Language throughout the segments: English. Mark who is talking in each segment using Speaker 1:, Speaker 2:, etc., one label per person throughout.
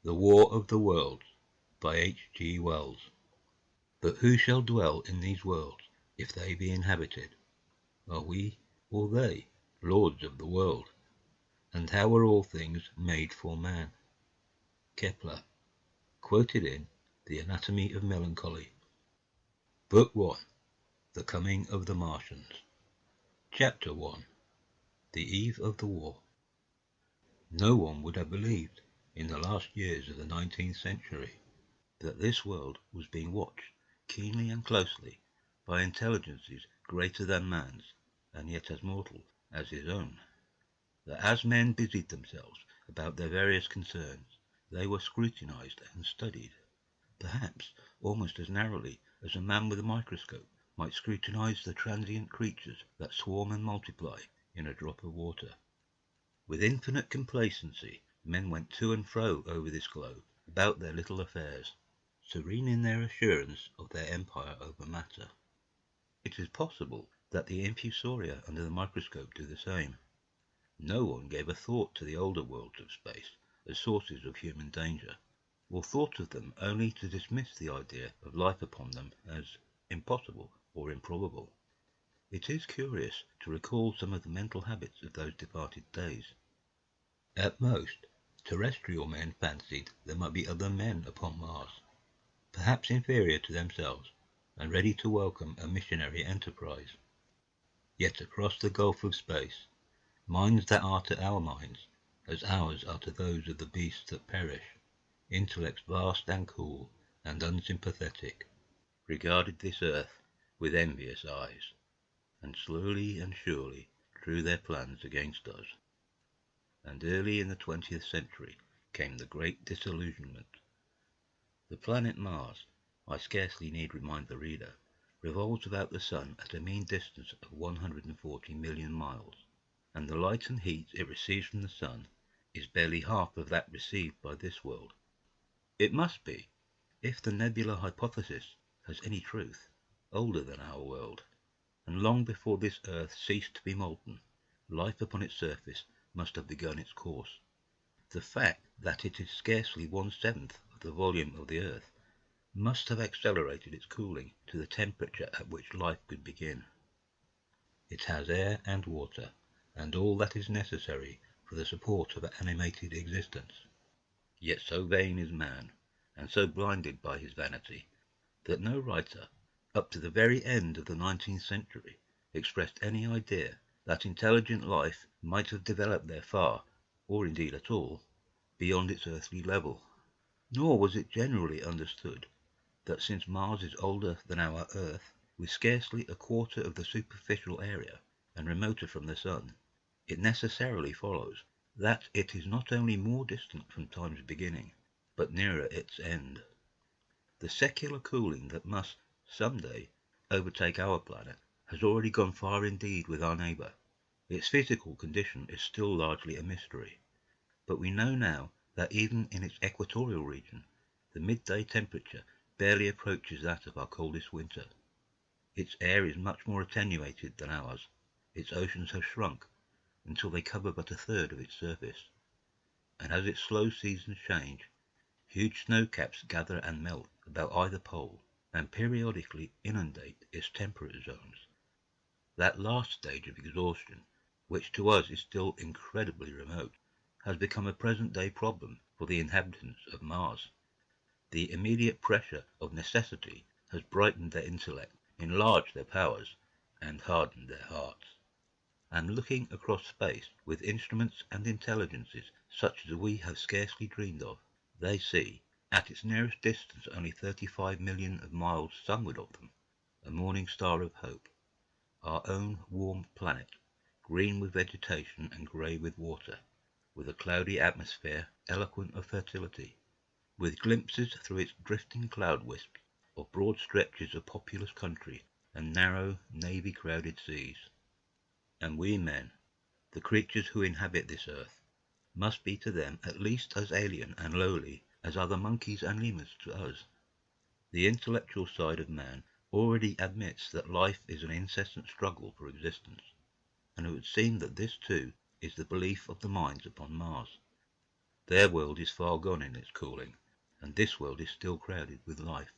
Speaker 1: The War of the Worlds by H. G. Wells. But who shall dwell in these worlds, if they be inhabited? Are we, or they, lords of the world? And how are all things made for man? Kepler, quoted in The Anatomy of Melancholy. Book 1. The Coming of the Martians. Chapter 1. The Eve of the War. No one would have believed, in the last years of the 19th century, that this world was being watched keenly and closely by intelligences greater than man's, and yet as mortal as his own. That as men busied themselves about their various concerns, they were scrutinized and studied, perhaps almost as narrowly as a man with a microscope might scrutinize the transient creatures that swarm and multiply in a drop of water. With infinite complacency, men went to and fro over this globe about their little affairs, serene in their assurance of their empire over matter. It is possible that the infusoria under the microscope do the same. No one gave a thought to the older worlds of space as sources of human danger, or thought of them only to dismiss the idea of life upon them as impossible or improbable. It is curious to recall some of the mental habits of those departed days. At most, terrestrial men fancied there might be other men upon Mars, perhaps inferior to themselves, and ready to welcome a missionary enterprise. Yet across the gulf of space, minds that are to our minds, as ours are to those of the beasts that perish, intellects vast and cool and unsympathetic, regarded this earth with envious eyes, and slowly and surely drew their plans against us. And early in the 20th century came the great disillusionment. The planet Mars, I scarcely need remind the reader, revolves about the Sun at a mean distance of 140 million miles, and the light and heat it receives from the Sun is barely half of that received by this world. It must be, if the nebular hypothesis has any truth, older than our world, and long before this earth ceased to be molten, life upon its surface must have begun its course. The fact that it is scarcely 1/7 of the volume of the earth must have accelerated its cooling to the temperature at which life could begin. It has air and water, and all that is necessary for the support of animated existence. Yet so vain is man, and so blinded by his vanity, that no writer, up to the very end of the 19th century, expressed any idea that intelligent life might have developed there far, or indeed at all, beyond its earthly level. Nor was it generally understood that since Mars is older than our Earth, with scarcely a quarter of the superficial area, and remoter from the Sun, it necessarily follows that it is not only more distant from time's beginning, but nearer its end. The secular cooling that must, some day, overtake our planet has already gone far indeed with our neighbour. Its physical condition is still largely a mystery, but we know now that even in its equatorial region, the midday temperature barely approaches that of our coldest winter. Its air is much more attenuated than ours. Its oceans have shrunk until they cover but a third of its surface, and as its slow seasons change, huge snow caps gather and melt about either pole and periodically inundate its temperate zones. That last stage of exhaustion, which to us is still incredibly remote, has become a present-day problem for the inhabitants of Mars. The immediate pressure of necessity has brightened their intellect, enlarged their powers, and hardened their hearts. And looking across space with instruments and intelligences such as we have scarcely dreamed of, they see, at its nearest distance only 35 million of miles sunward of them, a morning star of hope, our own warm planet, green with vegetation and grey with water, with a cloudy atmosphere eloquent of fertility, with glimpses through its drifting cloud wisps of broad stretches of populous country and narrow, navy-crowded seas. And we men, the creatures who inhabit this earth, must be to them at least as alien and lowly as are the monkeys and lemurs to us. The intellectual side of man already admits that life is an incessant struggle for existence, and it would seem that this too is the belief of the minds upon Mars. Their world is far gone in its cooling, and this world is still crowded with life,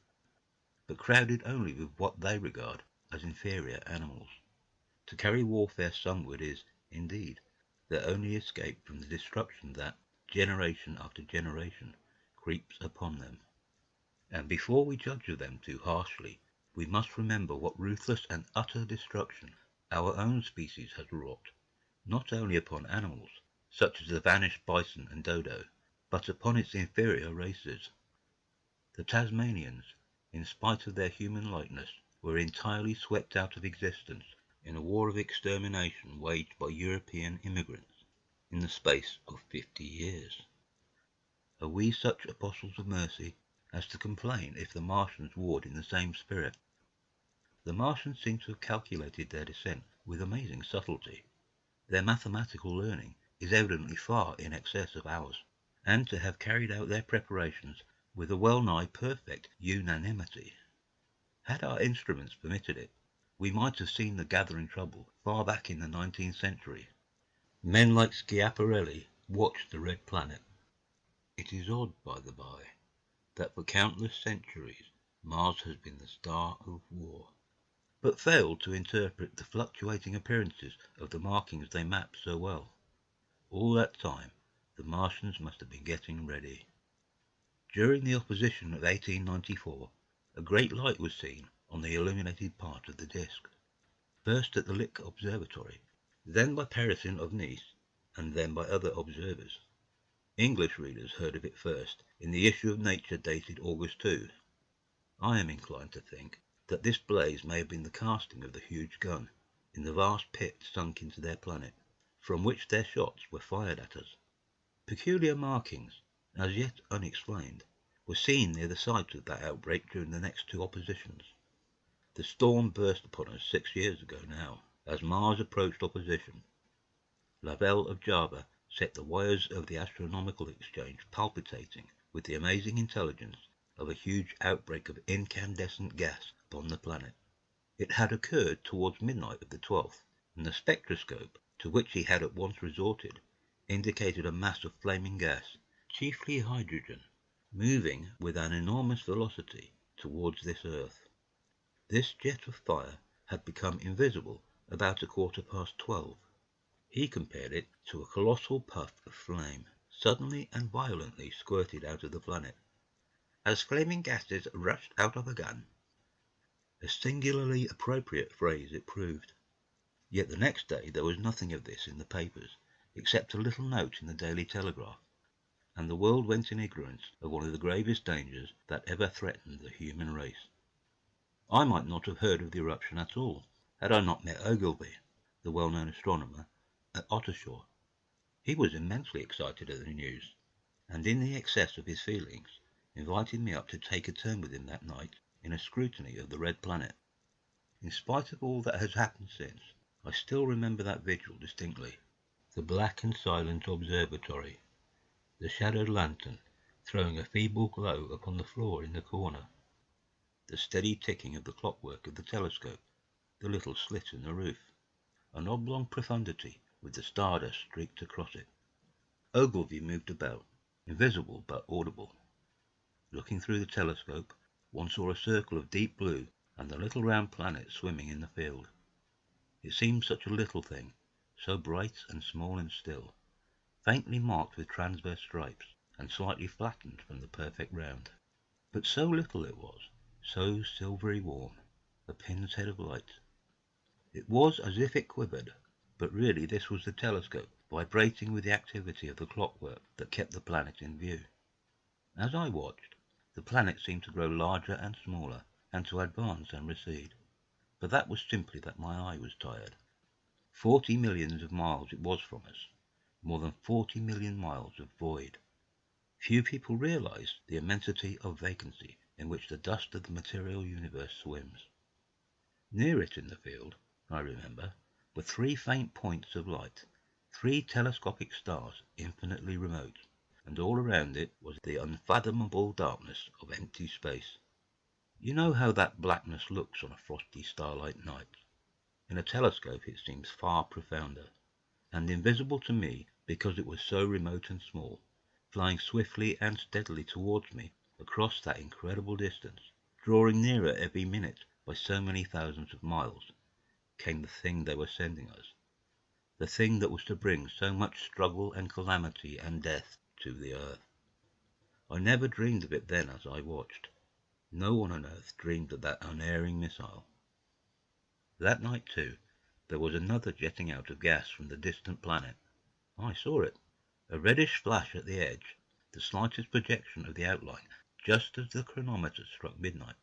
Speaker 1: but crowded only with what they regard as inferior animals. To carry warfare sunward is, indeed, their only escape from the destruction that, generation after generation, creeps upon them. And before we judge of them too harshly, we must remember what ruthless and utter destruction our own species has wrought, not only upon animals, such as the vanished bison and dodo, but upon its inferior races. The Tasmanians, in spite of their human likeness, were entirely swept out of existence in a war of extermination waged by European immigrants in the space of 50 years. Are we such apostles of mercy as to complain if the Martians warred in the same spirit? The Martians seem to have calculated their descent with amazing subtlety. Their mathematical learning is evidently far in excess of ours, and to have carried out their preparations with a well-nigh perfect unanimity. Had our instruments permitted it, we might have seen the gathering trouble far back in the 19th century. Men like Schiaparelli watched the red planet. It is odd, by the by, that for countless centuries Mars has been the star of war, but failed to interpret the fluctuating appearances of the markings they map so well. All that time the Martians must have been getting ready. During the opposition of 1894, a great light was seen on the illuminated part of the disk, first at the Lick Observatory, then by Perrotin of Nice, and then by other observers. English readers heard of it first in the issue of Nature dated August 2. I am inclined to think that this blaze may have been the casting of the huge gun in the vast pit sunk into their planet, from which their shots were fired at us. Peculiar markings, as yet unexplained, were seen near the site of that outbreak during the next two oppositions. The storm burst upon us 6 years ago now, as Mars approached opposition. Lavelle of Java set the wires of the astronomical exchange palpitating with the amazing intelligence of a huge outbreak of incandescent gas upon the planet. It had occurred towards midnight of the 12th, and the spectroscope, to which he had at once resorted, indicated a mass of flaming gas, chiefly hydrogen, moving with an enormous velocity towards this earth. This jet of fire had become invisible about 12:15. He compared it to a colossal puff of flame, suddenly and violently squirted out of the planet, as flaming gases rushed out of a gun. A singularly appropriate phrase it proved. Yet the next day there was nothing of this in the papers, except a little note in the Daily Telegraph, and the world went in ignorance of one of the gravest dangers that ever threatened the human race. I might not have heard of the eruption at all, had I not met Ogilvy, the well-known astronomer, at Ottershaw. He was immensely excited at the news, and in the excess of his feelings, invited me up to take a turn with him that night in a scrutiny of the red planet. In spite of all that has happened since, I still remember that vigil distinctly. The black and silent observatory, the shadowed lantern throwing a feeble glow upon the floor in the corner, the steady ticking of the clockwork of the telescope, the little slit in the roof, an oblong profundity with the stardust streaked across it. Ogilvy moved about, invisible but audible. Looking through the telescope, one saw a circle of deep blue and the little round planet swimming in the field. It seemed such a little thing, so bright and small and still, faintly marked with transverse stripes, and slightly flattened from the perfect round. But so little it was, so silvery warm, a pin's head of light. It was as if it quivered, but really this was the telescope vibrating with the activity of the clockwork that kept the planet in view. As I watched, the planet seemed to grow larger and smaller, and to advance and recede, but that was simply that my eye was tired. 40 millions of miles it was from us, more than 40 million miles of void. Few people realize the immensity of vacancy in which the dust of the material universe swims. Near it in the field, I remember, were 3 faint points of light, 3 telescopic stars infinitely remote, and all around it was the unfathomable darkness of empty space. You know how that blackness looks on a frosty starlight night. In a telescope it seems far profounder, and invisible to me because it was so remote and small, flying swiftly and steadily towards me across that incredible distance, drawing nearer every minute by so many thousands of miles, came the thing they were sending us, the thing that was to bring so much struggle and calamity and death to the earth. I never dreamed of it then as I watched. No one on earth dreamed of that unerring missile. That night, too, there was another jetting out of gas from the distant planet. I saw it, a reddish flash at the edge, the slightest projection of the outline, just as the chronometer struck midnight.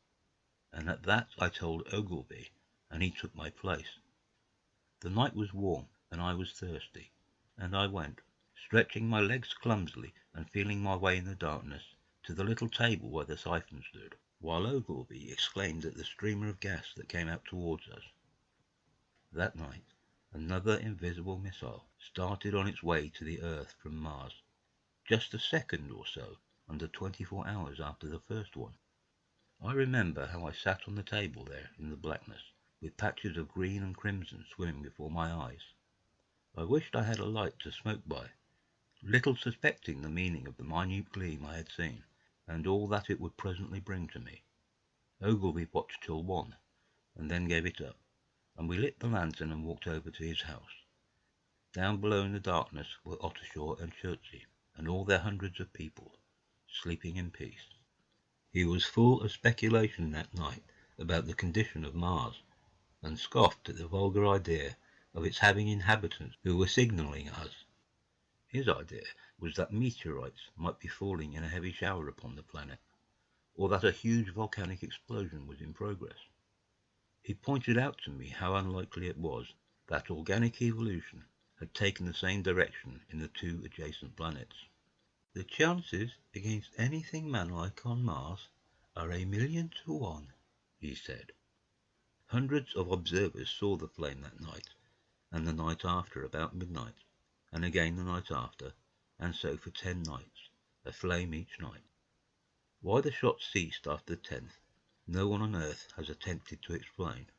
Speaker 1: And at that I told Ogilvy, and he took my place. The night was warm, and I was thirsty, and I went, stretching my legs clumsily and feeling my way in the darkness, to the little table where the siphon stood, while Ogilvy exclaimed at the streamer of gas that came out towards us. That night, another invisible missile started on its way to the Earth from Mars, just a second or so under 24 hours after the first one. I remember how I sat on the table there in the blackness, with patches of green and crimson swimming before my eyes. I wished I had a light to smoke by, little suspecting the meaning of the minute gleam I had seen, and all that it would presently bring to me. Ogilvy watched till 1, and then gave it up, and we lit the lantern and walked over to his house. Down below in the darkness were Ottershaw and Chertsey, and all their hundreds of people, sleeping in peace. He was full of speculation that night about the condition of Mars, and scoffed at the vulgar idea of its having inhabitants who were signalling us. His idea was that meteorites might be falling in a heavy shower upon the planet, or that a huge volcanic explosion was in progress. He pointed out to me how unlikely it was that organic evolution had taken the same direction in the two adjacent planets. The chances against anything manlike on Mars are 1,000,000 to 1, he said. Hundreds of observers saw the flame that night, and the night after about midnight, and again the night after, and so for 10 nights, a flame each night. Why the shots ceased after the 10th, no one on earth has attempted to explain.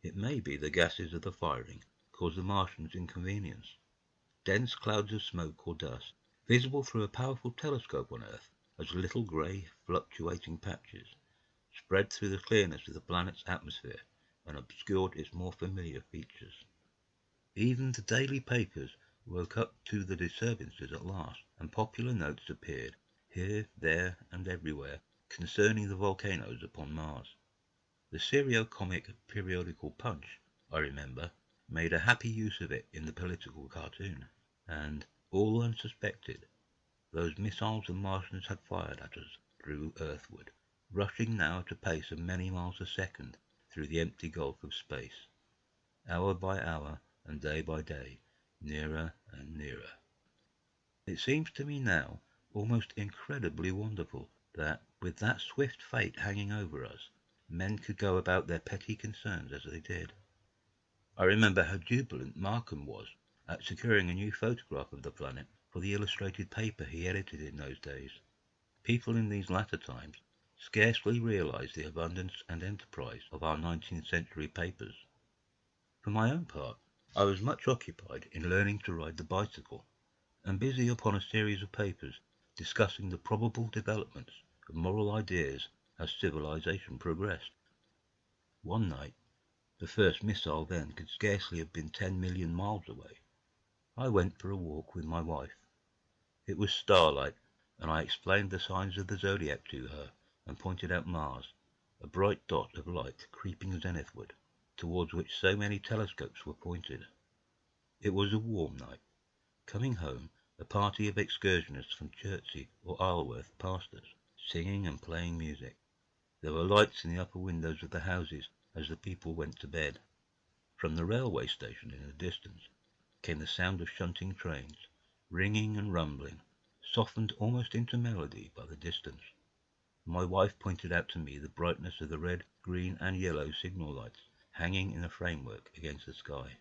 Speaker 1: It may be the gases of the firing caused the Martians inconvenience. Dense clouds of smoke or dust, visible through a powerful telescope on Earth as little grey, fluctuating patches, spread through the clearness of the planet's atmosphere and obscured its more familiar features. Even the daily papers woke up to the disturbances at last, and popular notes appeared, here, there, and everywhere, concerning the volcanoes upon Mars. The serio-comic periodical Punch, I remember, made a happy use of it in the political cartoon, and, all unsuspected, those missiles the Martians had fired at us drew earthward, rushing now at a pace of many miles a second through the empty gulf of space, hour by hour and day by day, nearer and nearer. It seems to me now almost incredibly wonderful that, with that swift fate hanging over us, men could go about their petty concerns as they did. I remember how jubilant Markham was at securing a new photograph of the planet for the illustrated paper he edited in those days. People in these latter times scarcely realize the abundance and enterprise of our 19th century papers. For my own part, I was much occupied in learning to ride the bicycle, and busy upon a series of papers discussing the probable developments of moral ideas as civilization progressed. One night, the first missile then could scarcely have been 10 million miles away, I went for a walk with my wife. It was starlight, and I explained the signs of the zodiac to her, and pointed out Mars, a bright dot of light creeping zenithward, towards which so many telescopes were pointed. It was a warm night. Coming home, a party of excursionists from Chertsey or Isleworth passed us, singing and playing music. There were lights in the upper windows of the houses as the people went to bed. From the railway station in the distance came the sound of shunting trains, ringing and rumbling, softened almost into melody by the distance. My wife pointed out to me the brightness of the red, green, and yellow signal lights hanging in a framework against the sky.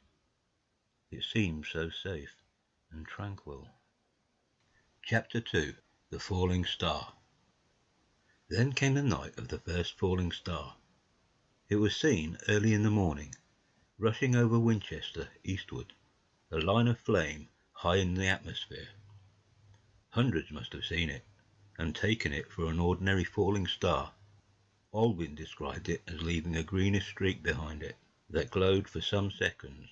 Speaker 1: It seemed so safe and tranquil. Chapter 2. The Falling Star. Then came the night of the first falling star. It was seen early in the morning, rushing over Winchester eastward, a line of flame high in the atmosphere. Hundreds must have seen it, and taken it for an ordinary falling star. Alvin described it as leaving a greenish streak behind it that glowed for some seconds.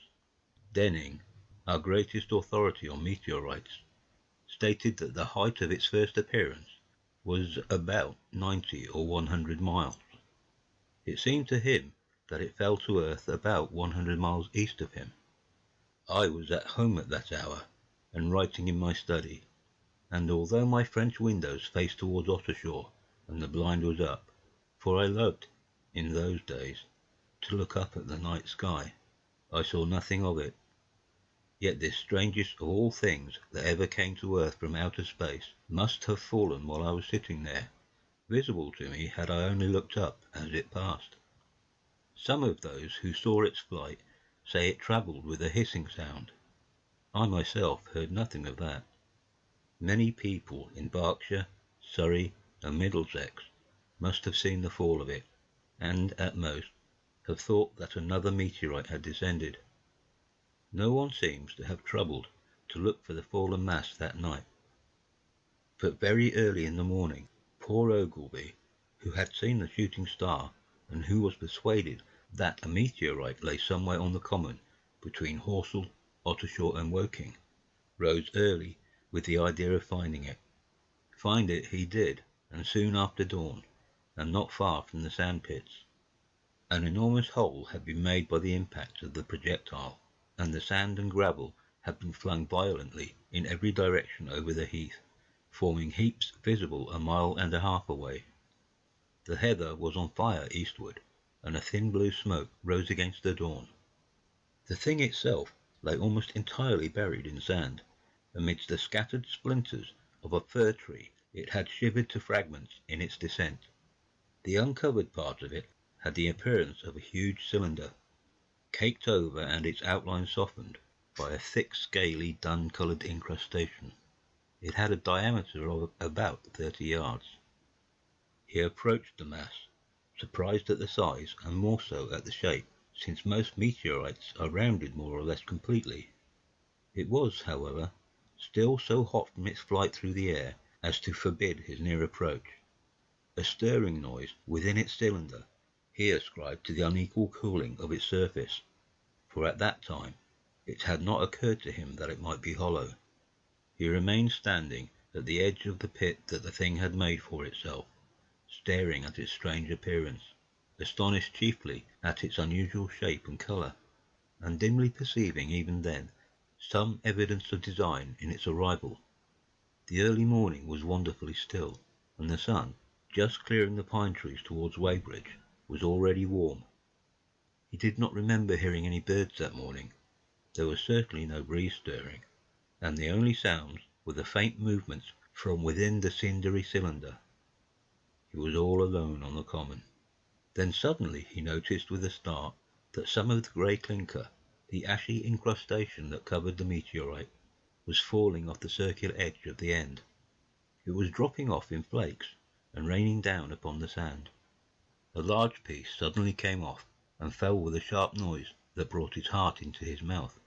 Speaker 1: Denning, our greatest authority on meteorites, stated that the height of its first appearance was about 90 or 100 miles. It seemed to him that it fell to earth about 100 miles east of him. I was at home at that hour, and writing in my study, and although my French windows faced towards Ottershaw, and the blind was up, for I loved, in those days, to look up at the night sky, I saw nothing of it. Yet this strangest of all things that ever came to earth from outer space must have fallen while I was sitting there, visible to me had I only looked up as it passed. Some of those who saw its flight say it travelled with a hissing sound. I myself heard nothing of that. Many people in Berkshire, Surrey, and Middlesex must have seen the fall of it, and, at most, have thought that another meteorite had descended. No one seems to have troubled to look for the fallen mass that night. But very early in the morning, poor Ogilvy, who had seen the shooting star, and who was persuaded that a meteorite lay somewhere on the common between Horsell, Ottershaw, and Woking, rose early with the idea of finding it. Find it he did, and soon after dawn, and not far from the sandpits. An enormous hole had been made by the impact of the projectile, and the sand and gravel had been flung violently in every direction over the heath, forming heaps visible a mile and a half away. The heather was on fire eastward, and a thin blue smoke rose against the dawn. The thing itself lay almost entirely buried in sand. Amidst the scattered splinters of a fir tree it had shivered to fragments in its descent. The uncovered part of it had the appearance of a huge cylinder, caked over and its outline softened by a thick, scaly, dun-coloured incrustation. It had a diameter of about 30 yards. He approached the mass, surprised at the size and more so at the shape, since most meteorites are rounded more or less completely. It was, however, still so hot from its flight through the air as to forbid his near approach. A stirring noise within its cylinder he ascribed to the unequal cooling of its surface, for at that time it had not occurred to him that it might be hollow. He remained standing at the edge of the pit that the thing had made for itself, staring at its strange appearance, astonished chiefly at its unusual shape and colour, and dimly perceiving even then some evidence of design in its arrival. The early morning was wonderfully still, and the sun, just clearing the pine trees towards Weybridge, was already warm. He did not remember hearing any birds that morning. There was certainly no breeze stirring, and the only sounds were the faint movements from within the cindery cylinder. He was all alone on the common. Then suddenly he noticed with a start that some of the grey clinker, the ashy incrustation that covered the meteorite, was falling off the circular edge of the end. It was dropping off in flakes and raining down upon the sand. A large piece suddenly came off and fell with a sharp noise that brought his heart into his mouth.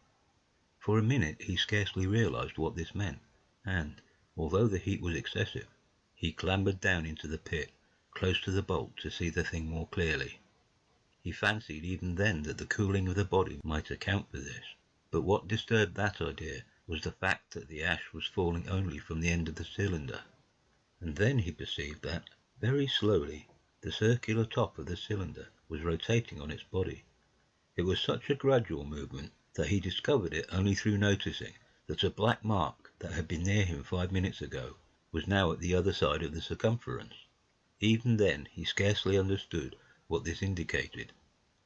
Speaker 1: For a minute he scarcely realized what this meant, and, although the heat was excessive, he clambered down into the pit, close to the bolt to see the thing more clearly. He fancied even then that the cooling of the body might account for this, but what disturbed that idea was the fact that the ash was falling only from the end of the cylinder. And then he perceived that, very slowly, the circular top of the cylinder was rotating on its body. It was such a gradual movement that he discovered it only through noticing that a black mark that had been near him 5 minutes ago was now at the other side of the circumference. Even then he scarcely understood what this indicated,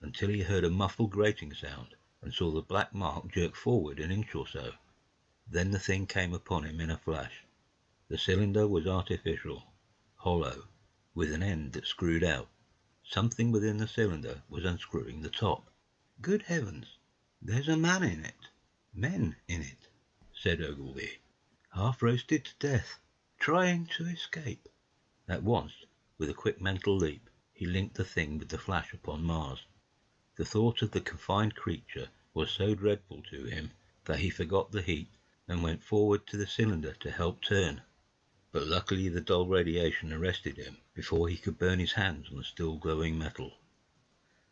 Speaker 1: until he heard a muffled grating sound and saw the black mark jerk forward an inch or so. Then the thing came upon him in a flash. The cylinder was artificial, hollow, with an end that screwed out. Something within the cylinder was unscrewing the top. "Good heavens, there's a man in it, men in it," said Ogilvy, "half roasted to death, trying to escape." At once, with a quick mental leap, he linked the thing with the flash upon Mars. The thought of the confined creature was so dreadful to him that he forgot the heat and went forward to the cylinder to help turn. but luckily the dull radiation arrested him before he could burn his hands on the still glowing metal.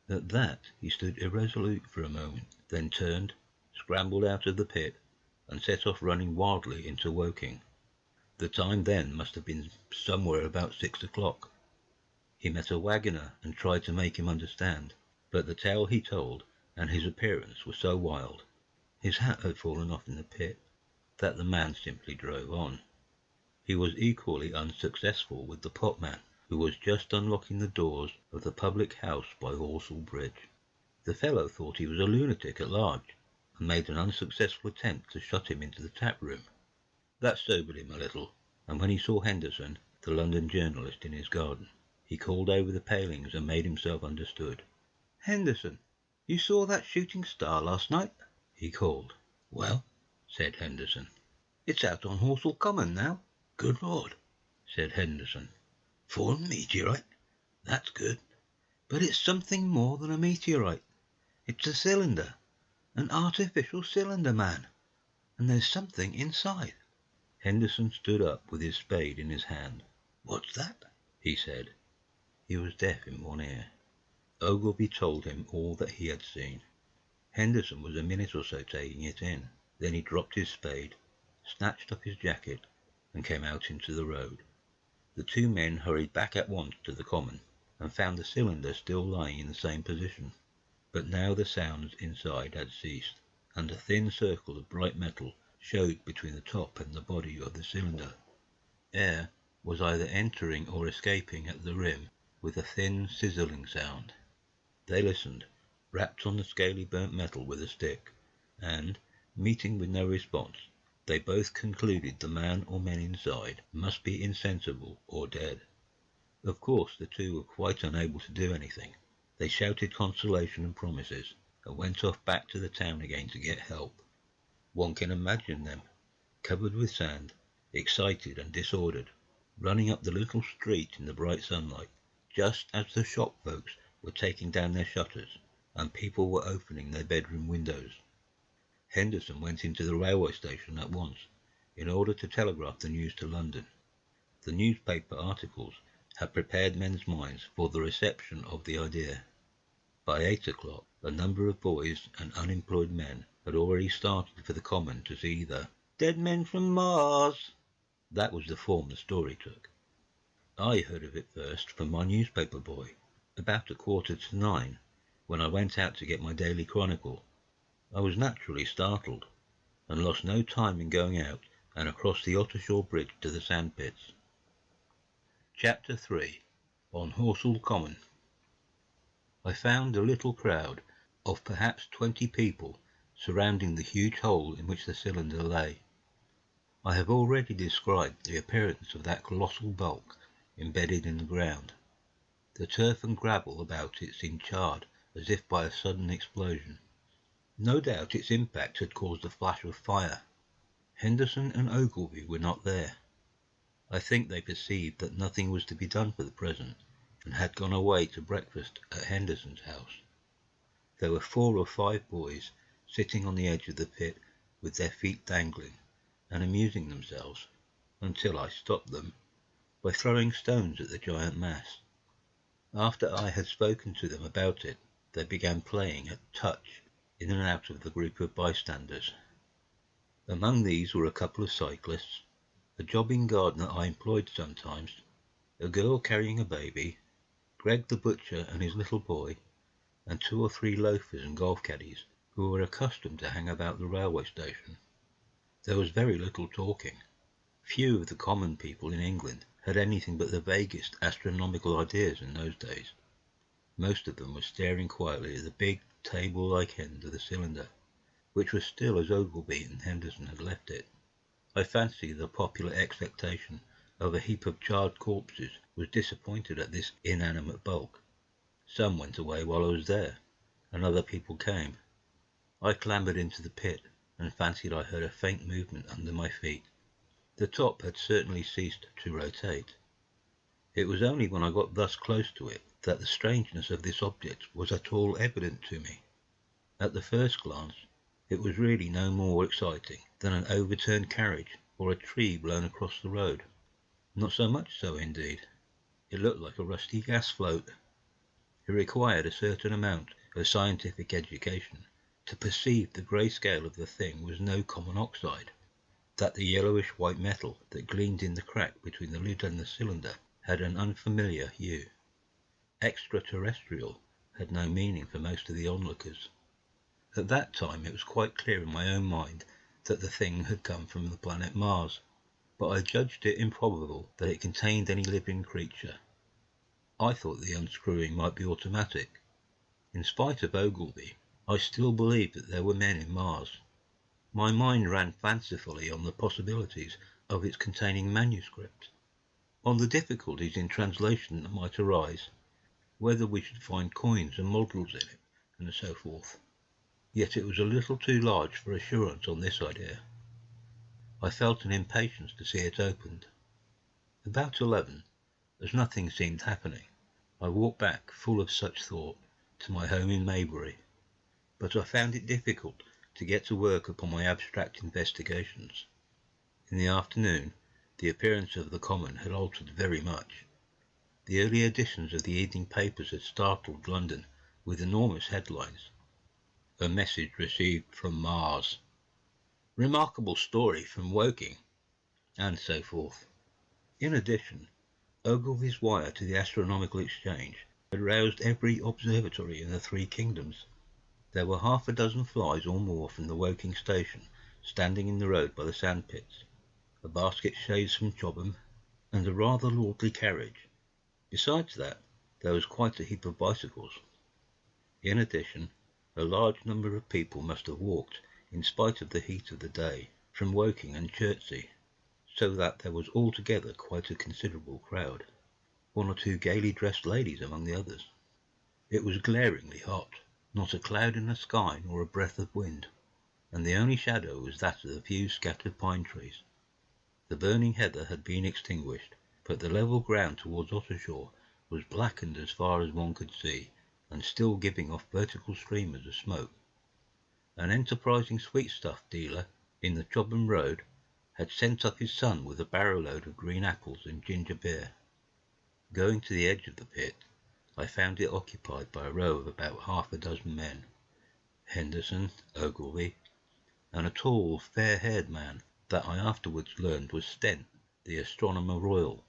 Speaker 1: At that he stood irresolute for a moment, then turned, scrambled out of the pit, and set off running wildly into Woking. The time then must have been somewhere about 6 o'clock. He met a waggoner and tried to make him understand, but the tale he told and his appearance were so wild, his hat had fallen off in the pit, that the man simply drove on. He was equally unsuccessful with the potman, who was just unlocking the doors of the public house by Horsell Bridge. The fellow thought he was a lunatic at large, and made an unsuccessful attempt to shut him into the tap room. That sobered him a little, and when he saw Henderson, the London journalist, in his garden, he called over the palings and made himself understood. "Henderson, you saw that shooting star last night?" he called. "Well," said Henderson, "it's out on Horsell Common now." "Good Lord," said Henderson. "Fallen meteorite? That's good. But it's something more than a meteorite. It's a cylinder, an artificial cylinder, man, and there's something inside." Henderson stood up with his spade in his hand. "What's that?" he said. He was deaf in one ear. Ogilvy told him all that he had seen. Henderson was a minute or so taking it in. Then he dropped his spade, snatched up his jacket, and came out into the road. The two men hurried back at once to the common, and found the cylinder still lying in the same position. But now the sounds inside had ceased, and a thin circle of bright metal showed between the top and the body of the cylinder. Air was either entering or escaping at the rim with a thin sizzling sound. They listened, rapped on the scaly burnt metal with a stick, and, meeting with no response, they both concluded the man or men inside must be insensible or dead. Of course the two were quite unable to do anything. They shouted consolation and promises, and went off back to the town again to get help. One can imagine them, covered with sand, excited and disordered, running up the little street in the bright sunlight, just as the shop folks were taking down their shutters, and people were opening their bedroom windows. Henderson went into the railway station at once, in order to telegraph the news to London. The newspaper articles had prepared men's minds for the reception of the idea. By 8 o'clock, a number of boys and unemployed men had already started for the common to see the "Dead Men from Mars." That was the form the story took. I heard of it first from my newspaper boy, about 9:15, when I went out to get my daily chronicle. I was naturally startled, and lost no time in going out and across the Ottershaw Bridge to the sandpits. Chapter 3. On Horsell Common. I found a little crowd of perhaps 20 people surrounding the huge hole in which the cylinder lay. I have already described the appearance of that colossal bulk embedded in the ground. The turf and gravel about it seemed charred as if by a sudden explosion. No doubt its impact had caused a flash of fire. Henderson and Ogilvy were not there. I think they perceived that nothing was to be done for the present, and had gone away to breakfast at Henderson's house. There were 4 or 5 boys sitting on the edge of the pit with their feet dangling, and amusing themselves, until I stopped them, by throwing stones at the giant mass. After I had spoken to them about it, they began playing at touch in and out of the group of bystanders. Among these were a couple of cyclists, a jobbing gardener I employed sometimes, a girl carrying a baby, Greg the butcher and his little boy, and 2 or 3 loafers and golf caddies who were accustomed to hang about the railway station. There was very little talking. Few of the common people in England had anything but the vaguest astronomical ideas in those days. Most of them were staring quietly at the big table-like end of the cylinder, which was still as Ogilvy and Henderson had left it. I fancy the popular expectation of a heap of charred corpses was disappointed at this inanimate bulk. Some went away while I was there, and other people came. I clambered into the pit, and fancied I heard a faint movement under my feet. The top had certainly ceased to rotate. It was only when I got thus close to it that the strangeness of this object was at all evident to me. At the first glance, it was really no more exciting than an overturned carriage or a tree blown across the road. Not so much so, indeed. It looked like a rusty gas float. It required a certain amount of scientific education to perceive the grey scale of the thing was no common oxide, that the yellowish-white metal that gleamed in the crack between the lid and the cylinder had an unfamiliar hue. Extraterrestrial had no meaning for most of the onlookers. At that time it was quite clear in my own mind that the thing had come from the planet Mars, but I judged it improbable that it contained any living creature. I thought the unscrewing might be automatic. In spite of Ogilvy, I still believed that there were men in Mars. My mind ran fancifully on the possibilities of its containing manuscript, on the difficulties in translation that might arise, whether we should find coins and models in it, and so forth. Yet it was a little too large for assurance on this idea. I felt an impatience to see it opened. About 11, as nothing seemed happening, I walked back, full of such thought, to my home in Maybury, but I found it difficult to get to work upon my abstract investigations. In the afternoon, the appearance of the Common had altered very much. The early editions of the evening papers had startled London with enormous headlines. A message received from Mars. Remarkable story from Woking, and so forth. In addition, Ogilvy's wire to the Astronomical Exchange had roused every observatory in the three kingdoms. There were half a dozen flies or more from the Woking station standing in the road by the sandpits, a basket chaise from Chobham, and a rather lordly carriage. Besides that, there was quite a heap of bicycles. In addition, a large number of people must have walked, in spite of the heat of the day, from Woking and Chertsey, so that there was altogether quite a considerable crowd, one or two gaily dressed ladies among the others. It was glaringly hot, not a cloud in the sky nor a breath of wind, and the only shadow was that of the few scattered pine trees. The burning heather had been extinguished, but the level ground towards Ottershaw was blackened as far as one could see, and still giving off vertical streamers of smoke. An enterprising sweetstuff dealer in the Chobham Road had sent up his son with a barrow-load of green apples and ginger beer. Going to the edge of the pit, I found it occupied by a row of about half a dozen men, Henderson, Ogilvy, and a tall, fair-haired man that I afterwards learned was Stent, the Astronomer Royal,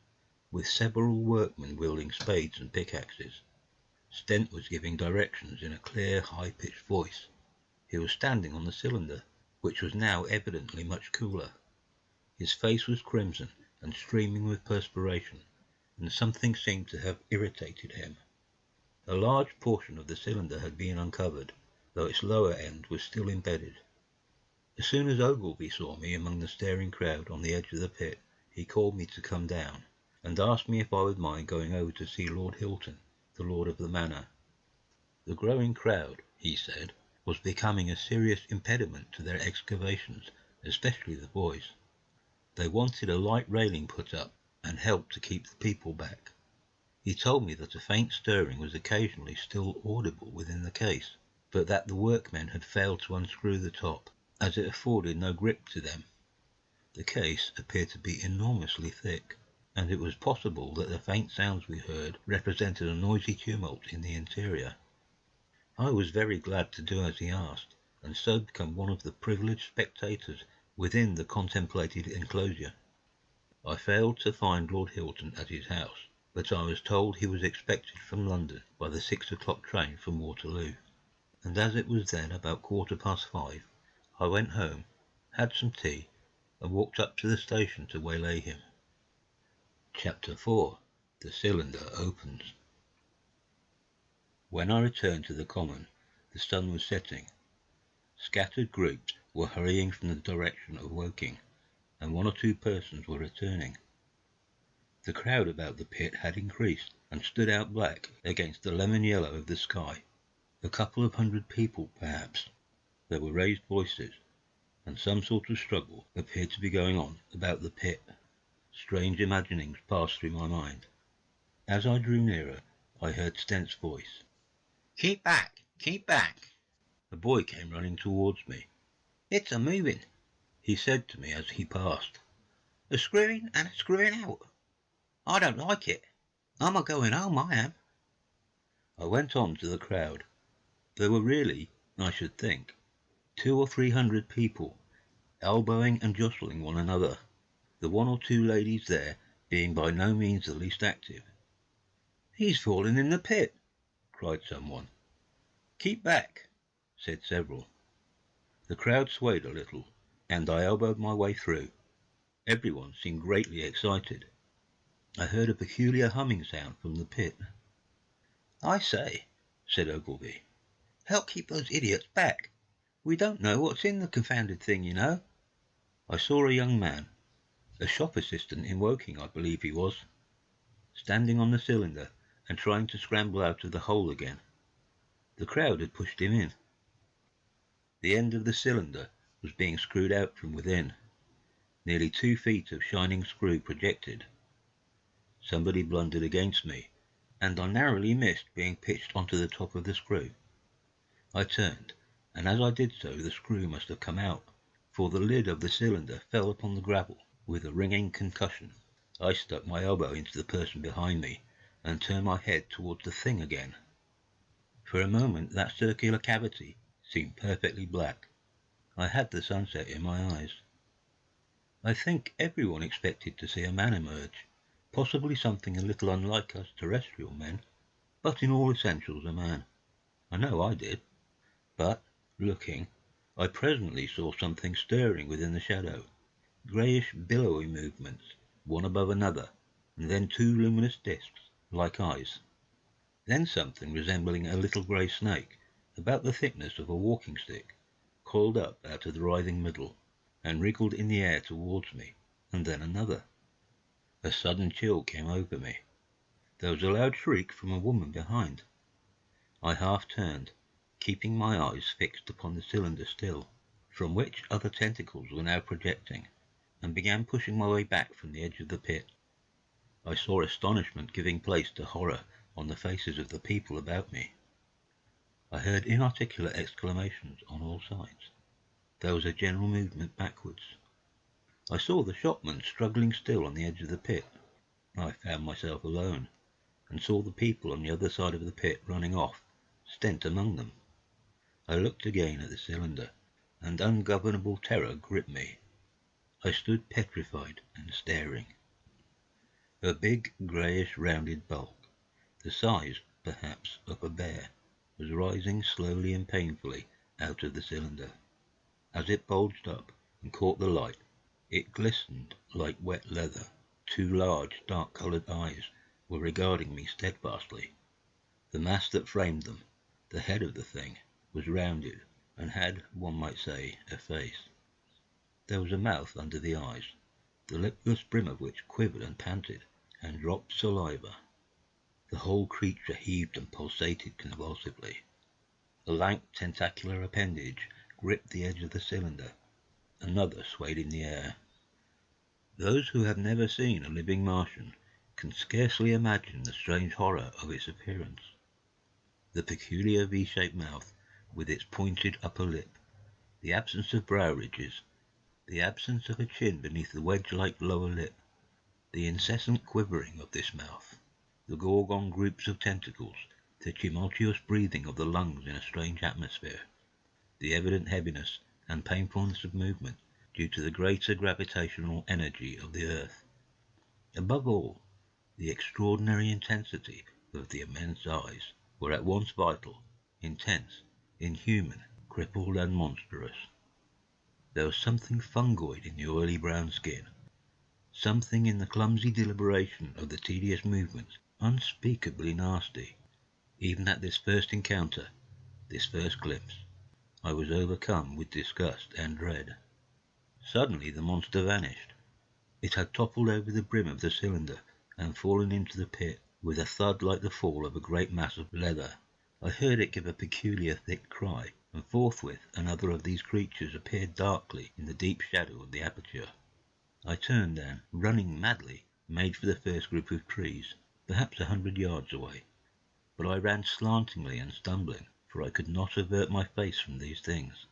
Speaker 1: with several workmen wielding spades and pickaxes. Stent was giving directions in a clear, high-pitched voice. He was standing on the cylinder, which was now evidently much cooler. His face was crimson and streaming with perspiration, and something seemed to have irritated him. A large portion of the cylinder had been uncovered, though its lower end was still embedded. As soon as Ogilvy saw me among the staring crowd on the edge of the pit, he called me to come down, and asked me if I would mind going over to see Lord Hilton, the lord of the manor. The growing crowd, he said, was becoming a serious impediment to their excavations, especially the boys. They wanted a light railing put up, and help to keep the people back. He told me that a faint stirring was occasionally still audible within the case, but that the workmen had failed to unscrew the top, as it afforded no grip to them. The case appeared to be enormously thick, and it was possible that the faint sounds we heard represented a noisy tumult in the interior. I was very glad to do as he asked, and so become one of the privileged spectators within the contemplated enclosure. I failed to find Lord Hilton at his house, but I was told he was expected from London by the 6 o'clock train from Waterloo, and as it was then about 5:15, I went home, had some tea, and walked up to the station to waylay him. Chapter 4. The Cylinder Opens. When I returned to the common, the sun was setting. Scattered groups were hurrying from the direction of Woking, and one or two persons were returning. The crowd about the pit had increased, and stood out black against the lemon yellow of the sky. A couple of 100 people, perhaps. There were raised voices, and some sort of struggle appeared to be going on about the pit. Strange imaginings passed through my mind. As I drew nearer, I heard Stent's voice. "Keep back! Keep back!" A boy came running towards me. "It's a-moving," he said to me as he passed. "A screwing and a screwing out." I don't like it. I'm a-going home, I am." I went on to the crowd. There were really, I should think, 200 or 300 people, elbowing and jostling one another, the 1 or 2 ladies there being by no means the least active. "He's fallen in the pit!" cried someone. "Keep back!" said several. The crowd swayed a little, and I elbowed my way through. Everyone seemed greatly excited. I heard a peculiar humming sound from the pit. "I say," said Ogilvy, "help keep those idiots back. We don't know what's in the confounded thing, you know." I saw a young man, a shop assistant in Woking I believe he was, standing on the cylinder and trying to scramble out of the hole again. The crowd had pushed him in. The end of the cylinder was being screwed out from within. Nearly 2 feet of shining screw projected. Somebody blundered against me, and I narrowly missed being pitched onto the top of the screw. I turned, and as I did so the screw must have come out, for the lid of the cylinder fell upon the gravel with a ringing concussion. I stuck my elbow into the person behind me and turned my head towards the thing again. For a moment that circular cavity seemed perfectly black. I had the sunset in my eyes. I think everyone expected to see a man emerge, possibly something a little unlike us terrestrial men, but in all essentials a man. I know I did. But, looking, I presently saw something stirring within the shadow, greyish billowy movements, one above another, and then 2 luminous discs, like eyes. Then something resembling a little grey snake, about the thickness of a walking stick, coiled up out of the writhing middle, and wriggled in the air towards me, and then another. A sudden chill came over me. There was a loud shriek from a woman behind. I half turned, keeping my eyes fixed upon the cylinder still, from which other tentacles were now projecting, and began pushing my way back from the edge of the pit. I saw astonishment giving place to horror on the faces of the people about me. I heard inarticulate exclamations on all sides. There was a general movement backwards. I saw the shopman struggling still on the edge of the pit. I found myself alone, and saw the people on the other side of the pit running off, Stent among them. I looked again at the cylinder, and ungovernable terror gripped me. I stood petrified and staring. A big, greyish rounded bulk, the size, perhaps, of a bear, was rising slowly and painfully out of the cylinder. As it bulged up and caught the light, it glistened like wet leather. 2 large, dark-coloured eyes were regarding me steadfastly. The mass that framed them, the head of the thing, was rounded, and had, one might say, a face. There was a mouth under the eyes, the lipless brim of which quivered and panted, and dropped saliva. The whole creature heaved and pulsated convulsively. A lank tentacular appendage gripped the edge of the cylinder. Another swayed in the air. Those who have never seen a living Martian can scarcely imagine the strange horror of its appearance. The peculiar V-shaped mouth, with its pointed upper lip, the absence of brow ridges, the absence of a chin beneath the wedge-like lower lip, the incessant quivering of this mouth, the gorgon groups of tentacles, the tumultuous breathing of the lungs in a strange atmosphere, the evident heaviness and painfulness of movement due to the greater gravitational energy of the earth. Above all, the extraordinary intensity of the immense eyes were at once vital, intense, inhuman, crippled and monstrous. There was something fungoid in the oily brown skin, something in the clumsy deliberation of the tedious movements unspeakably nasty. Even at this first encounter, this first glimpse, I was overcome with disgust and dread. Suddenly the monster vanished. It had toppled over the brim of the cylinder and fallen into the pit with a thud like the fall of a great mass of leather. I heard it give a peculiar thick cry, and forthwith another of these creatures appeared darkly in the deep shadow of the aperture. I turned and, running madly, made for the first group of trees, perhaps 100 yards away. But I ran slantingly and stumbling, for I could not avert my face from these things.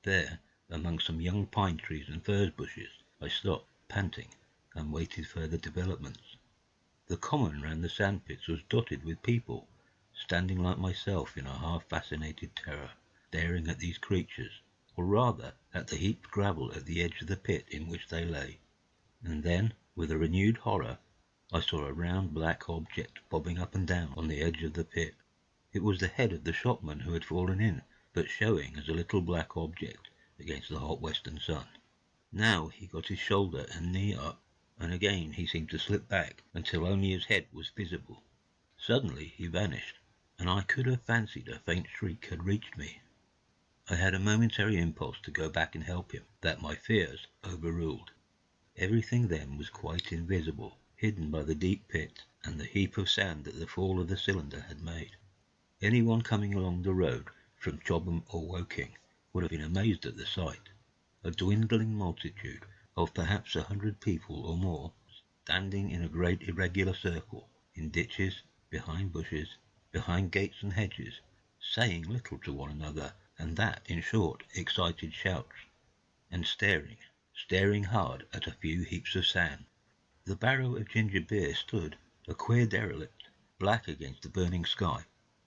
Speaker 1: There, among some young pine trees and furze bushes, I stopped, panting, and waited further developments. The common round the sandpits was dotted with people, standing like myself in a half-fascinated terror, staring at these creatures, or rather at the heaped gravel at the edge of the pit in which they lay. And then, with a renewed horror, I saw a round black object bobbing up and down on the edge of the pit. It was the head of the shopman who had fallen in, but showing as a little black object against the hot western sun. Now he got his shoulder and knee up, and again he seemed to slip back until only his head was visible. Suddenly he vanished, and I could have fancied a faint shriek had reached me. I had a momentary impulse to go back and help him, that my fears overruled. Everything then was quite invisible, hidden by the deep pit and the heap of sand that the fall of the cylinder had made. Anyone coming along the road from Chobham or Woking would have been amazed at the sight. A dwindling multitude of perhaps 100 people or more, standing in a great irregular circle, in ditches, behind bushes, behind gates and hedges, saying little to one another, and that, in short, excited shouts, and staring hard at a few heaps of sand. The barrow of ginger beer stood, a queer derelict, black against the burning sky,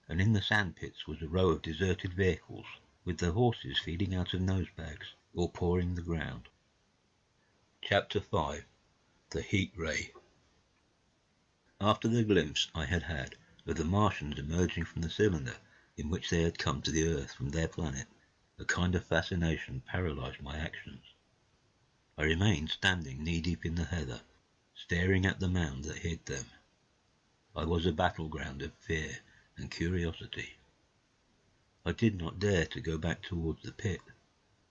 Speaker 1: and in the sandpits was a row of deserted vehicles, with their horses feeding out of nosebags or pawing the ground. Chapter 5. The Heat Ray. After the glimpse I had had of the Martians emerging from the cylinder in which they had come to the earth from their planet, a kind of fascination paralyzed my actions. I remained standing knee-deep in the heather, staring at the mound that hid them. I was a battleground of fear and curiosity. I did not dare to go back towards the pit,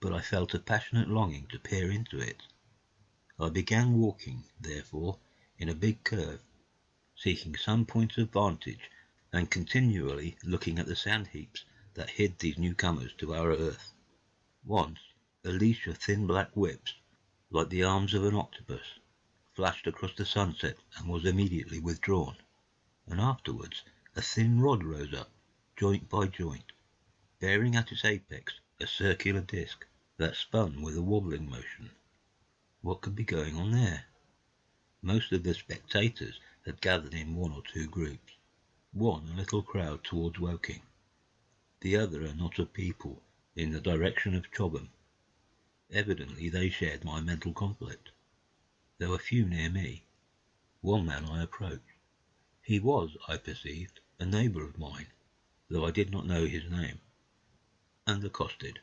Speaker 1: but I felt a passionate longing to peer into it. I began walking, therefore, in a big curve, seeking some point of vantage and continually looking at the sand heaps that hid these newcomers to our earth. Once, a leash of thin black whips, like the arms of an octopus, flashed across the sunset and was immediately withdrawn, and afterwards a thin rod rose up, joint by joint, bearing at its apex a circular disc that spun with a wobbling motion. What could be going on there? Most of the spectators had gathered in one or two groups, one a little crowd towards Woking, the other a knot of people in the direction of Chobham. Evidently they shared my mental conflict. There were few near me. One man I approached. He was, I perceived, a neighbour of mine, though I did not know his name, and accosted,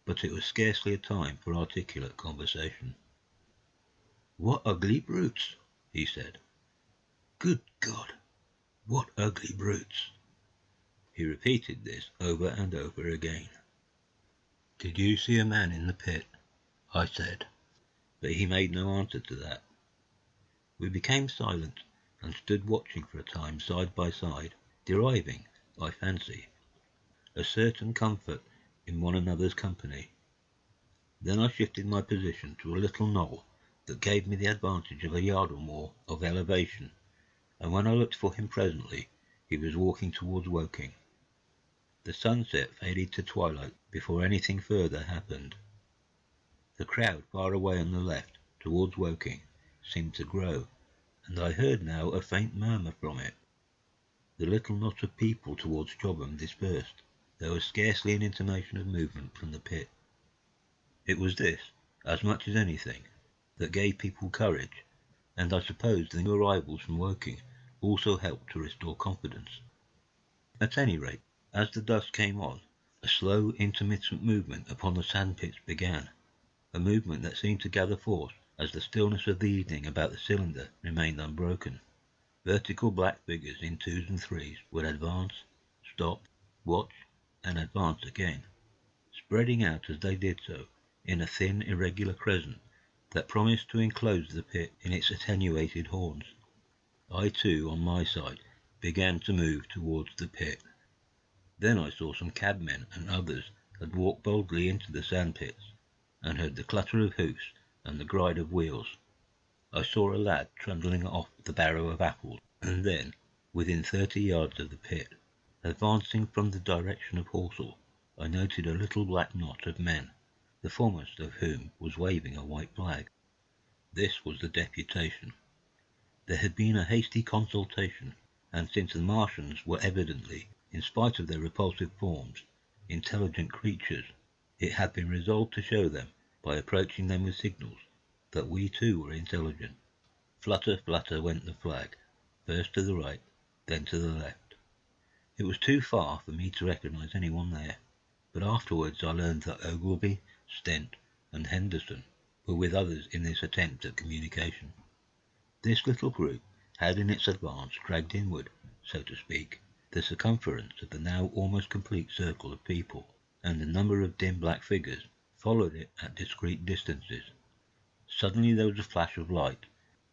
Speaker 1: but it was scarcely a time for articulate conversation. "What ugly brutes!" he said. "Good God, what ugly brutes!" He repeated this over and over again. "Did you see a man in the pit?" I said, but he made no answer to that. We became silent and stood watching for a time side by side, deriving, I fancy, a certain comfort in one another's company. Then I shifted my position to a little knoll that gave me the advantage of a yard or more of elevation, and when I looked for him presently, he was walking towards Woking. The sunset faded to twilight before anything further happened. The crowd far away on the left, towards Woking, seemed to grow, and I heard now a faint murmur from it. The little knot of people towards Chobham dispersed. There was scarcely an intimation of movement from the pit. It was this, as much as anything, that gave people courage, and I suppose the new arrivals from Woking also helped to restore confidence. At any rate, as the dusk came on, a slow, intermittent movement upon the sandpits began, a movement that seemed to gather force as the stillness of the evening about the cylinder remained unbroken. Vertical black figures in twos and threes would advance, stop, watch, and advance again, spreading out as they did so in a thin, irregular crescent that promised to enclose the pit in its attenuated horns. I too, on my side, began to move towards the pit. Then I saw some cabmen and others had walked boldly into the sandpits, and heard the clatter of hoofs and the gride of wheels. I saw a lad trundling off the barrow of apples, and then, within 30 yards of the pit, advancing from the direction of Horsell, I noted a little black knot of men, the foremost of whom was waving a white flag. This was the deputation. There had been a hasty consultation, and since the Martians were evidently, in spite of their repulsive forms, intelligent creatures, it had been resolved to show them, by approaching them with signals, that we too were intelligent. Flutter, flutter went the flag, first to the right, then to the left. It was too far for me to recognize anyone there, but afterwards I learned that Ogilvy, Stent, and Henderson were with others in this attempt at communication. This little group had in its advance dragged inward, so to speak, the circumference of the now almost complete circle of people, and a number of dim black figures followed it at discreet distances. Suddenly there was a flash of light,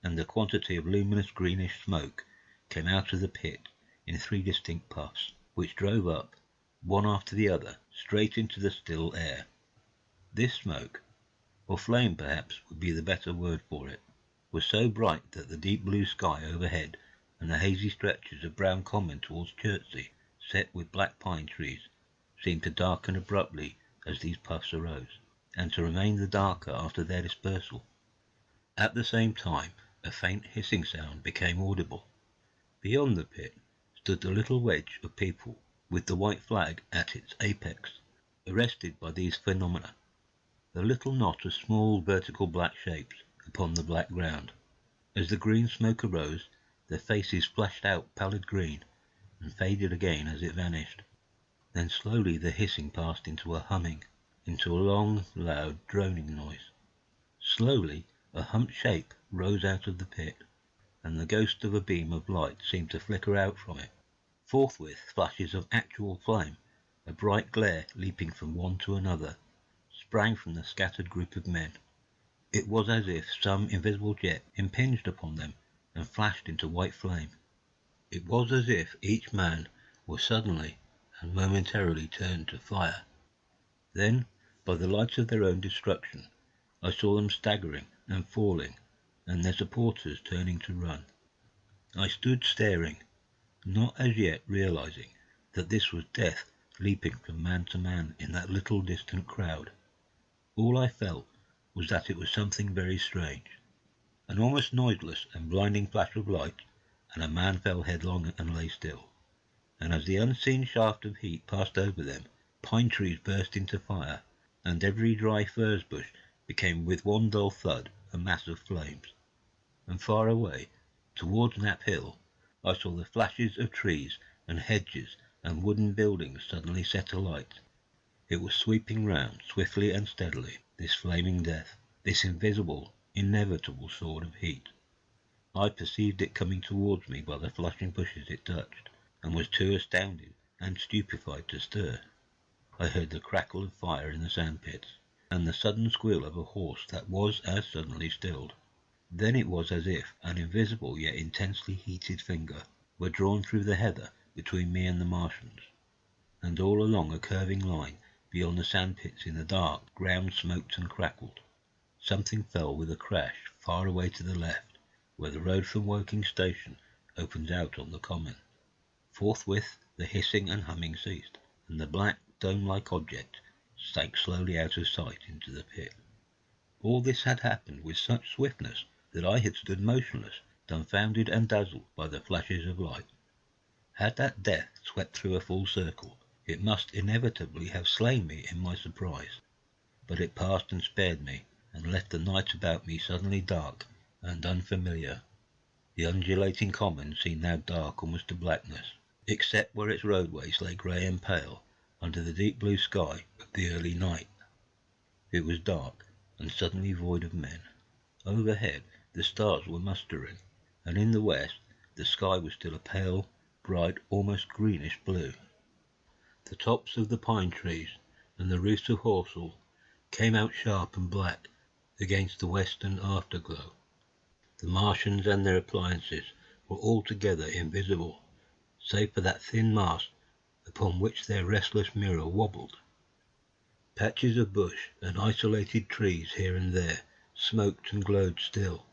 Speaker 1: and a quantity of luminous greenish smoke came out of the pit in 3 distinct puffs, which drove up, one after the other, straight into the still air. This smoke, or flame perhaps would be the better word for it, was so bright that the deep blue sky overhead and the hazy stretches of brown common towards Chertsey, set with black pine trees, seemed to darken abruptly as these puffs arose, and to remain the darker after their dispersal. At the same time a faint hissing sound became audible. Beyond the pit stood the little wedge of people with the white flag at its apex, arrested by these phenomena, a little knot of small vertical black shapes upon the black ground. As the green smoke arose, their faces flashed out pallid green, and faded again as it vanished. Then slowly the hissing passed into a humming, into a long, loud, droning noise. Slowly a humped shape rose out of the pit, and the ghost of a beam of light seemed to flicker out from it. Forthwith flashes of actual flame, a bright glare leaping from one to another, sprang from the scattered group of men. It was as if some invisible jet impinged upon them and flashed into white flame. It was as if each man was suddenly and momentarily turned to fire. Then, by the lights of their own destruction, I saw them staggering and falling, and their supporters turning to run. I stood staring, not as yet realizing that this was death leaping from man to man in that little distant crowd. All I felt was that it was something very strange. An almost noiseless and blinding flash of light, and a man fell headlong and lay still. And as the unseen shaft of heat passed over them, pine trees burst into fire, and every dry furze bush became with one dull thud a mass of flames. And far away, towards Knapp Hill, I saw the flashes of trees and hedges and wooden buildings suddenly set alight. It was sweeping round swiftly and steadily, this flaming death, this invisible, inevitable sword of heat. I perceived it coming towards me by the flushing bushes it touched, and was too astounded and stupefied to stir. I heard the crackle of fire in the sandpits, and the sudden squeal of a horse that was as suddenly stilled. Then it was as if an invisible yet intensely heated finger were drawn through the heather between me and the Martians, and all along a curving line beyond the sandpits in the dark ground smoked and crackled. Something fell with a crash far away to the left, where the road from Woking station opens out on the common. Forthwith the hissing and humming ceased, and the black dome-like object sank slowly out of sight into the pit. All this had happened with such swiftness that I had stood motionless, dumbfounded and dazzled by the flashes of light. Had that death swept through a full circle, it must inevitably have slain me in my surprise. But it passed and spared me, and left the night about me suddenly dark and unfamiliar. The undulating common seemed now dark almost to blackness, except where its roadways lay grey and pale under the deep blue sky of the early night. It was dark and suddenly void of men. Overhead the stars were mustering, and in the west the sky was still a pale, bright, almost greenish blue. The tops of the pine trees and the roofs of Horsell came out sharp and black against the western afterglow. The Martians and their appliances were altogether invisible, save for that thin mass upon which their restless mirror wobbled. Patches of bush and isolated trees here and there smoked and glowed still,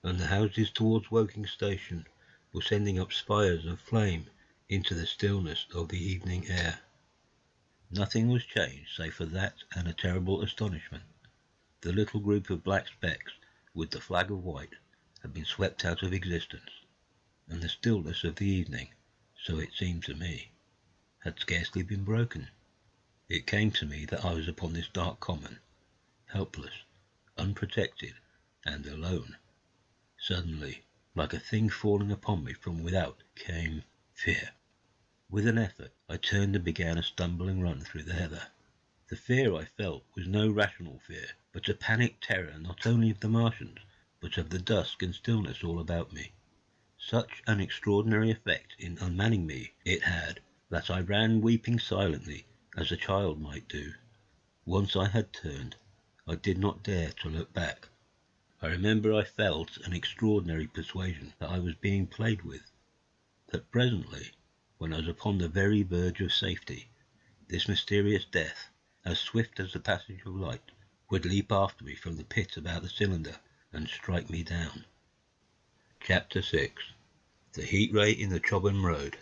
Speaker 1: and the houses towards Woking station were sending up spires of flame into the stillness of the evening air. Nothing was changed save for that and a terrible astonishment. The little group of black specks with the flag of white had been swept out of existence, and the stillness of the evening, so it seemed to me, had scarcely been broken. It came to me that I was upon this dark common, helpless, unprotected, and alone. Suddenly, like a thing falling upon me from without, came fear. With an effort, I turned and began a stumbling run through the heather. The fear I felt was no rational fear, but a panic terror not only of the Martians, but of the dusk and stillness all about me. Such an extraordinary effect in unmanning me it had, that I ran weeping silently, as a child might do. Once I had turned, I did not dare to look back. I remember I felt an extraordinary persuasion that I was being played with, that presently, when I was upon the very verge of safety, this mysterious death, as swift as the passage of light, would leap after me from the pit about the cylinder and strike me down. Chapter 6. The Heat Ray in the Chobham Road.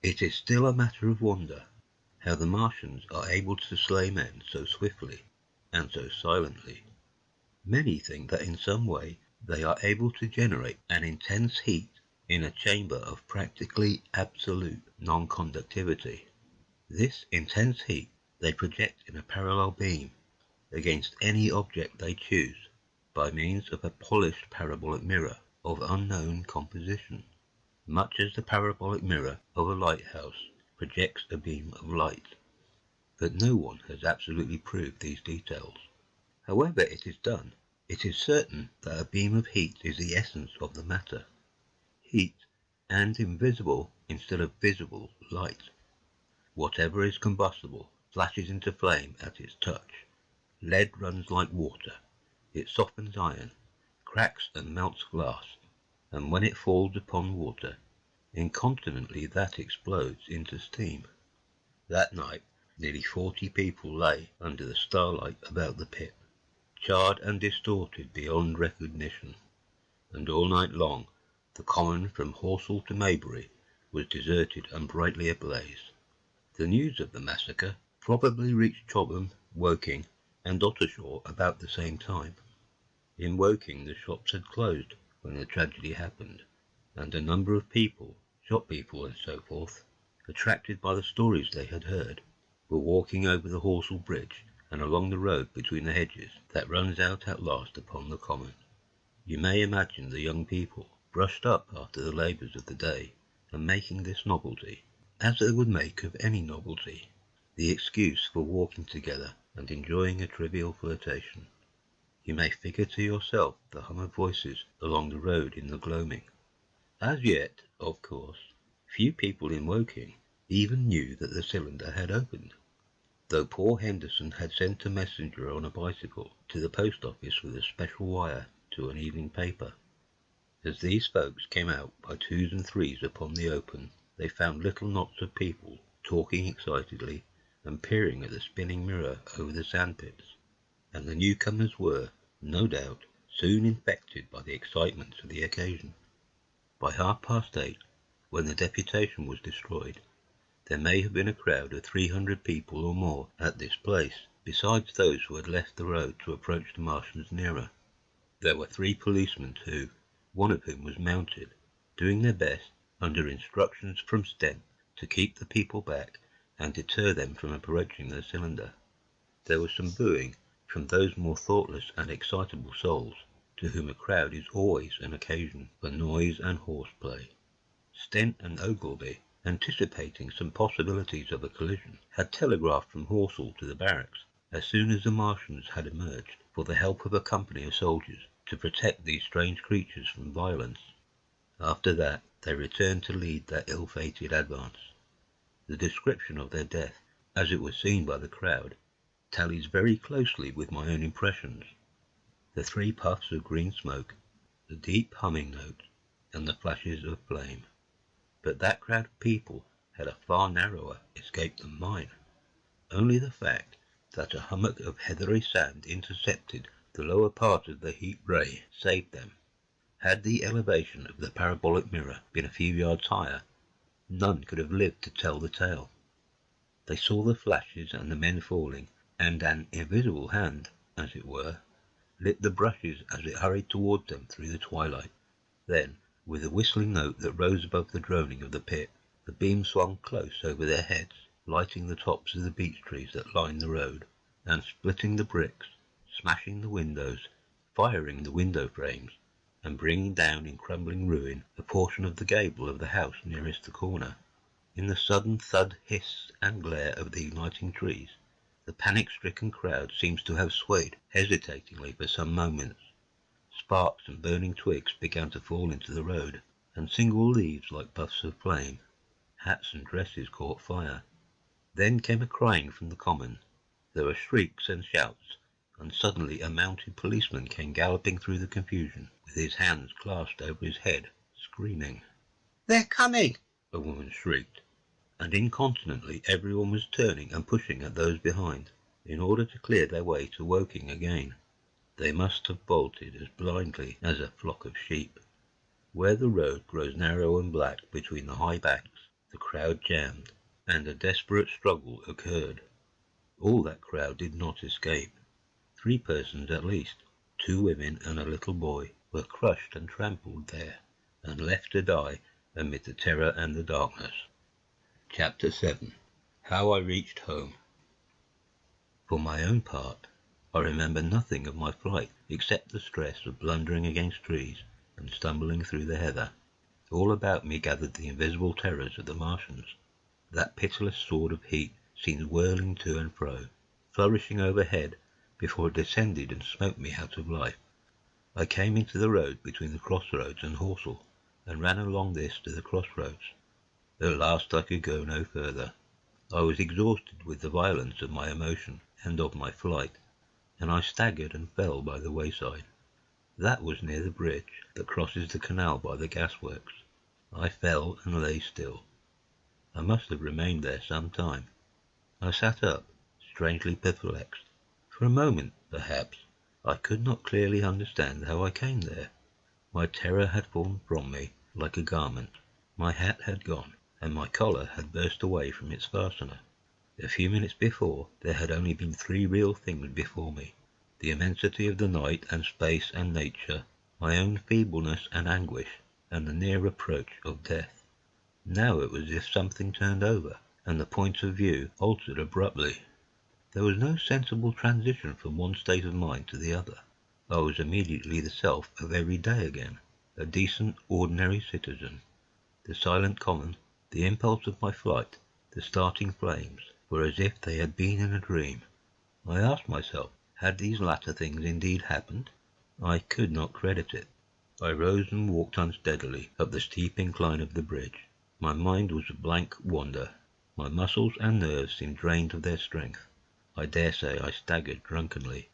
Speaker 1: It is still a matter of wonder how the Martians are able to slay men so swiftly and so silently. Many think that in some way they are able to generate an intense heat in a chamber of practically absolute non-conductivity. This intense heat they project in a parallel beam against any object they choose by means of a polished parabolic mirror of unknown composition, much as the parabolic mirror of a lighthouse projects a beam of light. But no one has absolutely proved these details. However it is done, it is certain that a beam of heat is the essence of the matter. Heat, and invisible instead of visible light. Whatever is combustible flashes into flame at its touch. Lead runs like water. It softens iron, cracks and melts glass, and when it falls upon water, incontinently that explodes into steam. That night, nearly 40 people lay under the starlight about the pit, charred and distorted beyond recognition, and all night long the common from Horsell to Maybury was deserted and brightly ablaze. The news of the massacre probably reached Chobham, Woking, and Ottershaw about the same time. In Woking the shops had closed when the tragedy happened, and a number of people, shop people and so forth, attracted by the stories they had heard, were walking over the Horsell Bridge and along the road between the hedges that runs out at last upon the common. You may imagine the young people, brushed up after the labours of the day, and making this novelty, as they would make of any novelty, the excuse for walking together and enjoying a trivial flirtation. You may figure to yourself the hum of voices along the road in the gloaming. As yet, of course, few people in Woking even knew that the cylinder had opened, though poor Henderson had sent a messenger on a bicycle to the post office with a special wire to an evening paper. As these folks came out by twos and threes upon the open, they found little knots of people talking excitedly and peering at the spinning mirror over the sandpits, and the newcomers were, no doubt, soon infected by the excitement of the occasion. By 8:30, when the deputation was destroyed, there may have been a crowd of 300 people or more at this place, besides those who had left the road to approach the Martians nearer. There were 3 policemen who, one of whom was mounted, doing their best, under instructions from Stent, to keep the people back and deter them from approaching the cylinder. There was some booing from those more thoughtless and excitable souls, to whom a crowd is always an occasion for noise and horseplay. Stent and Ogilvy, anticipating some possibilities of a collision, had telegraphed from Horsell to the barracks, as soon as the Martians had emerged, for the help of a company of soldiers to protect these strange creatures from violence. After that, they returned to lead their ill-fated advance. The description of their death, as it was seen by the crowd, tallies very closely with my own impressions. The 3 puffs of green smoke, the deep humming notes, and the flashes of flame. But that crowd of people had a far narrower escape than mine. Only the fact that a hummock of heathery sand intercepted the lower part of the heat ray saved them. Had the elevation of the parabolic mirror been a few yards higher, none could have lived to tell the tale. They saw the flashes and the men falling, and an invisible hand, as it were, lit the brushes as it hurried toward them through the twilight. Then, with a whistling note that rose above the droning of the pit, the beam swung close over their heads, lighting the tops of the beech trees that lined the road, and splitting the bricks, smashing the windows, firing the window frames, and bringing down in crumbling ruin a portion of the gable of the house nearest the corner. In the sudden thud, hiss, and glare of the igniting trees, the panic-stricken crowd seems to have swayed hesitatingly for some moments. Sparks and burning twigs began to fall into the road, and single leaves like puffs of flame. Hats and dresses caught fire. Then came a crying from the common. There were shrieks and shouts, and suddenly a mounted policeman came galloping through the confusion, with his hands clasped over his head, screaming. "They're coming!" a woman shrieked, and incontinently everyone was turning and pushing at those behind, in order to clear their way to Woking again. They must have bolted as blindly as a flock of sheep. Where the road grows narrow and black between the high banks, the crowd jammed, and a desperate struggle occurred. All that crowd did not escape. 3 persons at least, 2 women and a little boy, were crushed and trampled there, and left to die amid the terror and the darkness. Chapter 7. How I reached home. For my own part, I remember nothing of my flight except the stress of blundering against trees and stumbling through the heather. All about me gathered the invisible terrors of the Martians. That pitiless sword of heat seemed whirling to and fro, flourishing overhead before it descended and smote me out of life. I came into the road between the crossroads and Horsell, and ran along this to the crossroads. At last I could go no further. I was exhausted with the violence of my emotion and of my flight, and I staggered and fell by the wayside. That was near the bridge that crosses the canal by the gasworks. I fell and lay still. I must have remained there some time. I sat up, strangely perplexed. For a moment, perhaps, I could not clearly understand how I came there. My terror had fallen from me like a garment. My hat had gone, and my collar had burst away from its fastener. A few minutes before, there had only been 3 real things before me: the immensity of the night and space and nature, my own feebleness and anguish, and the near approach of death. Now it was as if something turned over, and the point of view altered abruptly. There was no sensible transition from one state of mind to the other. I was immediately the self of every day again, a decent, ordinary citizen. The silent common, the impulse of my flight, the starting flames, were as if they had been in a dream. I asked myself, had these latter things indeed happened? I could not credit it. I rose and walked unsteadily up the steep incline of the bridge. My mind was a blank wonder. My muscles and nerves seemed drained of their strength. I dare say I staggered drunkenly.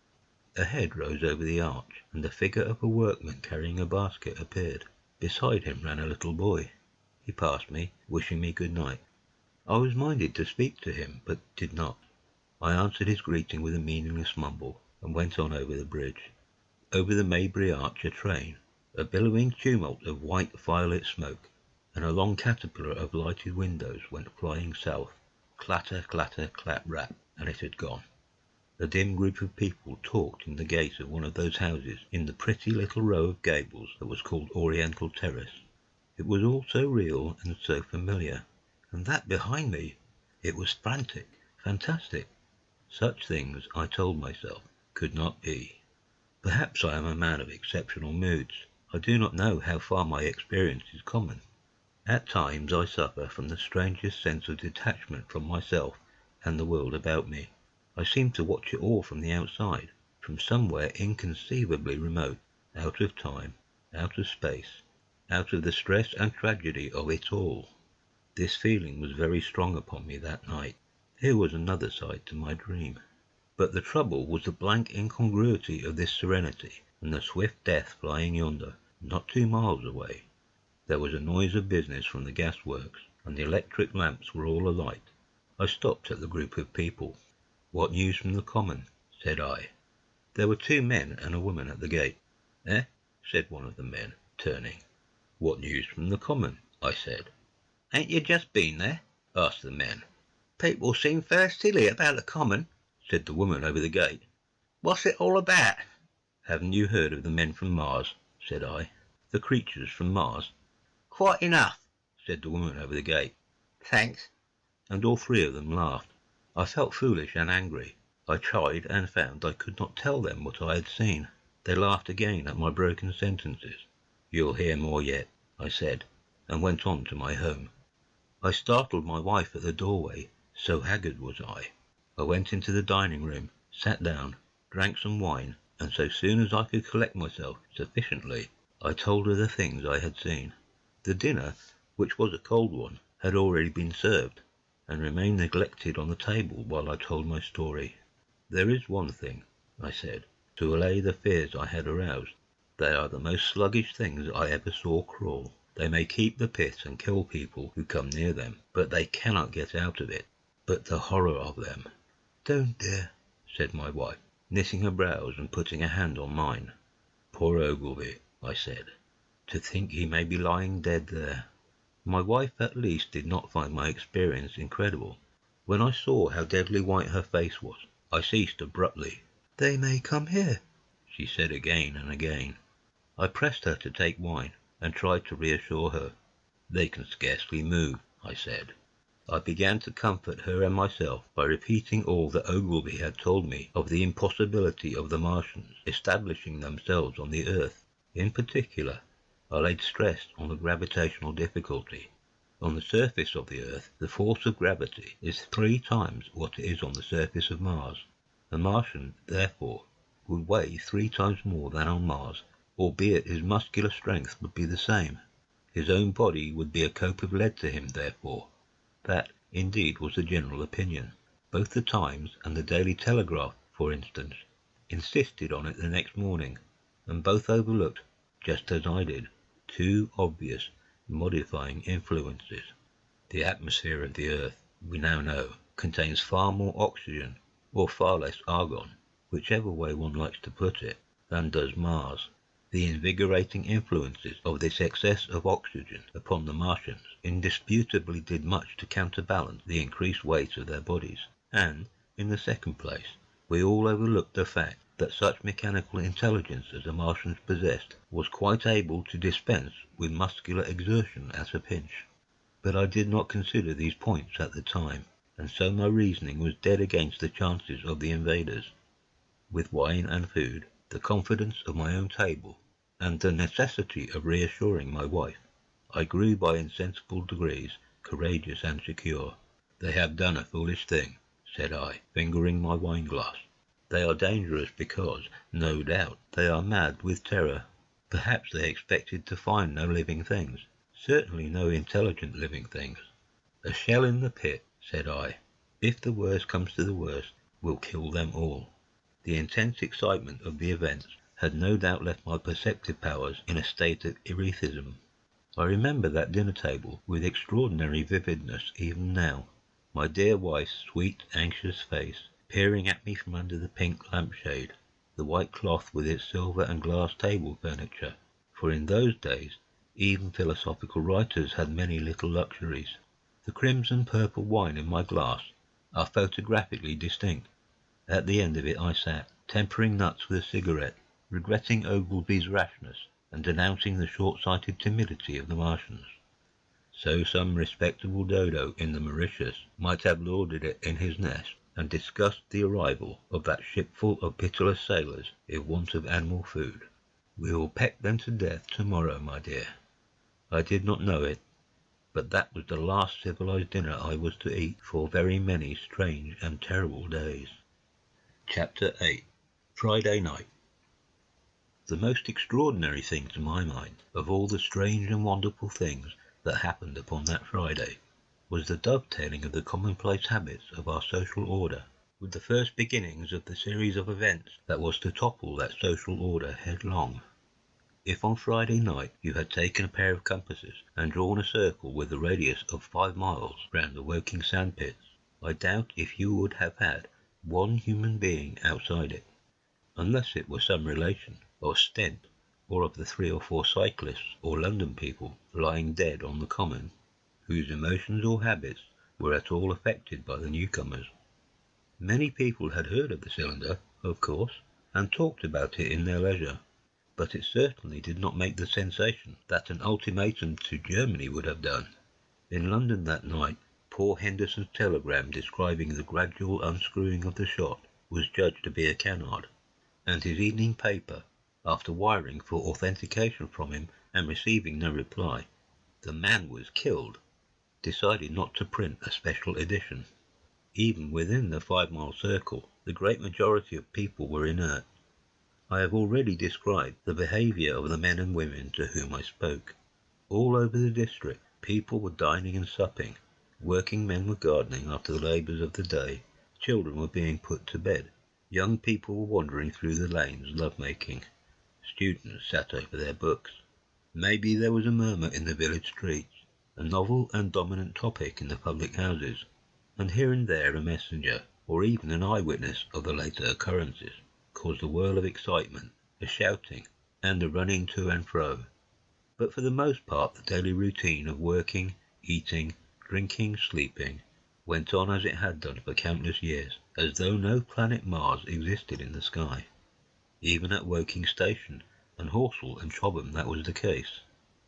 Speaker 1: A head rose over the arch, and the figure of a workman carrying a basket appeared. Beside him ran a little boy. He passed me, wishing me good night. I was minded to speak to him, but did not. I answered his greeting with a meaningless mumble, and went on over the bridge. Over the Maybury Arch a train, a billowing tumult of white violet smoke, and a long caterpillar of lighted windows went flying south. Clatter, clatter, clap, rap, and it had gone. A dim group of people talked in the gate of one of those houses in the pretty little row of gables that was called Oriental Terrace. It was all so real and so familiar. And that behind me! It was frantic, fantastic. Such things, I told myself, could not be. Perhaps I am a man of exceptional moods. I do not know how far my experience is common. At times I suffer from the strangest sense of detachment from myself and the world about me. I seem to watch it all from the outside, from somewhere inconceivably remote, out of time, out of space, out of the stress and tragedy of it all. This feeling was very strong upon me that night. Here was another side to my dream. But the trouble was the blank incongruity of this serenity and the swift death flying yonder, not 2 miles away. There was a noise of business from the gasworks, and the electric lamps were all alight. I stopped at the group of people. "What news from the common?" said I. There were 2 men and a woman at the gate. "Eh?" said one of the men, turning. "What news from the common?" I said. "Ain't you just been there?" asked the men. "People seem fair silly about the common," said the woman over the gate. "What's it all about?" Haven't you heard of the men from Mars? Said I. The creatures from Mars?
Speaker 2: Quite enough,
Speaker 1: Said the woman over the gate.
Speaker 2: thanks.
Speaker 1: And all three of them laughed. I felt foolish and angry. I tried and found I could not tell them what I had seen. They laughed again at my broken sentences. You'll hear more yet, I said, and went on to my home. I startled my wife at the doorway, so haggard was I. I went into the dining room, sat down, drank some wine, and so soon as I could collect myself sufficiently, I told her the things I had seen. The dinner, which was a cold one, had already been served, and remained neglected on the table while I told my story. There is one thing, I said, to allay the fears I had aroused. They are the most sluggish things I ever saw crawl. They may keep the pit and kill people who come near them, but they cannot get out of it. But the horror of them! Don't dare, said my wife, knitting her brows and putting a hand on mine. Poor Ogilvy, I said. To think he may be lying dead there. My wife at least did not find my experience incredible. When I saw how deadly white her face was, I ceased abruptly. They may come here, she said again and again. I pressed her to take wine, and tried to reassure her. They can scarcely move, I said. I began to comfort her and myself by repeating all that Ogilvy had told me of the impossibility of the Martians establishing themselves on the earth. In particular, I laid stress on the gravitational difficulty. On the surface of the earth, the force of gravity is 3 times what it is on the surface of Mars. The Martian, therefore, would weigh 3 times more than on Mars, albeit his muscular strength would be the same. His own body would be a cope of lead to him, therefore. That, indeed, was the general opinion. Both the Times and the Daily Telegraph, for instance, insisted on it the next morning, and both overlooked, just as I did, 2 obvious modifying influences. The atmosphere of the earth, we now know, contains far more oxygen, or far less argon, whichever way one likes to put it, than does Mars. The invigorating influences of this excess of oxygen upon the Martians indisputably did much to counterbalance the increased weight of their bodies, and, in the second place, we all overlooked the fact that such mechanical intelligence as the Martians possessed was quite able to dispense with muscular exertion at a pinch. But I did not consider these points at the time, and so my reasoning was dead against the chances of the invaders. With wine and food, the confidence of my own table, and the necessity of reassuring my wife, I grew by insensible degrees courageous and secure. They have done a foolish thing, said I, fingering my wine-glass. They are dangerous because, no doubt, they are mad with terror. Perhaps they expected to find no living things, certainly no intelligent living things. A shell in the pit, said I, if the worst comes to the worst, will kill them all. The intense excitement of the events had no doubt left my perceptive powers in a state of erethism. I remember that dinner table with extraordinary vividness even now. My dear wife's sweet, anxious face, peering at me from under the pink lampshade, the white cloth with its silver and glass table furniture, for in those days even philosophical writers had many little luxuries. The crimson purple wine in my glass are photographically distinct. At the end of it I sat, tempering nuts with a cigarette, regretting Ogilvy's rashness, and denouncing the short-sighted timidity of the Martians. So some respectable dodo in the Mauritius might have lorded it in his nest, and discussed the arrival of that shipful of pitiless sailors in want of animal food. We will peck them to death tomorrow, my dear. I did not know it, but that was the last civilized dinner I was to eat for very many strange and terrible days. Chapter 8. Friday night. The most extraordinary thing to my mind, of all the strange and wonderful things that happened upon that Friday, was the dovetailing of the commonplace habits of our social order with the first beginnings of the series of events that was to topple that social order headlong. If on Friday night you had taken a pair of compasses and drawn a circle with a radius of 5 miles round the Woking sandpits, I doubt if you would have had one human being outside it, unless it were some relation, or stent, or of the 3 or 4 cyclists or London people lying dead on the common, whose emotions or habits were at all affected by the newcomers. Many people had heard of the cylinder, of course, and talked about it in their leisure, but it certainly did not make the sensation that an ultimatum to Germany would have done. In London that night, poor Henderson's telegram describing the gradual unscrewing of the shot was judged to be a canard, and his evening paper, after wiring for authentication from him and receiving no reply, "The man was killed," decided not to print a special edition. Even within the 5-mile circle, the great majority of people were inert. I have already described the behaviour of the men and women to whom I spoke. All over the district, people were dining and supping, working men were gardening after the labours of the day, children were being put to bed, young people were wandering through the lanes love-making, students sat over their books. Maybe there was a murmur in the village streets, a novel and dominant topic in the public houses, and here and there a messenger, or even an eyewitness of the later occurrences, caused a whirl of excitement, a shouting, and a running to and fro. But for the most part the daily routine of working, eating, drinking, sleeping, went on as it had done for countless years, as though no planet Mars existed in the sky. Even at Woking Station and Horsell and Chobham that was the case.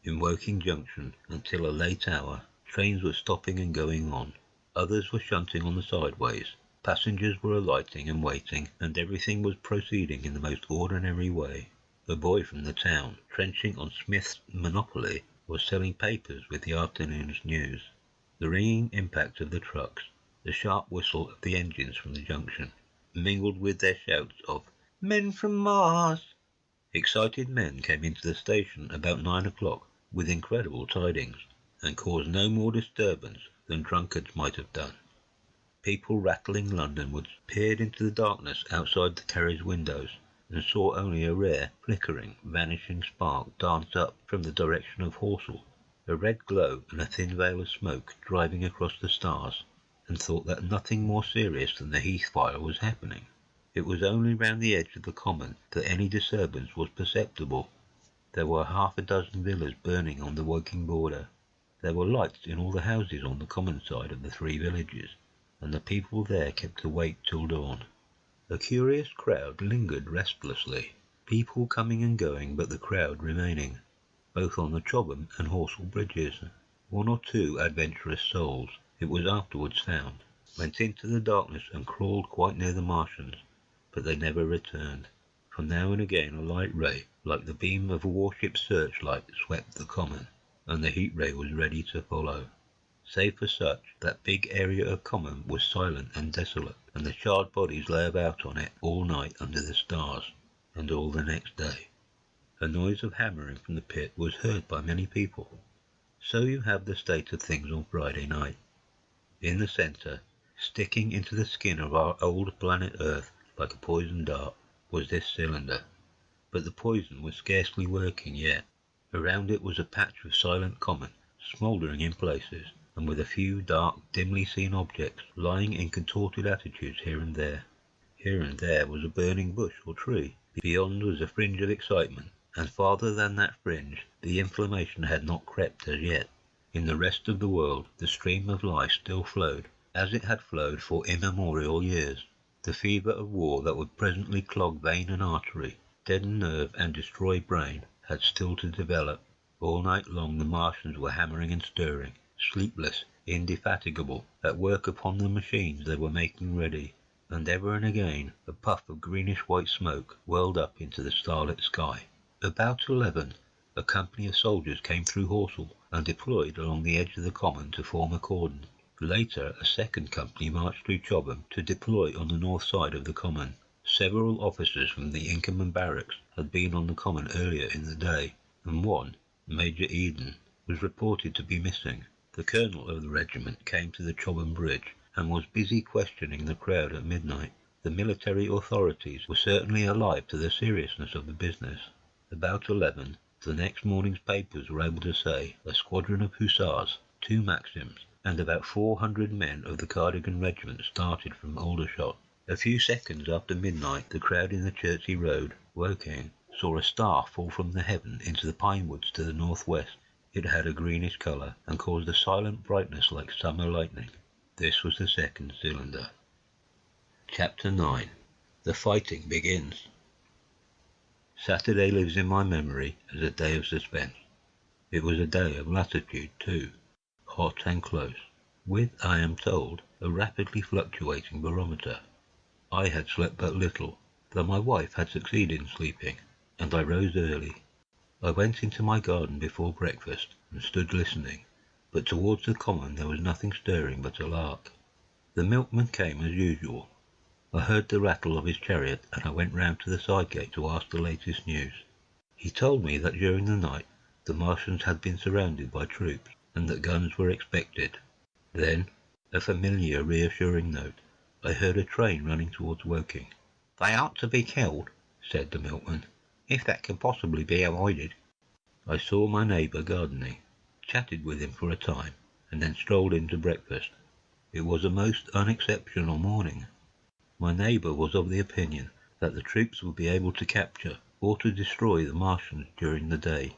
Speaker 1: In Woking Junction, until a late hour, trains were stopping and going on. Others were shunting on the sideways. Passengers were alighting and waiting, and everything was proceeding in the most ordinary way. A boy from the town, trenching on Smith's Monopoly, was selling papers with the afternoon's news. The ringing impact of the trucks, the sharp whistle of the engines from the junction, mingled with their shouts of "Men from Mars." Excited men came into the station about 9 o'clock with incredible tidings, and caused no more disturbance than drunkards might have done. People rattling Londonwards peered into the darkness outside the carriage windows, and saw only a rare, flickering, vanishing spark dance up from the direction of Horsell, a red glow and a thin veil of smoke driving across the stars, and thought that nothing more serious than the Heath fire was happening. It was only round the edge of the common that any disturbance was perceptible. There were half a dozen villas burning on the Woking border. There were lights in all the houses on the common side of the 3 villages, and the people there kept awake till dawn. A curious crowd lingered restlessly, people coming and going, but the crowd remaining, both on the Chobham and Horsell bridges. 1 or 2 adventurous souls, it was afterwards found, went into the darkness and crawled quite near the Martians, but they never returned, for now and again a light ray, like the beam of a warship's searchlight, swept the common, and the heat ray was ready to follow. Save for such, that big area of common was silent and desolate, and the charred bodies lay about on it all night under the stars, and all the next day. A noise of hammering from the pit was heard by many people. So you have the state of things on Friday night. In the centre, sticking into the skin of our old planet Earth like a poisoned dart, was this cylinder, but the poison was scarcely working yet. Around it was a patch of silent common, smouldering in places, and with a few dark, dimly seen objects lying in contorted attitudes here and there. Here and there was a burning bush or tree. Beyond was a fringe of excitement, and farther than that fringe the inflammation had not crept as yet. In the rest of the world the stream of life still flowed, as it had flowed for immemorial years. The fever of war that would presently clog vein and artery, deaden nerve and destroy brain, had still to develop. All night long the Martians were hammering and stirring, sleepless, indefatigable, at work upon the machines they were making ready, and ever and again a puff of greenish-white smoke whirled up into the starlit sky. About 11, a company of soldiers came through Horsell and deployed along the edge of the common to form a cordon. Later, a second company marched through Chobham to deploy on the north side of the common. Several officers from the Inkerman barracks had been on the common earlier in the day, and one, Major Eden, was reported to be missing. The colonel of the regiment came to the Chobham Bridge and was busy questioning the crowd at midnight. The military authorities were certainly alive to the seriousness of the business. About 11, the next morning's papers were able to say a squadron of hussars, 2 Maxims, and about 400 men of the Cardigan regiment started from Aldershot. A few seconds after midnight, the crowd in the Chertsey Road, Woking, saw a star fall from the heaven into the pine woods to the northwest. It had a greenish colour, and caused a silent brightness like summer lightning. This was the second cylinder. Chapter 9. The fighting begins. Saturday lives in my memory as a day of suspense. It was a day of latitude too, hot and close, with, I am told, a rapidly fluctuating barometer. I had slept but little, though my wife had succeeded in sleeping, and I rose early. I went into my garden before breakfast and stood listening, but towards the common there was nothing stirring but a lark. The milkman came as usual. I heard the rattle of his chariot, and I went round to the side gate to ask the latest news. He told me that during the night the Martians had been surrounded by troops, and that guns were expected. Then, a familiar reassuring note, I heard a train running towards Woking.
Speaker 2: They aren't to be killed, said the milkman, if that can possibly be avoided.
Speaker 1: I saw my neighbour gardening, chatted with him for a time, and then strolled in to breakfast. It was a most unexceptional morning. My neighbour was of the opinion that the troops would be able to capture or to destroy the Martians during the day.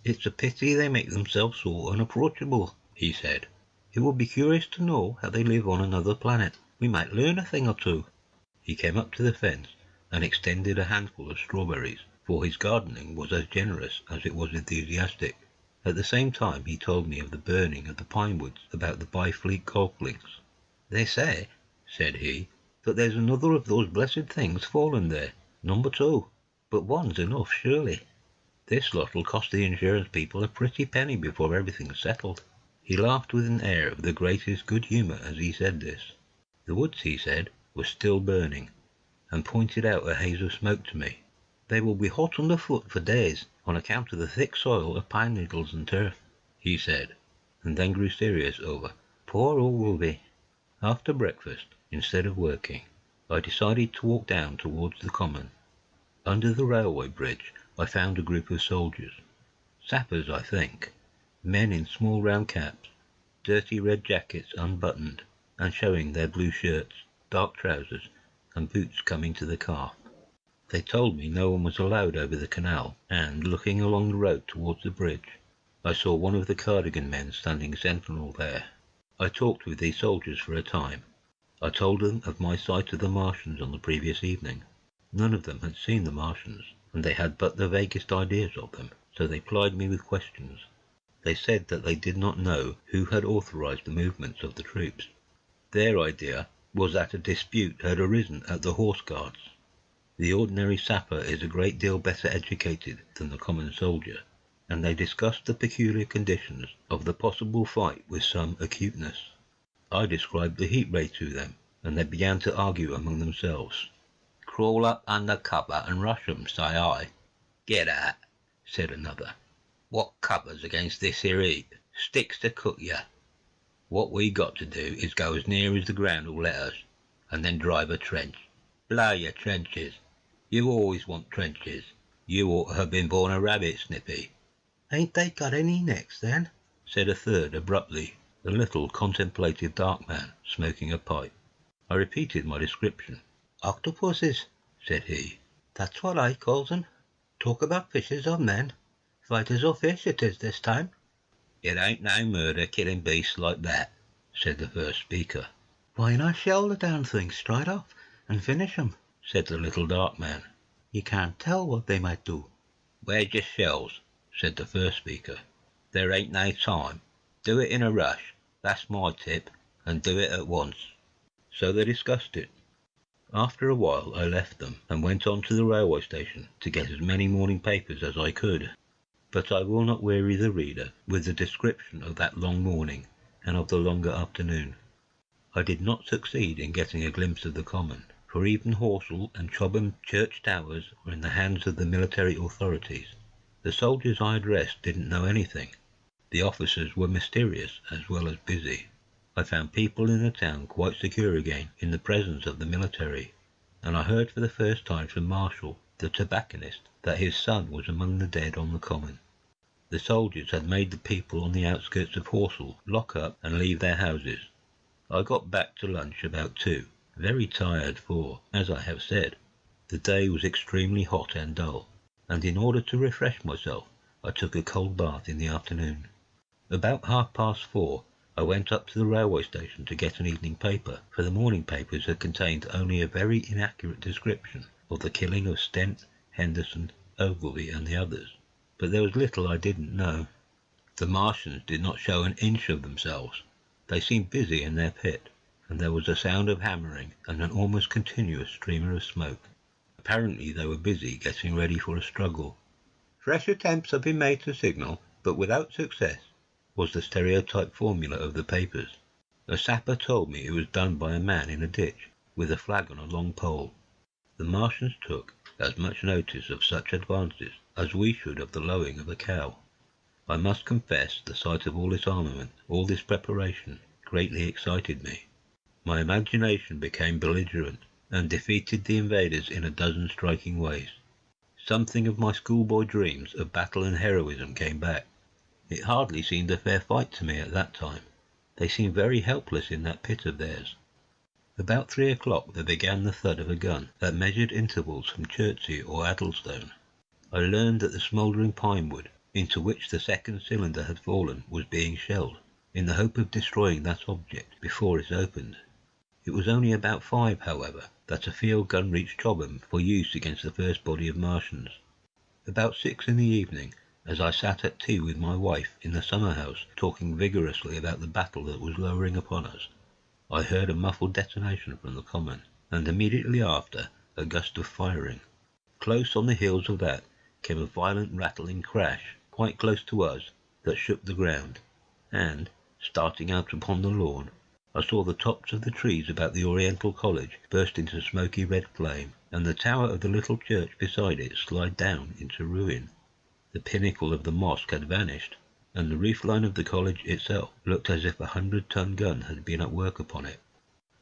Speaker 2: It's a pity they make themselves so unapproachable, he said. It would be curious to know how they live on another planet. We might learn a thing or two.
Speaker 1: He came up to the fence and extended a handful of strawberries, for his gardening was as generous as it was enthusiastic. At the same time he told me of the burning of the pine woods about the Byfleet golf links.
Speaker 2: They say, said he, that there's another of those blessed things fallen there, number 2, but one's enough, surely. This lot'll cost the insurance people a pretty penny before everything's settled.
Speaker 1: He laughed with an air of the greatest good humour as he said this. The woods, he said, were still burning, and pointed out a haze of smoke to me.
Speaker 2: They will be hot underfoot for days, on account of the thick soil of pine needles and turf, he said, and then grew serious over poor old Wilby.
Speaker 1: After breakfast, instead of working, I decided to walk down towards the common. Under the railway bridge I found a group of soldiers. Sappers, I think. Men in small round caps, dirty red jackets unbuttoned, and showing their blue shirts, dark trousers, and boots coming to the calf. They told me no one was allowed over the canal, and, looking along the road towards the bridge, I saw one of the cardigan men standing sentinel there. I talked with these soldiers for a time. I told them of my sight of the Martians on the previous evening. None of them had seen the Martians, and they had but the vaguest ideas of them, so they plied me with questions. They said that they did not know who had authorized the movements of the troops. Their idea was that a dispute had arisen at the Horse Guards. The ordinary sapper is a great deal better educated than the common soldier, and they discussed the peculiar conditions of the possible fight with some acuteness. I described the heat ray to them, and they began to argue among themselves.
Speaker 2: Crawl up under cover and rush 'em, say I.
Speaker 1: Get out, said another.
Speaker 2: What covers against this here heat? Sticks to cook ya.
Speaker 1: What we got to do is go as near as the ground will let us, and then drive a trench.
Speaker 2: Blow your trenches.
Speaker 1: You always want trenches. You ought to have been born a rabbit, Snippy.
Speaker 2: Ain't they got any necks, then?
Speaker 1: Said a third abruptly, a little contemplative dark man smoking a pipe. I repeated my description.
Speaker 2: Octopuses, said he. That's what I calls 'em. Talk about fishes or men. Fighters or fish it is this time.
Speaker 1: It ain't no murder killing beasts like that, said the first speaker.
Speaker 2: Why not shell the damn things straight off and finish 'em,
Speaker 1: said the little dark man.
Speaker 2: You can't tell what they might do.
Speaker 1: We're just shells, said the first speaker. There ain't no time. Do it in a rush, that's my tip, and do it at once. So they discussed it. After a while I left them and went on to the railway station to get as many morning papers as I could. But I will not weary the reader with the description of that long morning and of the longer afternoon. I did not succeed in getting a glimpse of the common, for even Horsell and Chobham church towers were in the hands of the military authorities. The soldiers I addressed didn't know anything. The officers were mysterious as well as busy. I found people in the town quite secure again in the presence of the military, and I heard for the first time from Marshall, the tobacconist, that his son was among the dead on the common. The soldiers had made the people on the outskirts of Horsell lock up and leave their houses. I got back to lunch about 2, very tired for, as I have said, the day was extremely hot and dull, and in order to refresh myself I took a cold bath in the afternoon. About 4:30 I went up to the railway station to get an evening paper, for the morning papers had contained only a very inaccurate description of the killing of Stent, Henderson,
Speaker 2: Ogilvy and the others, but there was little I didn't know. The Martians did not show an inch of themselves. They seemed busy in their pit, and there was a sound of hammering and an almost continuous streamer of smoke. Apparently they were busy getting ready for a struggle. "Fresh attempts have been made to signal, but without success," was the stereotyped formula of the papers. A sapper told me it was done by a man in a ditch, with a flag on a long pole. The Martians took as much notice of such advances as we should of the lowing of a cow. I must confess the sight of all this armament, all this preparation, greatly excited me. My imagination became belligerent, and defeated the invaders in a dozen striking ways. Something of my schoolboy dreams of battle and heroism came back. It hardly seemed a fair fight to me at that time. They seemed very helpless in that pit of theirs. About 3 o'clock there began the thud of a gun at measured intervals from Chertsey or Addlestone. I learned that the smouldering pine wood, into which the second cylinder had fallen, was being shelled, in the hope of destroying that object before it opened. It was only about 5, however, that a field gun reached Chobham for use against the first body of Martians. About 6 in the evening, as I sat at tea with my wife in the summer house talking vigorously about the battle that was lowering upon us, I heard a muffled detonation from the common, and immediately after a gust of firing. Close on the heels of that came a violent rattling crash, quite close to us, that shook the ground, and, starting out upon the lawn, I saw the tops of the trees about the Oriental College burst into smoky red flame, and the tower of the little church beside it slide down into ruin. The pinnacle of the mosque had vanished, and the roof line of the college itself looked as if a 100-ton gun had been at work upon it.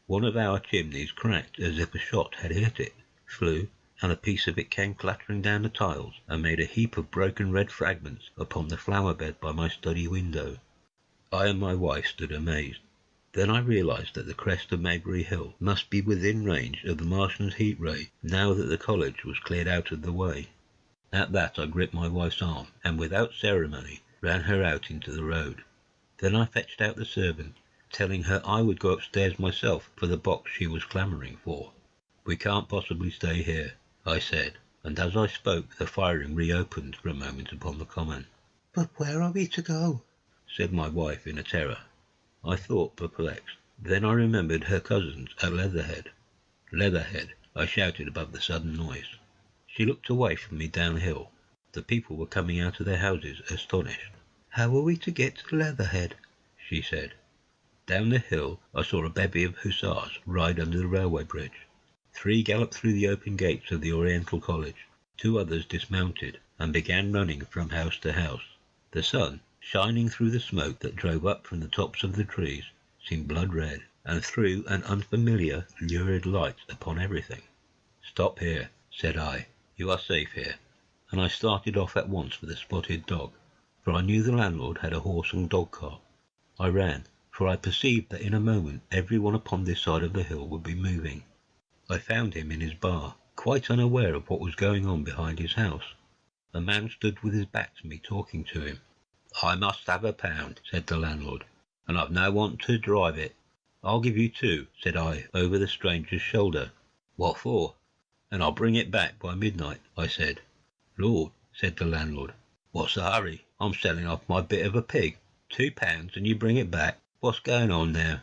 Speaker 2: One of our chimneys cracked as if a shot had hit it, flew, and a piece of it came clattering down the tiles and made a heap of broken red fragments upon the flower bed by my study window. I and my wife stood amazed. Then I realized that the crest of Maybury Hill must be within range of the Martian's heat ray now that the college was cleared out of the way. At that I gripped my wife's arm, and without ceremony ran her out into the road. Then I fetched out the servant, telling her I would go upstairs myself for the box she was clamouring for. "We can't possibly stay here," I said, and as I spoke the firing reopened for a moment upon the common. "But where are we to go?" said my wife in a terror. I thought, perplexed. Then I remembered her cousins at Leatherhead. "Leatherhead!" I shouted above the sudden noise. She looked away from me downhill. The people were coming out of their houses astonished. "How are we to get to Leatherhead?" she said. Down the hill I saw a bevy of hussars ride under the railway bridge. 3 galloped through the open gates of the Oriental College. 2 others dismounted and began running from house to house. The sun, shining through the smoke that drove up from the tops of the trees, seemed blood-red, and threw an unfamiliar, lurid light upon everything. "Stop here," said I. "You are safe here." And I started off at once for the Spotted Dog, for I knew the landlord had a horse and dog cart. I ran, for I perceived that in a moment every one upon this side of the hill would be moving. I found him in his bar, quite unaware of what was going on behind his house. A man stood with his back to me talking to him. "I must have £1," said the landlord, "and I've no one to drive it." "I'll give you 2, said I, over the stranger's shoulder. "What for?" "And I'll bring it back by midnight," I said. "Lord," said the landlord, "what's the hurry? I'm selling off my bit of a pig. £2 and you bring it back? What's going on now?"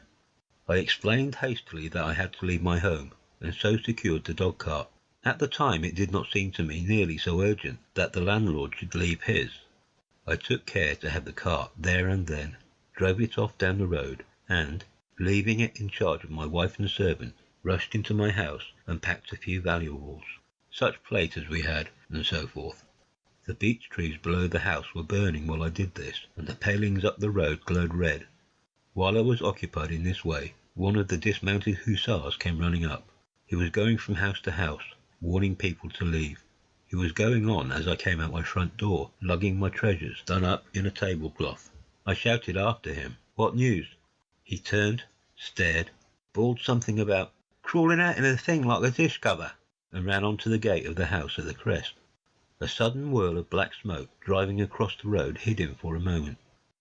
Speaker 2: I explained hastily that I had to leave my home, and so secured the dog cart. At the time it did not seem to me nearly so urgent that the landlord should leave his. I took care to have the cart there and then, drove it off down the road, and, leaving it in charge of my wife and servant, rushed into my house and packed a few valuables, such plate as we had, and so forth. The beech trees below the house were burning while I did this, and the palings up the road glowed red. While I was occupied in this way, one of the dismounted hussars came running up. He was going from house to house, warning people to leave. He was going on as I came out my front door, lugging my treasures done up in a tablecloth. I shouted after him, "What news?" He turned, stared, bawled something about crawling out in a thing like a dish cover, and ran on to the gate of the house at the crest. A sudden whirl of black smoke driving across the road hid him for a moment.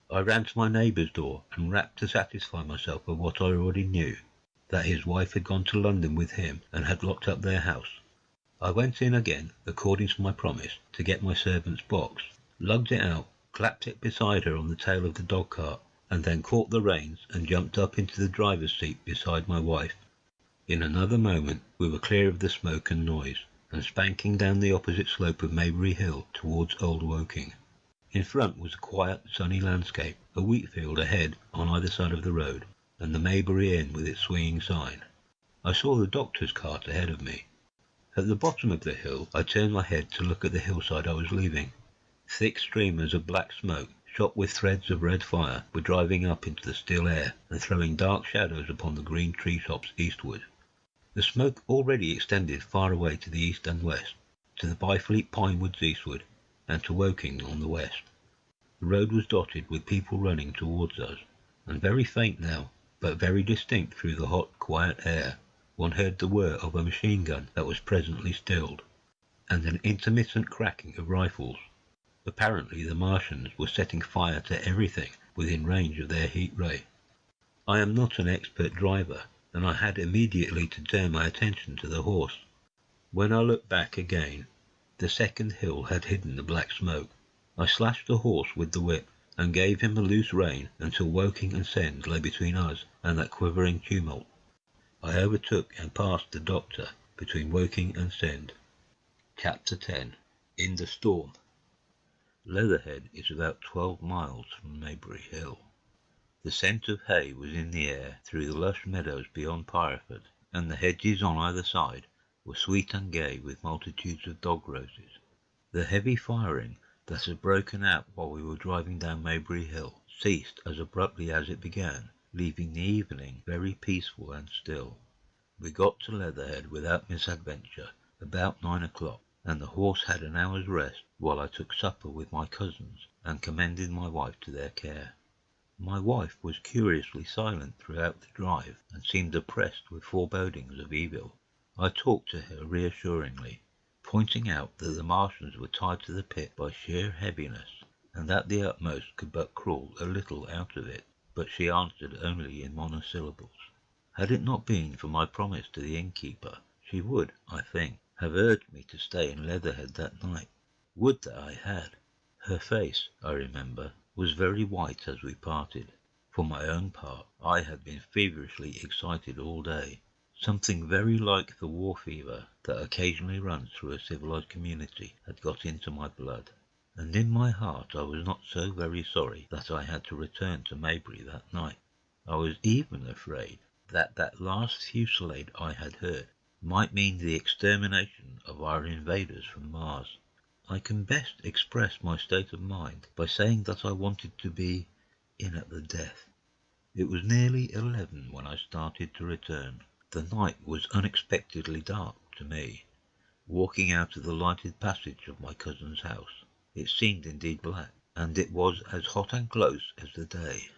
Speaker 2: I ran to my neighbour's door and rapped to satisfy myself of what I already knew, that his wife had gone to London with him and had locked up their house. I went in again, according to my promise, to get my servant's box, lugged it out, clapped it beside her on the tail of the dog-cart, and then caught the reins and jumped up into the driver's seat beside my wife. In another moment we were clear of the smoke and noise, and spanking down the opposite slope of Maybury Hill towards Old Woking. In front was a quiet, sunny landscape, a wheat field ahead on either side of the road, and the Maybury Inn with its swinging sign. I saw the doctor's cart ahead of me. At the bottom of the hill I turned my head to look at the hillside I was leaving. Thick streamers of black smoke, shot with threads of red fire, were driving up into the still air and throwing dark shadows upon the green tree-tops eastward. The smoke already extended far away to the east and west, to the Byfleet pine woods eastward, and to Woking on the west. The road was dotted with people running towards us, and very faint now, but very distinct through the hot, quiet air. One heard the whir of a machine gun that was presently stilled, and an intermittent cracking of rifles. Apparently the Martians were setting fire to everything within range of their heat ray. I am not an expert driver, and I had immediately to turn my attention to the horse. When I looked back again, the second hill had hidden the black smoke. I slashed the horse with the whip, and gave him a loose rein until Woking and Send lay between us and that quivering tumult. I overtook and passed the doctor between Woking and Send.
Speaker 1: Chapter 10. In the Storm.
Speaker 2: Leatherhead is about 12 miles from Maybury Hill. The scent of hay was in the air through the lush meadows beyond Pireford, and the hedges on either side were sweet and gay with multitudes of dog roses. The heavy firing that had broken out while we were driving down Maybury Hill ceased as abruptly as it began, leaving the evening very peaceful and still. We got to Leatherhead without misadventure about 9 o'clock, and the horse had an hour's rest while I took supper with my cousins and commended my wife to their care. My wife was curiously silent throughout the drive, and seemed oppressed with forebodings of evil. I talked to her reassuringly, pointing out that the Martians were tied to the pit by sheer heaviness, and that the utmost could but crawl a little out of it, but she answered only in monosyllables. Had it not been for my promise to the innkeeper, she would, I think, have urged me to stay in Leatherhead that night. Would that I had! Her face, I remember, was very white as we parted. For my own part, I had been feverishly excited all day. Something very like the war fever that occasionally runs through a civilized community had got into my blood, and in my heart I was not so very sorry that I had to return to Maybury that night. I was even afraid that that last fusillade I had heard might mean the extermination of our invaders from Mars. I can best express my state of mind by saying that I wanted to be in at the death. It was nearly 11 when I started to return. The night was unexpectedly dark to me. Walking out of the lighted passage of my cousin's house, it seemed indeed black, and it was as hot and close as the day.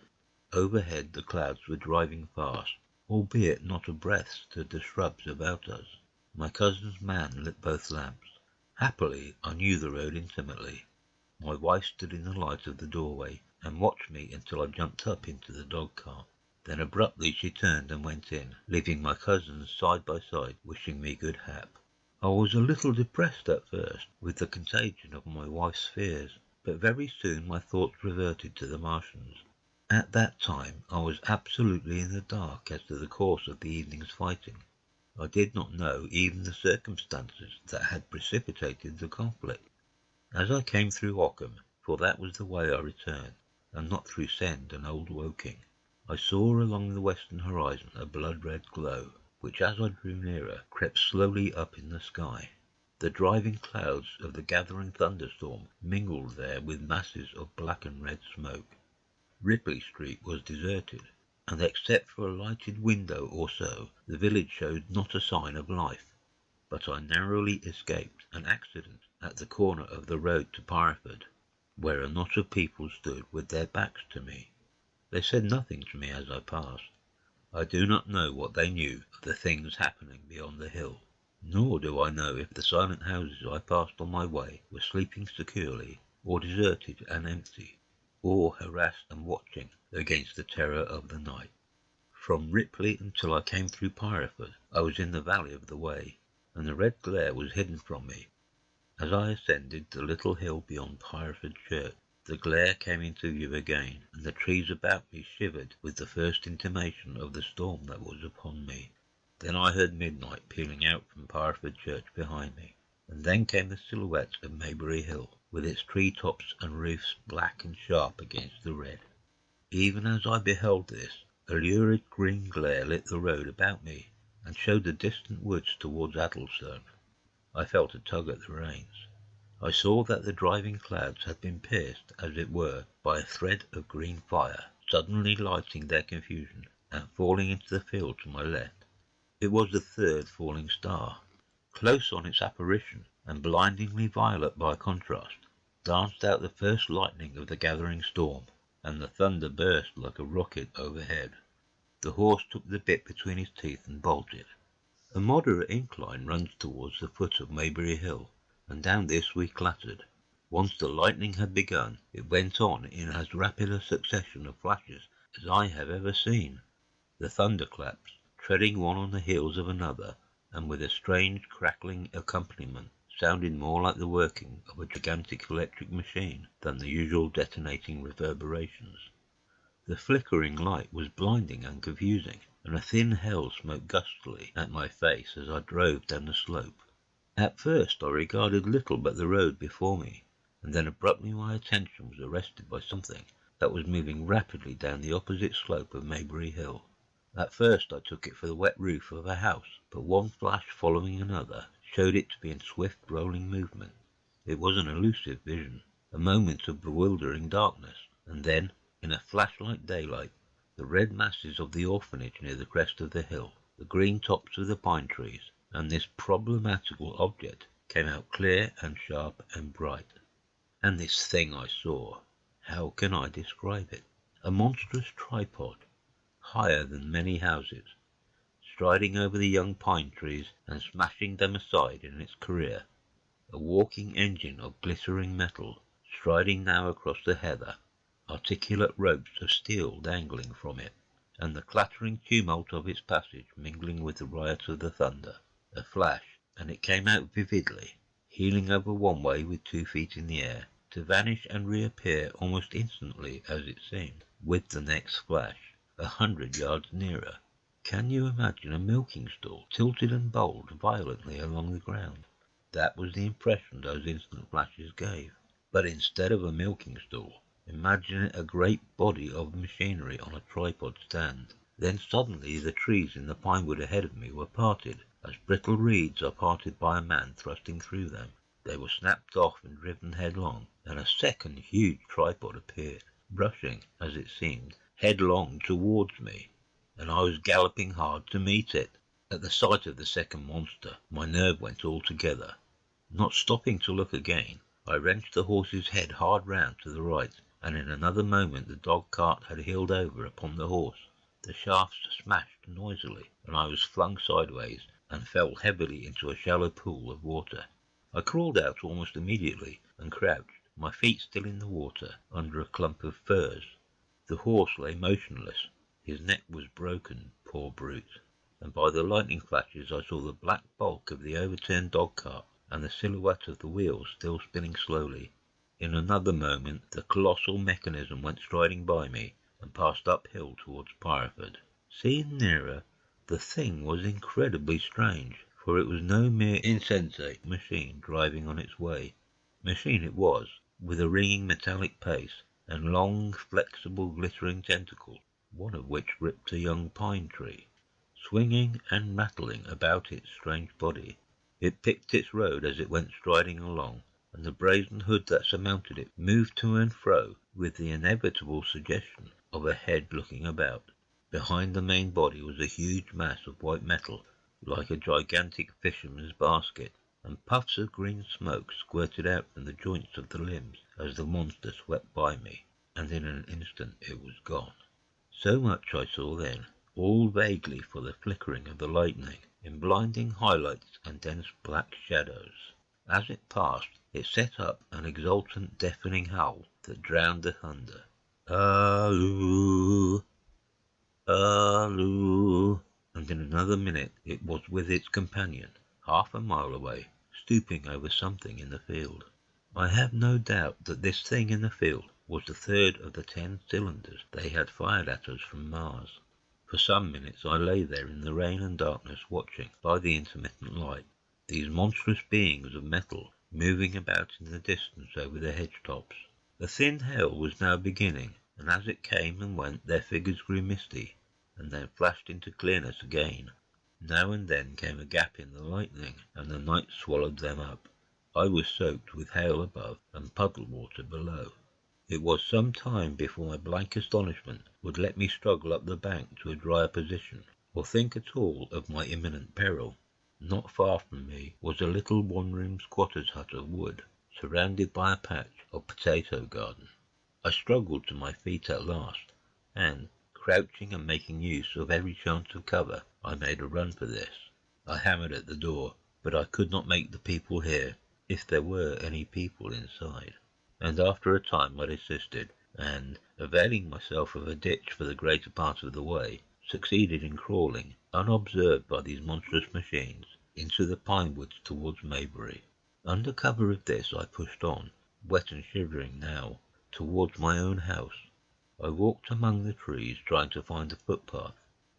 Speaker 2: Overhead the clouds were driving fast, albeit not a breath stirred the shrubs about us. My cousin's man lit both lamps. Happily I knew the road intimately. My wife stood in the light of the doorway and watched me until I jumped up into the dog-cart. Then abruptly she turned and went in, leaving my cousins side by side, wishing me good hap. I was a little depressed at first, with the contagion of my wife's fears, but very soon my thoughts reverted to the Martians. At that time I was absolutely in the dark as to the course of the evening's fighting. I did not know even the circumstances that had precipitated the conflict. As I came through Ockham, for that was the way I returned, and not through Send and Old Woking, I saw along the western horizon a blood-red glow, which as I drew nearer crept slowly up in the sky. The driving clouds of the gathering thunderstorm mingled there with masses of black and red smoke. Ripley Street was deserted, and except for a lighted window or so, the village showed not a sign of life. But I narrowly escaped an accident at the corner of the road to Pireford, where a knot of people stood with their backs to me. They said nothing to me as I passed. I do not know what they knew of the things happening beyond the hill, nor do I know if the silent houses I passed on my way were sleeping securely, or deserted and empty, or harassed and watching against the terror of the night. From Ripley until I came through Pireford, I was in the valley of the Wey. and the red glare was hidden from me. As I ascended the little hill beyond Pireford Church, the glare came into view again, and the trees about me shivered with the first intimation of the storm that was upon me. Then I heard midnight pealing out from Pireford Church behind me, and then came the silhouette of Maybury Hill, with its tree-tops and roofs black and sharp against the red. Even as I beheld this, a lurid green glare lit the road about me, and showed the distant woods towards Addlestone. I felt a tug at the reins. I saw that the driving clouds had been pierced, as it were, by a thread of green fire, suddenly lighting their confusion, and falling into the field to my left. It was the third falling star. Close on its apparition, and blindingly violet by contrast, danced out the first lightning of the gathering storm, and the thunder burst like a rocket overhead. The horse took the bit between his teeth and bolted. A moderate incline runs towards the foot of Maybury Hill, and down this we clattered. Once the lightning had begun, it went on in as rapid a succession of flashes as I have ever seen. The thunderclaps, treading one on the heels of another, and with a strange crackling accompaniment, sounded more like the working of a gigantic electric machine than the usual detonating reverberations. The flickering light was blinding and confusing, and a thin hail smote gustily at my face as I drove down the slope. At first I regarded little but the road before me, and then abruptly my attention was arrested by something that was moving rapidly down the opposite slope of Maybury Hill. At first I took it for the wet roof of a house, but one flash following another showed it to be in swift rolling movement. It was an elusive vision, a moment of bewildering darkness, and then, in a flash like daylight, the red masses of the orphanage near the crest of the hill, the green tops of the pine trees, and this problematical object came out clear and sharp and bright. And this thing I saw, how can I describe it? A monstrous tripod, higher than many houses, striding over the young pine trees and smashing them aside in its career. A walking engine of glittering metal, striding now across the heather, articulate ropes of steel dangling from it, and the clattering tumult of its passage mingling with the riot of the thunder. A flash, and it came out vividly, heeling over one way with 2 feet in the air, to vanish and reappear almost instantly, as it seemed, with the next flash, 100 yards nearer. Can you imagine a milking stool tilted and bowled violently along the ground? That was the impression those instant flashes gave. But instead of a milking stool, imagine a great body of machinery on a tripod stand. Then suddenly the trees in the pine wood ahead of me were parted, as brittle reeds are parted by a man thrusting through them. They were snapped off and driven headlong, and a second huge tripod appeared, rushing, as it seemed, headlong towards me, and I was galloping hard to meet it. At the sight of the second monster, my nerve went altogether. Not stopping to look again, I wrenched the horse's head hard round to the right, and in another moment the dog-cart had heeled over upon the horse. The shafts smashed noisily, and I was flung sideways and fell heavily into a shallow pool of water. I crawled out almost immediately and crouched, my feet still in the water, under a clump of firs. The horse lay motionless. His neck was broken, poor brute, and by the lightning flashes I saw the black bulk of the overturned dog-cart and the silhouette of the wheels still spinning slowly. In another moment the colossal mechanism went striding by me and passed uphill towards Pireford. Seen nearer, the thing was incredibly strange, for it was no mere insensate machine driving on its way. Machine it was, with a ringing metallic pace, and long, flexible, glittering tentacles, one of which ripped a young pine tree, swinging and rattling about its strange body. It picked its road as it went striding along, and the brazen hood that surmounted it moved to and fro with the inevitable suggestion of a head looking about. Behind the main body was a huge mass of white metal, like a gigantic fisherman's basket, and puffs of green smoke squirted out from the joints of the limbs as the monster swept by me, and in an instant it was gone. So much I saw then, all vaguely for the flickering of the lightning, in blinding highlights and dense black shadows. As it passed, it set up an exultant, deafening howl that drowned the thunder. Halloo! Halloo! And in another minute it was with its companion, half a mile away, stooping over something in the field. I have no doubt that this thing in the field was the third of the 10 cylinders they had fired at us from Mars. For some minutes I lay there in the rain and darkness watching, by the intermittent light, these monstrous beings of metal moving about in the distance over the hedge tops. A thin hail was now beginning, and as it came and went their figures grew misty, and then flashed into clearness again. Now and then came a gap in the lightning, and the night swallowed them up. I was soaked with hail above and puddle water below. It was some time before my blank astonishment would let me struggle up the bank to a drier position, or think at all of my imminent peril. Not far from me was a little one-room squatter's hut of wood, surrounded by a patch of potato garden. I struggled to my feet at last, and, crouching and making use of every chance of cover, I made a run for this. I hammered at the door, but I could not make the people hear, if there were any people inside. And after a time I desisted, and, availing myself of a ditch for the greater part of the way, succeeded in crawling, unobserved by these monstrous machines, into the pine woods towards Maybury. Under cover of this I pushed on, wet and shivering now, towards my own house. I walked among the trees, trying to find a footpath.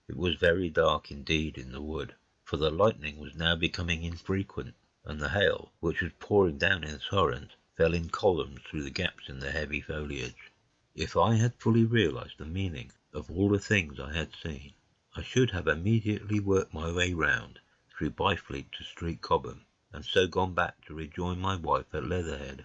Speaker 2: It was very dark indeed in the wood, for the lightning was now becoming infrequent, and the hail, which was pouring down in a torrent, fell in columns through the gaps in the heavy foliage. If I had fully realized the meaning of all the things I had seen, I should have immediately worked my way round through Byfleet to Street Cobham, and so gone back to rejoin my wife at Leatherhead.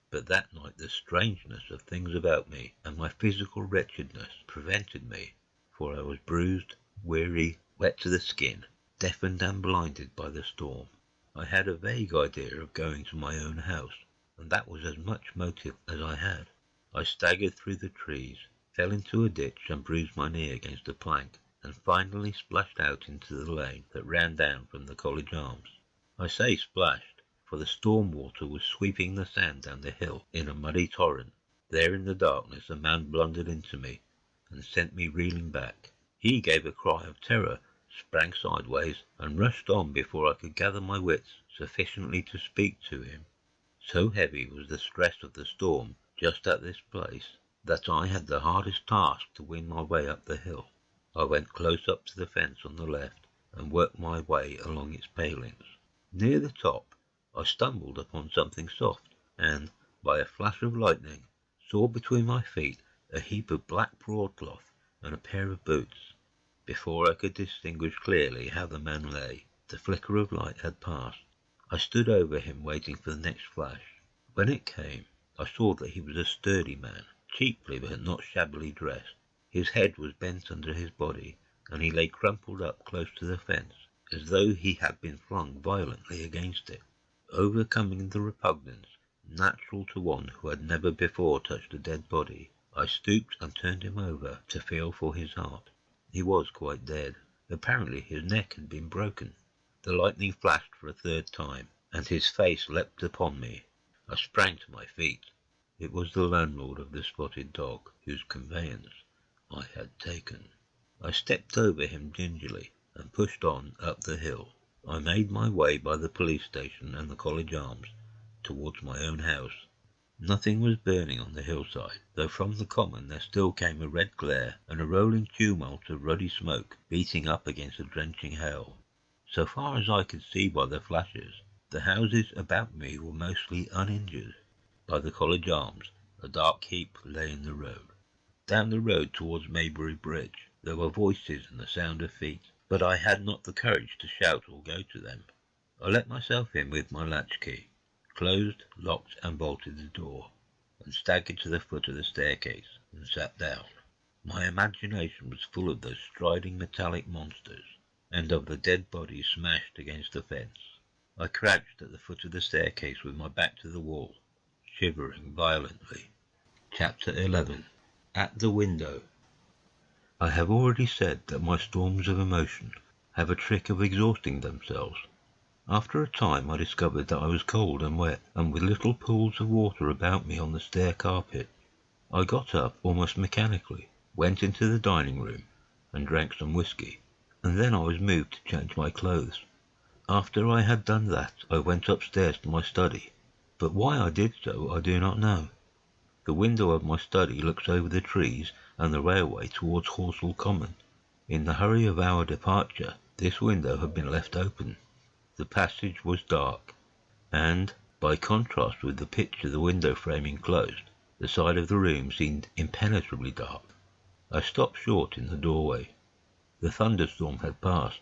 Speaker 2: But that night the strangeness of things about me and my physical wretchedness prevented me, for I was bruised, weary, wet to the skin, deafened and blinded by the storm. I had a vague idea of going to my own house, and that was as much motive as I had. I staggered through the trees, fell into a ditch and bruised my knee against a plank, and finally splashed out into the lane that ran down from the College Arms. I say splashed, for the storm water was sweeping the sand down the hill in a muddy torrent. There in the darkness a man blundered into me, and sent me reeling back. He gave a cry of terror, sprang sideways, and rushed on before I could gather my wits sufficiently to speak to him. So heavy was the stress of the storm just at this place, that I had the hardest task to win my way up the hill. I went close up to the fence on the left, and worked my way along its palings. Near the top, I stumbled upon something soft, and, by a flash of lightning, saw between my feet a heap of black broadcloth and a pair of boots. Before I could distinguish clearly how the man lay, the flicker of light had passed. I stood over him waiting for the next flash. When it came, I saw that he was a sturdy man, cheaply but not shabbily dressed. His head was bent under his body, and he lay crumpled up close to the fence, as though he had been flung violently against it. Overcoming the repugnance natural to one who had never before touched a dead body, I stooped and turned him over to feel for his heart. He was quite dead. Apparently his neck had been broken. The lightning flashed for a third time, and his face leapt upon me. I sprang to my feet. It was the landlord of the Spotted Dog, whose conveyance I had taken. I stepped over him gingerly, and pushed on up the hill. I made my way by the police station and the College Arms towards my own house. Nothing was burning on the hillside, though from the common there still came a red glare and a rolling tumult of ruddy smoke beating up against the drenching hail. So far as I could see by the flashes, the houses about me were mostly uninjured. By the College Arms, a dark heap lay in the road. Down the road towards Maybury Bridge, there were voices and the sound of feet, but I had not the courage to shout or go to them. I let myself in with my latchkey, closed, locked and bolted the door, and staggered to the foot of the staircase and sat down. My imagination was full of those striding metallic monsters, and of the dead bodies smashed against the fence. I crouched at the foot of the staircase with my back to the wall, shivering violently. Chapter 11. At the Window. I have already said that my storms of emotion have a trick of exhausting themselves. After a time I discovered that I was cold and wet, and with little pools of water about me on the stair carpet. I got up almost mechanically, went into the dining room, and drank some whisky, and then I was moved to change my clothes. After I had done that, I went upstairs to my study, but why I did so I do not know. The window of my study looks over the trees and the railway towards Horsell Common. In the hurry of our departure, this window had been left open. The passage was dark, and, by contrast with the pitch of the window frame enclosed, the side of the room seemed impenetrably dark. I stopped short in the doorway. The thunderstorm had passed.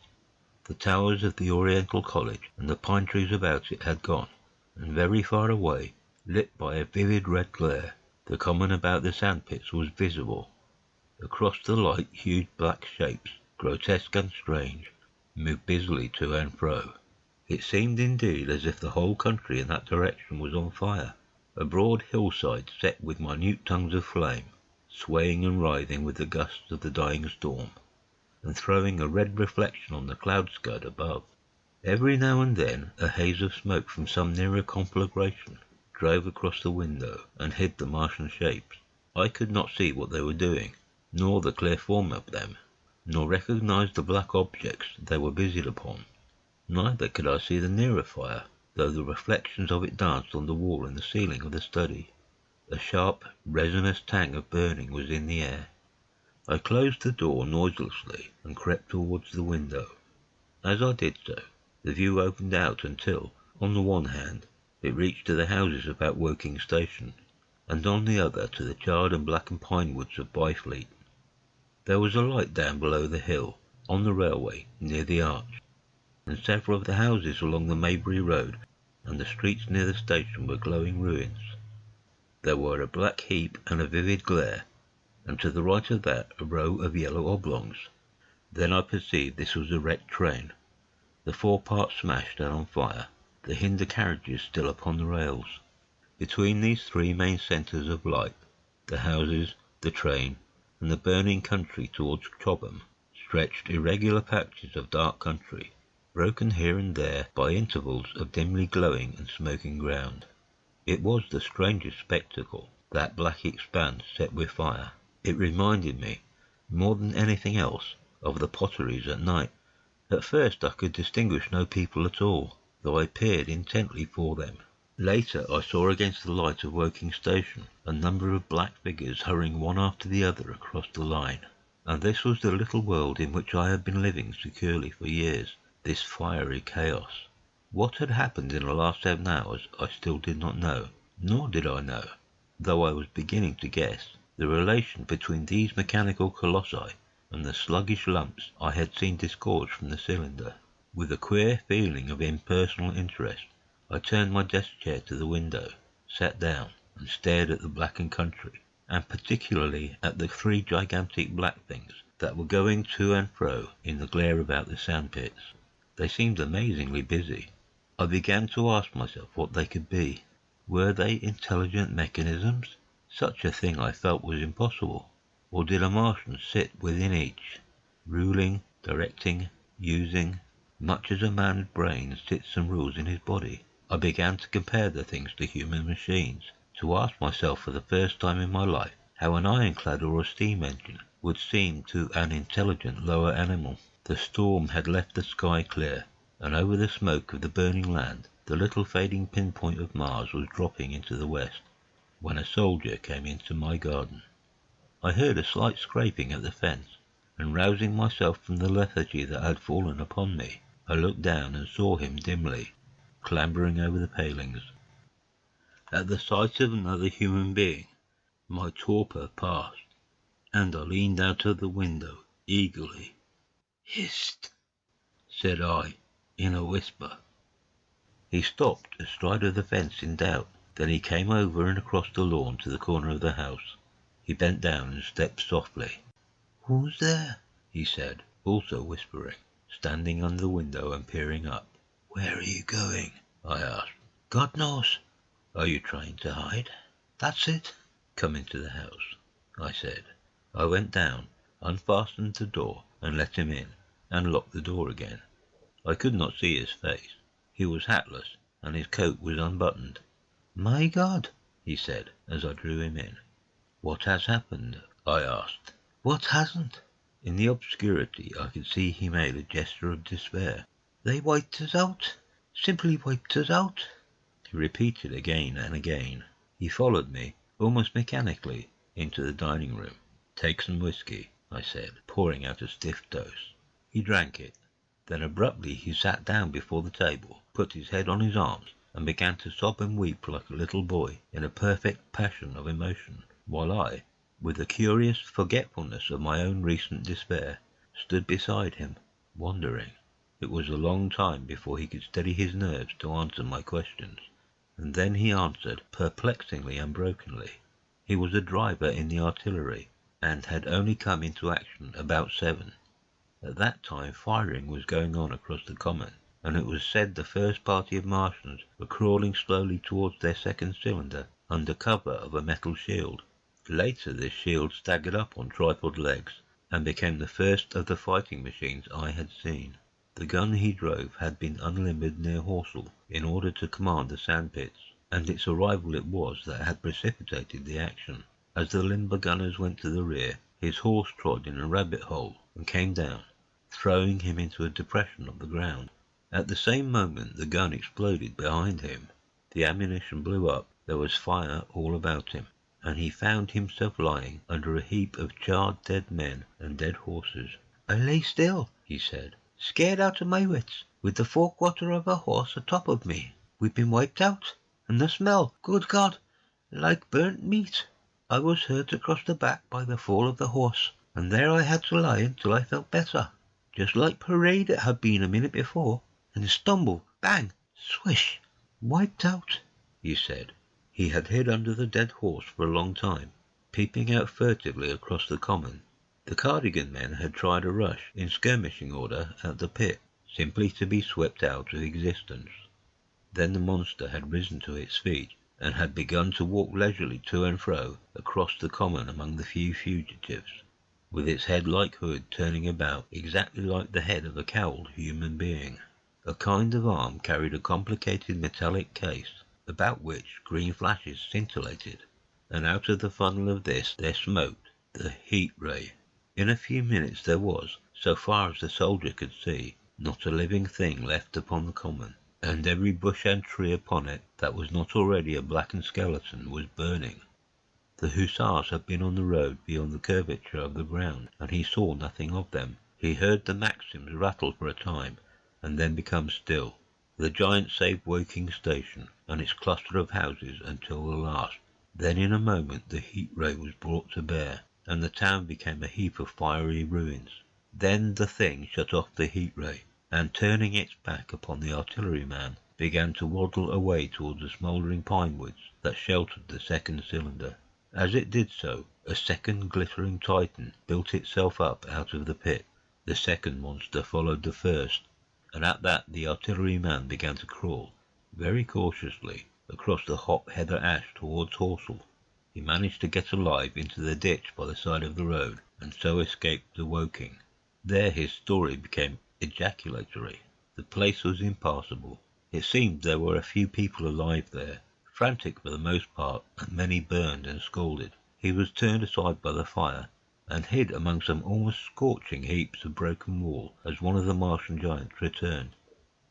Speaker 2: The towers of the Oriental College and the pine trees about it had gone, and very far away, lit by a vivid red glare, the common about the sandpits was visible. Across the light huge black shapes, grotesque and strange, moved busily to and fro. It seemed indeed as if the whole country in that direction was on fire, a broad hillside set with minute tongues of flame, swaying and writhing with the gusts of the dying storm, and throwing a red reflection on the cloud scud above. Every now and then a haze of smoke from some nearer conflagration drove across the window and hid the Martian shapes. I could not see what they were doing, nor the clear form of them, nor recognize the black objects they were busied upon. Neither could I see the nearer fire, though the reflections of it danced on the wall and the ceiling of the study. A sharp, resinous tang of burning was in the air. I closed the door noiselessly and crept towards the window. As I did so, the view opened out until, on the one hand, it reached to the houses about Woking Station, and on the other to the charred and blackened pine woods of Byfleet. There was a light down below the hill, on the railway, near the arch, and several of the houses along the Maybury Road and the streets near the station were glowing ruins. There were a black heap and a vivid glare, and to the right of that a row of yellow oblongs. Then I perceived this was a wrecked train, the foreparts smashed and on fire, the hinder carriages still upon the rails. Between these three main centres of light, the houses, the train, and the burning country towards Chobham, stretched irregular patches of dark country, broken here and there by intervals of dimly glowing and smoking ground. It was the strangest spectacle, that black expanse set with fire. It reminded me, more than anything else, of the potteries at night. At first I could distinguish no people at all, though I peered intently for them. Later I saw against the light of Woking Station a number of black figures hurrying one after the other across the line. And this was the little world in which I had been living securely for years, this fiery chaos. What had happened in the last 7 hours I still did not know, nor did I know, though I was beginning to guess, the relation between these mechanical colossi and the sluggish lumps I had seen disgorged from the cylinder. With a queer feeling of impersonal interest, I turned my desk chair to the window, sat down, and stared at the blackened country, and particularly at the 3 gigantic black things that were going to and fro in the glare about the sandpits. They seemed amazingly busy. I began to ask myself what they could be. Were they intelligent mechanisms? Such a thing I felt was impossible. Or did a Martian sit within each, ruling, directing, using, much as a man's brain sits and rules in his body? I began to compare the things to human machines, to ask myself for the first time in my life how an ironclad or a steam engine would seem to an intelligent lower animal. The storm had left the sky clear, and over the smoke of the burning land the little fading pinpoint of Mars was dropping into the west, when a soldier came into my garden. I heard a slight scraping at the fence, and rousing myself from the lethargy that had fallen upon me, I looked down and saw him dimly, clambering over the palings. At the sight of another human being, my torpor passed, and I leaned out of the window eagerly. "Hist!" said I, in a whisper. He stopped astride of the fence in doubt. Then he came over and across the lawn to the corner of the house. He bent down and stepped softly. "Who's there?" he said, also whispering, standing under the window and peering up. "Where are you going?" I asked. "God knows." "Are you trying to hide?" "That's it." "Come into the house," I said. I went down, unfastened the door, and let him in, and locked the door again. I could not see his face. He was hatless, and his coat was unbuttoned. "My God!" he said, as I drew him in. "What has happened?" I asked. "What hasn't?" In the obscurity I could see he made a gesture of despair. They wiped us out. Simply wiped us out. He repeated again and again. He followed me, almost mechanically, into the dining room. "Take some whiskey," I said, pouring out a stiff dose. He drank it. Then abruptly he sat down before the table, put his head on his arms, and began to sob and weep like a little boy in a perfect passion of emotion, while I, with a curious forgetfulness of my own recent despair, stood beside him, wondering. It was a long time before he could steady his nerves to answer my questions, and then he answered perplexingly and brokenly. He was a driver in the artillery, and had only come into action about 7. At that time firing was going on across the common, and it was said the first party of Martians were crawling slowly towards their second cylinder under cover of a metal shield. Later this shield staggered up on tripod legs, and became the first of the fighting machines I had seen. The gun he drove had been unlimbered near Horsell in order to command the sandpits, and its arrival it was that had precipitated the action. As the limber gunners went to the rear, his horse trod in a rabbit hole and came down, throwing him into a depression of the ground. At the same moment the gun exploded behind him. The ammunition blew up, there was fire all about him, and he found himself lying under a heap of charred dead men and dead horses. "I lay still," he said, "scared out of my wits, with the forequarter of a horse atop of me. We've been wiped out, and the smell, good God, like burnt meat. I was hurt across the back by the fall of the horse, and there I had to lie until I felt better. Just like parade it had been a minute before, and stumble, bang, swish, wiped out," he said. He had hid under the dead horse for a long time, peeping out furtively across the common. The Cardigan men had tried a rush in skirmishing order at the pit, simply to be swept out of existence. Then the monster had risen to its feet, and had begun to walk leisurely to and fro across the common among the few fugitives, with its head like hood turning about exactly like the head of a cowled human being. A kind of arm carried a complicated metallic case, about which green flashes scintillated, and out of the funnel of this there smoked the heat ray. In a few minutes there was, so far as the soldier could see, not a living thing left upon the common, and every bush and tree upon it that was not already a blackened skeleton was burning. The hussars had been on the road beyond the curvature of the ground, and he saw nothing of them. He heard the Maxims rattle for a time, and then become still, the giant safe Woking station and its cluster of houses until the last. Then in a moment the heat ray was brought to bear, and the town became a heap of fiery ruins. Then the thing shut off the heat ray, and turning its back upon the artilleryman, began to waddle away towards the smouldering pine woods that sheltered the second cylinder. As it did so, a second glittering titan built itself up out of the pit. The second monster followed the first, and at that the artilleryman began to crawl, very cautiously, across the hot heather ash towards Horsell. He managed to get alive into the ditch by the side of the road, and so escaped the Woking. There his story became ejaculatory. The place was impassable. It seemed there were a few people alive there, frantic for the most part, and many burned and scalded. He was turned aside by the fire, and hid among some almost scorching heaps of broken wall as one of the Martian giants returned.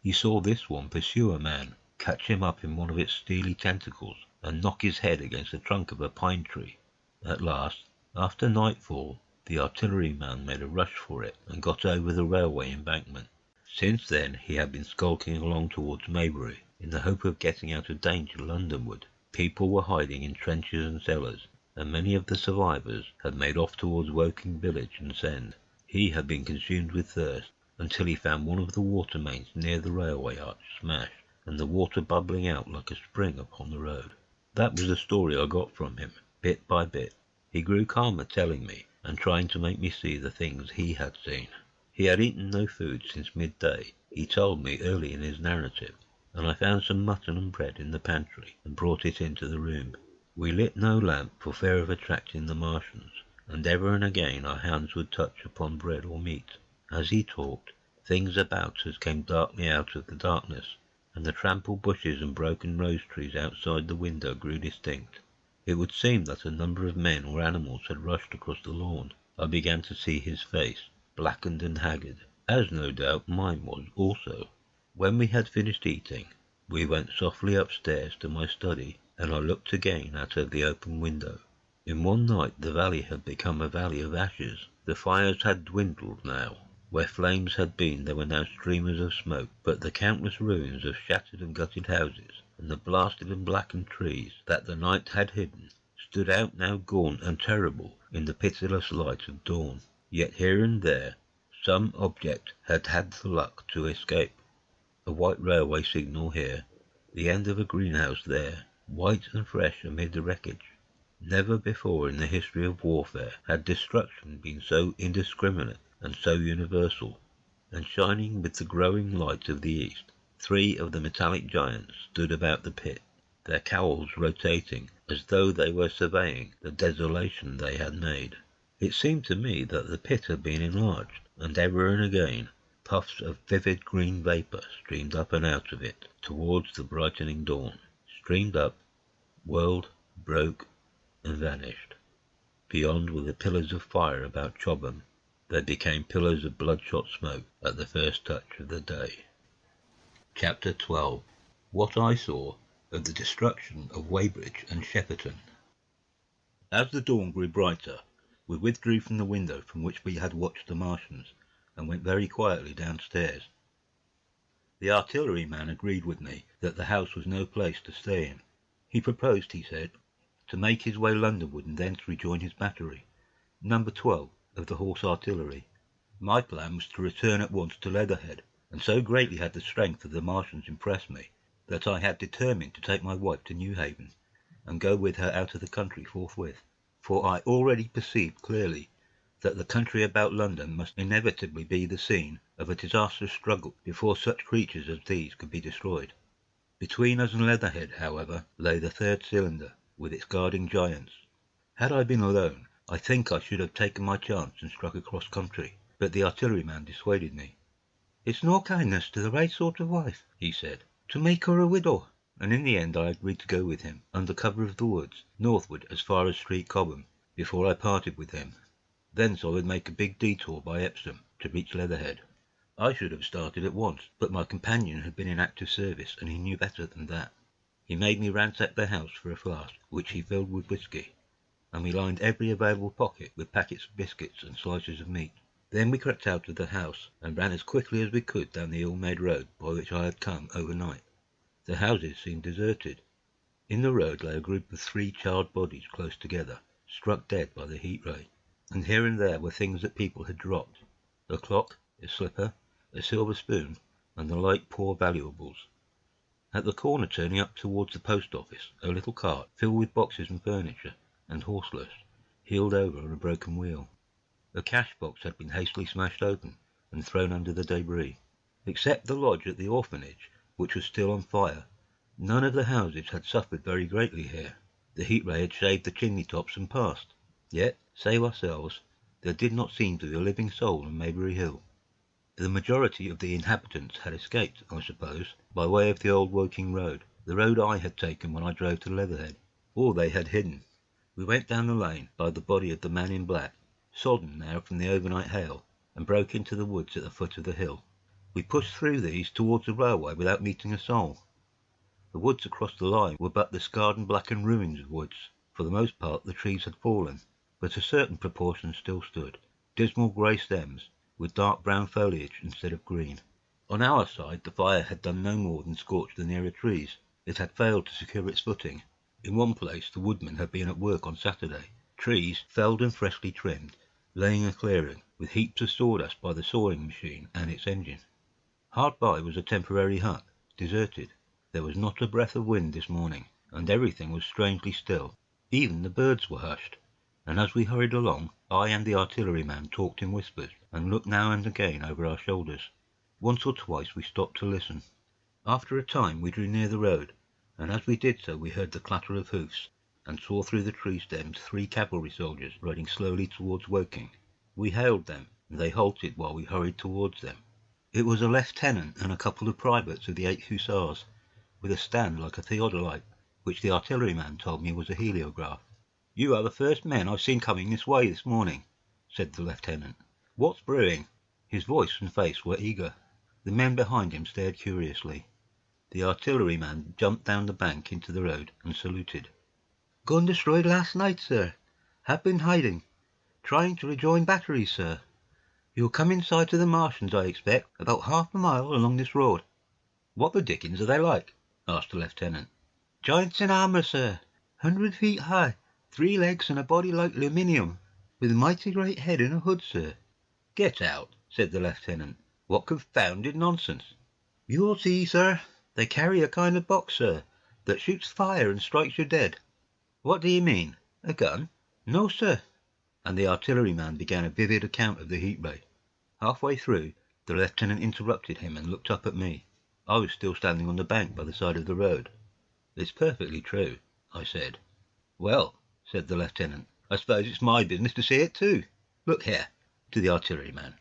Speaker 2: He saw this one pursue a man, catch him up in one of its steely tentacles, and knock his head against the trunk of a pine tree. At last, after nightfall, the artilleryman made a rush for it and got over the railway embankment. Since then he had been skulking along towards Maybury, in the hope of getting out of danger Londonward. People were hiding in trenches and cellars, and many of the survivors had made off towards Woking village and Send. He had been consumed with thirst, until he found one of the water mains near the railway arch smashed, and the water bubbling out like a spring upon the road. That was the story I got from him, bit by bit. He grew calmer telling me, and trying to make me see the things he had seen. He had eaten no food since midday, he told me early in his narrative, and I found some mutton and bread in the pantry and brought it into the room. We lit no lamp for fear of attracting the Martians, and ever and again our hands would touch upon bread or meat. As he talked, things about us came darkly out of the darkness, and the trampled bushes and broken rose trees outside the window grew distinct. It would seem that a number of men or animals had rushed across the lawn. I began to see his face, blackened and haggard, as no doubt mine was also. When we had finished eating, we went softly upstairs to my study, and I looked again out of the open window. In one night the valley had become a valley of ashes. The fires had dwindled now. Where flames had been there were now streamers of smoke, but the countless ruins of shattered and gutted houses, and the blasted and blackened trees that the night had hidden, stood out now gaunt and terrible in the pitiless light of dawn. Yet here and there some object had had the luck to escape. A white railway signal here, the end of a greenhouse there, white and fresh amid the wreckage. Never before in the history of warfare had destruction been so indiscriminate and so universal. And shining with the growing light of the east, 3 of the metallic giants stood about the pit, their cowls rotating as though they were surveying the desolation they had made. It seemed to me that the pit had been enlarged, and ever and again puffs of vivid green vapour streamed up and out of it towards the brightening dawn, streamed up, whirled, broke, and vanished. Beyond were the pillars of fire about Chobham. They became pillars of bloodshot smoke at the first touch of the day.
Speaker 1: Chapter 12. What I saw of the destruction of Weybridge and Shepperton.
Speaker 2: As the dawn grew brighter, we withdrew from the window from which we had watched the Martians, and went very quietly downstairs. The artilleryman agreed with me that the house was no place to stay in. He proposed, he said, to make his way Londonward and thence rejoin his battery, number 12 of the Horse Artillery. My plan was to return at once to Leatherhead, and so greatly had the strength of the Martians impressed me that I had determined to take my wife to Newhaven, and go with her out of the country forthwith, for I already perceived clearly that the country about London must inevitably be the scene of a disastrous struggle before such creatures as these could be destroyed. Between us and Leatherhead, however, lay the 3rd cylinder, with its guarding giants. Had I been alone, I think I should have taken my chance and struck across country, but the artilleryman dissuaded me. "It's no kindness to the right sort of wife," he said, "to make her a widow," and in the end I agreed to go with him, under cover of the woods, northward as far as Street Cobham, before I parted with him. Thence I would make a big detour by Epsom to reach Leatherhead. I should have started at once, but my companion had been in active service, and he knew better than that. He made me ransack the house for a flask, which he filled with whisky, and we lined every available pocket with packets of biscuits and slices of meat. Then we crept out of the house, and ran as quickly as we could down the ill-made road by which I had come overnight. The houses seemed deserted. In the road lay a group of 3 charred bodies close together, struck dead by the heat ray, and here and there were things that people had dropped: a clock, a slipper, a silver spoon, and the like poor valuables. At the corner turning up towards the post office, a little cart, filled with boxes and furniture, and horseless, heeled over on a broken wheel. A cash box had been hastily smashed open and thrown under the debris. Except the lodge at the orphanage, which was still on fire, none of the houses had suffered very greatly here. The heat ray had shaved the chimney tops and passed. Yet, save ourselves, there did not seem to be a living soul on Maybury Hill. The majority of the inhabitants had escaped, I suppose, by way of the old Woking road, the road I had taken when I drove to Leatherhead. Or they had hidden. We went down the lane by the body of the man in black, sodden now from the overnight hail, and broke into the woods at the foot of the hill. We pushed through these towards the railway without meeting a soul. The woods across the line were but the scarred and blackened ruins of woods. For the most part the trees had fallen, but a certain proportion still stood, dismal grey stems, with dark brown foliage instead of green. On our side the fire had done no more than scorch the nearer trees. It had failed to secure its footing. In one place the woodmen had been at work on Saturday, trees, felled and freshly trimmed, laying a clearing, with heaps of sawdust by the sawing machine and its engine. Hard by was a temporary hut, deserted. There was not a breath of wind this morning, and everything was strangely still. Even the birds were hushed, and as we hurried along, I and the artilleryman talked in whispers, and looked now and again over our shoulders. Once or twice we stopped to listen. After a time we drew near the road, and as we did so we heard the clatter of hoofs, and saw through the tree stems 3 cavalry soldiers riding slowly towards Woking. We hailed them, and they halted while we hurried towards them. It was a lieutenant and a couple of privates of the 8th Hussars, with a stand like a theodolite, which the artilleryman told me was a heliograph. "You are the first men I've seen coming this way this morning," said the lieutenant. "What's brewing?" His voice and face were eager. The men behind him stared curiously. The artilleryman jumped down the bank into the road and saluted. "Gun destroyed last night, sir. Have been hiding. Trying to rejoin batteries, sir. You'll come in sight of the Martians, I expect, about half a mile along this road." "What the dickens are they like?" asked the lieutenant. "Giants in armour, sir. 100 feet high, 3 legs and a body like aluminium, with a mighty great head and a hood, sir." "Get out," said the lieutenant. "What confounded nonsense!" "You'll see, sir. They carry a kind of box, sir, that shoots fire and strikes you dead." "What do you mean? A gun?" "No, sir." And the artilleryman began a vivid account of the heat ray. Halfway through, the lieutenant interrupted him and looked up at me. I was still standing on the bank by the side of the road. "It's perfectly true," I said. "Well," said the lieutenant, "I suppose it's my business to see it too. Look here," to the artilleryman.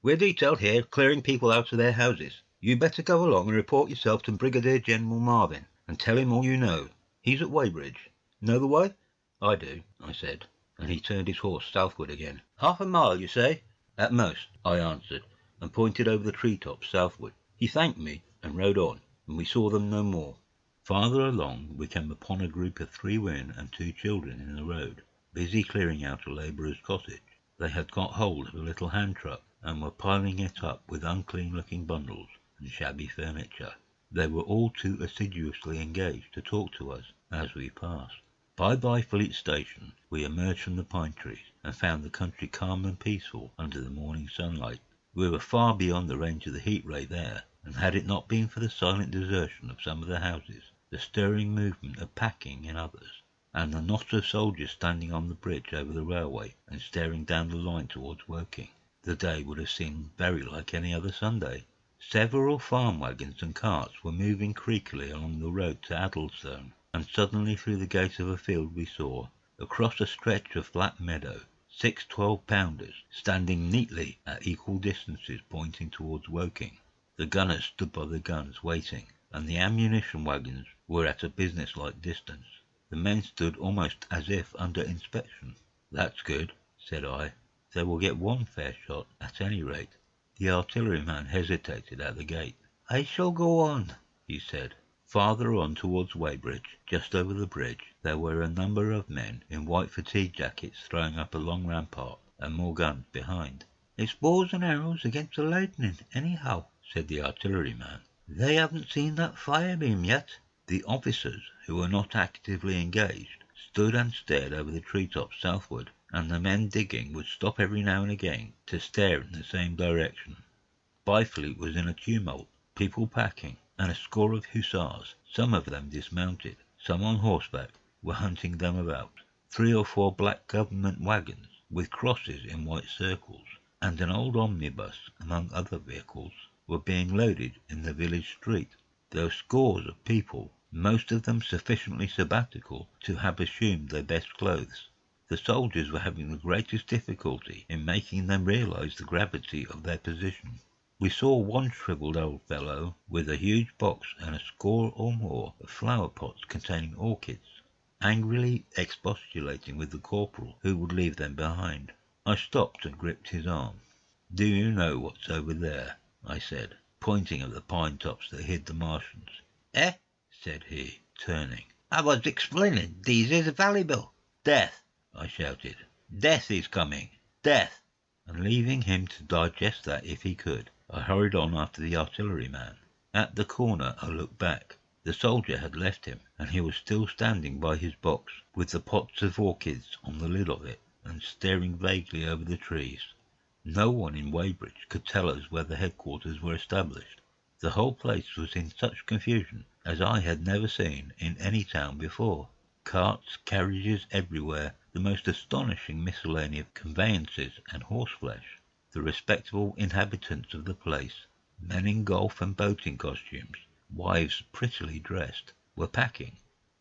Speaker 2: "We're detailed here clearing people out of their houses. You'd better go along and report yourself to Brigadier General Marvin, and tell him all you know. He's at Weybridge. Know the way?" "I do," I said, and he turned his horse southward again. "Half a mile, you say?" "At most," I answered, and pointed over the tree-tops southward. He thanked me and rode on, and we saw them no more. Farther along we came upon a group of 3 women and 2 children in the road, busy clearing out a labourer's cottage. They had got hold of a little hand-truck and were piling it up with unclean-looking bundles and shabby furniture. They were all too assiduously engaged to talk to us as we passed. By Byfleet Station we emerged from the pine trees and found the country calm and peaceful under the morning sunlight. We were far beyond the range of the heat ray there, and had it not been for the silent desertion of some of the houses, the stirring movement of packing in others, and the knot of soldiers standing on the bridge over the railway and staring down the line towards Woking, the day would have seemed very like any other Sunday. Several farm wagons and carts were moving creakily along the road to Addlestone, and suddenly through the gate of a field we saw, across a stretch of flat meadow, 6 12-pounders standing neatly at equal distances pointing towards Woking. The gunners stood by the guns waiting, and the ammunition wagons were at a business-like distance. The men stood almost as if under inspection. "That's good," said I. "They will get one fair shot at any rate." The artilleryman hesitated at the gate. "I shall go on," he said. Farther on towards Weybridge, just over the bridge, there were a number of men in white fatigue jackets throwing up a long rampart, and more guns behind. "It's bows and arrows against the lightning, anyhow," said the artilleryman. "They haven't seen that fire beam yet." The officers, who were not actively engaged, stood and stared over the treetops southward, and the men digging would stop every now and again to stare in the same direction. Byfleet was in a tumult, people packing, and a score of hussars, some of them dismounted, some on horseback, were hunting them about. 3 or 4 black government wagons, with crosses in white circles, and an old omnibus, among other vehicles, were being loaded in the village street. There were scores of people, most of them sufficiently sabbatical to have assumed their best clothes. The soldiers were having the greatest difficulty in making them realize the gravity of their position. We saw one shrivelled old fellow with a huge box and a score or more of flower pots containing orchids, angrily expostulating with the corporal who would leave them behind. I stopped and gripped his arm. "Do you know what's over there?" I said, pointing at the pine tops that hid the Martians. "Eh?" said he, turning. "I was explaining these is valuable." "Death!" I shouted. "Death is coming! Death!" And leaving him to digest that if he could, I hurried on after the artilleryman. At the corner I looked back. The soldier had left him, and he was still standing by his box, with the pots of orchids on the lid of it, and staring vaguely over the trees. No one in Weybridge could tell us where the headquarters were established. The whole place was in such confusion as I had never seen in any town before. Carts, carriages everywhere, the most astonishing miscellany of conveyances and horseflesh. The respectable inhabitants of the place, men in golf and boating costumes, wives prettily dressed, were packing.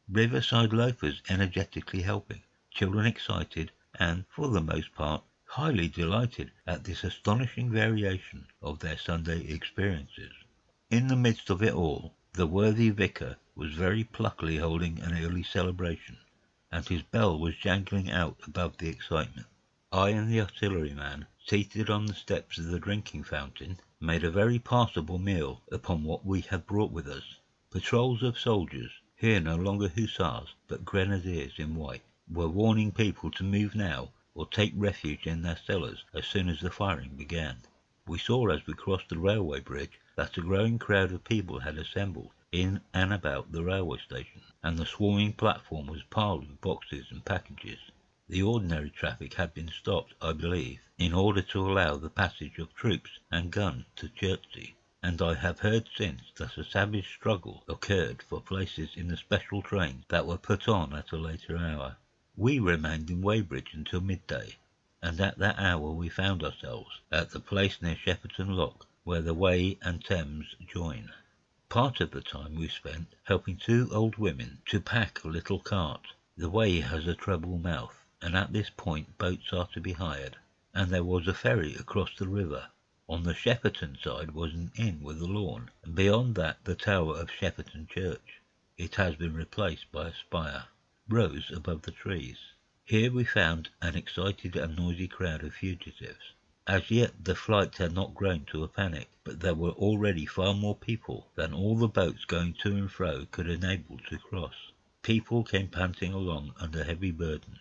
Speaker 2: Riverside loafers energetically helping, children excited and, for the most part, highly delighted at this astonishing variation of their Sunday experiences. In the midst of it all, the worthy vicar was very pluckily holding an early celebration, and his bell was jangling out above the excitement. I and the artilleryman seated on the steps of the drinking fountain, made a very passable meal upon what we had brought with us. Patrols of soldiers, here no longer hussars but grenadiers in white, were warning people to move now or take refuge in their cellars as soon as the firing began. We saw as we crossed the railway bridge that a growing crowd of people had assembled in and about the railway station, and the swarming platform was piled with boxes and packages. The ordinary traffic had been stopped, I believe, in order to allow the passage of troops and guns to Chertsey, and I have heard since that a savage struggle occurred for places in the special trains that were put on at a later hour. We remained in Weybridge until midday, and at that hour we found ourselves at the place near Shepperton Lock where the Wey and Thames join. Part of the time we spent helping two old women to pack a little cart. The Wey has a treble mouth, and at this point boats are to be hired, and there was a ferry across the river. On the Shepperton side was an inn with a lawn, and beyond that the tower of Shepperton Church. It has been replaced by a spire, rose above the trees. Here we found an excited and noisy crowd of fugitives. As yet the flight had not grown to a panic, but there were already far more people than all the boats going to and fro could enable to cross. People came panting along under heavy burdens.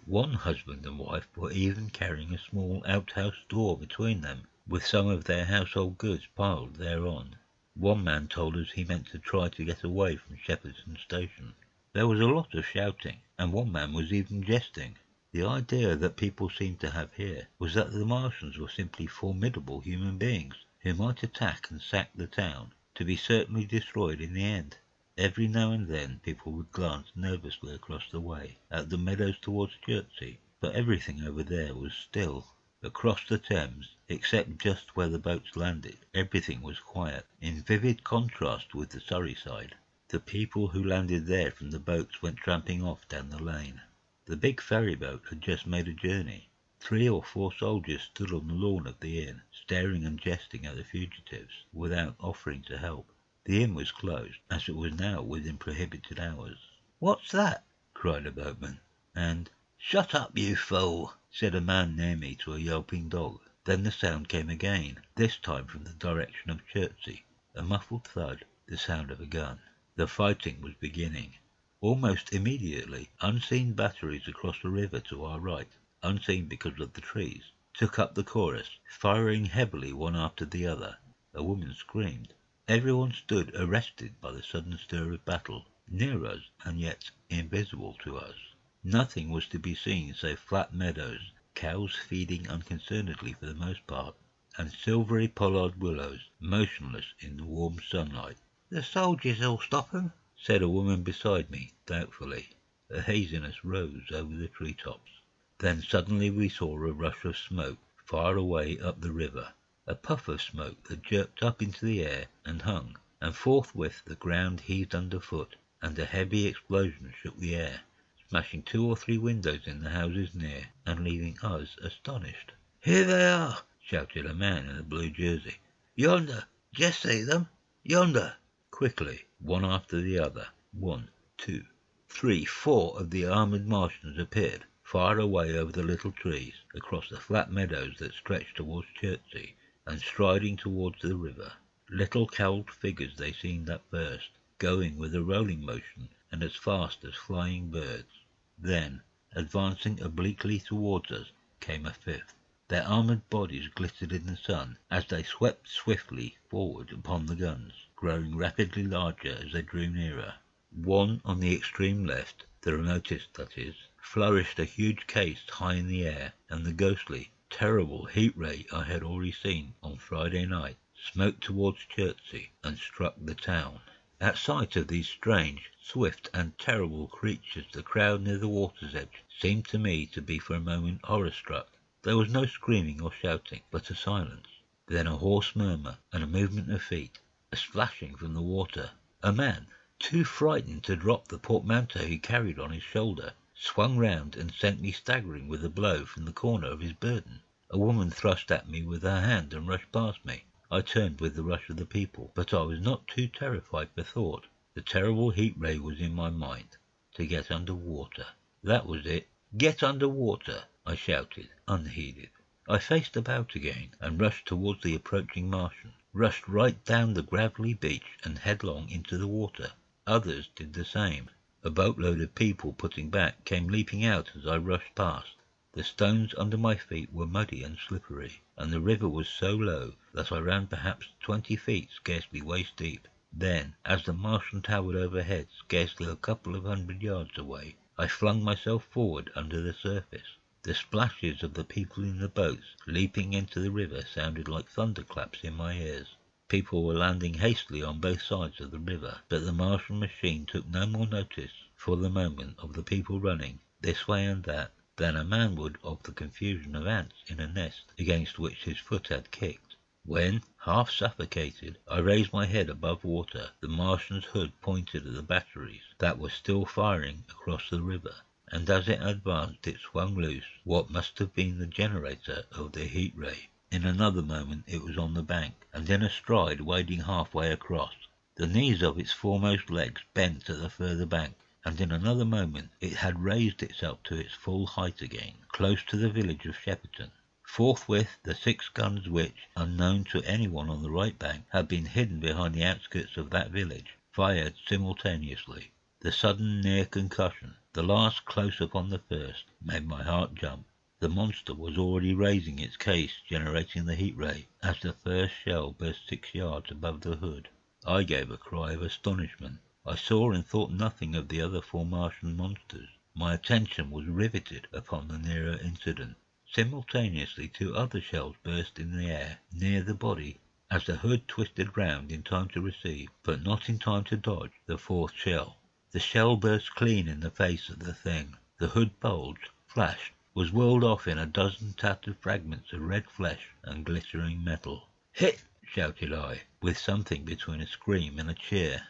Speaker 2: One husband and wife were even carrying a small outhouse door between them, with some of their household goods piled thereon. One man told us he meant to try to get away from Shepperton Station. There was a lot of shouting, and one man was even jesting. The idea that people seemed to have here was that the Martians were simply formidable human beings who might attack and sack the town, to be certainly destroyed in the end. Every now and then people would glance nervously across the way at the meadows towards Chertsey, but everything over there was still. Across the Thames, except just where the boats landed, everything was quiet, in vivid contrast with the Surrey side. The people who landed there from the boats went tramping off down the lane. The big ferry boat had just made a journey. 3 or 4 soldiers stood on the lawn of the inn, staring and jesting at the fugitives, without offering to help. The inn was closed, as it was now within prohibited hours. "What's that?" cried a boatman, and "Shut up, you fool!" said a man near me to a yelping dog. Then the sound came again, this time from the direction of Chertsey. A muffled thud, the sound of a gun. The fighting was beginning. Almost immediately, unseen batteries across the river to our right, unseen because of the trees, took up the chorus, firing heavily one after the other. A woman screamed. Everyone stood arrested by the sudden stir of battle, near us and yet invisible to us. Nothing was to be seen save flat meadows, cows feeding unconcernedly for the most part, and silvery pollard willows motionless in the warm sunlight. "The soldiers'll stop 'em," said a woman beside me, doubtfully. A haziness rose over the tree-tops. Then suddenly we saw a rush of smoke far away up the river, a puff of smoke that jerked up into the air and hung, and forthwith the ground heaved underfoot, and a heavy explosion shook the air, smashing 2 or 3 windows in the houses near, and leaving us astonished. "Here they are!" shouted a man in a blue jersey. "Yonder! D'ye see them? Yonder!" Quickly, one after the other, 1, 2, 3, 4 of the armoured Martians appeared, far away over the little trees, across the flat meadows that stretched towards Chertsey, and striding towards the river. Little cowled figures they seemed at first, going with a rolling motion and as fast as flying birds. Then, advancing obliquely towards us, came a 5th. Their armoured bodies glittered in the sun as they swept swiftly forward upon the guns, growing rapidly larger as they drew nearer. One on the extreme left, the remotest that is, flourished a huge case high in the air, and the ghostly, terrible heat ray I had already seen on Friday night smoked towards Chertsey and struck the town. At sight of these strange, swift and terrible creatures the crowd near the water's edge seemed to me to be for a moment horror-struck. There was no screaming or shouting, but a silence. Then a hoarse murmur and a movement of feet, a splashing from the water. A man, too frightened to drop the portmanteau he carried on his shoulder, swung round and sent me staggering with a blow from the corner of his burden. A woman thrust at me with her hand and rushed past me. I turned with the rush of the people, but I was not too terrified for thought. The terrible heat ray was in my mind. To get under water. That was it. "Get under water!" I shouted, unheeded. I faced about again and rushed towards the approaching Martian, rushed right down the gravelly beach and headlong into the water. Others did the same. A boatload of people putting back came leaping out as I rushed past. The stones under my feet were muddy and slippery, and the river was so low that I ran perhaps 20 feet, scarcely waist deep. Then, as the Martian towered overhead, scarcely a couple of 100 yards away, I flung myself forward under the surface. The splashes of the people in the boats leaping into the river sounded like thunderclaps in my ears. People were landing hastily on both sides of the river, but the Martian machine took no more notice for the moment of the people running this way and that than a man would of the confusion of ants in a nest against which his foot had kicked. When, half suffocated, I raised my head above water, the Martian's hood pointed at the batteries that were still firing across the river, and as it advanced it swung loose what must have been the generator of the heat ray. In another moment it was on the bank, and in a stride wading halfway across. The knees of its foremost legs bent to the further bank, and in another moment it had raised itself to its full height again, close to the village of Shepperton. Forthwith the 6 guns which, unknown to anyone on the right bank, had been hidden behind the outskirts of that village, fired simultaneously. The sudden near concussion, the last close upon the first, made my heart jump. The monster was already raising its case, generating the heat ray, as the first shell burst 6 yards above the hood. I gave a cry of astonishment. I saw and thought nothing of the other 4 Martian monsters. My attention was riveted upon the nearer incident. Simultaneously 2 other shells burst in the air near the body, as the hood twisted round in time to receive, but not in time to dodge, the 4th shell. The shell burst clean in the face of the thing. The hood bulged, flashed, was whirled off in a dozen tattered fragments of red flesh and glittering metal. "Hit!" shouted I, with something between a scream and a cheer.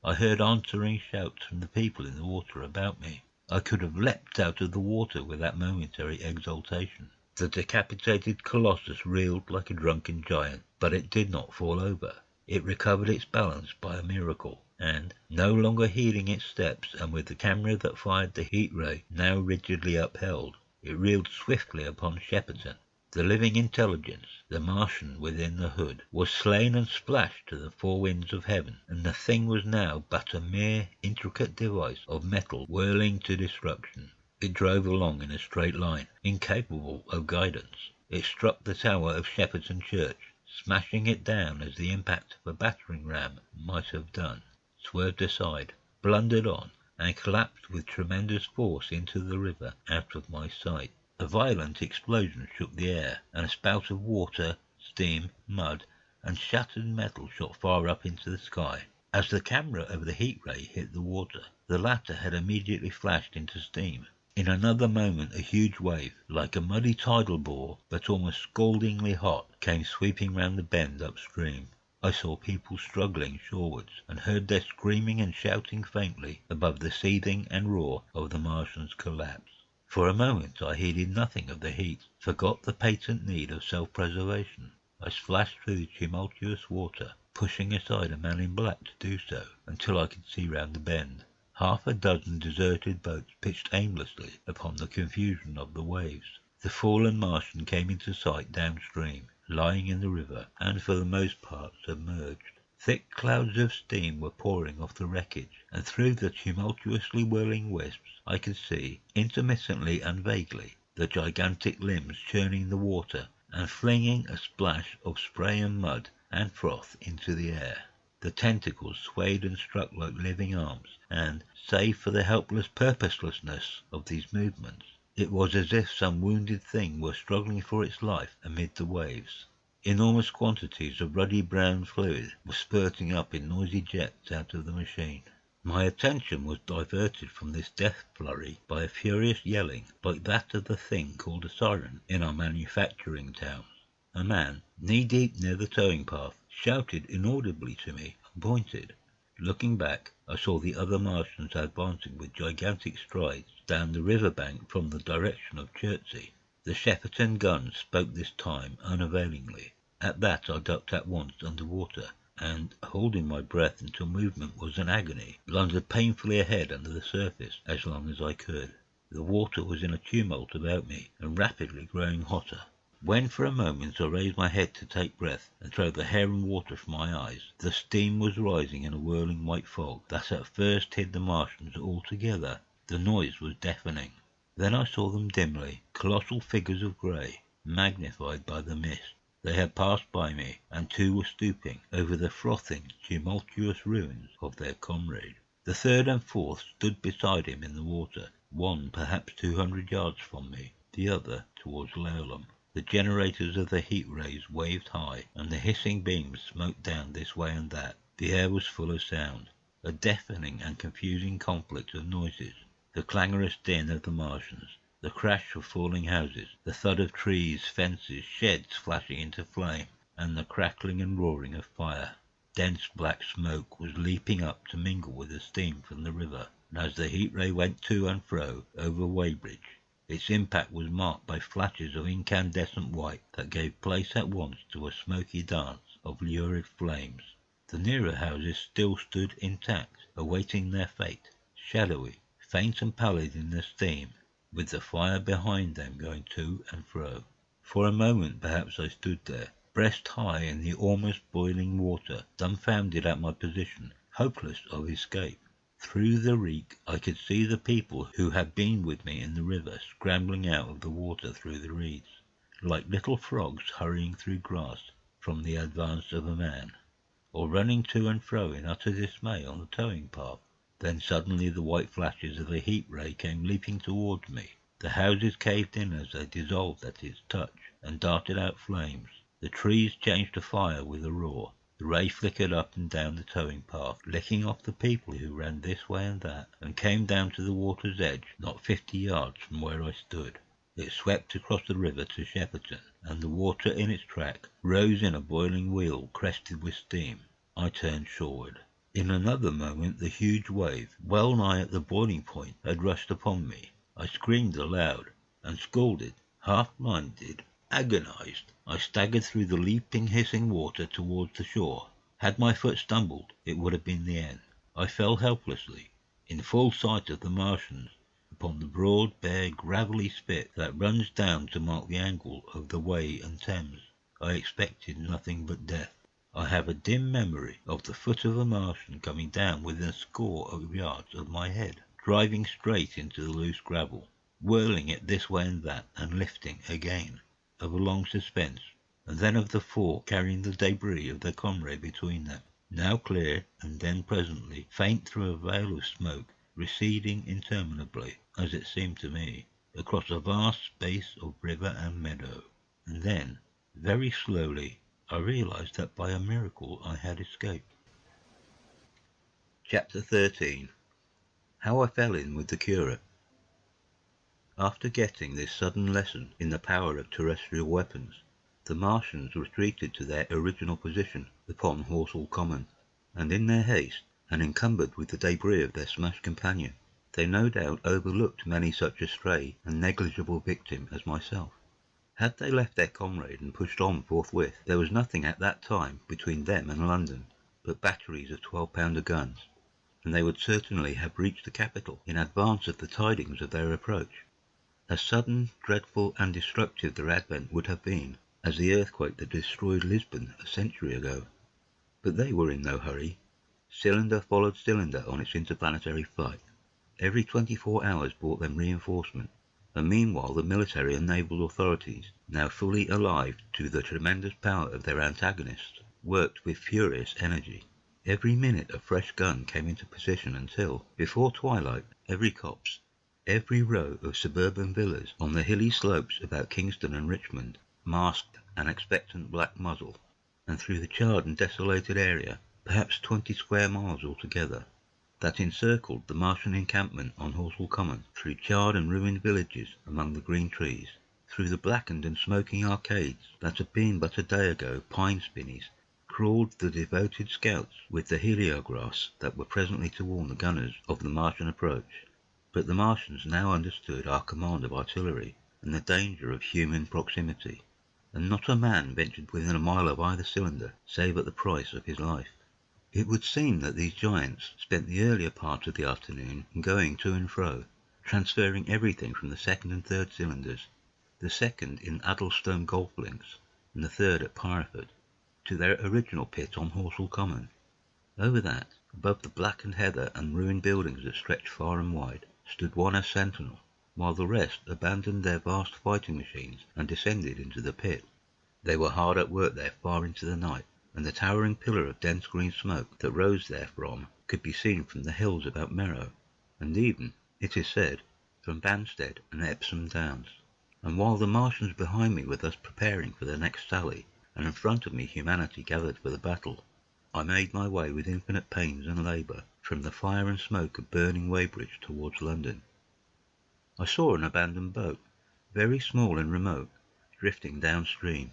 Speaker 2: I heard answering shouts from the people in the water about me. I could have leapt out of the water with that momentary exultation. The decapitated colossus reeled like a drunken giant, but it did not fall over. It recovered its balance by a miracle, and, no longer heeding its steps, and with the camera that fired the heat ray now rigidly upheld, it reeled swiftly upon Shepperton. The living intelligence, the Martian within the hood, was slain and splashed to the 4 winds of heaven, and the thing was now but a mere intricate device of metal whirling to destruction. It drove along in a straight line, incapable of guidance. It struck the tower of Shepperton Church, smashing it down as the impact of a battering ram might have done, swerved aside, blundered on, and collapsed with tremendous force into the river out of my sight. A violent explosion shook the air, and a spout of water, steam, mud, and shattered metal shot far up into the sky. As the camera of the heat ray hit the water, the latter had immediately flashed into steam. In another moment a huge wave, like a muddy tidal bore, but almost scaldingly hot, came sweeping round the bend upstream. I saw people struggling shorewards, and heard their screaming and shouting faintly above the seething and roar of the Martian's collapse. For a moment I heeded nothing of the heat, forgot the patent need of self-preservation. I splashed through the tumultuous water, pushing aside a man in black to do so, until I could see round the bend. Half a dozen deserted boats pitched aimlessly upon the confusion of the waves. The fallen Martian came into sight downstream, lying in the river, and for the most part submerged. Thick clouds of steam were pouring off the wreckage, and through the tumultuously whirling wisps I could see, intermittently and vaguely, the gigantic limbs churning the water and flinging a splash of spray and mud and froth into the air. The tentacles swayed and struck like living arms, and, save for the helpless purposelessness of these movements, it was as if some wounded thing were struggling for its life amid the waves. Enormous quantities of ruddy brown fluid were spurting up in noisy jets out of the machine. My attention was diverted from this death flurry by a furious yelling like that of the thing called a siren in our manufacturing towns. A man, knee-deep near the towing path, shouted inaudibly to me and pointed. Looking back, I saw the other Martians advancing with gigantic strides down the river bank from the direction of Chertsey. The Shepperton guns spoke this time unavailingly. At that I ducked at once under water, and, holding my breath until movement was an agony, blundered painfully ahead under the surface as long as I could. The water was in a tumult about me, and rapidly growing hotter. When for a moment I raised my head to take breath and throw the hair and water from my eyes, the steam was rising in a whirling white fog that at first hid the Martians altogether. The noise was deafening. Then I saw them dimly, colossal figures of grey, magnified by the mist. They had passed by me, and two were stooping over the frothing, tumultuous ruins of their comrade. The third and fourth stood beside him in the water, one perhaps 200 yards from me, the other towards Laleham. The generators of the heat rays waved high, and the hissing beams smoked down this way and that. The air was full of sound, a deafening and confusing conflict of noises. The clangorous din of the Martians, the crash of falling houses, the thud of trees, fences, sheds flashing into flame, and the crackling and roaring of fire. Dense black smoke was leaping up to mingle with the steam from the river, and as the heat ray went to and fro over Weybridge, its impact was marked by flashes of incandescent white that gave place at once to a smoky dance of lurid flames. The nearer houses still stood intact, awaiting their fate, shadowy, faint and pallid in the steam, with the fire behind them going to and fro. For a moment perhaps I stood there, breast high in the almost boiling water, dumbfounded at my position, hopeless of escape. Through the reek I could see the people who had been with me in the river scrambling out of the water through the reeds, like little frogs hurrying through grass from the advance of a man, or running to and fro in utter dismay on the towing path. Then suddenly the white flashes of the heat ray came leaping towards me. The houses caved in as they dissolved at its touch, and darted out flames. The trees changed to fire with a roar. The ray flickered up and down the towing path, licking off the people who ran this way and that, and came down to the water's edge, not 50 yards from where I stood. It swept across the river to Shepperton, and the water in its track rose in a boiling wheel crested with steam. I turned shoreward. In another moment the huge wave, well nigh at the boiling point, had rushed upon me. I screamed aloud, and scalded, half-blinded, agonized, I staggered through the leaping, hissing water towards the shore. Had my foot stumbled, it would have been the end. I fell helplessly, in full sight of the Martians, upon the broad, bare, gravelly spit that runs down to mark the angle of the Wey and Thames. I expected nothing but death. I have a dim memory of the foot of a Martian coming down within a score of yards of my head, driving straight into the loose gravel, whirling it this way and that, and lifting again, of a long suspense, and then of the four carrying the debris of their comrade between them, now clear, and then presently faint through a veil of smoke, receding interminably, as it seemed to me, across a vast space of river and meadow. And then, very slowly, I realized that by a miracle I had escaped. Chapter 13. How I fell in with the curate. After getting this sudden lesson in the power of terrestrial weapons, the Martians retreated to their original position upon Horsell Common, and in their haste, and encumbered with the debris of their smashed companion, they no doubt overlooked many such a stray and negligible victim as myself. Had they left their comrade and pushed on forthwith, there was nothing at that time between them and London but batteries of 12-pounder guns, and they would certainly have reached the capital in advance of the tidings of their approach. As sudden, dreadful, and destructive their advent would have been as the earthquake that destroyed Lisbon a century ago. But they were in no hurry. Cylinder followed cylinder on its interplanetary flight. Every 24 hours brought them reinforcement, and meanwhile the military and naval authorities, now fully alive to the tremendous power of their antagonists, worked with furious energy. Every minute a fresh gun came into position until, before twilight, every copse, every row of suburban villas on the hilly slopes about Kingston and Richmond masked an expectant black muzzle, and through the charred and desolated area, perhaps 20 square miles altogether, that encircled the Martian encampment on Horsell Common, through charred and ruined villages among the green trees, through the blackened and smoking arcades that had been but a day ago pine spinneys, crawled the devoted scouts with the heliographs that were presently to warn the gunners of the Martian approach. But the Martians now understood our command of artillery and the danger of human proximity, and not a man ventured within a mile of either cylinder, save at the price of his life. It would seem that these giants spent the earlier part of the afternoon in going to and fro, transferring everything from the second and third cylinders, the second in Addlestone Golf Links, and the third at Pireford, to their original pit on Horsell Common. Over that, above the blackened heather and ruined buildings that stretched far and wide, stood one as sentinel, while the rest abandoned their vast fighting machines and descended into the pit. They were hard at work there far into the night, and the towering pillar of dense green smoke that rose therefrom could be seen from the hills about Merrow, and even, it is said, from Banstead and Epsom Downs. And while the Martians behind me were thus preparing for their next sally, and in front of me humanity gathered for the battle, I made my way with infinite pains and labour from the fire and smoke of burning Weybridge towards London. I saw an abandoned boat, very small and remote, drifting downstream,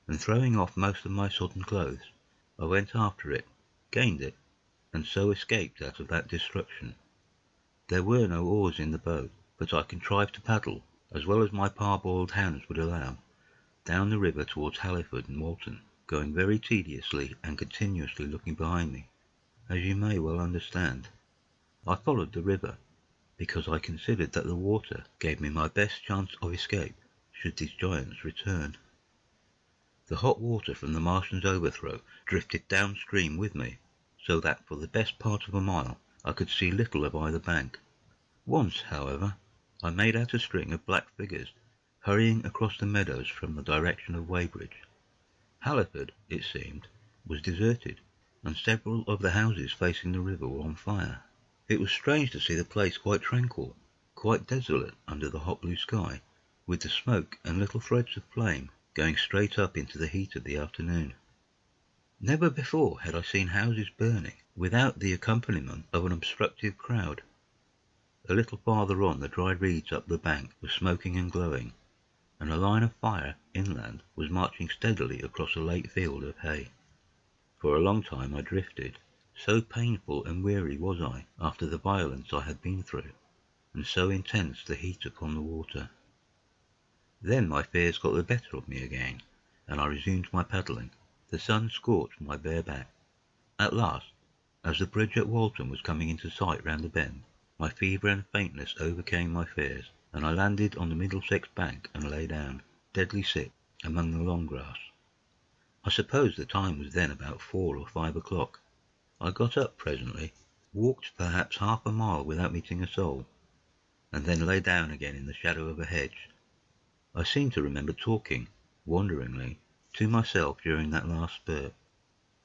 Speaker 2: and throwing off most of my sodden clothes, I went after it, gained it, and so escaped out of that destruction. There were no oars in the boat, but I contrived to paddle, as well as my parboiled hands would allow, down the river towards Halliford and Walton, going very tediously and continuously looking behind me, as you may well understand. I followed the river, because I considered that the water gave me my best chance of escape, should these giants return. The hot water from the Martians' overthrow drifted downstream with me, so that for the best part of a mile I could see little of either bank. Once, however, I made out a string of black figures hurrying across the meadows from the direction of Weybridge. Halliford, it seemed, was deserted, and several of the houses facing the river were on fire. It was strange to see the place quite tranquil, quite desolate under the hot blue sky, with the smoke and little threads of flame going straight up into the heat of the afternoon. Never before had I seen houses burning without the accompaniment of an obstructive crowd. A little farther on, the dry reeds up the bank were smoking and glowing, and a line of fire inland was marching steadily across a late field of hay. For a long time I drifted, so painful and weary was I after the violence I had been through, and so intense the heat upon the water. Then my fears got the better of me again, and I resumed my paddling. The sun scorched my bare back. At last, as the bridge at Walton was coming into sight round the bend, my fever and faintness overcame my fears, and I landed on the Middlesex bank and lay down, deadly sick, among the long grass. I suppose the time was then about 4 or 5 o'clock. I got up presently, walked perhaps half a mile without meeting a soul, and then lay down again in the shadow of a hedge. I seem to remember talking, wonderingly, to myself during that last spurt.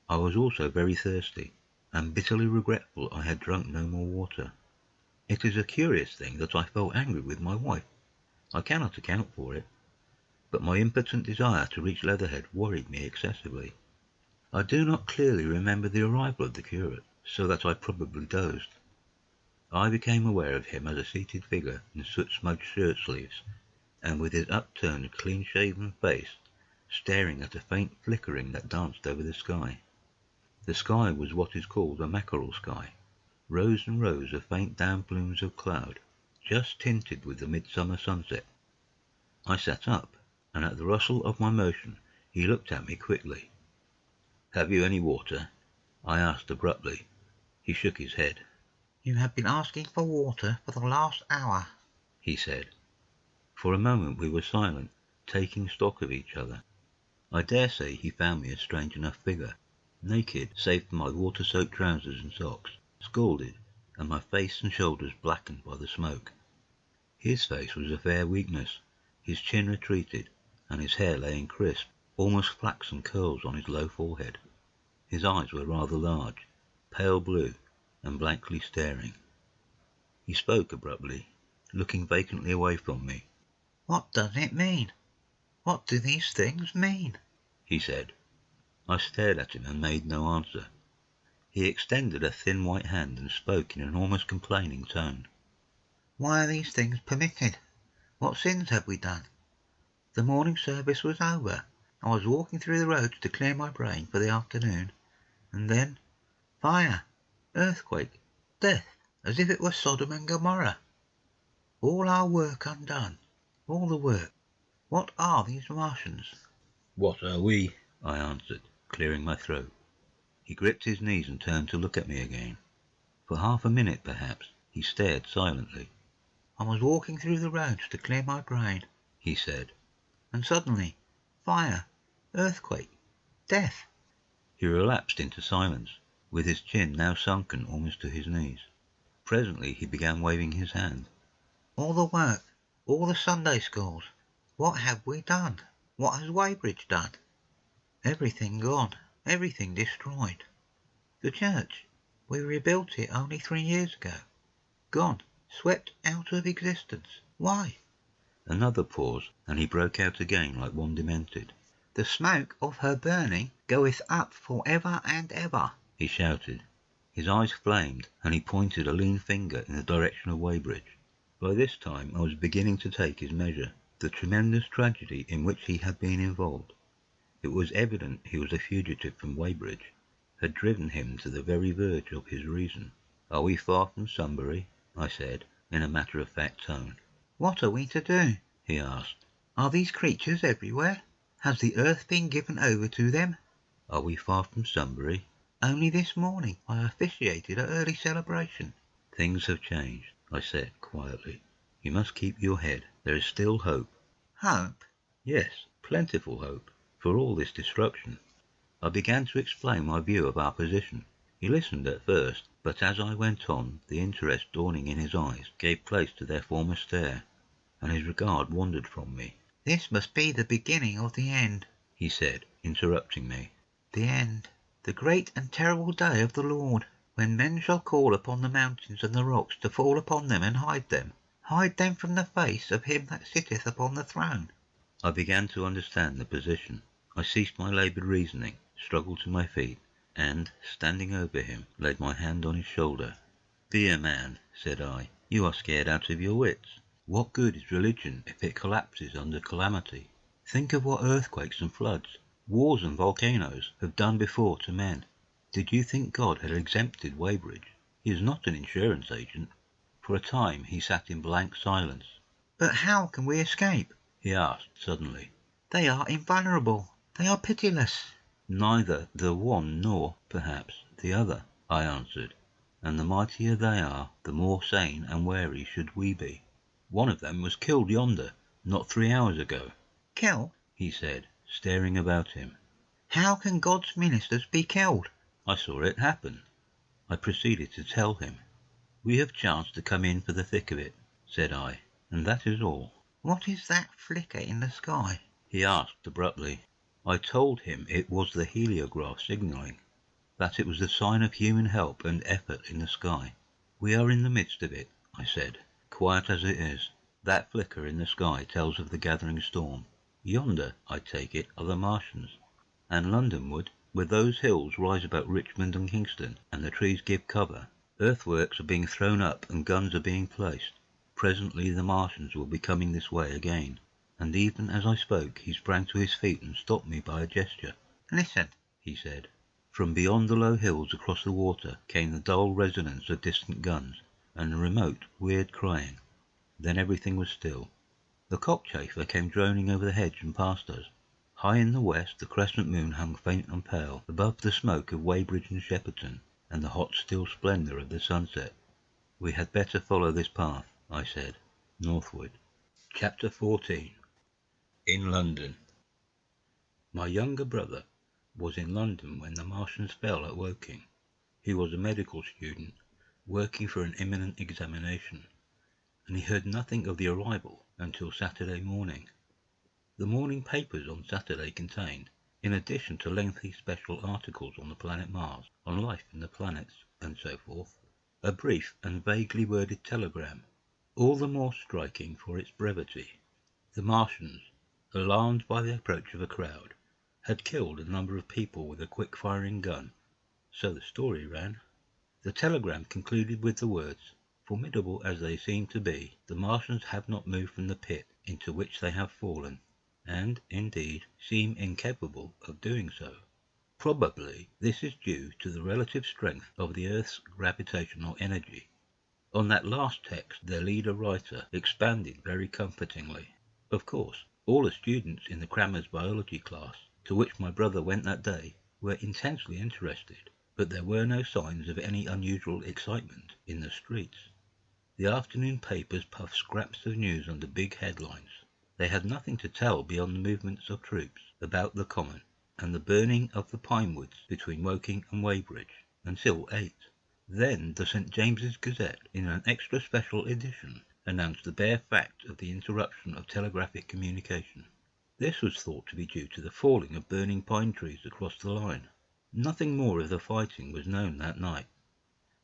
Speaker 2: I was also very thirsty, and bitterly regretful I had drunk no more water. It is a curious thing that I felt angry with my wife. I cannot account for it, but my impotent desire to reach Leatherhead worried me excessively. I do not clearly remember the arrival of the curate, so that I probably dozed. I became aware of him as a seated figure in soot-smudged shirt-sleeves, and with his upturned, clean-shaven face, staring at a faint flickering that danced over the sky. The sky was what is called a mackerel sky, rows and rows of faint down plumes of cloud, just tinted with the midsummer sunset. I sat up, and at the rustle of my motion he looked at me quickly. "Have you any water?" I asked abruptly. He shook his head.
Speaker 3: "You have been asking for water for the last hour,"
Speaker 2: he said. For a moment we were silent, taking stock of each other. I dare say he found me a strange enough figure, naked save for my water-soaked trousers and socks, scalded, and my face and shoulders blackened by the smoke. His face was a fair weakness, his chin retreated, and his hair lay in crisp, almost flaxen curls on his low forehead. His eyes were rather large, pale blue, and blankly staring. He spoke abruptly, looking vacantly away from me.
Speaker 3: "What does it mean? What do these things mean?"
Speaker 2: he said. I stared at him and made no answer. He extended a thin white hand and spoke in an almost complaining tone.
Speaker 3: "Why are these things permitted? What sins have we done? The morning service was over. I was walking through the roads to clear my brain for the afternoon, and then fire, earthquake, death, as if it were Sodom and Gomorrah. All our work undone, all the work. What are these Martians?"
Speaker 1: What are we?
Speaker 2: I answered, clearing my throat. He gripped his knees and turned to look at me again. For half a minute, perhaps, he stared silently.
Speaker 3: "I was walking through the roads to clear my brain,"
Speaker 2: he said.
Speaker 3: And suddenly, fire, earthquake, death.
Speaker 2: He relapsed into silence, with his chin now sunken almost to his knees. Presently he began waving his hand.
Speaker 3: All the work, all the Sunday schools. What have we done? What has Weybridge done? Everything gone, everything destroyed. The church, we rebuilt it only 3 years ago. Gone, swept out of existence. Why?
Speaker 2: Another pause, and he broke out again like one demented.
Speaker 3: The smoke of her burning goeth up for ever and ever,
Speaker 2: he shouted. His eyes flamed, and he pointed a lean finger in the direction of Weybridge. By this time I was beginning to take his measure, the tremendous tragedy in which he had been involved. It was evident he was a fugitive from Weybridge, had driven him to the very verge of his reason. "Are we far from Sunbury?" I said, in a matter-of-fact tone.
Speaker 3: What are we to do?
Speaker 2: he asked.
Speaker 3: Are these creatures everywhere? Has the earth been given over to them?
Speaker 2: "Are we far from Sunbury?"
Speaker 3: Only this morning I officiated an early celebration.
Speaker 2: "Things have changed," I said quietly. "You must keep your head. There is still hope."
Speaker 3: Hope?
Speaker 2: Yes, plentiful hope, for all this destruction. I began to explain my view of our position. He listened at first, but as I went on, the interest dawning in his eyes gave place to their former stare, and his regard wandered from me.
Speaker 3: This must be the beginning of the end,
Speaker 2: he said, interrupting me.
Speaker 3: The end, the great and terrible day of the Lord, when men shall call upon the mountains and the rocks to fall upon them and hide them from the face of him that sitteth upon the throne.
Speaker 2: I began to understand the position. I ceased my laboured reasoning, struggled to my feet, and, standing over him, laid my hand on his shoulder. "Dear man," said I, "you are scared out of your wits. What good is religion if it collapses under calamity? Think of what earthquakes and floods, wars and volcanoes have done before to men. Did you think God had exempted Weybridge? He is not an insurance agent." For a time he sat in blank silence.
Speaker 3: But how can we escape?
Speaker 2: He asked suddenly.
Speaker 3: They are invulnerable. They are pitiless.
Speaker 2: "Neither the one nor, perhaps, the other," I answered. "And the mightier they are, the more sane and wary should we be. One of them was killed yonder, not 3 hours ago,"
Speaker 3: Killed?
Speaker 2: he said, staring about him.
Speaker 3: How can God's ministers be killed?
Speaker 2: I saw it happen. I proceeded to tell him. "We have chanced to come in for the thick of it," said I, "and that is all."
Speaker 3: What is that flicker in the sky?
Speaker 2: he asked abruptly. I told him it was the heliograph signalling, that it was the sign of human help and effort in the sky. "We are in the midst of it," I said, "quiet as it is. That flicker in the sky tells of the gathering storm. Yonder, I take it, are the Martians. And Londonward, where those hills rise about Richmond and Kingston, and the trees give cover, earthworks are being thrown up and guns are being placed. Presently the Martians will be coming this way again." And even as I spoke he sprang to his feet and stopped me by a gesture.
Speaker 3: Listen,
Speaker 2: he said. From beyond the low hills across the water came the dull resonance of distant guns, and a remote, weird crying. Then everything was still. The cockchafer came droning over the hedge and past us. High in the west the crescent moon hung faint and pale above the smoke of Weybridge and Shepperton, and the hot still splendour of the sunset. "We had better follow this path," I said, northward. Chapter 14. In London. My younger brother was in London when the Martians fell at Woking. He was a medical student, working for an imminent examination, and he heard nothing of the arrival until Saturday morning. The morning papers on Saturday contained, in addition to lengthy special articles on the planet Mars, on life in the planets, and so forth, a brief and vaguely worded telegram, all the more striking for its brevity. The Martians, alarmed by the approach of a crowd, had killed a number of people with a quick-firing gun. So the story ran. The telegram concluded with the words, "Formidable as they seem to be, the Martians have not moved from the pit into which they have fallen, and, indeed, seem incapable of doing so. Probably this is due to the relative strength of the Earth's gravitational energy." On that last text their leader writer expanded very comfortingly. Of course, all the students in the Crammers biology class, to which my brother went that day, were intensely interested, but there were no signs of any unusual excitement in the streets. The afternoon papers puffed scraps of news under big headlines. They had nothing to tell beyond the movements of troops about the common and the burning of the pine woods between Woking and Weybridge, until 8. Then the St. James's Gazette, in an extra special edition, announced the bare fact of the interruption of telegraphic communication. This was thought to be due to the falling of burning pine trees across the line. Nothing more of the fighting was known that night,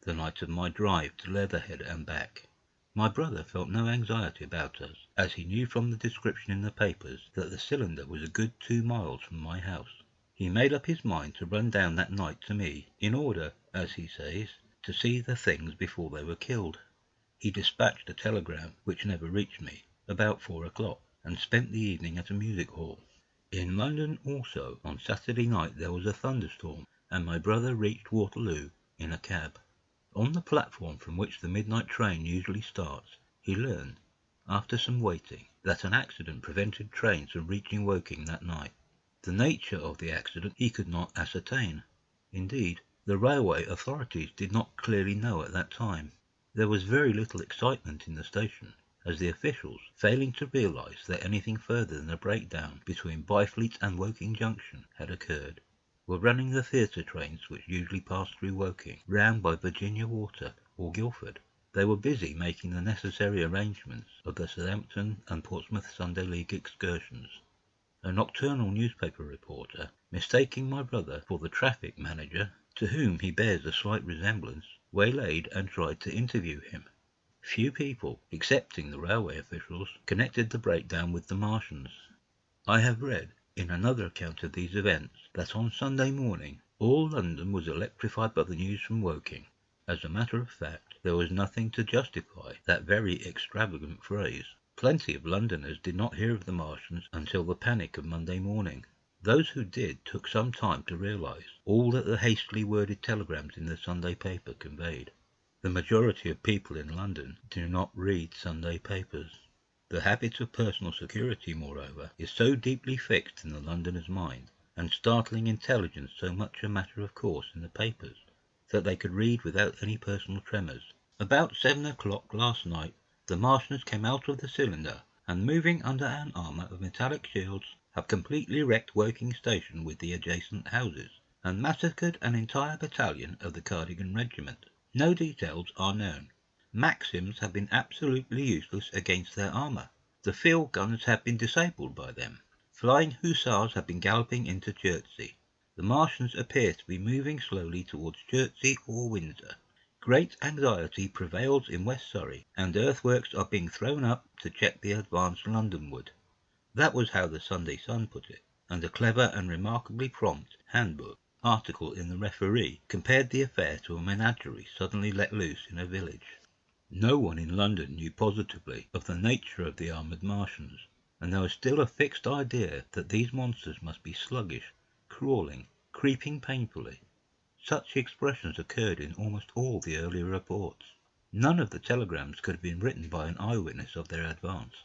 Speaker 2: the night of my drive to Leatherhead and back. My brother felt no anxiety about us, as he knew from the description in the papers that the cylinder was a good 2 miles from my house. He made up his mind to run down that night to me, in order, as he says, to see the things before they were killed. He dispatched a telegram, which never reached me, about 4 o'clock, and spent the evening at a music hall. In London also, on Saturday night there was a thunderstorm, and my brother reached Waterloo in a cab. On the platform from which the midnight train usually starts, he learned, after some waiting, that an accident prevented trains from reaching Woking that night. The nature of the accident he could not ascertain. Indeed, the railway authorities did not clearly know at that time. There was very little excitement in the station, as the officials, failing to realise that anything further than a breakdown between Byfleet and Woking Junction had occurred, were running the theatre trains which usually pass through Woking, round by Virginia Water or Guildford. They were busy making the necessary arrangements of the Southampton and Portsmouth Sunday League excursions. A nocturnal newspaper reporter, mistaking my brother for the traffic manager, to whom he bears a slight resemblance, waylaid and tried to interview him. Few people, excepting the railway officials, connected the breakdown with the Martians. I have read, in another account of these events, that on Sunday morning all London was electrified by the news from Woking. As a matter of fact, there was nothing to justify that very extravagant phrase. Plenty of Londoners did not hear of the Martians until the panic of Monday morning. Those who did took some time to realise all that the hastily worded telegrams in the Sunday paper conveyed. The majority of people in London do not read Sunday papers. The habit of personal security, moreover, is so deeply fixed in the Londoner's mind, and startling intelligence so much a matter of course in the papers, that they could read without any personal tremors. About 7 o'clock last night, the Martians came out of the cylinder, and moving under an armour of metallic shields, have completely wrecked Woking Station with the adjacent houses, and massacred an entire battalion of the Cardigan Regiment. No details are known. Maxims have been absolutely useless against their armour. The field guns have been disabled by them. Flying hussars have been galloping into Chertsey. The Martians appear to be moving slowly towards Chertsey or Windsor. Great anxiety prevails in West Surrey, and earthworks are being thrown up to check the advance Londonward. That was how the Sunday Sun put it, and a clever and remarkably prompt handbook article in the Referee compared the affair to a menagerie suddenly let loose in a village. No one in London knew positively of the nature of the armoured Martians, and there was still a fixed idea that these monsters must be sluggish, crawling, creeping painfully. Such expressions occurred in almost all the earlier reports. None of the telegrams could have been written by an eyewitness of their advance.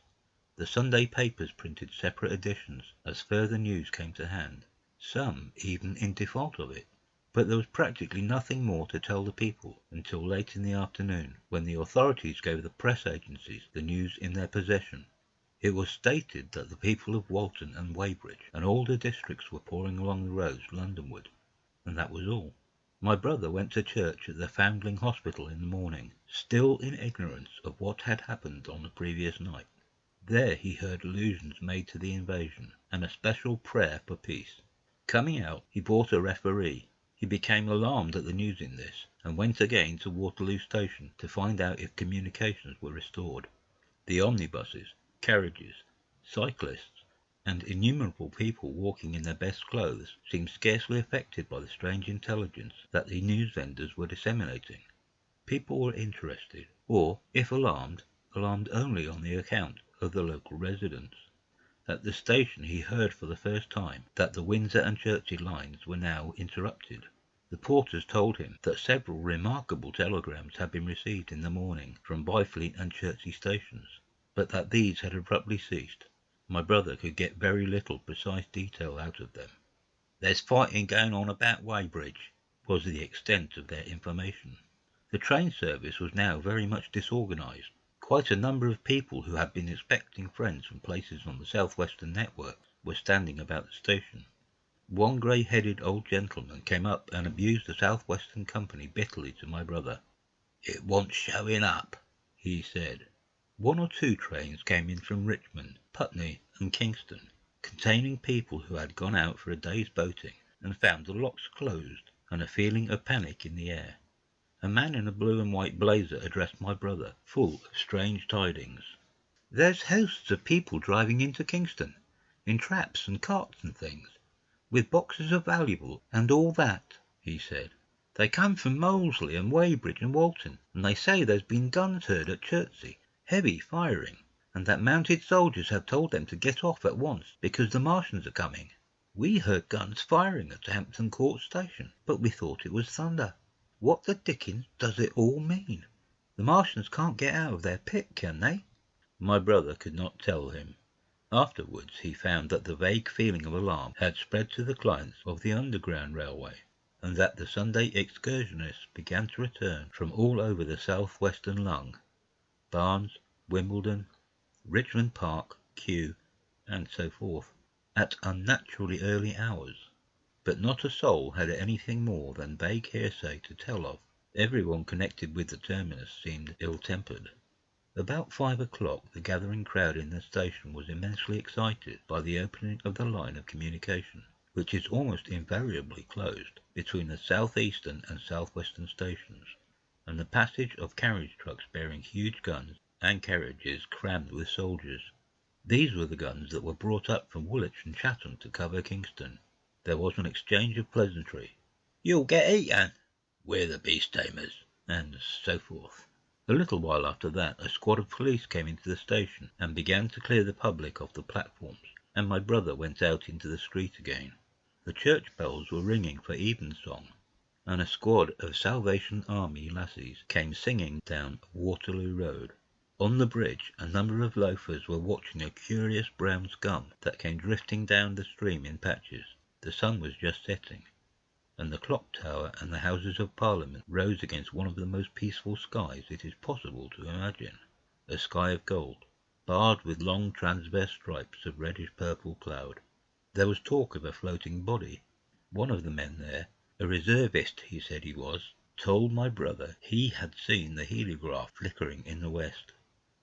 Speaker 2: The Sunday papers printed separate editions as further news came to hand, some even in default of it. But there was practically nothing more to tell the people until late in the afternoon, when the authorities gave the press agencies the news in their possession. It was stated that the people of Walton and Weybridge and all the districts were pouring along the roads Londonward, and that was all. My brother went to church at the Foundling Hospital in the morning, still in ignorance of what had happened on the previous night. There he heard allusions made to the invasion, and a special prayer for peace. Coming out, he bought a Referee. He became alarmed at the news in this, and went again to Waterloo Station to find out if communications were restored. The omnibuses, carriages, cyclists, and innumerable people walking in their best clothes seemed scarcely affected by the strange intelligence that the news vendors were disseminating. People were interested, or, if alarmed, alarmed only on the account of the local residents. At the station he heard for the first time that the Windsor and Chertsey lines were now interrupted. The porters told him that several remarkable telegrams had been received in the morning from Byfleet and Chertsey stations, but that these had abruptly ceased. My brother could get very little precise detail out of them. "There's fighting going on about Weybridge," was the extent of their information. The train service was now very much disorganized. Quite a number of people who had been expecting friends from places on the southwestern network were standing about the station. One grey-headed old gentleman came up and abused the southwestern company bitterly to my brother. "It wants showing up," he said. 1 or 2 trains came in from Richmond, Putney, and Kingston, containing people who had gone out for a day's boating and found the locks closed, and a feeling of panic in the air. A man in a blue and white blazer addressed my brother, full of strange tidings. "There's hosts of people driving into Kingston, in traps and carts and things, with boxes of valuable and all that," he said. "They come from Molesley and Weybridge and Walton, and they say there's been guns heard at Chertsey, heavy firing, and that mounted soldiers have told them to get off at once because the Martians are coming. We heard guns firing at Hampton Court Station, but we thought it was thunder. What the dickens does it all mean? The Martians can't get out of their pit, can they?" My brother could not tell him. Afterwards he found that the vague feeling of alarm had spread to the clients of the Underground Railway, and that the Sunday excursionists began to return from all over the south-western lung, Barnes, Wimbledon, Richmond Park, Kew, and so forth, at unnaturally early hours. But not a soul had anything more than vague hearsay to tell of. Everyone connected with the terminus seemed ill-tempered. About 5 o'clock the gathering crowd in the station was immensely excited by the opening of the line of communication, which is almost invariably closed, between the south-eastern and south-western stations, and the passage of carriage trucks bearing huge guns and carriages crammed with soldiers. These were the guns that were brought up from Woolwich and Chatham to cover Kingston. There was an exchange of pleasantry. "You'll get eaten," "We're the beast tamers," and so forth. A little while after that a squad of police came into the station and began to clear the public off the platforms, and my brother went out into the street again. The church bells were ringing for evensong, and a squad of Salvation Army lassies came singing down Waterloo Road. On the bridge a number of loafers were watching a curious brown scum that came drifting down the stream in patches. The sun was just setting, and the clock tower and the Houses of Parliament rose against one of the most peaceful skies it is possible to imagine, a sky of gold, barred with long transverse stripes of reddish-purple cloud. There was talk of a floating body. One of the men there, a reservist he said he was, told my brother he had seen the heliograph flickering in the west.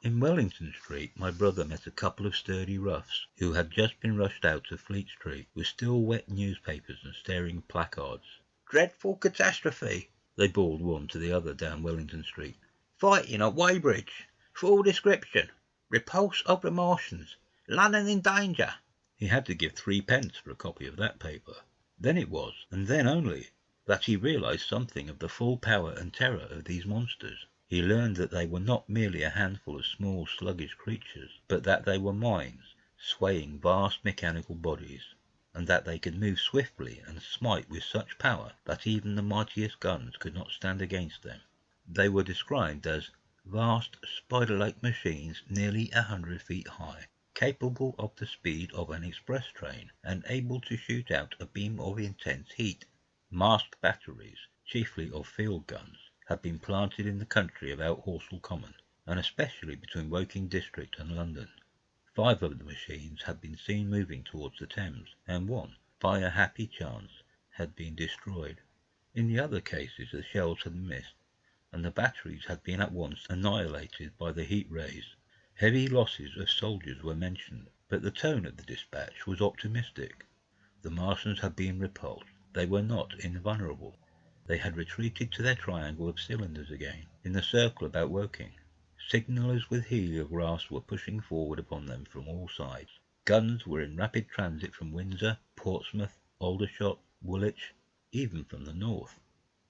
Speaker 2: In Wellington Street my brother met a couple of sturdy roughs who had just been rushed out of Fleet Street with still wet newspapers and staring placards. "Dreadful catastrophe," they bawled one to the other down Wellington Street. "Fighting at Weybridge. Full description. Repulse of the Martians. London in danger." He had to give 3d for a copy of that paper. Then it was, and then only, that he realized something of the full power and terror of these monsters. He learned that they were not merely a handful of small, sluggish creatures, but that they were mines, swaying vast mechanical bodies, and that they could move swiftly and smite with such power that even the mightiest guns could not stand against them. They were described as vast, spider-like machines nearly 100 feet high, capable of the speed of an express train and able to shoot out a beam of intense heat. Masked batteries, chiefly of field guns, had been planted in the country about Horsell Common, and especially between Woking District and London. 5 of the machines had been seen moving towards the Thames, and one, by a happy chance, had been destroyed. In the other cases the shells had missed, and the batteries had been at once annihilated by the heat rays. Heavy losses of soldiers were mentioned, but the tone of the dispatch was optimistic. The Martians had been repulsed. They were not invulnerable. They had retreated to their triangle of cylinders again, in the circle about Woking. Signallers with heliographs were pushing forward upon them from all sides. Guns were in rapid transit from Windsor, Portsmouth, Aldershot, Woolwich, even from the north.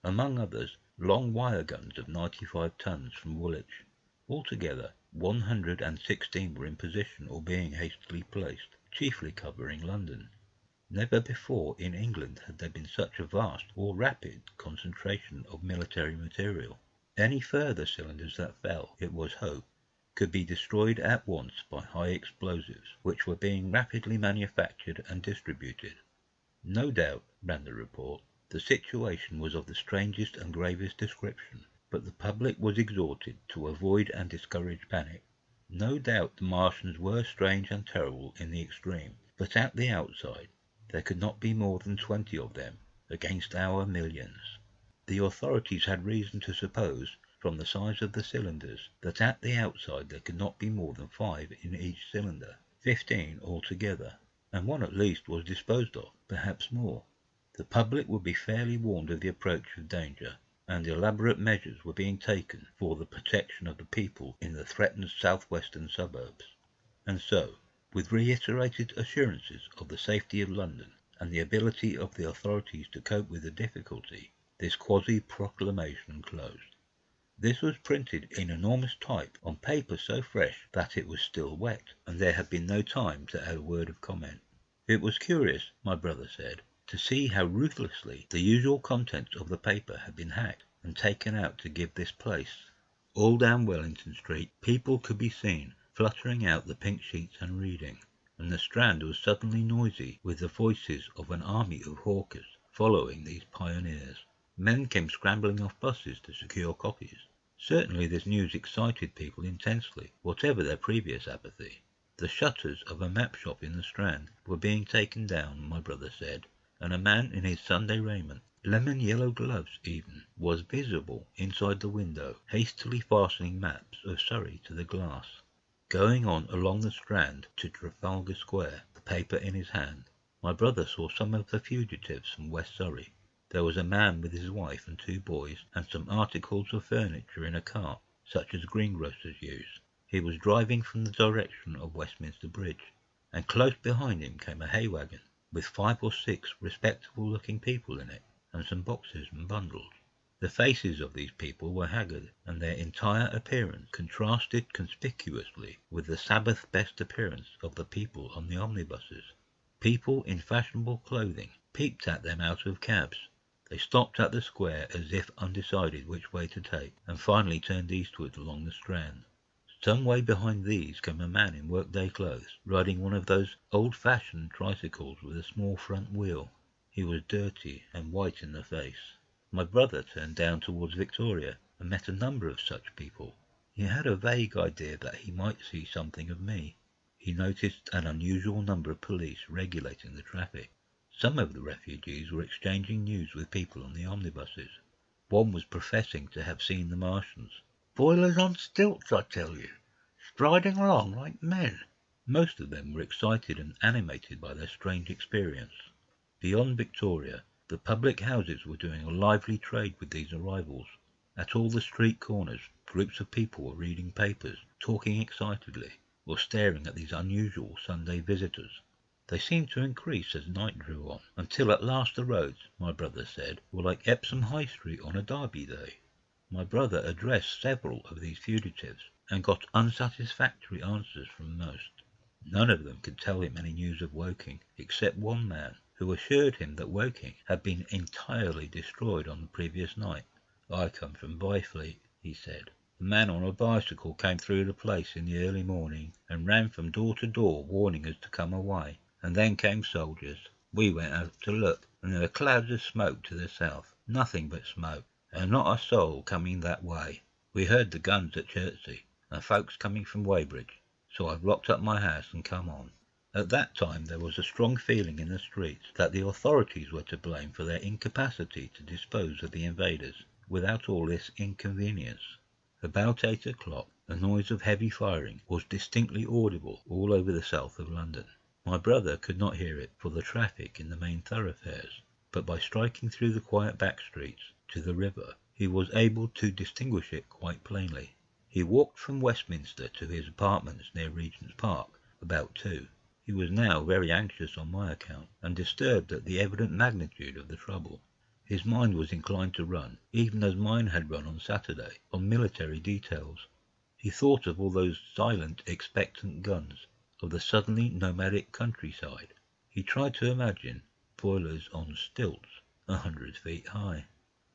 Speaker 2: Among others, long wire guns of 95 tons from Woolwich. Altogether, 116 were in position or being hastily placed, chiefly covering London. Never before in England had there been such a vast or rapid concentration of military material. Any further cylinders that fell, it was hoped, could be destroyed at once by high explosives, which were being rapidly manufactured and distributed. No doubt, ran the report, the situation was of the strangest and gravest description, but the public was exhorted to avoid and discourage panic. No doubt the Martians were strange and terrible in the extreme, but at the outside there could not be more than 20 of them against our millions. The authorities had reason to suppose, from the size of the cylinders, that at the outside there could not be more than 5 in each cylinder, 15 altogether, and one at least was disposed of, perhaps more. The public would be fairly warned of the approach of danger, and elaborate measures were being taken for the protection of the people in the threatened southwestern suburbs. And so, with reiterated assurances of the safety of London and the ability of the authorities to cope with the difficulty, this quasi-proclamation closed. This was printed in enormous type on paper so fresh that it was still wet, and there had been no time to add a word of comment. It was curious, my brother said, to see how ruthlessly the usual contents of the paper had been hacked and taken out to give this place. All down Wellington Street people could be seen fluttering out the pink sheets and reading, and the Strand was suddenly noisy with the voices of an army of hawkers following these pioneers. Men came scrambling off buses to secure copies. Certainly this news excited people intensely, whatever their previous apathy. The shutters of a map shop in the Strand were being taken down, my brother said, and a man in his Sunday raiment, lemon-yellow gloves even, was visible inside the window, hastily fastening maps of Surrey to the glass. Going on along the Strand to Trafalgar Square, the paper in his hand, my brother saw some of the fugitives from West Surrey. There was a man with his wife and 2 boys and some articles of furniture in a cart, such as greengrocers use. He was driving from the direction of Westminster Bridge, and close behind him came a hay wagon, with 5 or 6 respectable-looking people in it, and some boxes and bundles. The faces of these people were haggard, and their entire appearance contrasted conspicuously with the Sabbath-best appearance of the people on the omnibuses. People in fashionable clothing peeped at them out of cabs. They stopped at the square as if undecided which way to take, and finally turned eastward along the Strand. Some way behind these came a man in workday clothes, riding one of those old-fashioned tricycles with a small front wheel. He was dirty and white in the face. My brother turned down towards Victoria and met a number of such people. He had a vague idea that he might see something of me. He noticed an unusual number of police regulating the traffic. Some of the refugees were exchanging news with people on the omnibuses. One was professing to have seen the Martians. "Boilers on stilts, I tell you, striding along like men." Most of them were excited and animated by their strange experience. Beyond Victoria, the public houses were doing a lively trade with these arrivals. At all the street corners, groups of people were reading papers, talking excitedly, or staring at these unusual Sunday visitors. They seemed to increase as night drew on, until at last the roads, my brother said, were like Epsom High Street on a Derby day. My brother addressed several of these fugitives, and got unsatisfactory answers from most. None of them could tell him any news of Woking, except one man, who assured him that Woking had been entirely destroyed on the previous night. "I come from Byfleet," he said. "The man on a bicycle came through the place in the early morning, and ran from door to door warning us to come away. And then came soldiers. We went out to look, and there were clouds of smoke to the south, nothing but smoke, and not a soul coming that way. We heard the guns at Chertsey, and folks coming from Weybridge, so I've locked up my house and come on." At that time there was a strong feeling in the streets that the authorities were to blame for their incapacity to dispose of the invaders without all this inconvenience. About 8 o'clock the noise of heavy firing was distinctly audible all over the south of London. My brother could not hear it for the traffic in the main thoroughfares, but by striking through the quiet back streets to the river he was able to distinguish it quite plainly. He walked from Westminster to his apartments near Regent's Park about 2. He was now very anxious on my account, and disturbed at the evident magnitude of the trouble. His mind was inclined to run, even as mine had run on Saturday, on military details. He thought of all those silent, expectant guns, of the suddenly nomadic countryside. He tried to imagine boilers on stilts 100 feet high.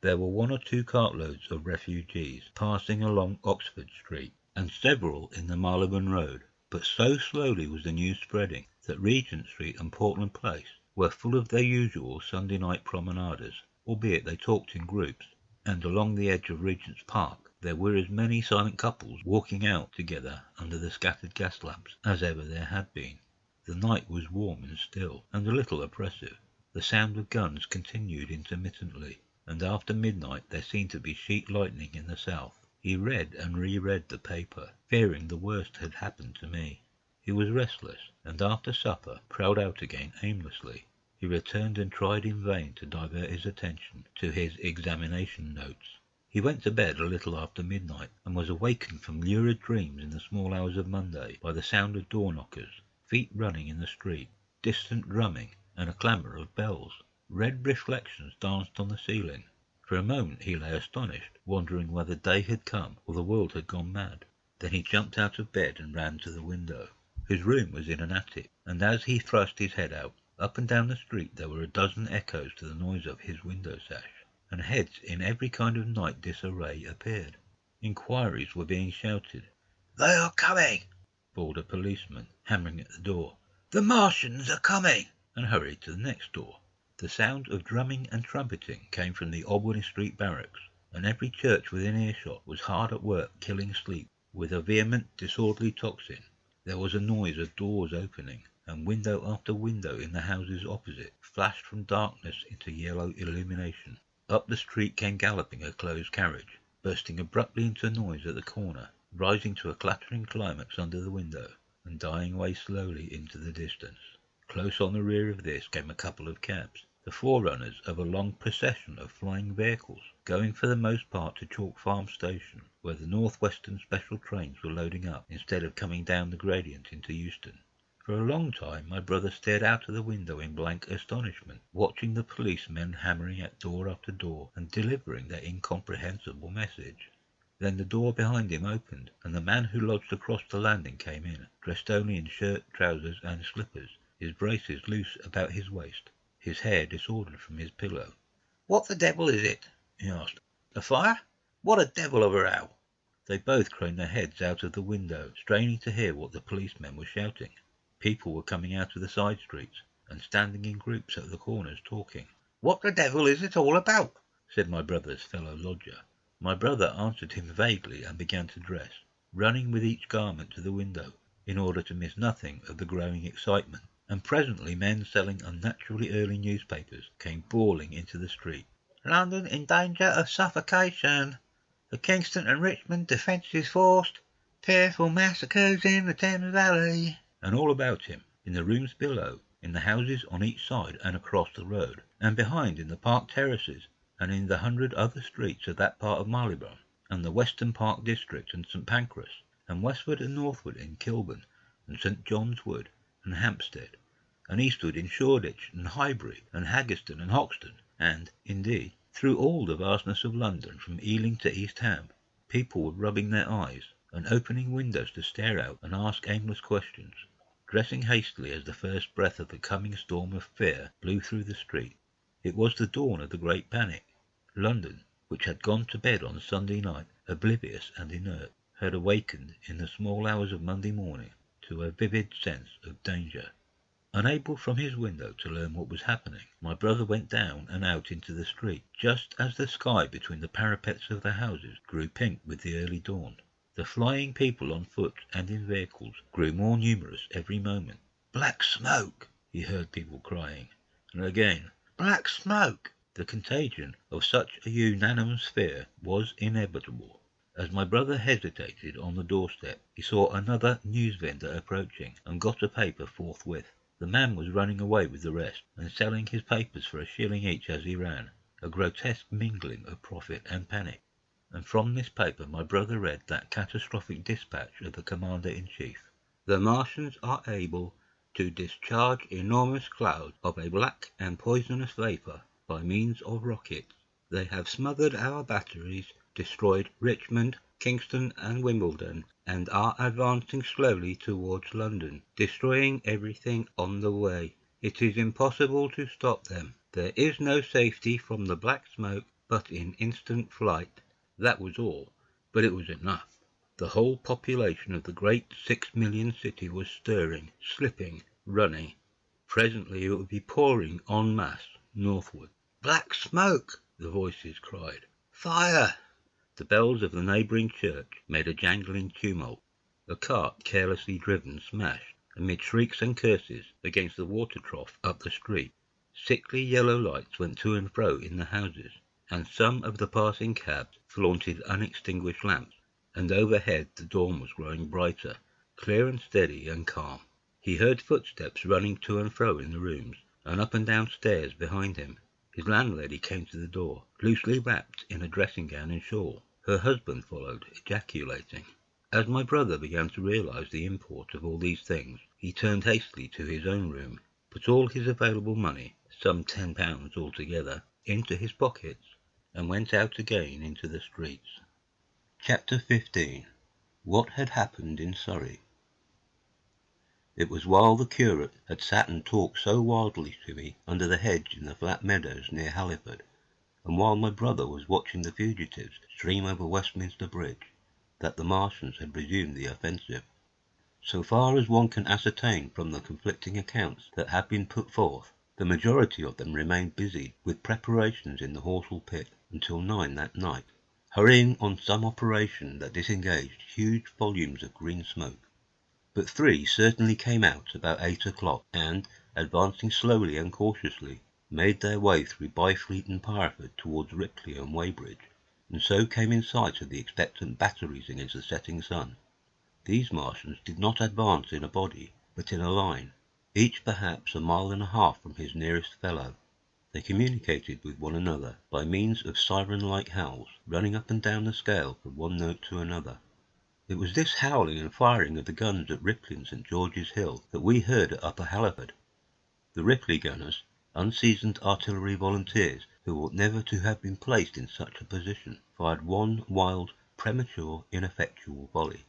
Speaker 2: There were 1 or 2 cartloads of refugees passing along Oxford Street, and several in the Marylebone Road, but so slowly was the news spreading that Regent Street and Portland Place were full of their usual Sunday night promenaders, albeit they talked in groups, and along the edge of Regent's Park there were as many silent couples walking out together under the scattered gas lamps as ever there had been. The night was warm and still, and a little oppressive. The sound of guns continued intermittently, and after midnight there seemed to be sheet lightning in the south. He read and re-read the paper, fearing the worst had happened to me. He was restless, and after supper prowled out again aimlessly. He returned and tried in vain to divert his attention to his examination notes. He went to bed a little after midnight, and was awakened from lurid dreams in the small hours of Monday by the sound of door knockers, feet running in the street, distant drumming, and a clamour of bells. Red reflections danced on the ceiling. For a moment he lay astonished, wondering whether day had come or the world had gone mad. Then he jumped out of bed and ran to the window. His room was in an attic, and as he thrust his head out, up and down the street there were a dozen echoes to the noise of his window sash, and heads in every kind of night disarray appeared. Inquiries were being shouted. "They are coming!" bawled a policeman, hammering at the door. "The Martians are coming!" and hurried to the next door. The sound of drumming and trumpeting came from the Albany Street barracks, and every church within earshot was hard at work killing sleep with a vehement, disorderly tocsin. There was a noise of doors opening, and window after window in the houses opposite flashed from darkness into yellow illumination. Up the street came galloping a closed carriage, bursting abruptly into noise at the corner, rising to a clattering climax under the window, and dying away slowly into the distance. Close on the rear of this came a couple of cabs, the forerunners of a long procession of flying vehicles, going for the most part to Chalk Farm Station, where the North-Western special trains were loading up instead of coming down the gradient into Euston. For a long time my brother stared out of the window in blank astonishment, watching the policemen hammering at door after door and delivering their incomprehensible message. Then the door behind him opened, and the man who lodged across the landing came in, dressed only in shirt, trousers, and slippers, his braces loose about his waist, his hair disordered from his pillow. "What the devil is it?" he asked. "A fire? What a devil of a row!" They both craned their heads out of the window, straining to hear what the policemen were shouting. People were coming out of the side streets, and standing in groups at the corners talking. "What the devil is it all about?" said my brother's fellow lodger. My brother answered him vaguely and began to dress, running with each garment to the window, in order to miss nothing of the growing excitement, and presently men selling unnaturally early newspapers came bawling into the street. "London in danger of suffocation. The Kingston and Richmond defences forced. Fearful massacres in the Thames Valley." And all about him, in the rooms below, in the houses on each side and across the road, and behind in the park terraces, and in the 100 other streets of that part of Marylebone, and the Western Park district and St Pancras, and westward and northward in Kilburn, and St John's Wood, and Hampstead, and eastward in Shoreditch, and Highbury, and Haggerston, and Hoxton, and, indeed, through all the vastness of London from Ealing to East Ham, people were rubbing their eyes, and opening windows to stare out and ask aimless questions, dressing hastily as the first breath of the coming storm of fear blew through the street. It was the dawn of the great panic. London, which had gone to bed on Sunday night oblivious and inert, had awakened in the small hours of Monday morning to a vivid sense of danger. Unable from his window to learn what was happening, my brother went down and out into the street, just as the sky between the parapets of the houses grew pink with the early dawn. The flying people on foot and in vehicles grew more numerous every moment. "Black smoke!" he heard people crying, and again, "Black smoke!" The contagion of such a unanimous fear was inevitable. As my brother hesitated on the doorstep, he saw another news vendor approaching, and got a paper forthwith. The man was running away with the rest, and selling his papers for a shilling each as he ran, a grotesque mingling of profit and panic. And from this paper my brother read that catastrophic dispatch of the Commander-in-Chief. "The Martians are able to discharge enormous clouds of a black and poisonous vapour by means of rockets. They have smothered our batteries, destroyed Richmond, Kingston and Wimbledon, and are advancing slowly towards London, destroying everything on the way. It is impossible to stop them. There is no safety from the black smoke but in instant flight." That was all, but it was enough. The whole population of the great 6 million city was stirring, slipping, running. Presently it would be pouring en masse northward. "Black smoke!" the voices cried. Fire!" The bells of the neighbouring church made a jangling tumult. A cart, carelessly driven, smashed, amid shrieks and curses, against the water trough up the street. Sickly yellow lights went to and fro in the houses, and some of the passing cabs flaunted unextinguished lamps, and overhead the dawn was growing brighter, clear and steady and calm. He heard footsteps running to and fro in the rooms, and up and down stairs behind him. His landlady came to the door, loosely wrapped in a dressing-gown and shawl. Her husband followed, ejaculating. As my brother began to realize the import of all these things, he turned hastily to his own room, put all his available money, some £10 altogether, into his pockets, and went out again into the streets.
Speaker 1: Chapter 15. What had happened in Surrey. It was while the curate had sat and talked so wildly to me under the hedge in the flat meadows near Halliford, and while my brother was watching the fugitives stream over Westminster Bridge, that the Martians had resumed the offensive. So far as one can ascertain from the conflicting accounts that have been put forth, the majority of them remained busied with preparations in the Horsell pit until 9 that night, hurrying on some operation that disengaged huge volumes of green smoke. But 3 certainly came out about 8 o'clock, and, advancing slowly and cautiously, made their way through Byfleet and Pireford towards Ripley and Weybridge, and so came in sight of the expectant batteries against the setting sun. These Martians did not advance in a body, but in a line, each perhaps a mile and a half from his nearest fellow. They communicated with one another by means of siren-like howls, running up and down the scale from one note to another. It was this howling and firing of the guns at Ripley and St. George's Hill that we heard at Upper Halliford. The Ripley gunners, unseasoned artillery volunteers who ought never to have been placed in such a position, fired one wild, premature, ineffectual volley,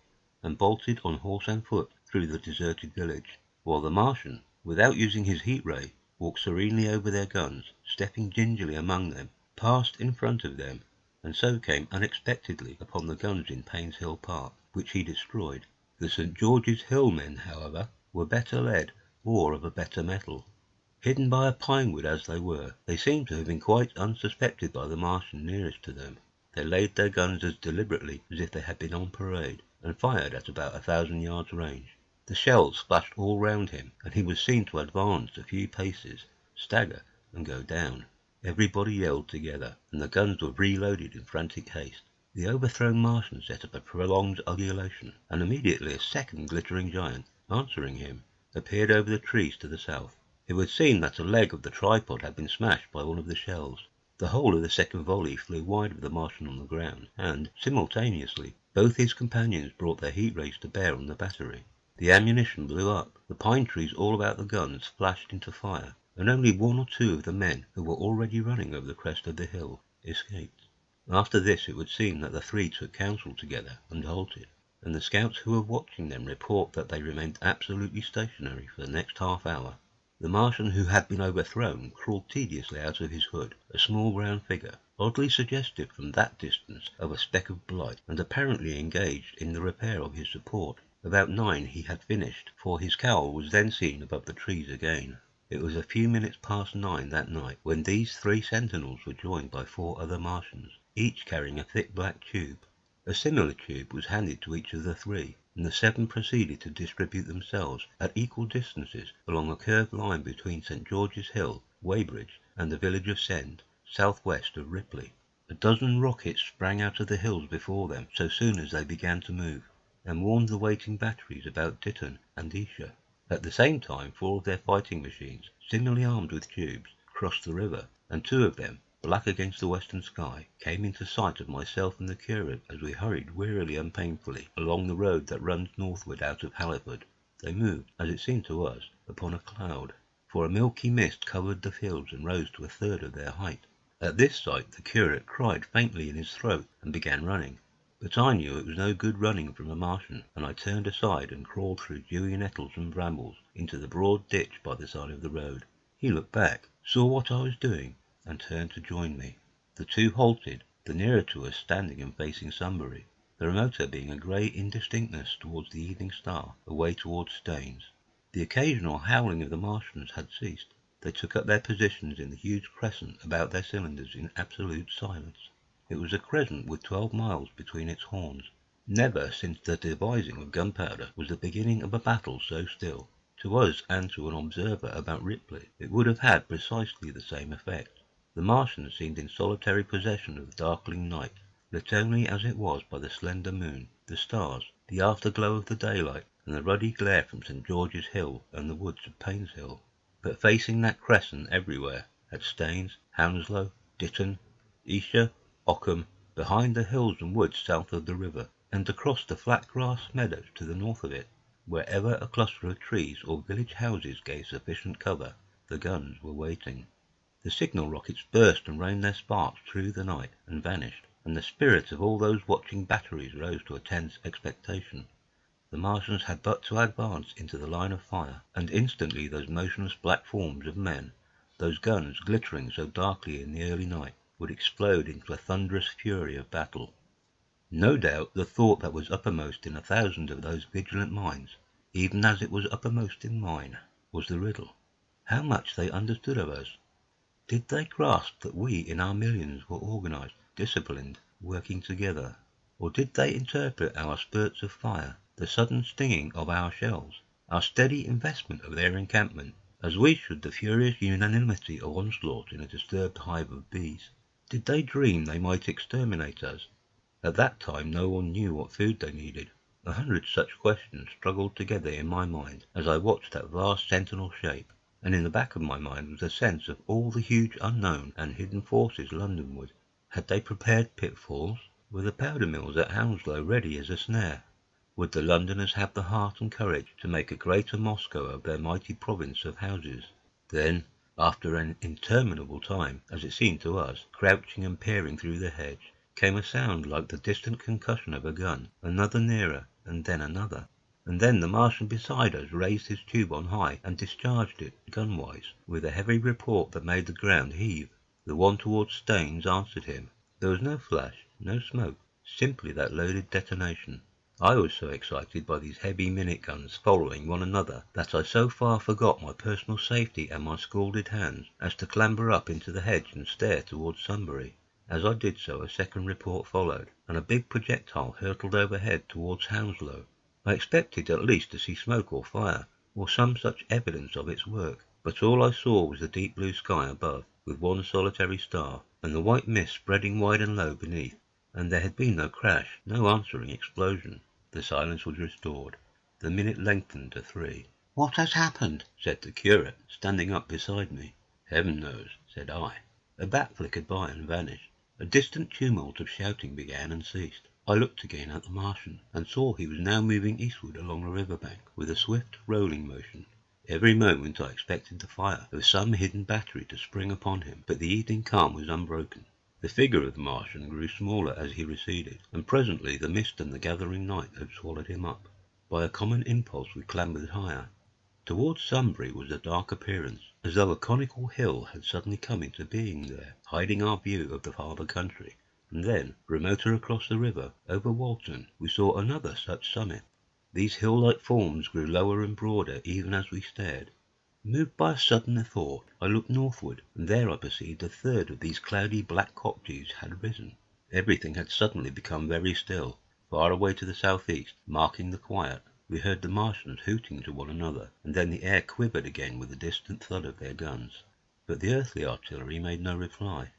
Speaker 1: and bolted on horse and foot through the deserted village, while the Martian, without using his heat ray, walked serenely over their guns, stepping gingerly among them, passed in front of them, and so came unexpectedly upon the guns in Payne's Hill Park, which he destroyed. The St. George's Hill men, however, were better led, or of a better metal. Hidden by a pinewood as they were, they seemed to have been quite unsuspected by the Martian nearest to them. They laid their guns as deliberately as if they had been on parade, and fired at about 1,000 yards range. The shells flashed all round him, and he was seen to advance a few paces, stagger, and go down. Everybody yelled together, and the guns were reloaded in frantic haste. The overthrown Martian set up a prolonged ululation, and immediately a second glittering giant, answering him, appeared over the trees to the south. It would seem that a leg of the tripod had been smashed by one of the shells. The whole of the second volley flew wide of the Martian on the ground, and, simultaneously, both his companions brought their heat rays to bear on the battery. The ammunition blew up, the pine trees all about the guns flashed into fire, and only 1 or 2 of the men, who were already running over the crest of the hill, escaped. After this it would seem that the 3 took counsel together and halted, and the scouts who were watching them report that they remained absolutely stationary for the next half hour. The Martian who had been overthrown crawled tediously out of his hood, a small brown figure, oddly suggestive from that distance of a speck of blight, and apparently engaged in the repair of his support. About 9 he had finished, for his cowl was then seen above the trees again. It was a few minutes past 9 that night when these 3 sentinels were joined by 4 other Martians, each carrying a thick black tube. A similar tube was handed to each of the 3, and the 7 proceeded to distribute themselves at equal distances along a curved line between St. George's Hill, Weybridge, and the village of Send, southwest of Ripley. A dozen rockets sprang out of the hills before them so soon as they began to move, and warned the waiting batteries about Ditton and Esher. At the same time 4 of their fighting machines, similarly armed with tubes, crossed the river, and 2 of them, black against the western sky, came into sight of myself and the curate as we hurried wearily and painfully along the road that runs northward out of Halliford. They moved, as it seemed to us, upon a cloud, for a milky mist covered the fields and rose to 1/3 of their height. At this sight the curate cried faintly in his throat and began running. But I knew it was no good running from a Martian, and I turned aside and crawled through dewy nettles and brambles into the broad ditch by the side of the road. He looked back, saw what I was doing, and turned to join me. The 2 halted, the nearer to us standing and facing Sunbury, the remoter being a grey indistinctness towards the evening star, away towards Staines. The occasional howling of the Martians had ceased. They took up their positions in the huge crescent about their cylinders in absolute silence.
Speaker 2: It was a crescent with 12 miles between its horns. Never since the devising of gunpowder was the beginning of a battle so still. To us and to an observer about Ripley, it would have had precisely the same effect. The Martians seemed in solitary possession of the darkling night, lit only as it was by the slender moon, the stars, the afterglow of the daylight, and the ruddy glare from St. George's Hill and the woods of Payne's Hill. But facing that crescent everywhere, at Staines, Hounslow, Ditton, Esher, Ockham, behind the hills and woods south of the river, and across the flat grass meadows to the north of it, wherever a cluster of trees or village houses gave sufficient cover, the guns were waiting. The signal rockets burst and rained their sparks through the night and vanished, and the spirits of all those watching batteries rose to a tense expectation. The Martians had but to advance into the line of fire, and instantly those motionless black forms of men, those guns glittering so darkly in the early night, would explode into a thunderous fury of battle. No doubt the thought that was uppermost in 1,000 of those vigilant minds, even as it was uppermost in mine, was the riddle. How much they understood of us. Did they grasp that we in our millions were organized, disciplined, working together? Or did they interpret our spurts of fire, the sudden stinging of our shells, our steady investment of their encampment, as we should the furious unanimity of onslaught in a disturbed hive of bees? Did they dream they might exterminate us? At that time no one knew what food they needed. 100 such questions struggled together in my mind as I watched that vast sentinel shape, and in the back of my mind was a sense of all the huge unknown and hidden forces Londonward. Had they prepared pitfalls? Were the powder mills at Hounslow ready as a snare? Would the Londoners have the heart and courage to make a greater Moscow of their mighty province of houses? Then, after an interminable time, as it seemed to us, crouching and peering through the hedge, came a sound like the distant concussion of a gun, another nearer, and then another. And then the Martian beside us raised his tube on high and discharged it, gunwise, with a heavy report that made the ground heave. The one towards Staines answered him. There was no flash, no smoke, simply that loaded detonation. I was so excited by these heavy minute guns following one another that I so far forgot my personal safety and my scalded hands as to clamber up into the hedge and stare towards Sunbury. As I did so a second report followed, and a big projectile hurtled overhead towards Hounslow. I expected at least to see smoke or fire, or some such evidence of its work, but all I saw was the deep blue sky above, with one solitary star, and the white mist spreading wide and low beneath, and there had been no crash, no answering explosion. The silence was restored. The minute lengthened to 3. "What has happened?" said the curate, standing up beside me. "Heaven knows," said I. A bat flickered by and vanished. A distant tumult of shouting began and ceased. I looked again at the Martian, and saw he was now moving eastward along the river bank, with a swift, rolling motion. Every moment I expected the fire of some hidden battery to spring upon him, but the evening calm was unbroken. The figure of the Martian grew smaller as he receded, and presently the mist and the gathering night had swallowed him up. By a common impulse we clambered higher. Towards Sunbury was a dark appearance, as though a conical hill had suddenly come into being there, hiding our view of the farther country. And then, remoter across the river, over Walton, we saw another such summit. These hill-like forms grew lower and broader even as we stared. Moved by a sudden thought, I looked northward, and there I perceived a third of these cloudy black kopjes had risen. Everything had suddenly become very still. Far away to the southeast, marking the quiet, we heard the Martians hooting to one another, and then the air quivered again with the distant thud of their guns. But the earthly artillery made no reply.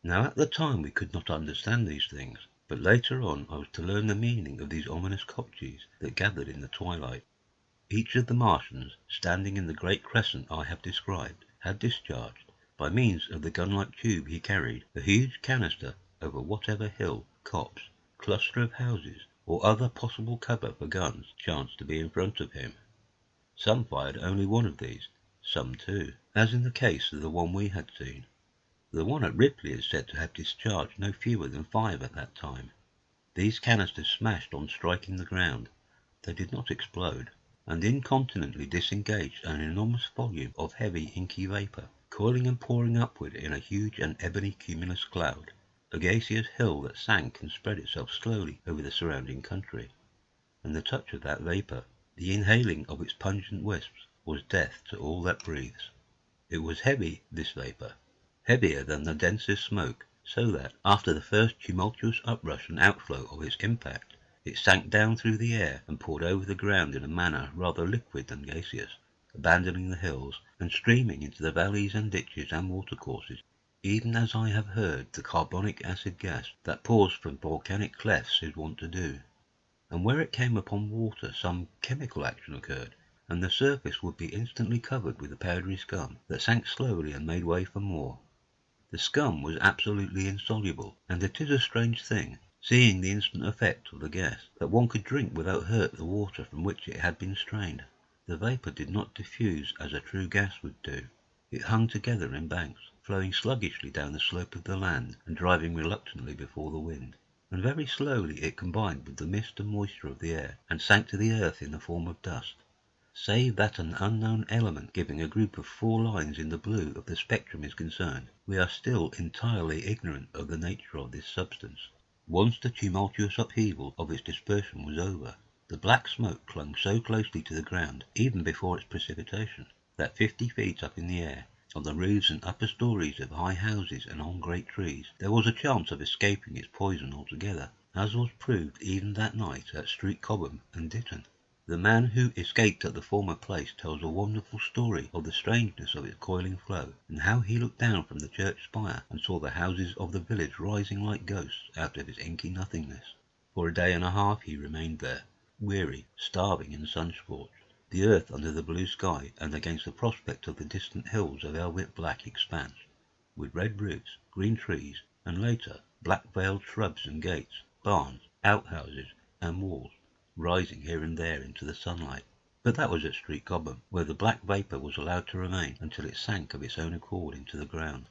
Speaker 2: Now at the time we could not understand these things, but later on I was to learn the meaning of these ominous kopjes that gathered in the twilight. Each of the Martians, standing in the great crescent I have described, had discharged, by means of the gun-like tube he carried, a huge canister over whatever hill, copse, cluster of houses, or other possible cover for guns chanced to be in front of him. Some fired only one of these, some 2, as in the case of the one we had seen. The one at Ripley is said to have discharged no fewer than 5 at that time. These canisters smashed on striking the ground. They did not explode, and incontinently disengaged an enormous volume of heavy inky vapour, coiling and pouring upward in a huge and ebony cumulus cloud, a gaseous hill that sank and spread itself slowly over the surrounding country. And the touch of that vapour, the inhaling of its pungent wisps, was death to all that breathes. It was heavy, this vapour, heavier than the densest smoke, so that, after the first tumultuous uprush and outflow of its impact, it sank down through the air and poured over the ground in a manner rather liquid than gaseous, abandoning the hills and streaming into the valleys and ditches and watercourses, even as I have heard the carbonic acid gas that pours from volcanic clefts is wont to do. And where it came upon water some chemical action occurred, and the surface would be instantly covered with a powdery scum that sank slowly and made way for more. The scum was absolutely insoluble, and it is a strange thing, seeing the instant effect of the gas, that one could drink without hurt the water from which it had been strained. The vapour did not diffuse as a true gas would do. It hung together in banks, flowing sluggishly down the slope of the land and driving reluctantly before the wind. And very slowly it combined with the mist and moisture of the air, and sank to the earth in the form of dust. Save that an unknown element giving a group of 4 lines in the blue of the spectrum is concerned, we are still entirely ignorant of the nature of this substance. Once the tumultuous upheaval of its dispersion was over, the black smoke clung so closely to the ground, even before its precipitation, that 50 feet up in the air, on the roofs and upper stories of high houses and on great trees, there was a chance of escaping its poison altogether, as was proved even that night at Street Cobham and Ditton. The man who escaped at the former place tells a wonderful story of the strangeness of its coiling flow, and how he looked down from the church spire and saw the houses of the village rising like ghosts out of its inky nothingness. For a day and a half he remained there, weary, starving and sun-scorched, the earth under the blue sky and against the prospect of the distant hills a velvet black expanse, with red roofs, green trees, and later black-veiled shrubs and gates, barns, outhouses, and walls, rising here and there into the sunlight. But that was at Street Cobham, where the black vapour was allowed to remain until it sank of its own accord into the ground.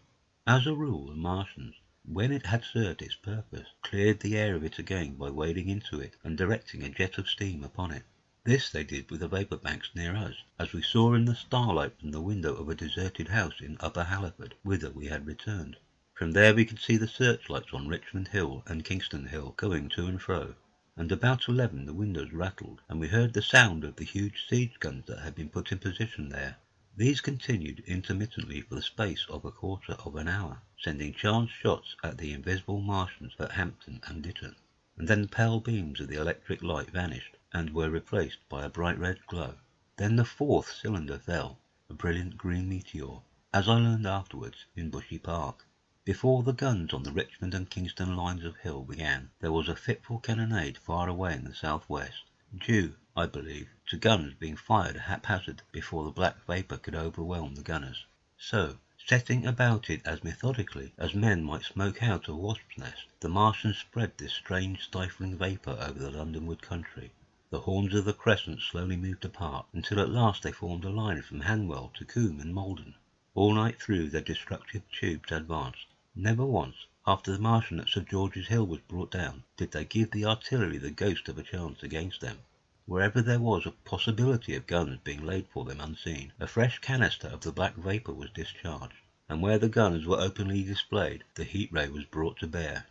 Speaker 2: As a rule, the Martians, when it had served its purpose, cleared the air of it again by wading into it and directing a jet of steam upon it. This they did with the vapour banks near us, as we saw in the starlight from the window of a deserted house in Upper Halliford, whither we had returned. From there we could see the searchlights on Richmond Hill and Kingston Hill going to and fro, and about 11 the windows rattled, and we heard the sound of the huge siege guns that had been put in position there. These continued intermittently for the space of a quarter of an hour, sending chance shots at the invisible Martians at Hampton and Ditton, and then the pale beams of the electric light vanished and were replaced by a bright red glow. Then the 4th cylinder fell, a brilliant green meteor, as I learned afterwards, in Bushy Park. Before the guns on the Richmond and Kingston lines of hill began, there was a fitful cannonade far away in the south-west, due, I believe, to guns being fired haphazard before the black vapour could overwhelm the gunners. So, setting about it as methodically as men might smoke out a wasp's nest, the Martians spread this strange stifling vapour over the Londonward country. The horns of the crescent slowly moved apart, until at last they formed a line from Hanwell to Combe and Malden. All night through their destructive tubes advanced. Never once, after the Martian at Sir George's Hill was brought down, did they give the artillery the ghost of a chance against them. Wherever there was a possibility of guns being laid for them unseen, a fresh canister of the black vapour was discharged, and where the guns were openly displayed, the heat ray was brought to bear.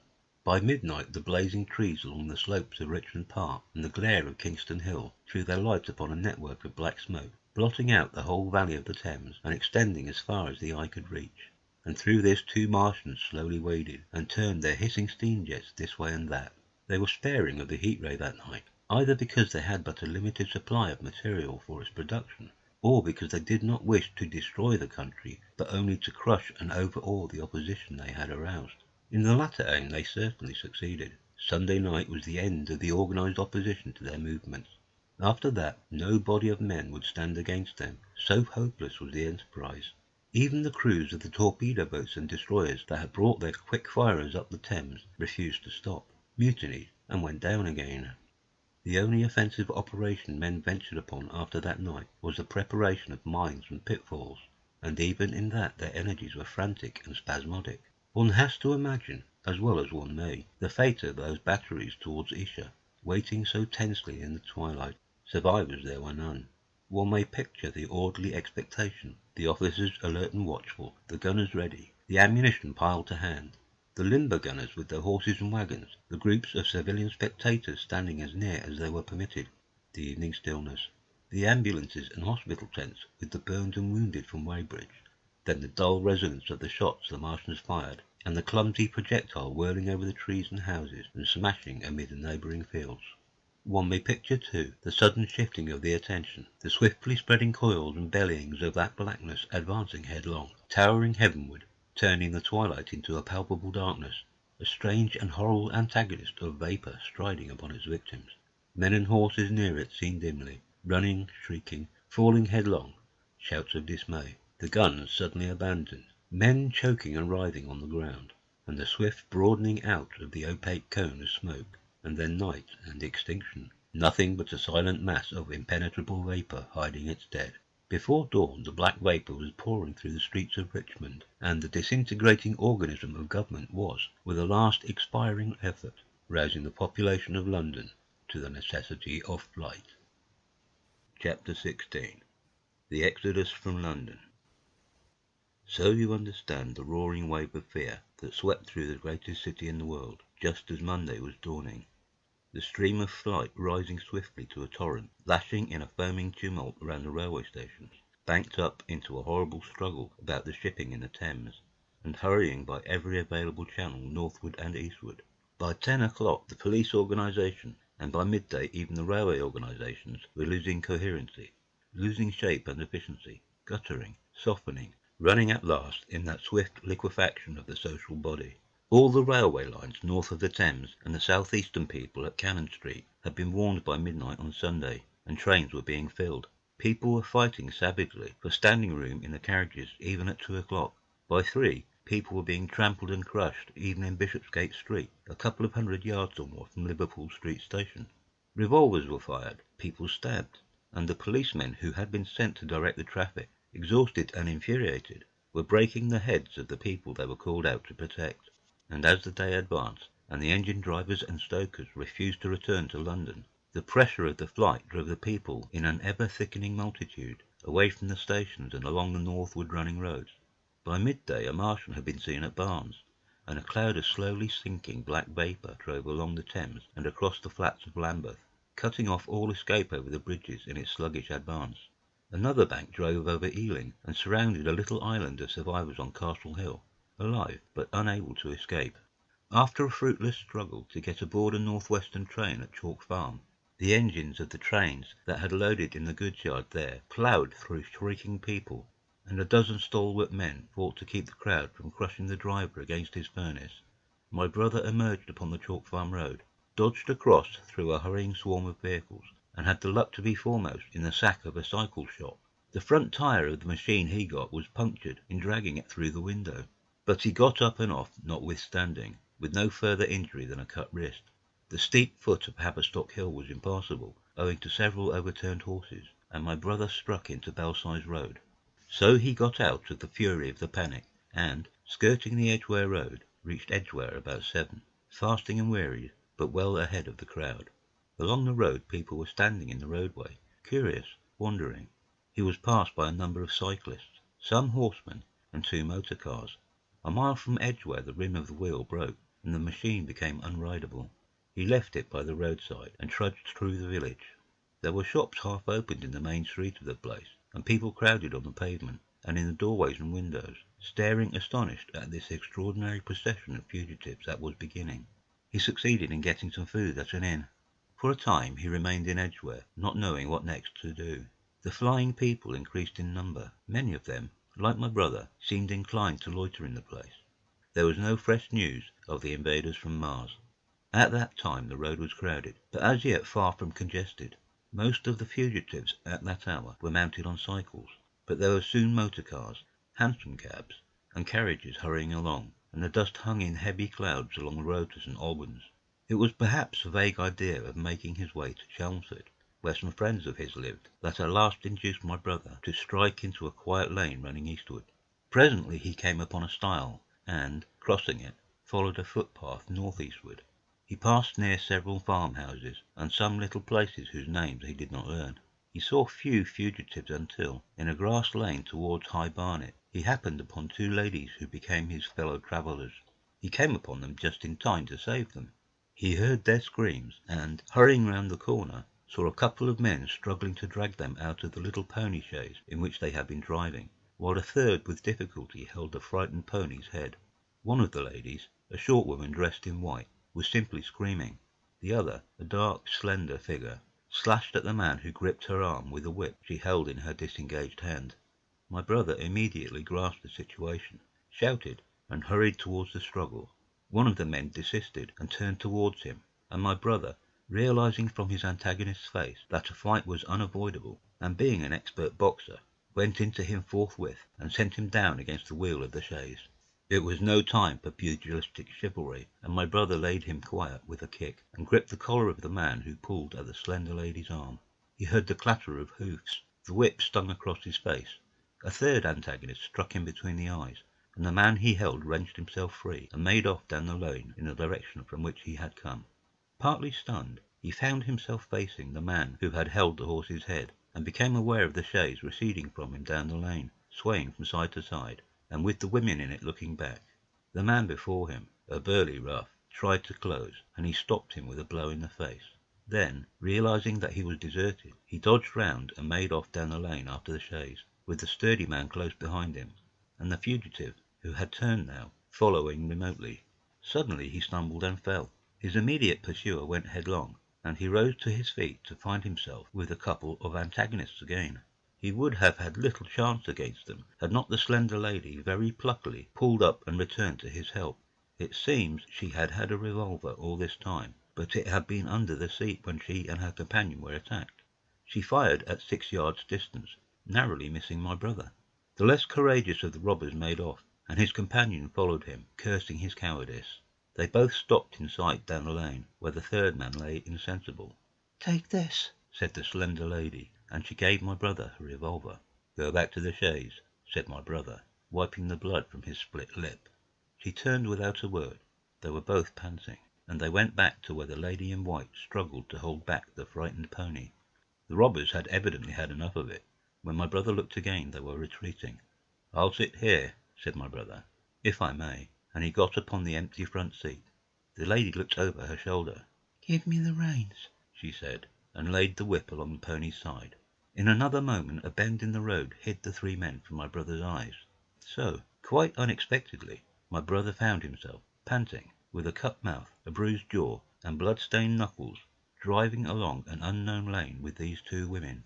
Speaker 2: By midnight the blazing trees along the slopes of Richmond Park and the glare of Kingston Hill threw their light upon a network of black smoke, blotting out the whole valley of the Thames and extending as far as the eye could reach. And through this 2 Martians slowly waded, and turned their hissing steam jets this way and that. They were sparing of the heat ray that night, either because they had but a limited supply of material for its production, or because they did not wish to destroy the country, but only to crush and overawe the opposition they had aroused. In the latter aim they certainly succeeded. Sunday night was the end of the organised opposition to their movements. After that, no body of men would stand against them, so hopeless was the enterprise. Even the crews of the torpedo boats and destroyers that had brought their quick firers up the Thames refused to stop, mutinied, and went down again. The only offensive operation men ventured upon after that night was the preparation of mines and pitfalls, and even in that their energies were frantic and spasmodic. One has to imagine, as well as one may, the fate of those batteries towards Esher, waiting so tensely in the twilight. Survivors there were none. One may picture the orderly expectation, the officers alert and watchful, the gunners ready, the ammunition piled to hand, the limber gunners with their horses and wagons, the groups of civilian spectators standing as near as they were permitted, the evening stillness, the ambulances and hospital tents with the burned and wounded from Weybridge, then the dull resonance of the shots the Martians fired, and the clumsy projectile whirling over the trees and houses and smashing amid the neighbouring fields. One may picture, too, the sudden shifting of the attention, the swiftly spreading coils and bellyings of that blackness advancing headlong, towering heavenward, turning the twilight into a palpable darkness, a strange and horrible antagonist of vapour striding upon its victims. Men and horses near it seen dimly, running, shrieking, falling headlong, shouts of dismay, the guns suddenly abandoned, men choking and writhing on the ground, and the swift broadening out of the opaque cone of smoke, and then night and extinction, nothing but a silent mass of impenetrable vapour hiding its dead. Before dawn the black vapour was pouring through the streets of Richmond, and the disintegrating organism of government was, with a last expiring effort, rousing the population of London to the necessity of flight.
Speaker 1: Chapter 16. The Exodus from London. So you understand the roaring wave of fear that swept through the greatest city in the world, just as Monday was dawning. The stream of flight rising swiftly to a torrent, lashing in a foaming tumult around the railway stations, banked up into a horrible struggle about the shipping in the Thames, and hurrying by every available channel northward and eastward. By 10 o'clock the police organisation, and by midday even the railway organisations, were losing coherency, losing shape and efficiency, guttering, softening, running at last in that swift liquefaction of the social body. All the railway lines north of the Thames and the south-eastern people at Cannon Street had been warned by midnight on Sunday, and trains were being filled. People were fighting savagely for standing room in the carriages even at 2 o'clock. By 3, people were being trampled and crushed even in Bishopsgate Street, a couple of 100 yards or more from Liverpool Street Station. Revolvers were fired, people stabbed, and the policemen who had been sent to direct the traffic, exhausted and infuriated, were breaking the heads of the people they were called out to protect. And as the day advanced, and the engine drivers and stokers refused to return to London, the pressure of the flight drove the people in an ever-thickening multitude away from the stations and along the northward running roads. By midday a Martian had been seen at Barnes, and a cloud of slowly sinking black vapour drove along the Thames and across the flats of Lambeth, cutting off all escape over the bridges in its sluggish advance. Another bank drove over Ealing and surrounded a little island of survivors on Castle Hill, alive but unable to escape. After a fruitless struggle to get aboard a northwestern train at Chalk Farm, the engines of the trains that had loaded in the goods yard there ploughed through shrieking people, and a dozen stalwart men fought to keep the crowd from crushing the driver against his furnace. My brother emerged upon the Chalk Farm road, dodged across through a hurrying swarm of vehicles, and had the luck to be foremost in the sack of a cycle shop. The front tyre of the machine he got was punctured in dragging it through the window, but he got up and off notwithstanding, with no further injury than a cut wrist. The steep foot of Haverstock Hill was impassable, owing to several overturned horses, and my brother struck into Belsize Road. So he got out of the fury of the panic, and, skirting the Edgware Road, reached Edgware about 7, fasting and wearied, but well ahead of the crowd. Along the road people were standing in the roadway, curious, wondering. He was passed by a number of cyclists, some horsemen, and 2 motor cars. A mile from Edgware the rim of the wheel broke, and the machine became unrideable. He left it by the roadside and trudged through the village. There were shops half opened in the main street of the place, and people crowded on the pavement and in the doorways and windows, staring astonished at this extraordinary procession of fugitives that was beginning. He succeeded in getting some food at an inn. For a time he remained in Edgware, not knowing what next to do. The flying people increased in number. Many of them, like my brother, seemed inclined to loiter in the place. There was no fresh news of the invaders from Mars. At that time the road was crowded, but as yet far from congested. Most of the fugitives at that hour were mounted on cycles, but there were soon motor cars, hansom cabs, and carriages hurrying along, and the dust hung in heavy clouds along the road to St. Albans. It was perhaps a vague idea of making his way to Chelmsford, where some friends of his lived, that at last induced my brother to strike into a quiet lane running eastward. Presently he came upon a stile, and, crossing it, followed a footpath northeastward. He passed near several farmhouses, and some little places whose names he did not learn. He saw few fugitives until, in a grass lane towards High Barnet, he happened upon 2 ladies who became his fellow travellers. He came upon them just in time to save them. He heard their screams, and, hurrying round the corner, saw a couple of men struggling to drag them out of the little pony chaise in which they had been driving, while a third with difficulty held the frightened pony's head.
Speaker 2: One of the ladies, a short woman dressed in white, was simply screaming. The other, a dark, slender figure, slashed at the man who gripped her arm with a whip she held in her disengaged hand. My brother immediately grasped the situation, shouted, and hurried towards the struggle. One of the men desisted and turned towards him, and my brother, realizing from his antagonist's face that a fight was unavoidable, and being an expert boxer, went into him forthwith and sent him down against the wheel of the chaise. It was no time for pugilistic chivalry, and my brother laid him quiet with a kick, and gripped the collar of the man who pulled at the slender lady's arm. He heard the clatter of hoofs. The whip stung across his face. A third antagonist struck him between the eyes, and the man he held wrenched himself free and made off down the lane in the direction from which he had come. Partly stunned, he found himself facing the man who had held the horse's head, and became aware of the chaise receding from him down the lane, swaying from side to side, and with the women in it looking back. The man before him, a burly rough, tried to close, and he stopped him with a blow in the face. Then, realizing that he was deserted, he dodged round and made off down the lane after the chaise, with the sturdy man close behind him, and the fugitive, who had turned now, following remotely. Suddenly he stumbled and fell. His immediate pursuer went headlong, and he rose to his feet to find himself with a couple of antagonists again. He would have had little chance against them had not the slender lady very pluckily pulled up and returned to his help. It seems she had had a revolver all this time, but it had been under the seat when she and her companion were attacked. She fired at 6 yards distance, narrowly missing my brother. The less courageous of the robbers made off, and his companion followed him, cursing his cowardice. They both stopped in sight down the lane, where the third man lay insensible. "Take this," said the slender lady, and she gave my brother her revolver. "Go back to the chaise," said my brother, wiping the blood from his split lip. She turned without a word. They were both panting, and they went back to where the lady in white struggled to hold back the frightened pony. The robbers had evidently had enough of it. When my brother looked again, they were retreating. "I'll sit here," said my brother, "if I may," and he got upon the empty front seat. The lady looked over her shoulder. "Give me the reins," she said, and laid the whip along the pony's side. In another moment a bend in the road hid the 3 men from my brother's eyes. So, quite unexpectedly, my brother found himself, panting, with a cut mouth, a bruised jaw, and blood-stained knuckles, driving along an unknown lane with these 2 women.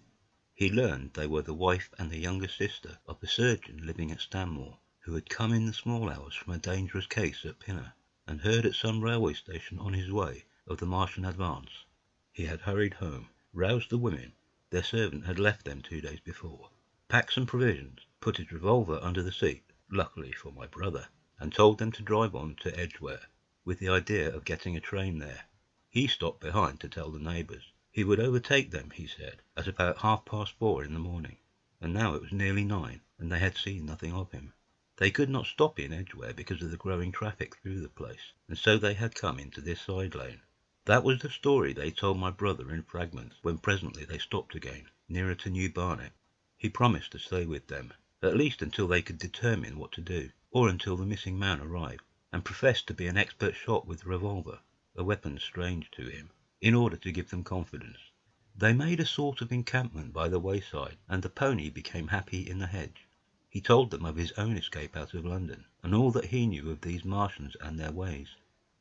Speaker 2: He learned they were the wife and the younger sister of a surgeon living at Stanmore, who had come in the small hours from a dangerous case at Pinner, and heard at some railway station on his way of the Martian advance. He had hurried home, roused the women, their servant had left them 2 days before, packed some provisions, put his revolver under the seat, luckily for my brother, and told them to drive on to Edgware, with the idea of getting a train there. He stopped behind to tell the neighbours. He would overtake them, he said, at about 4:30 in the morning, and now it was nearly 9, and they had seen nothing of him. They could not stop in Edgware because of the growing traffic through the place, and so they had come into this side lane. That was the story they told my brother in fragments when presently they stopped again, nearer to New Barnet. He promised to stay with them, at least until they could determine what to do, or until the missing man arrived, and professed to be an expert shot with the revolver, a weapon strange to him, in order to give them confidence. They made a sort of encampment by the wayside, and the pony became happy in the hedge. He told them of his own escape out of London, and all that he knew of these Martians and their ways.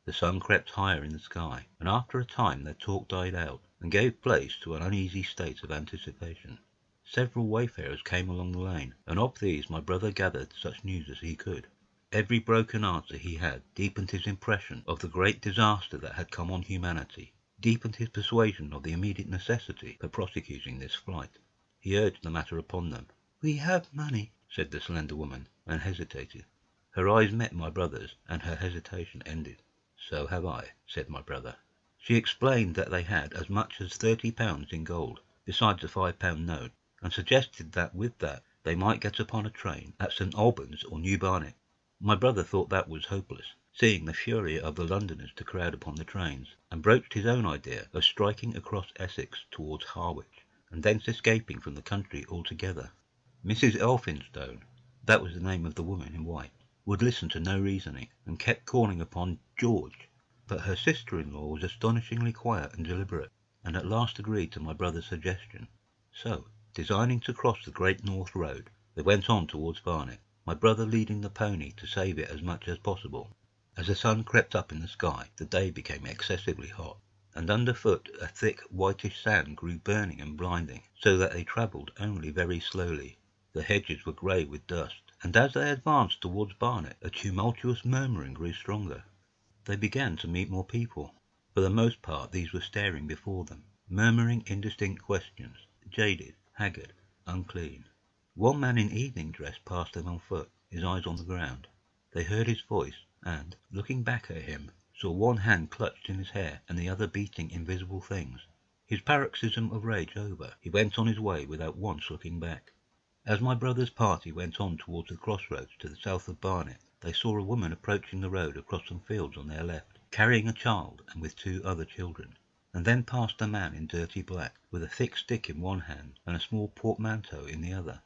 Speaker 2: The sun crept higher in the sky, and after a time their talk died out, and gave place to an uneasy state of anticipation. Several wayfarers came along the lane, and of these my brother gathered such news as he could. Every broken answer he had deepened his impression of the great disaster that had come on humanity, deepened his persuasion of the immediate necessity for prosecuting this flight. He urged the matter upon them. "We have money," said the slender woman, and hesitated. Her eyes met my brother's, and her hesitation ended. "So have I," said my brother. She explained that they had as much as £30 in gold, besides a £5 note, and suggested that with that they might get upon a train at St. Albans or New Barnet. My brother thought that was hopeless, seeing the fury of the Londoners to crowd upon the trains, and broached his own idea of striking across Essex towards Harwich, and thence escaping from the country altogether. Mrs. Elphinstone, that was the name of the woman in white, would listen to no reasoning, and kept calling upon George, but her sister-in-law was astonishingly quiet and deliberate, and at last agreed to my brother's suggestion. So, designing to cross the Great North Road, they went on towards Barnet. my brother leading the pony to save it as much as possible. As the sun crept up in the sky, the day became excessively hot, and underfoot a thick whitish sand grew burning and blinding, so that they travelled only very slowly. The hedges were grey with dust, and as they advanced towards Barnet, a tumultuous murmuring grew stronger. They began to meet more people. For the most part these were staring before them, murmuring indistinct questions, jaded, haggard, unclean. One man in evening dress passed them on foot, his eyes on the ground. They heard his voice, and, looking back at him, saw one hand clutched in his hair and the other beating invisible things. His paroxysm of rage over, he went on his way without once looking back. As my brother's party went on towards the crossroads to the south of Barnet, they saw a woman approaching the road across some fields on their left, carrying a child and with 2 other children, and then passed a man in dirty black, with a thick stick in one hand and a small portmanteau in the other.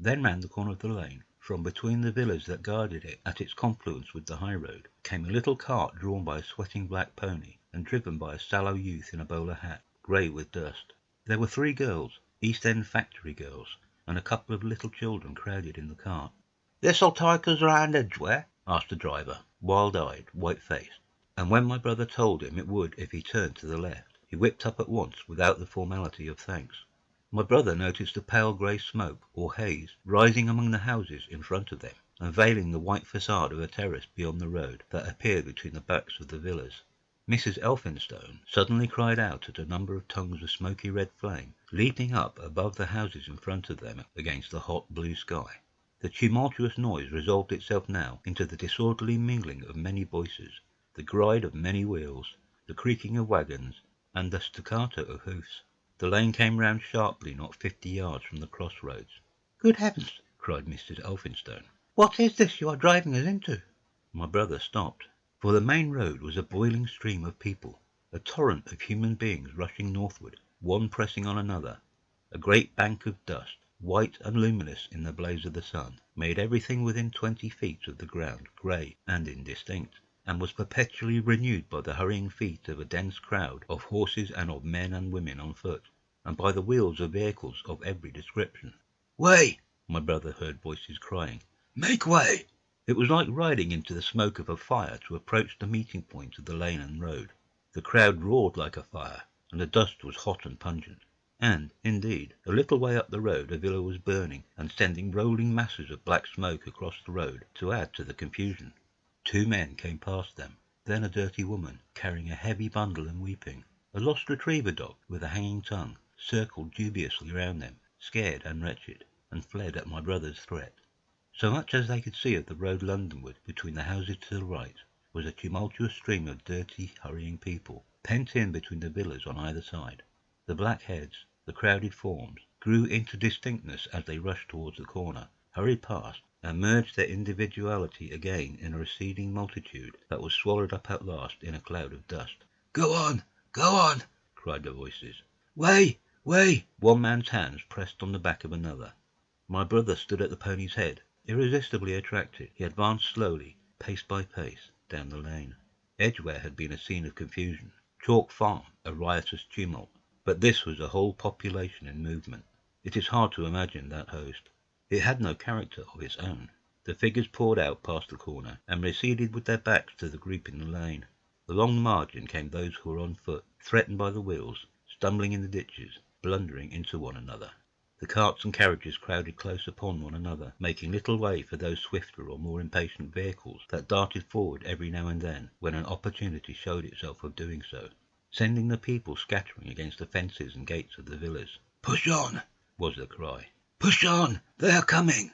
Speaker 2: Then round the corner of the lane, from between the villas that guarded it at its confluence with the high road, came a little cart drawn by a sweating black pony, and driven by a sallow youth in a bowler hat, grey with dust. There were 3 girls, East End factory girls, and a couple of little children crowded in the cart. "This'll take us round Edgware?" asked the driver, wild-eyed, white-faced, and when my brother told him it would if he turned to the left, he whipped up at once without the formality of thanks. My brother noticed the pale grey smoke, or haze, rising among the houses in front of them, and veiling the white facade of a terrace beyond the road that appeared between the backs of the villas. Mrs. Elphinstone suddenly cried out at a number of tongues of smoky red flame, leaping up above the houses in front of them against the hot blue sky. The tumultuous noise resolved itself now into the disorderly mingling of many voices, the gride of many wheels, the creaking of waggons, and the staccato of hoofs. The lane came round sharply not 50 yards from the crossroads. "Good heavens!" cried Mrs. Elphinstone. "What is this you are driving us into?" My brother stopped, for the main road was a boiling stream of people, a torrent of human beings rushing northward, one pressing on another. A great bank of dust, white and luminous in the blaze of the sun, made everything within 20 feet of the ground grey and indistinct, and was perpetually renewed by the hurrying feet of a dense crowd of horses and of men and women on foot, and by the wheels of vehicles of every description. "Way!" my brother heard voices crying. "Make way!" It was like riding into the smoke of a fire to approach the meeting point of the lane and road. The crowd roared like a fire, and the dust was hot and pungent. And, indeed, a little way up the road a villa was burning and sending rolling masses of black smoke across the road to add to the confusion. 2 men came past them, then a dirty woman, carrying a heavy bundle and weeping. A lost retriever dog, with a hanging tongue, circled dubiously round them, scared and wretched, and fled at my brother's threat. So much as they could see of the road Londonward between the houses to the right was a tumultuous stream of dirty, hurrying people, pent in between the villas on either side. The black heads, the crowded forms, grew into distinctness as they rushed towards the corner, hurried past, and merged their individuality again in a receding multitude that was swallowed up at last in a cloud of dust. "Go on! Go on!" cried the voices. "Way! Way!" One man's hands pressed on the back of another. My brother stood at the pony's head, irresistibly attracted. He advanced slowly, pace by pace, down the lane. Edgware had been a scene of confusion, Chalk Farm a riotous tumult, but this was a whole population in movement. It is hard to imagine that host. It had no character of its own. The figures poured out past the corner, and receded with their backs to the group in the lane. Along the margin came those who were on foot, threatened by the wheels, stumbling in the ditches, blundering into one another. The carts and carriages crowded close upon one another, making little way for those swifter or more impatient vehicles that darted forward every now and then when an opportunity showed itself of doing so, sending the people scattering against the fences and gates of the villas. "Push on!" was the cry. "Push on! They are coming!"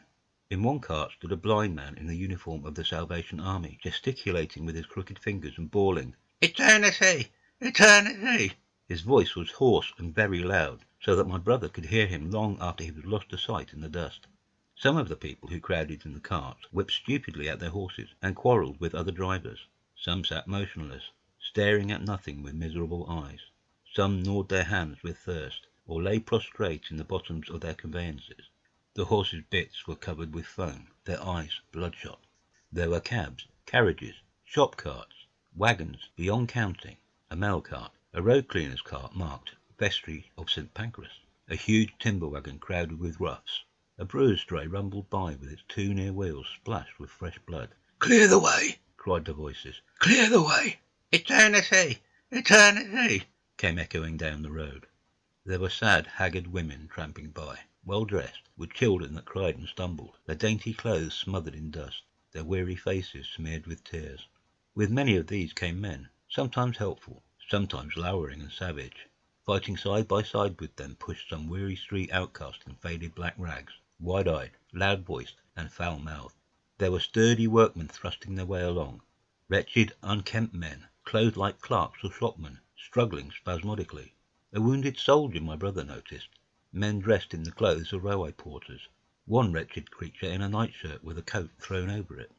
Speaker 2: In one cart stood a blind man in the uniform of the Salvation Army, gesticulating with his crooked fingers and bawling, "Eternity! Eternity!" His voice was hoarse and very loud, so that my brother could hear him long after he was lost to sight in the dust. Some of the people who crowded in the carts whipped stupidly at their horses and quarrelled with other drivers. Some sat motionless, staring at nothing with miserable eyes. Some gnawed their hands with thirst, or lay prostrate in the bottoms of their conveyances. The horses' bits were covered with foam, their eyes bloodshot. There were cabs, carriages, shop carts, waggons beyond counting, a mail cart, a road cleaner's cart marked Vestry of St. Pancras, a huge timber waggon crowded with roughs, A brewer's dray rumbled by with its two near wheels splashed with fresh blood.
Speaker 3: "Clear the way!"
Speaker 2: cried the voices.
Speaker 3: "Clear the way! Eternity! Eternity!"
Speaker 2: came echoing down the road. There were sad, haggard women tramping by, well dressed, with children that cried and stumbled, their dainty clothes smothered in dust, their weary faces smeared with tears. With many of these came men, sometimes helpful, sometimes lowering and savage. Fighting side by side with them pushed some weary street outcast in faded black rags, wide-eyed, loud-voiced, and foul-mouthed. There were sturdy workmen thrusting their way along, wretched, unkempt men, clothed like clerks or shopmen, struggling spasmodically. A wounded soldier my brother noticed, men dressed in the clothes of railway porters, one wretched creature in a nightshirt with a coat thrown over it.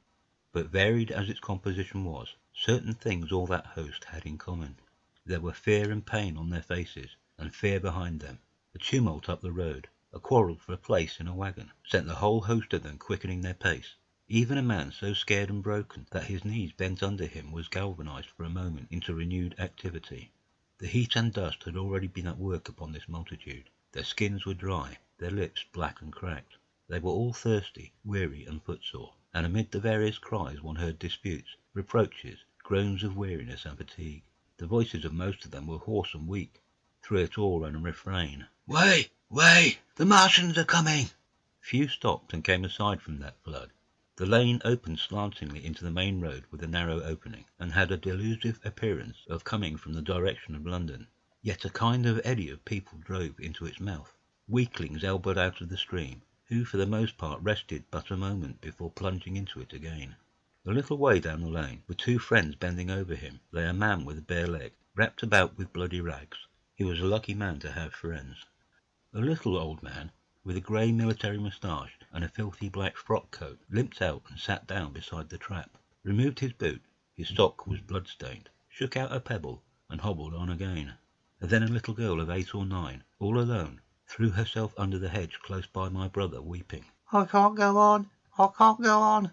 Speaker 2: But varied as its composition was, certain things all that host had in common. There were fear and pain on their faces, and fear behind them. A tumult up the road, a quarrel for a place in a wagon, sent the whole host of them quickening their pace. Even a man so scared and broken that his knees bent under him was galvanized for a moment into renewed activity. The heat and dust had already been at work upon this multitude. Their skins were dry, their lips black and cracked. They were all thirsty, weary, and footsore, and amid the various cries one heard disputes, reproaches, groans of weariness and fatigue. The voices of most of them were hoarse and weak. Through it all ran a refrain.
Speaker 3: "Way! Way! The Martians are coming!"
Speaker 2: Few stopped and came aside from that flood. The lane opened slantingly into the main road with a narrow opening, and had a delusive appearance of coming from the direction of London. Yet a kind of eddy of people drove into its mouth. Weaklings elbowed out of the stream, who for the most part rested but a moment before plunging into it again. A little way down the lane, with two friends bending over him, lay a man with a bare leg, wrapped about with bloody rags. He was a lucky man to have friends. A little old man, with a grey military moustache and a filthy black frock coat, limped out and sat down beside the trap, removed his boot, his sock was blood-stained, shook out a pebble, and hobbled on again. And then a little girl of 8 or 9, all alone, threw herself under the hedge close by my brother, weeping.
Speaker 3: "I can't go on! I can't go on!"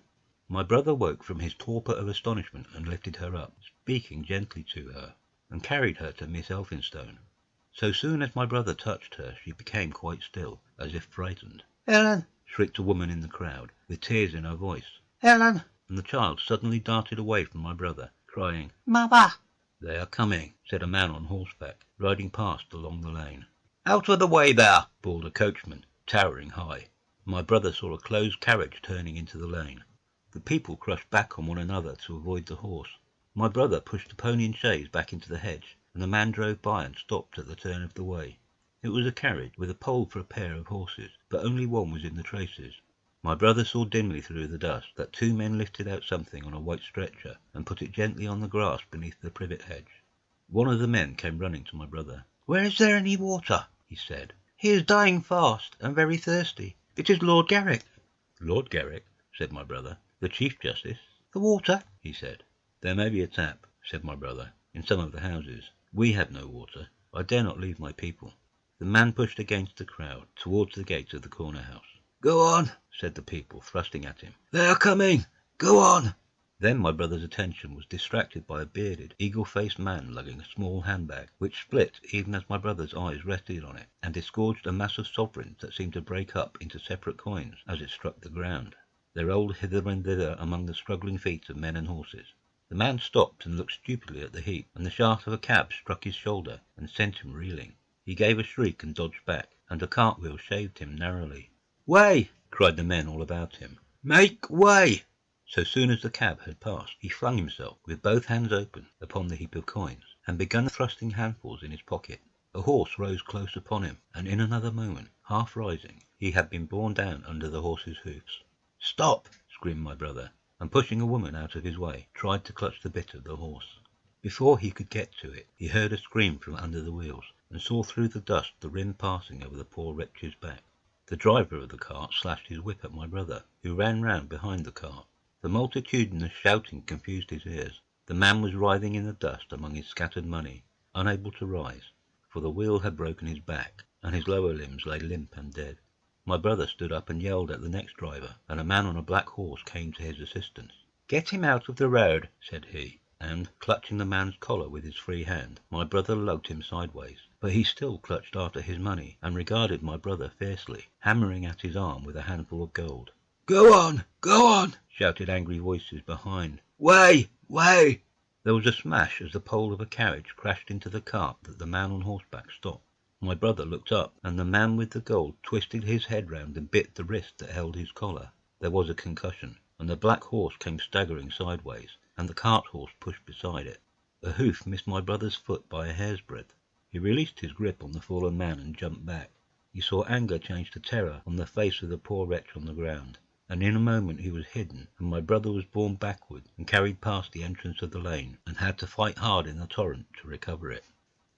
Speaker 2: My brother woke from his torpor of astonishment and lifted her up, speaking gently to her, and carried her to Miss Elphinstone. So soon as my brother touched her, she became quite still, as if frightened.
Speaker 3: "Ellen!
Speaker 2: Shrieked a woman in the crowd, with tears in her voice,
Speaker 3: Ellen!
Speaker 2: and the child suddenly darted away from my brother, crying,
Speaker 3: Mother!"
Speaker 2: "They are coming," said a man on horseback, riding past along the lane. "Out of the way there!" bawled a coachman, towering high. My brother saw a closed carriage turning into the lane. The people crushed back on one another to avoid the horse. My brother pushed the pony and chaise back into the hedge, and the man drove by and stopped at the turn of the way. It was a carriage with a pole for a pair of horses, but only one was in the traces. My brother saw dimly through the dust that 2 men lifted out something on a white stretcher and put it gently on the grass beneath the privet hedge. One of the men came running to my brother.
Speaker 3: "Where is there any water?"
Speaker 2: he said.
Speaker 3: "He is dying fast and very thirsty. It is Lord Garrick."
Speaker 2: "Lord Garrick?" said my brother. "The Chief Justice?"
Speaker 3: "The water?"
Speaker 2: he said. "There may be a tap," said my brother, "in some of the houses. We have no water. I dare not leave my people." The man pushed against the crowd, towards the gate of the corner house.
Speaker 3: "Go on,"
Speaker 2: said the people, thrusting at him.
Speaker 3: "They are coming! Go on!"
Speaker 2: Then my brother's attention was distracted by a bearded, eagle-faced man lugging a small handbag, which split even as my brother's eyes rested on it, and disgorged a mass of sovereigns that seemed to break up into separate coins as it struck the ground. They rolled hither and thither among the struggling feet of men and horses. The man stopped and looked stupidly at the heap, and the shaft of a cab struck his shoulder and sent him reeling. He gave a shriek and dodged back, and a cartwheel shaved him narrowly.
Speaker 3: "Way!"
Speaker 2: cried the men all about him.
Speaker 3: "Make way!"
Speaker 2: So soon as the cab had passed, he flung himself, with both hands open, upon the heap of coins, and began thrusting handfuls in his pocket. A horse rose close upon him, and in another moment, half rising, he had been borne down under the horse's hoofs. "Stop!" screamed my brother, and pushing a woman out of his way, tried to clutch the bit of the horse. Before he could get to it, he heard a scream from under the wheels, and saw through the dust the rim passing over the poor wretch's back. The driver of the cart slashed his whip at my brother, who ran round behind the cart. The multitudinous shouting confused his ears. The man was writhing in the dust among his scattered money, unable to rise, for the wheel had broken his back, and his lower limbs lay limp and dead. My brother stood up and yelled at the next driver, and a man on a black horse came to his assistance. "Get him out of the road," said he, and, clutching the man's collar with his free hand, my brother lugged him sideways. But he still clutched after his money, and regarded my brother fiercely, hammering at his arm with a handful of gold.
Speaker 3: Go on! Go on!
Speaker 2: Shouted angry voices behind.
Speaker 3: Way! Way!
Speaker 2: There was a smash as the pole of a carriage crashed into the cart that the man on horseback stopped. My brother looked up, and the man with the gold twisted his head round and bit the wrist that held his collar. There was a concussion, and the black horse came staggering sideways, and the cart horse pushed beside it. A hoof missed my brother's foot by a hair's breadth. He released his grip on the fallen man and jumped back. He saw anger change to terror on the face of the poor wretch on the ground, and in a moment he was hidden, and my brother was borne backward and carried past the entrance of the lane, and had to fight hard in the torrent to recover it.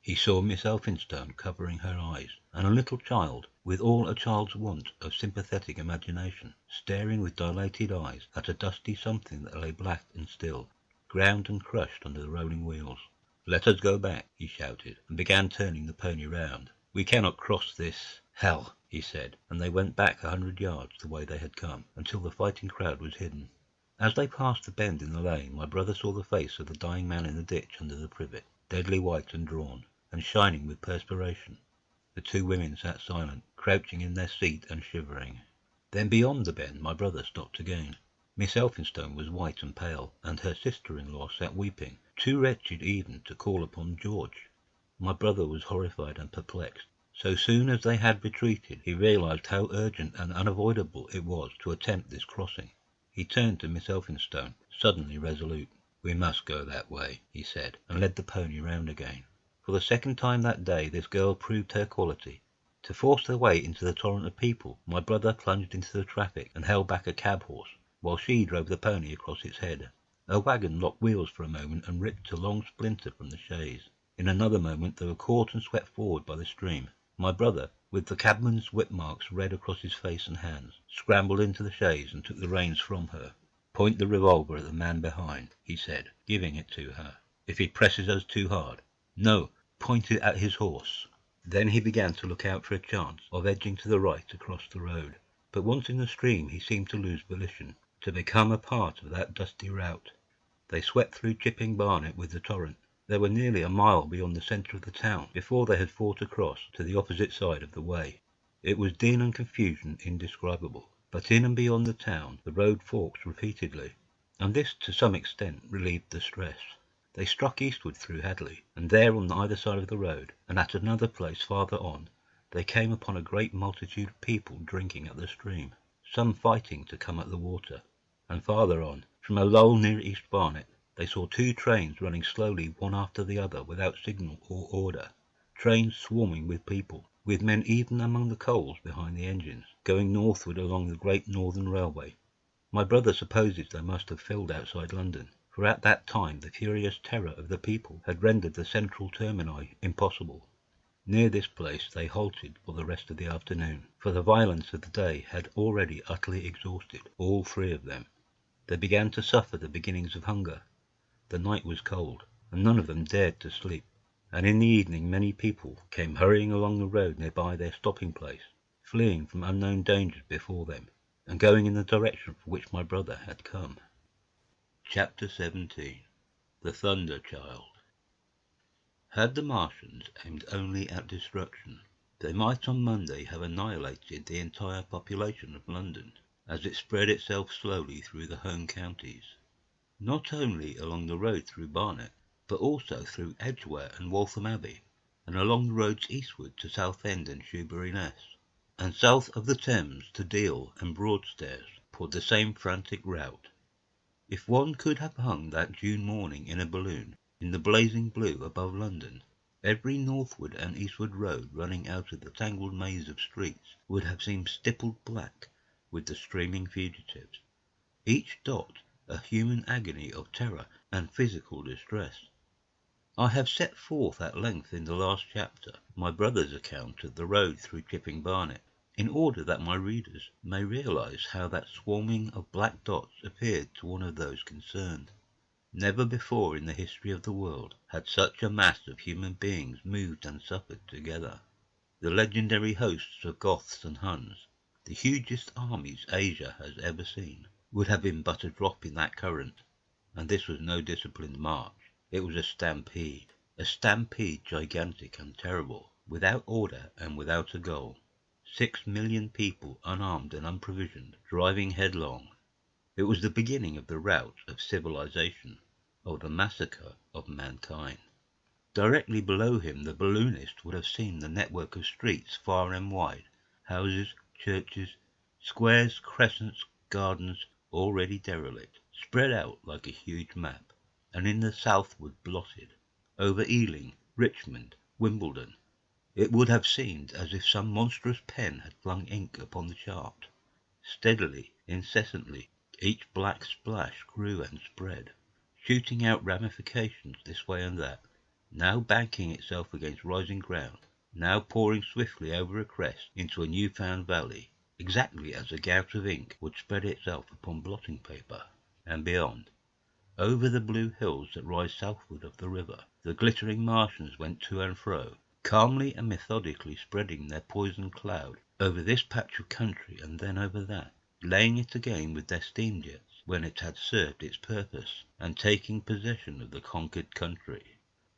Speaker 2: He saw Miss Elphinstone covering her eyes, and a little child, with all a child's want of sympathetic imagination, staring with dilated eyes at a dusty something that lay black and still, ground and crushed under the rolling wheels. "Let us go back," he shouted, and began turning the pony round. "We cannot cross this hell," he said, and they went back 100 yards the way they had come, until the fighting crowd was hidden. As they passed the bend in the lane, my brother saw the face of the dying man in the ditch under the privet, deadly white and drawn, and shining with perspiration. The two women sat silent, crouching in their seat and shivering. Then beyond the bend my brother stopped again. Miss Elphinstone was white and pale, and her sister-in-law sat weeping, too wretched even to call upon George. My brother was horrified and perplexed. So soon as they had retreated, he realized how urgent and unavoidable it was to attempt this crossing. He turned to Miss Elphinstone, suddenly resolute. "We must go that way," he said, and led the pony round again. For the second time that day this girl proved her quality. To force their way into the torrent of people, my brother plunged into the traffic and held back a cab horse, while she drove the pony across its head. A wagon locked wheels for a moment and ripped a long splinter from the chaise. In another moment they were caught and swept forward by the stream. My brother, with the cabman's whip marks red across his face and hands, scrambled into the chaise and took the reins from her. "Point the revolver at the man behind," he said, giving it to her. "If he presses us too hard—" "No, point it at his horse." Then he began to look out for a chance of edging to the right across the road. But once in the stream he seemed to lose volition, to become a part of that dusty rout. They swept through Chipping Barnet with the torrent. They were nearly a mile beyond the centre of the town before they had fought across to the opposite side of the way. It was din and confusion indescribable, but in and beyond the town the road forked repeatedly, and this to some extent relieved the stress. They struck eastward through Hadley, and there on either side of the road, and at another place farther on, they came upon a great multitude of people drinking at the stream, some fighting to come at the water. And farther on, from a lull near East Barnet, they saw two trains running slowly one after the other without signal or order, trains swarming with people, with men even among the coals behind the engines, going northward along the Great Northern Railway. My brother supposes they must have filled outside London, for at that time the furious terror of the people had rendered the central termini impossible. Near this place they halted for the rest of the afternoon, for the violence of the day had already utterly exhausted all three of them. They began to suffer the beginnings of hunger. The night was cold, and none of them dared to sleep, and in the evening many people came hurrying along the road nearby their stopping place, fleeing from unknown dangers before them, and going in the direction for which my brother had come. Chapter 17. The Thunder Child. Had the Martians aimed only at destruction, they might on Monday have annihilated the entire population of London, as it spread itself slowly through the home counties, not only along the road through Barnet, but also through Edgware and Waltham Abbey, and along the roads eastward to Southend and Shoebury-Ness, and south of the Thames to Deal and Broadstairs, poured the same frantic rout. If one could have hung that June morning in a balloon, in the blazing blue above London, every northward and eastward road running out of the tangled maze of streets would have seemed stippled black with the streaming fugitives, each dot a human agony of terror and physical distress. I have set forth at length in the last chapter my brother's account of the road through Chipping Barnet, in order that my readers may realize how that swarming of black dots appeared to one of those concerned. Never before in the history of the world had such a mass of human beings moved and suffered together. The legendary hosts of Goths and Huns, the hugest armies Asia has ever seen, would have been but a drop in that current. And this was no disciplined march. It was a stampede. A stampede gigantic and terrible, without order and without a goal. 6 million people, unarmed and unprovisioned, driving headlong. It was the beginning of the rout of civilization, of the massacre of mankind. Directly below him the balloonist would have seen the network of streets far and wide, houses, churches, squares, crescents, gardens, already derelict, spread out like a huge map, and in the southward blotted. Over Ealing, Richmond, Wimbledon, it would have seemed as if some monstrous pen had flung ink upon the chart. Steadily, incessantly, each black splash grew and spread, shooting out ramifications this way and that, now banking itself against rising ground, now pouring swiftly over a crest into a new-found valley, exactly as a gout of ink would spread itself upon blotting paper. And beyond, over the blue hills that rise southward of the river, the glittering Martians went to and fro, calmly and methodically spreading their poison cloud over this patch of country and then over that, laying it again with their steam jets when it had served its purpose, and taking possession of the conquered country.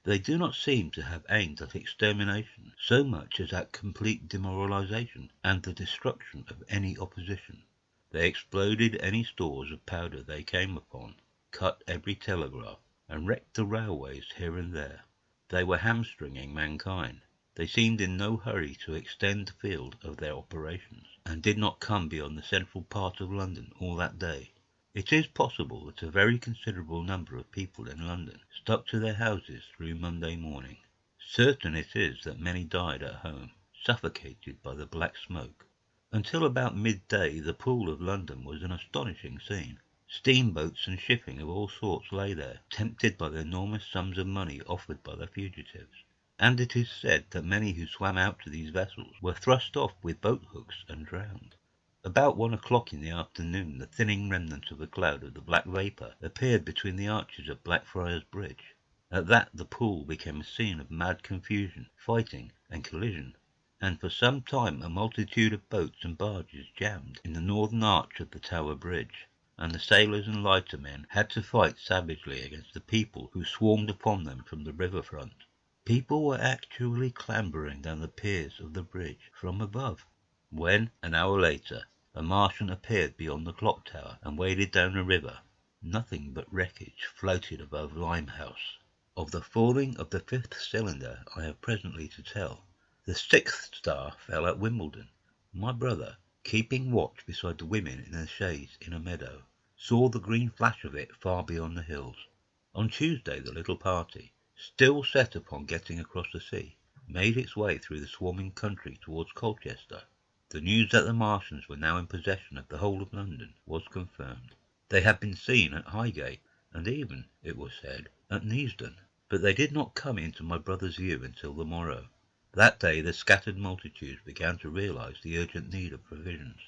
Speaker 2: They do not seem to have aimed at extermination so much as at complete demoralization and the destruction of any opposition. They exploded any stores of powder they came upon, cut every telegraph, and wrecked the railways here and there. They were hamstringing mankind. They seemed in no hurry to extend the field of their operations, and did not come beyond the central part of London all that day. It is possible that a very considerable number of people in London stuck to their houses through Monday morning. Certain it is that many died at home, suffocated by the black smoke. Until about midday the Pool of London was an astonishing scene. Steamboats and shipping of all sorts lay there, tempted by the enormous sums of money offered by the fugitives. And it is said that many who swam out to these vessels were thrust off with boat-hooks and drowned. About 1 o'clock in the afternoon the thinning remnant of a cloud of the black vapour appeared between the arches of Blackfriars Bridge. At that the Pool became a scene of mad confusion, fighting, and collision, and for some time a multitude of boats and barges jammed in the northern arch of the Tower Bridge, and the sailors and lightermen had to fight savagely against the people who swarmed upon them from the river-front. People were actually clambering down the piers of the bridge from above, when, an hour later, a Martian appeared beyond the clock tower and waded down the river. Nothing but wreckage floated above Limehouse. Of the falling of the 5th cylinder I have presently to tell. The 6th star fell at Wimbledon. My brother, keeping watch beside the women in a chaise in a meadow, saw the green flash of it far beyond the hills. On Tuesday the little party, still set upon getting across the sea, made its way through the swarming country towards Colchester. The news that the Martians were now in possession of the whole of London was confirmed. They had been seen at Highgate, and even, it was said, at Neasden, but they did not come into my brother's view until the morrow. That day the scattered multitudes began to realize the urgent need of provisions.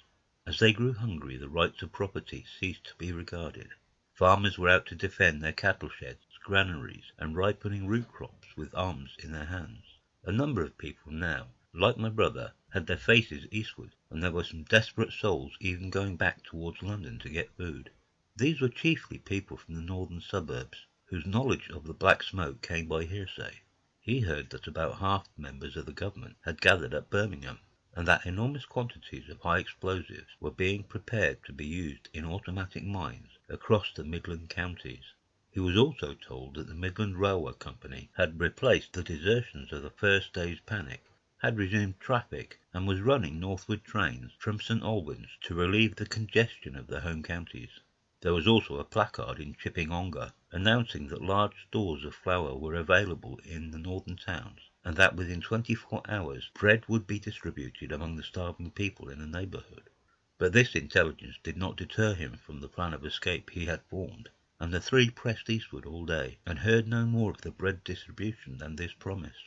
Speaker 2: As they grew hungry, the rights of property ceased to be regarded. Farmers were out to defend their cattle sheds, granaries, and ripening root crops with arms in their hands. A number of people now, like my brother, had their faces eastward, and there were some desperate souls even going back towards London to get food. These were chiefly people from the northern suburbs, whose knowledge of the black smoke came by hearsay. He heard that about half the members of the government had gathered at Birmingham, and that enormous quantities of high explosives were being prepared to be used in automatic mines across the Midland counties. He was also told that the Midland Railway Company had replaced the desertions of the first day's panic, had resumed traffic, and was running northward trains from St Albans to relieve the congestion of the home counties. There was also a placard in Chipping Ongar announcing that large stores of flour were available in the northern towns, and that within 24 hours bread would be distributed among the starving people in the neighbourhood. But this intelligence did not deter him from the plan of escape he had formed, and the three pressed eastward all day, and heard no more of the bread distribution than this promise.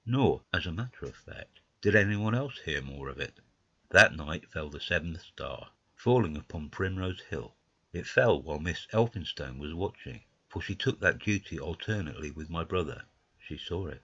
Speaker 2: Nor, as a matter of fact, did anyone else hear more of it. That night fell the 7th star, falling upon Primrose Hill. It fell while Miss Elphinstone was watching, for she took that duty alternately with my brother. She saw it.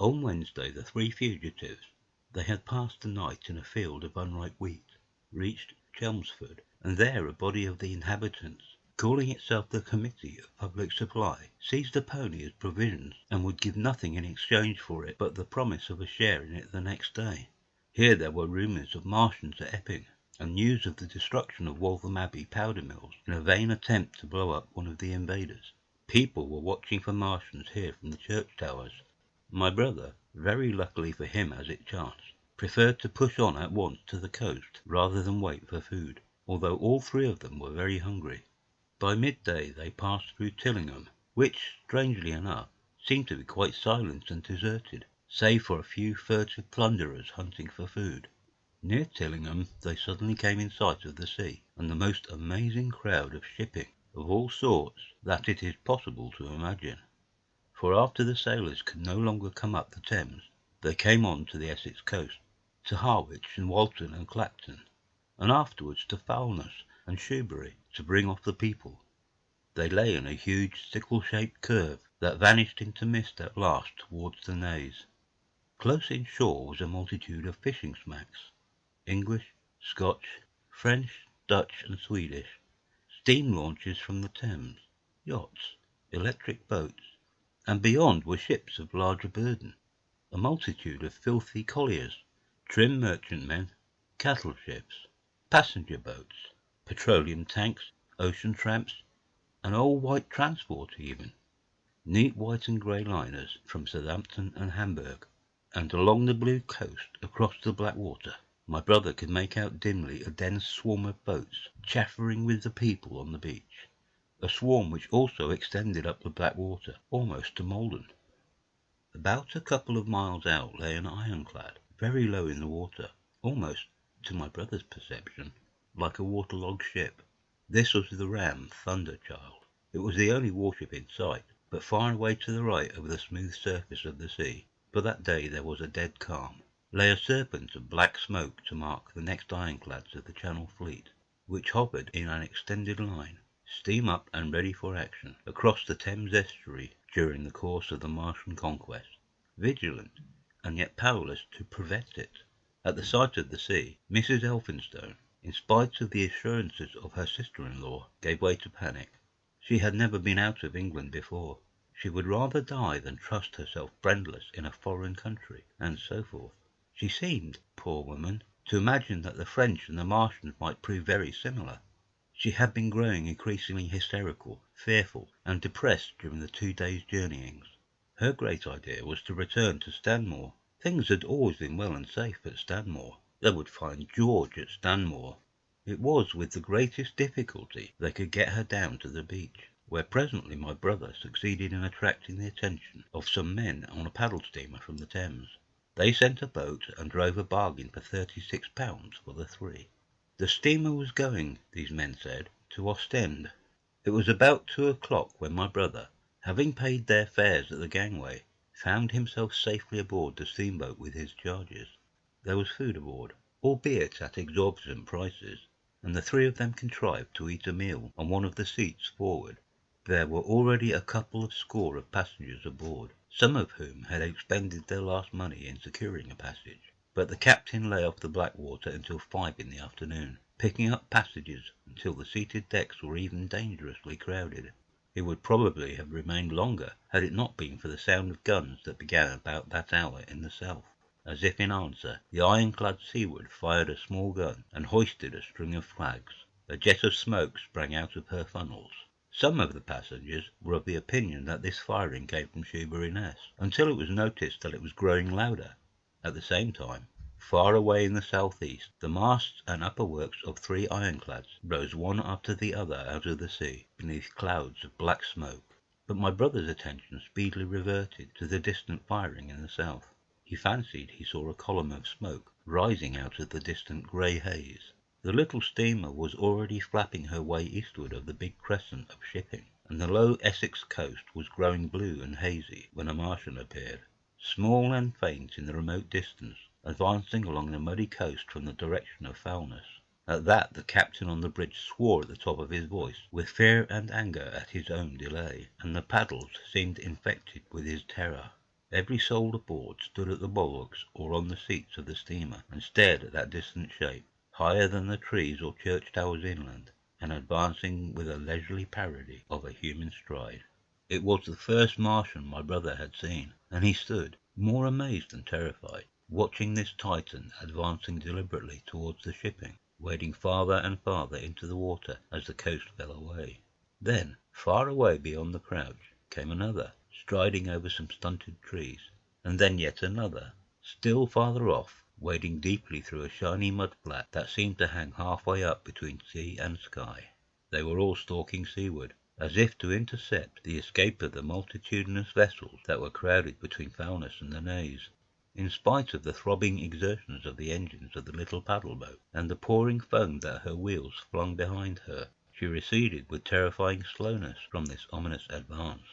Speaker 2: On Wednesday the three fugitives, they had passed the night in a field of unripe wheat, reached Chelmsford, and there a body of the inhabitants calling itself the Committee of Public Supply, seized a pony as provisions and would give nothing in exchange for it but the promise of a share in it the next day. Here there were rumours of Martians at Epping, and news of the destruction of Waltham Abbey powder mills in a vain attempt to blow up one of the invaders. People were watching for Martians here from the church towers. My brother, very luckily for him as it chanced, preferred to push on at once to the coast rather than wait for food, although all three of them were very hungry. By midday they passed through Tillingham, which, strangely enough, seemed to be quite silent and deserted, save for a few furtive plunderers hunting for food. Near Tillingham they suddenly came in sight of the sea, and the most amazing crowd of shipping, of all sorts, that it is possible to imagine. For after the sailors could no longer come up the Thames, they came on to the Essex coast, to Harwich and Walton and Clacton, and afterwards to Foulness and Shoebury, to bring off the people. They lay in a huge sickle-shaped curve that vanished into mist at last towards the Naze. Close inshore was a multitude of fishing smacks, English, Scotch, French, Dutch, and Swedish, steam launches from the Thames, yachts, electric boats, and beyond were ships of larger burden, a multitude of filthy colliers, trim merchantmen, cattle ships, passenger boats, petroleum tanks, ocean tramps, and old white transport even, neat white and grey liners from Southampton and Hamburg, and along the blue coast across the black water. My brother could make out dimly a dense swarm of boats chaffering with the people on the beach, a swarm which also extended up the black water almost to Malden. About a couple of miles out lay an ironclad, very low in the water, almost, to my brother's perception, like a waterlogged ship. This was the ram Thunderchild. It was the only warship in sight, but far away to the right over the smooth surface of the sea, for that day there was a dead calm, lay a serpent of black smoke to mark the next ironclads of the Channel fleet, which hovered in an extended line, steam up and ready for action, across the Thames estuary during the course of the Martian conquest, vigilant and yet powerless to prevent it. At the sight of the sea, Mrs. Elphinstone, in spite of the assurances of her sister-in-law, gave way to panic. She had never been out of England before. She would rather die than trust herself friendless in a foreign country, and so forth. She seemed, poor woman, to imagine that the French and the Martians might prove very similar. She had been growing increasingly hysterical, fearful, and depressed during the 2 days' journeyings. Her great idea was to return to Stanmore. Things had always been well and safe at Stanmore. They would find George at Stanmore. It was with the greatest difficulty they could get her down to the beach, where presently my brother succeeded in attracting the attention of some men on a paddle steamer from the Thames. They sent a boat and drove a bargain for £36 for the three. The steamer was going, these men said, to Ostend. It was about 2 o'clock when my brother, having paid their fares at the gangway, found himself safely aboard the steamboat with his charges. There was food aboard, albeit at exorbitant prices, and the three of them contrived to eat a meal on one of the seats forward. There were already a couple of score of passengers aboard, some of whom had expended their last money in securing a passage. But the captain lay off the Blackwater until 5 in the afternoon, picking up passages until the seated decks were even dangerously crowded. He would probably have remained longer had it not been for the sound of guns that began about that hour in the south. As if in answer, the ironclad seaward fired a small gun and hoisted a string of flags. A jet of smoke sprang out of her funnels. Some of the passengers were of the opinion that this firing came from Shoebury Ness, until it was noticed that it was growing louder. At the same time, far away in the southeast, the masts and upper works of 3 ironclads rose one after the other out of the sea, beneath clouds of black smoke. But my brother's attention speedily reverted to the distant firing in the south. He fancied he saw a column of smoke rising out of the distant grey haze. The little steamer was already flapping her way eastward of the big crescent of shipping, and the low Essex coast was growing blue and hazy when a Martian appeared, small and faint in the remote distance, advancing along the muddy coast from the direction of Foulness. At that the captain on the bridge swore at the top of his voice, with fear and anger at his own delay, and the paddles seemed infected with his terror. Every soul aboard stood at the bulwarks or on the seats of the steamer, and stared at that distant shape, higher than the trees or church towers inland, and advancing with a leisurely parody of a human stride. It was the first Martian my brother had seen, and he stood, more amazed than terrified, watching this Titan advancing deliberately towards the shipping, wading farther and farther into the water as the coast fell away. Then, far away beyond the crouch, came another, striding over some stunted trees, and then yet another, still farther off, wading deeply through a shiny mud-flat that seemed to hang halfway up between sea and sky. They were all stalking seaward, as if to intercept the escape of the multitudinous vessels that were crowded between Foulness and the Naze. In spite of the throbbing exertions of the engines of the little paddle-boat, and the pouring foam that her wheels flung behind her, she receded with terrifying slowness from this ominous advance.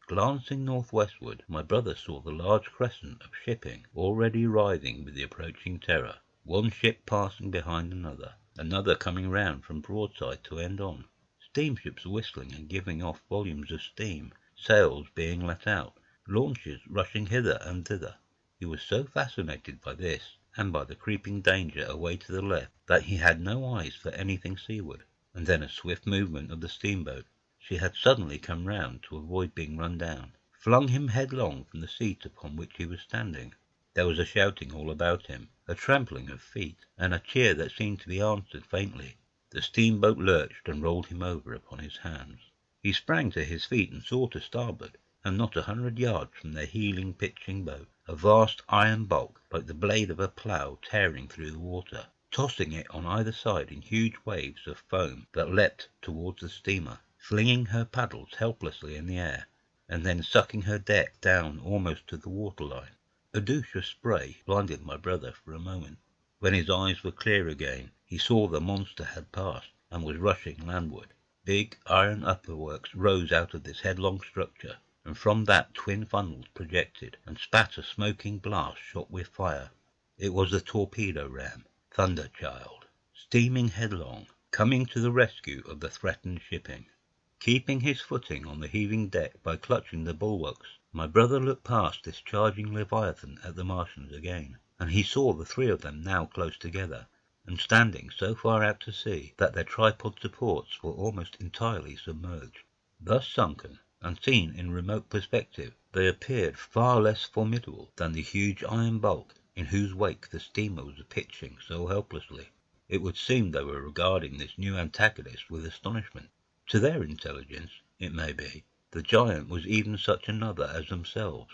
Speaker 2: Glancing northwestward, my brother saw the large crescent of shipping already writhing with the approaching terror, one ship passing behind another, another coming round from broadside to end on, steamships whistling and giving off volumes of steam, sails being let out, launches rushing hither and thither. He was so fascinated by this, and by the creeping danger away to the left, that he had no eyes for anything seaward. And then a swift movement of the steamboat. She had suddenly come round to avoid being run down, flung him headlong from the seat upon which he was standing. There was a shouting all about him, a trampling of feet, and a cheer that seemed to be answered faintly. The steamboat lurched and rolled him over upon his hands. He sprang to his feet and saw to starboard, and not 100 yards from their heeling, pitching boat, a vast iron bulk like the blade of a plough tearing through the water, tossing it on either side in huge waves of foam that leapt towards the steamer, flinging her paddles helplessly in the air, and then sucking her deck down almost to the waterline. A douche of spray blinded my brother for a moment. When his eyes were clear again, he saw the monster had passed, and was rushing landward. Big iron upperworks rose out of this headlong structure, and from that twin funnels projected, and spat a smoking blast shot with fire. It was the torpedo ram, Thunderchild, steaming headlong, coming to the rescue of the threatened shipping. Keeping his footing on the heaving deck by clutching the bulwarks, my brother looked past this charging leviathan at the Martians again, and he saw the three of them now close together, and standing so far out to sea that their tripod supports were almost entirely submerged. Thus sunken, and seen in remote perspective, they appeared far less formidable than the huge iron bulk in whose wake the steamer was pitching so helplessly. It would seem they were regarding this new antagonist with astonishment. To their intelligence, it may be, the giant was even such another as themselves.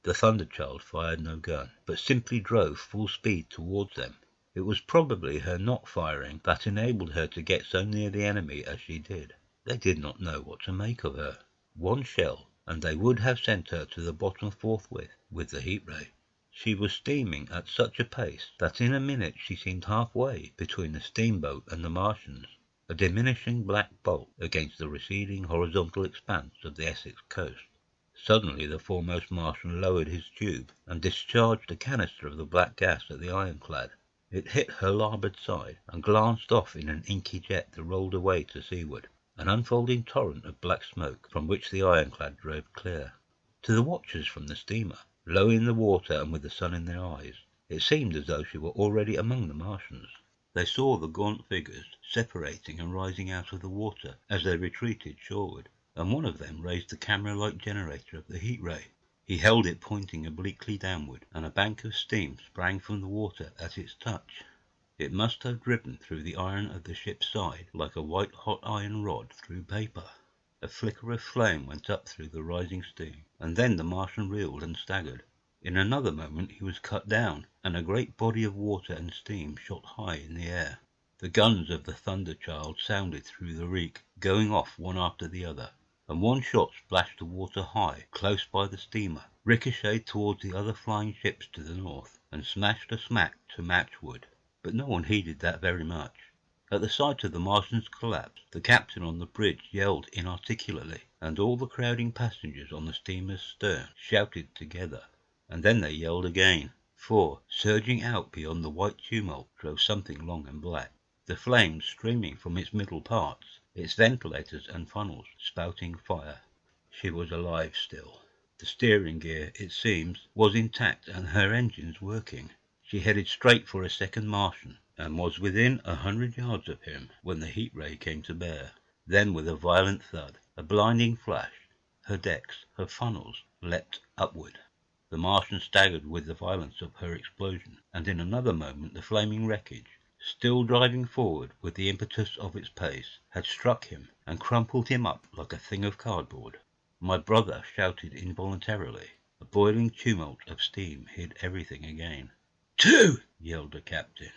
Speaker 2: The Thunderchild fired no gun, but simply drove full speed towards them. It was probably her not firing that enabled her to get so near the enemy as she did. They did not know what to make of her. One shell, and they would have sent her to the bottom forthwith with the heat ray. She was steaming at such a pace that in a minute she seemed halfway between the steamboat and the Martians, a diminishing black bulk against the receding horizontal expanse of the Essex coast. Suddenly the foremost Martian lowered his tube and discharged a canister of the black gas at the ironclad. It hit her larboard side and glanced off in an inky jet that rolled away to seaward, an unfolding torrent of black smoke from which the ironclad drove clear. To the watchers from the steamer, low in the water and with the sun in their eyes, it seemed as though she were already among the Martians. They saw the gaunt figures separating and rising out of the water as they retreated shoreward, and one of them raised the camera-like generator of the heat ray. He held it pointing obliquely downward, and a bank of steam sprang from the water at its touch. It must have driven through the iron of the ship's side like a white-hot iron rod through paper. A flicker of flame went up through the rising steam, and then the Martian reeled and staggered. In another moment he was cut down, and a great body of water and steam shot high in the air. The guns of the Thunderchild sounded through the reek, going off one after the other, and one shot splashed the water high, close by the steamer, ricocheted towards the other flying ships to the north, and smashed a smack to matchwood. But no one heeded that very much. At the sight of the Martian's collapse, the captain on the bridge yelled inarticulately, and all the crowding passengers on the steamer's stern shouted together. And then they yelled again, for, surging out beyond the white tumult, drove something long and black, the flames streaming from its middle parts, its ventilators and funnels spouting fire. She was alive still. The steering gear, it seems, was intact and her engines working. She headed straight for a second Martian, and was within 100 yards of him when the heat ray came to bear. Then, with a violent thud, a blinding flash, her decks, her funnels, leapt upward. The Martian staggered with the violence of her explosion, and in another moment the flaming wreckage, still driving forward with the impetus of its pace, had struck him and crumpled him up like a thing of cardboard. My brother shouted involuntarily. A boiling tumult of steam hid everything again. "Two!" yelled the captain.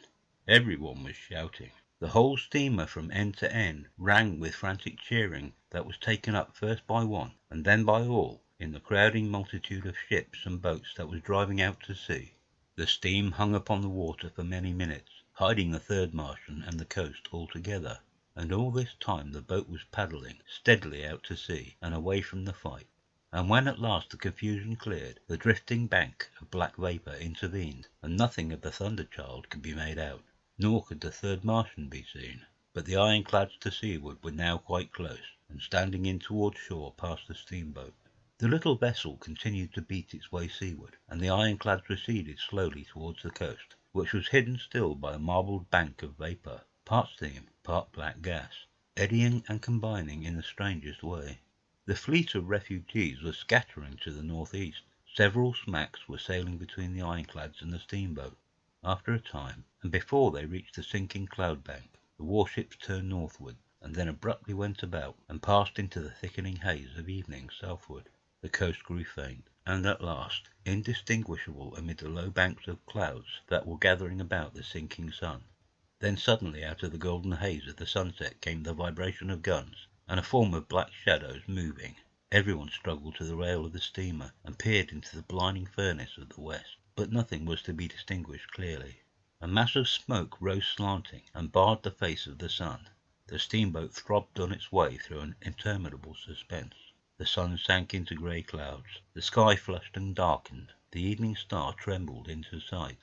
Speaker 2: Everyone was shouting. The whole steamer from end to end rang with frantic cheering that was taken up first by one and then by all in the crowding multitude of ships and boats that was driving out to sea. The steam hung upon the water for many minutes, hiding the third Martian and the coast altogether, and all this time the boat was paddling steadily out to sea and away from the fight. And when at last the confusion cleared, the drifting bank of black vapour intervened, and nothing of the Thunder Child could be made out, nor could the third Martian be seen. But the ironclads to seaward were now quite close, and standing in towards shore past the steamboat. The little vessel continued to beat its way seaward, and the ironclads receded slowly towards the coast, which was hidden still by a marbled bank of vapour, part steam, part black gas, eddying and combining in the strangest way. The fleet of refugees was scattering to the northeast. Several smacks were sailing between the ironclads and the steamboat. After a time, and before they reached the sinking cloud bank, the warships turned northward, and then abruptly went about and passed into the thickening haze of evening southward. The coast grew faint, and at last indistinguishable amid the low banks of clouds that were gathering about the sinking sun. Then suddenly out of the golden haze of the sunset came the vibration of guns, and a form of black shadows moving. Everyone struggled to the rail of the steamer and peered into the blinding furnace of the west, but nothing was to be distinguished clearly. A mass of smoke rose slanting and barred the face of the sun. The steamboat throbbed on its way through an interminable suspense. The sun sank into grey clouds. The sky flushed and darkened. The evening star trembled into sight.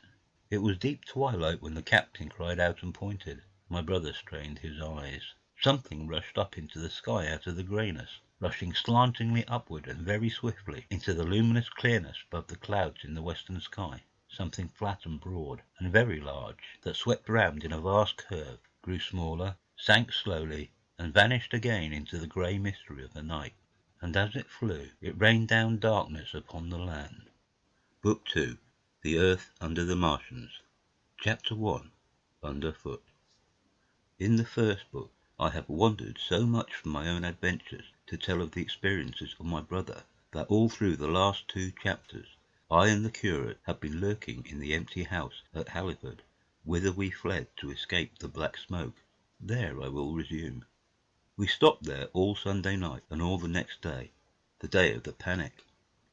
Speaker 2: It was deep twilight when the captain cried out and pointed. My brother strained his eyes. Something rushed up into the sky out of the greyness, rushing slantingly upward and very swiftly into the luminous clearness above the clouds in the western sky. Something flat and broad, and very large, that swept round in a vast curve, grew smaller, sank slowly, and vanished again into the grey mystery of the night. And as it flew, it rained down darkness upon the land. Book 2. The Earth Under the Martians. Chapter 1. Underfoot. In the first book, I have wandered so much from my own adventures to tell of the experiences of my brother that all through the last 2 chapters I and the curate have been lurking in the empty house at Halliford, whither we fled to escape the black smoke. There I will resume. We stopped there all Sunday night and all the next day, the day of the panic,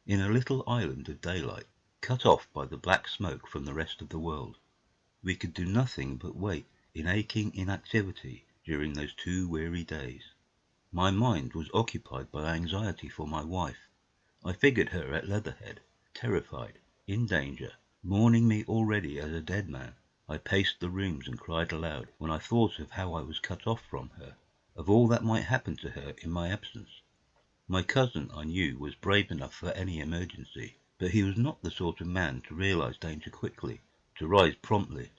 Speaker 2: in a little island of daylight, cut off by the black smoke from the rest of the world. We could do nothing but wait in aching inactivity during those 2 weary days. My mind was occupied by anxiety for my wife. I figured her at Leatherhead, terrified, in danger, mourning me already as a dead man. I paced the rooms and cried aloud when I thought of how I was cut off from her, of all that might happen to her in my absence. My cousin, I knew, was brave enough for any emergency, but he was not the sort of man to realize danger quickly, to rise promptly.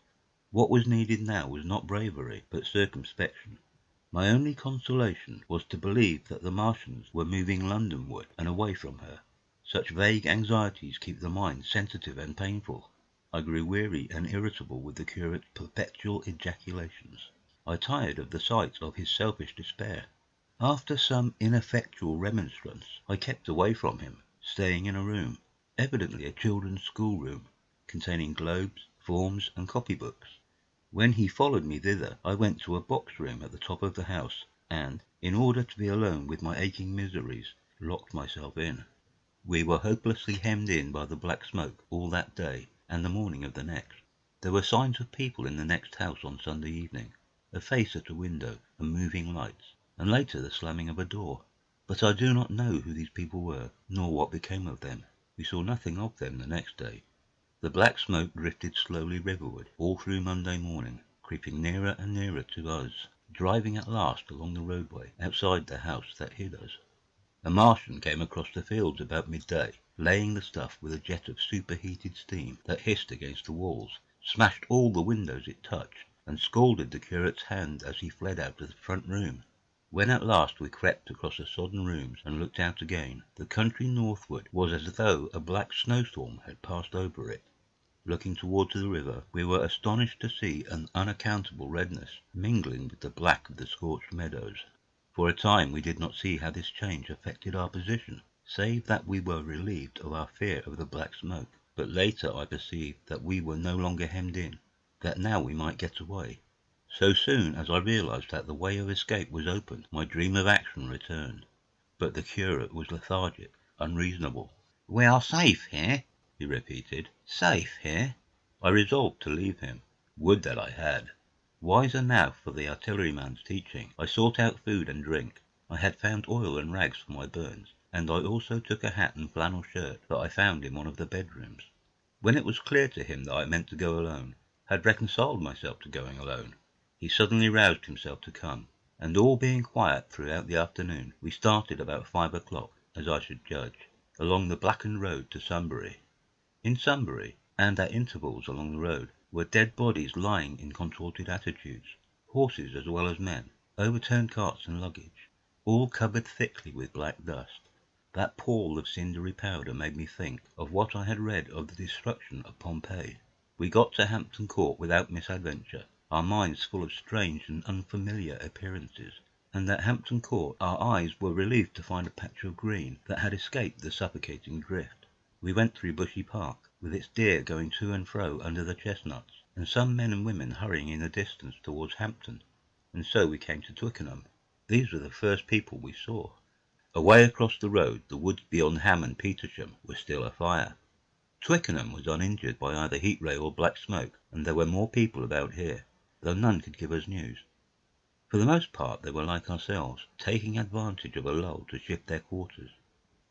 Speaker 2: What was needed now was not bravery, but circumspection. My only consolation was to believe that the Martians were moving Londonward and away from her. Such vague anxieties keep the mind sensitive and painful. I grew weary and irritable with the curate's perpetual ejaculations. I tired of the sight of his selfish despair. After some ineffectual remonstrance, I kept away from him, staying in a room, evidently a children's schoolroom, containing globes, forms, and copybooks. When he followed me thither, I went to a box room at the top of the house, and, in order to be alone with my aching miseries, locked myself in. We were hopelessly hemmed in by the black smoke all that day and the morning of the next. There were signs of people in the next house on Sunday evening, a face at a window, and moving lights, and later the slamming of a door. But I do not know who these people were, nor what became of them. We saw nothing of them the next day. The black smoke drifted slowly riverward all through Monday morning, creeping nearer and nearer to us, driving at last along the roadway outside the house that hid us. A Martian came across the fields about midday, laying the stuff with a jet of superheated steam that hissed against the walls, smashed all the windows it touched, and scalded the curate's hand as he fled out of the front room. When at last we crept across the sodden rooms and looked out again, the country northward was as though a black snowstorm had passed over it. Looking towards the river, we were astonished to see an unaccountable redness mingling with the black of the scorched meadows. For a time we did not see how this change affected our position, save that we were relieved of our fear of the black smoke. But later I perceived that we were no longer hemmed in, that now we might get away. So soon as I realized that the way of escape was open, my dream of action returned. But the curate was lethargic, unreasonable.
Speaker 3: "We are safe here,"
Speaker 2: he repeated.
Speaker 3: "safe here."
Speaker 2: I resolved to leave him. Would that I had! Wiser now for the artilleryman's teaching, I sought out food and drink. I had found oil and rags for my burns, and I also took a hat and flannel shirt that I found in one of the bedrooms. When it was clear to him that I meant to go alone, had reconciled myself to going alone, he suddenly roused himself to come, and all being quiet throughout the afternoon, we started about 5 o'clock, as I should judge, along the blackened road to Sunbury. In Sunbury, and at intervals along the road, were dead bodies lying in contorted attitudes, horses as well as men, overturned carts and luggage, all covered thickly with black dust. That pall of cindery powder made me think of what I had read of the destruction of Pompeii. We got to Hampton Court without misadventure, our minds full of strange and unfamiliar appearances, and at Hampton Court our eyes were relieved to find a patch of green that had escaped the suffocating drift. We went through Bushy Park, with its deer going to and fro under the chestnuts, and some men and women hurrying in the distance towards Hampton, and so we came to Twickenham. These were the first people we saw. Away across the road, the woods beyond Ham and Petersham were still afire. Twickenham was uninjured by either heat ray or black smoke, and there were more people about here, though none could give us news. For the most part they were like ourselves, taking advantage of a lull to shift their quarters.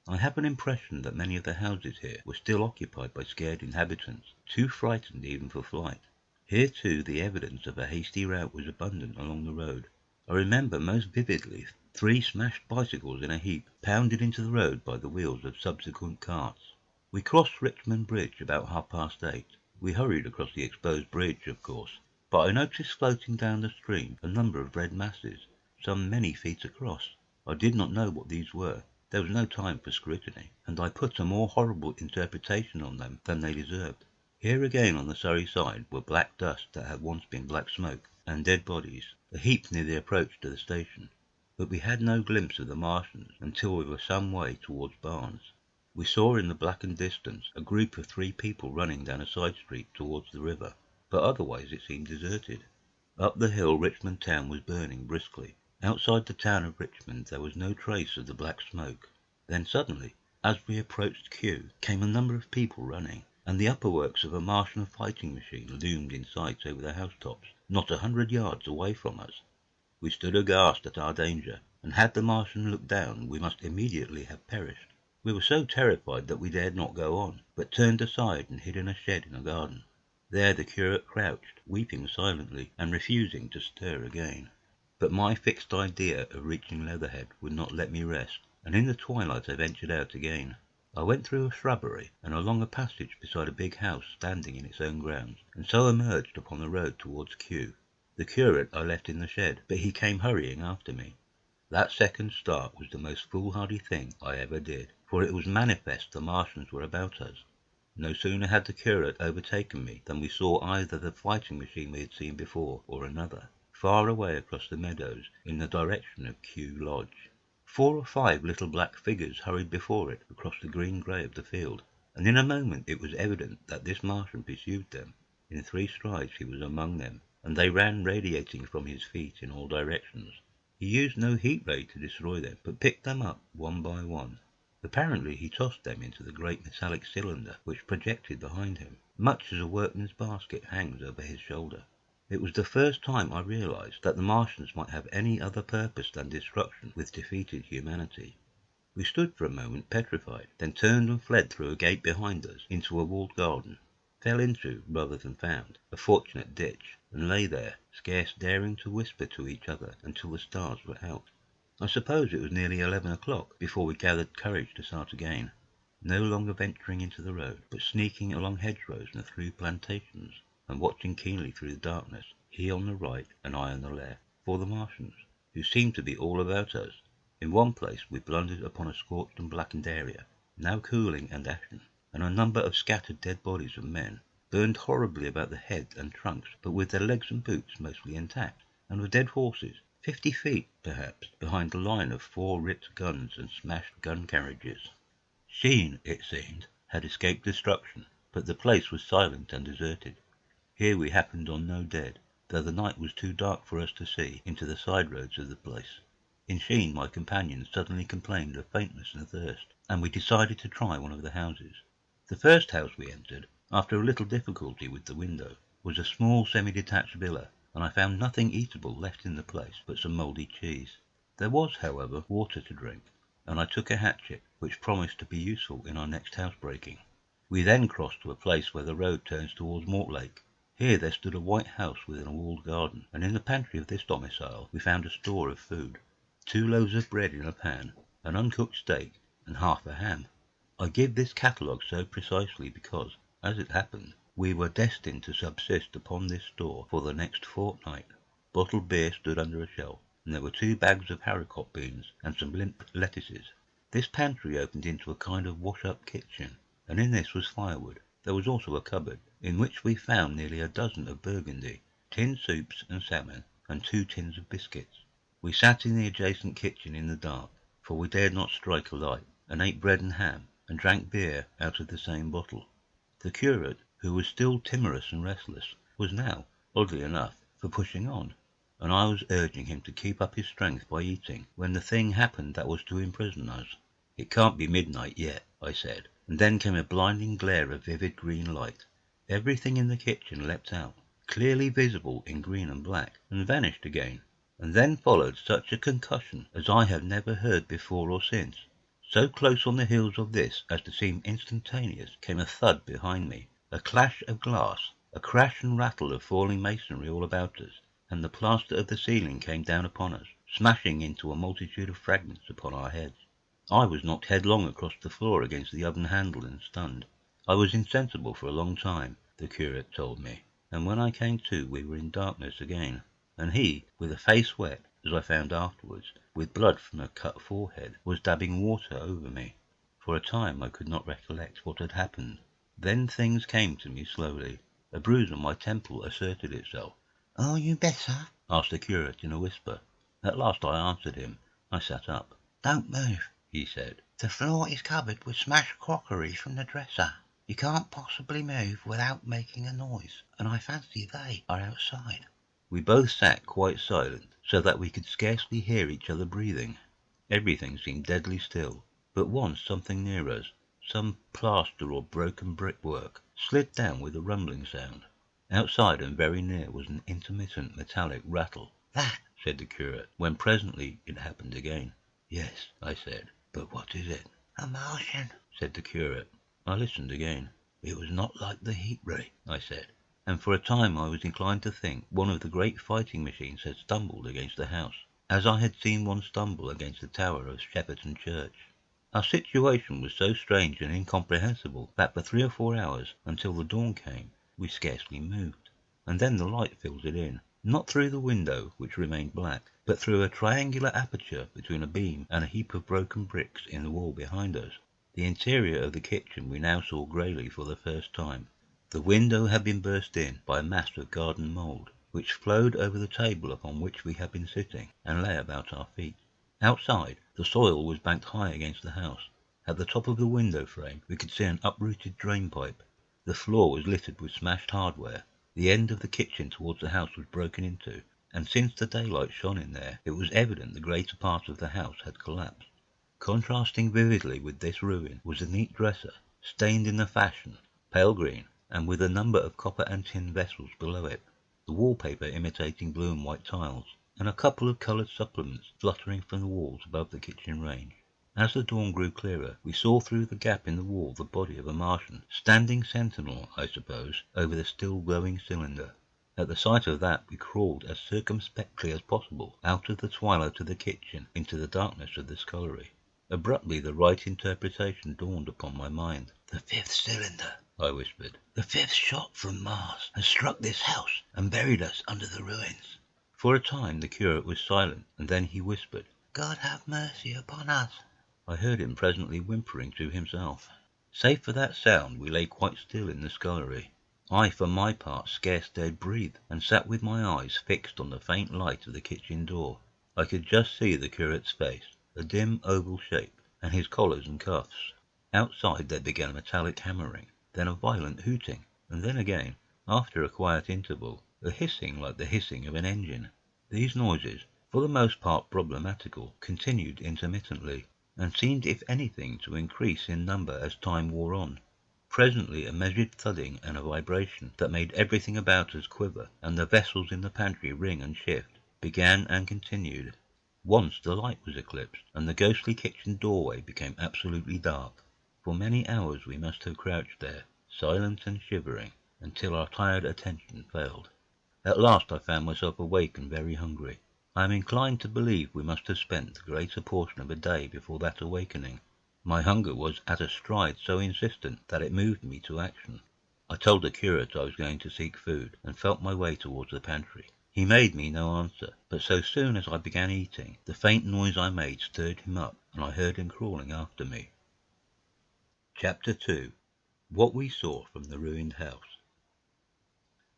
Speaker 2: I have an impression that many of the houses here were still occupied by scared inhabitants, too frightened even for flight. Here too the evidence of a hasty rout was abundant along the road. I remember most vividly 3 smashed bicycles in a heap, pounded into the road by the wheels of subsequent carts. We crossed Richmond Bridge about 8:30. We hurried across the exposed bridge, of course, but I noticed floating down the stream a number of red masses, some many feet across. I did not know what these were. There was no time for scrutiny, and I put a more horrible interpretation on them than they deserved. Here again on the Surrey side were black dust that had once been black smoke, and dead bodies, a heap near the approach to the station. But we had no glimpse of the Martians until we were some way towards Barnes. We saw in the blackened distance a group of 3 people running down a side street towards the river, but otherwise it seemed deserted. Up the hill Richmond town was burning briskly. Outside the town of Richmond there was no trace of the black smoke. Then suddenly, as we approached Kew, came a number of people running, and the upper works of a Martian fighting machine loomed in sight over the housetops, not 100 yards away from us. We stood aghast at our danger, and had the Martian looked down we must immediately have perished. We were so terrified that we dared not go on, but turned aside and hid in a shed in a garden. There the curate crouched, weeping silently, and refusing to stir again. But my fixed idea of reaching Leatherhead would not let me rest, and in the twilight I ventured out again. I went through a shrubbery and along a passage beside a big house standing in its own grounds, and so emerged upon the road towards Kew. The curate I left in the shed, but he came hurrying after me. That second start was the most foolhardy thing I ever did, for it was manifest the Martians were about us. No sooner had the curate overtaken me than we saw either the fighting machine we had seen before, or another, far away across the meadows in the direction of Kew Lodge. 4 or 5 little black figures hurried before it across the green grey of the field, and in a moment it was evident that this Martian pursued them. In 3 strides he was among them, and they ran radiating from his feet in all directions. He used no heat ray to destroy them, but picked them up one by one. Apparently he tossed them into the great metallic cylinder which projected behind him, much as a workman's basket hangs over his shoulder. It was the first time I realized that the Martians might have any other purpose than destruction with defeated humanity. We stood for a moment petrified, then turned and fled through a gate behind us into a walled garden, fell into, rather than found, a fortunate ditch, and lay there, scarce daring to whisper to each other until the stars were out. I suppose it was nearly 11 o'clock before we gathered courage to start again, no longer venturing into the road, but sneaking along hedgerows and through plantations, and watching keenly through the darkness he on the right and I on the left, for the Martians, who seemed to be all about us. In one place we blundered upon a scorched and blackened area, now cooling and ashen, and a number of scattered dead bodies of men, burned horribly about the heads and trunks, but with their legs and boots mostly intact, and of dead horses, 50 feet, perhaps, behind the line of 4 ripped guns and smashed gun carriages. Sheen, it seemed, had escaped destruction, but the place was silent and deserted. Here we happened on no dead, though the night was too dark for us to see into the side roads of the place. In Sheen my companion suddenly complained of faintness and thirst, and we decided to try one of the houses. The first house we entered, after a little difficulty with the window, was a small semi-detached villa, and I found nothing eatable left in the place but some mouldy cheese. There was, however, water to drink, and I took a hatchet, which promised to be useful in our next housebreaking. We then crossed to a place where the road turns towards Mortlake. Here there stood a white house within a walled garden, and in the pantry of this domicile we found a store of food. 2 loaves of bread in a pan, an uncooked steak, and half a ham. I give this catalogue so precisely because, as it happened, we were destined to subsist upon this store for the next fortnight. Bottled beer stood under a shelf, and there were 2 bags of haricot beans and some limp lettuces. This pantry opened into a kind of wash-up kitchen, and in this was firewood. There was also a cupboard, in which we found nearly a dozen of burgundy, tinned soups and salmon, and 2 tins of biscuits. We sat in the adjacent kitchen in the dark, for we dared not strike a light, and ate bread and ham, and drank beer out of the same bottle. The curate, who was still timorous and restless, was now, oddly enough, for pushing on, and I was urging him to keep up his strength by eating, when the thing happened that was to imprison us. "It can't be midnight yet," I said, and then came a blinding glare of vivid green light. Everything in the kitchen leapt out, clearly visible in green and black, and vanished again. And then followed such a concussion as I have never heard before or since. So close on the heels of this as to seem instantaneous came a thud behind me, a clash of glass, a crash and rattle of falling masonry all about us, and the plaster of the ceiling came down upon us, smashing into a multitude of fragments upon our heads. I was knocked headlong across the floor against the oven handle and stunned. I was insensible for a long time, the curate told me, and when I came to we were in darkness again, and he, with a face wet, as I found afterwards, with blood from a cut forehead, was dabbing water over me. For a time I could not recollect what had happened. Then things came to me slowly. A bruise on my temple asserted itself.
Speaker 3: "Are you better?"
Speaker 2: asked the curate in a whisper. At last I answered him. I sat up.
Speaker 3: "Don't move,"
Speaker 2: he said.
Speaker 3: "The floor is covered with smashed crockery from the dresser. You can't possibly move without making a noise, and I fancy they are outside."
Speaker 2: We both sat quite silent, so that we could scarcely hear each other breathing. Everything seemed deadly still, but once something near us, some plaster or broken brickwork, slid down with a rumbling sound. Outside and very near was an intermittent metallic rattle.
Speaker 3: "That,"
Speaker 2: said the curate, when presently it happened again. "Yes," I said, "but what is it?"
Speaker 3: "A Martian,"
Speaker 2: said the curate. I listened again. "It was not like the heat ray," I said, and for a time I was inclined to think one of the great fighting machines had stumbled against the house, as I had seen one stumble against the tower of Shepperton Church. Our situation was so strange and incomprehensible that for 3 or 4 hours, until the dawn came, we scarcely moved, and then the light filled it in, not through the window, which remained black, but through a triangular aperture between a beam and a heap of broken bricks in the wall behind us. The interior of the kitchen we now saw greyly for the first time. The window had been burst in by a mass of garden mould, which flowed over the table upon which we had been sitting, and lay about our feet. Outside, the soil was banked high against the house. At the top of the window frame we could see an uprooted drain pipe. The floor was littered with smashed hardware. The end of the kitchen towards the house was broken into, and since the daylight shone in there, it was evident the greater part of the house had collapsed. Contrasting vividly with this ruin was a neat dresser, stained in the fashion, pale green, and with a number of copper and tin vessels below it, the wallpaper imitating blue and white tiles, and a couple of coloured supplements fluttering from the walls above the kitchen range. As the dawn grew clearer, we saw through the gap in the wall the body of a Martian, standing sentinel, I suppose, over the still glowing cylinder. At the sight of that we crawled as circumspectly as possible out of the twilight of the kitchen into the darkness of the scullery. Abruptly the right interpretation dawned upon my mind. "The 5th cylinder," I whispered.
Speaker 3: "The fifth shot from Mars has struck this house and buried us under the ruins."
Speaker 2: For a time the curate was silent, and then he whispered,
Speaker 3: "God have mercy upon us."
Speaker 2: I heard him presently whimpering to himself. Save for that sound, we lay quite still in the scullery. I, for my part, scarce dared breathe, and sat with my eyes fixed on the faint light of the kitchen door. I could just see the curate's face, a dim oval shape, and his collars and cuffs. Outside there began a metallic hammering, then a violent hooting, and then again, after a quiet interval, a hissing like the hissing of an engine. These noises, for the most part problematical, continued intermittently, and seemed if anything to increase in number as time wore on. Presently a measured thudding and a vibration that made everything about us quiver, and the vessels in the pantry ring and shift, began and continued. Once the light was eclipsed, and the ghostly kitchen doorway became absolutely dark. For many hours we must have crouched there, silent and shivering, until our tired attention failed. At last I found myself awake and very hungry. I am inclined to believe we must have spent the greater portion of a day before that awakening. My hunger was at a stride so insistent that it moved me to action. I told the curate I was going to seek food, and felt my way towards the pantry. He made me no answer, but so soon as I began eating, the faint noise I made stirred him up, and I heard him crawling after me. Chapter 2. What we saw from the ruined house.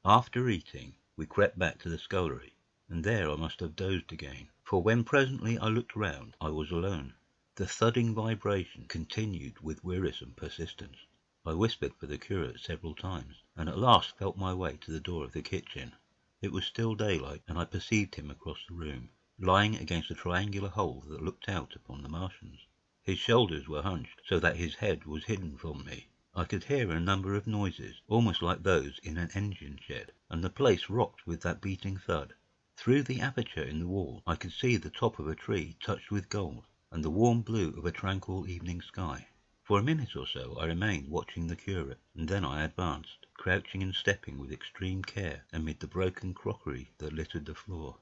Speaker 2: After eating, we crept back to the scullery, and there I must have dozed again, for when presently I looked round, I was alone. The thudding vibration continued with wearisome persistence. I whispered for the curate several times, and at last felt my way to the door of the kitchen. It was still daylight, and I perceived him across the room, lying against a triangular hole that looked out upon the Martians. His shoulders were hunched, so that his head was hidden from me. I could hear a number of noises, almost like those in an engine shed, and the place rocked with that beating thud. Through the aperture in the wall I could see the top of a tree touched with gold, and the warm blue of a tranquil evening sky. For a minute or so I remained watching the curate, and then I advanced, crouching and stepping with extreme care amid the broken crockery that littered the floor.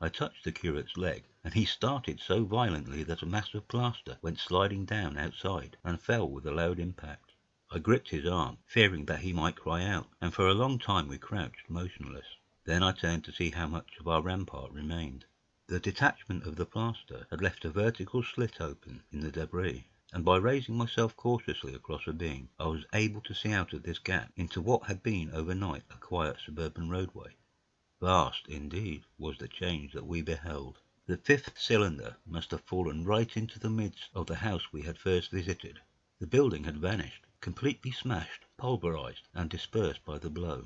Speaker 2: I touched the curate's leg, and he started so violently that a mass of plaster went sliding down outside and fell with a loud impact. I gripped his arm, fearing that he might cry out, and for a long time we crouched motionless. Then I turned to see how much of our rampart remained. The detachment of the plaster had left a vertical slit open in the debris, and by raising myself cautiously across a beam, I was able to see out of this gap into what had been overnight a quiet suburban roadway. Vast, indeed, was the change that we beheld. The fifth cylinder must have fallen right into the midst of the house we had first visited. The building had vanished, completely smashed, pulverized, and dispersed by the blow.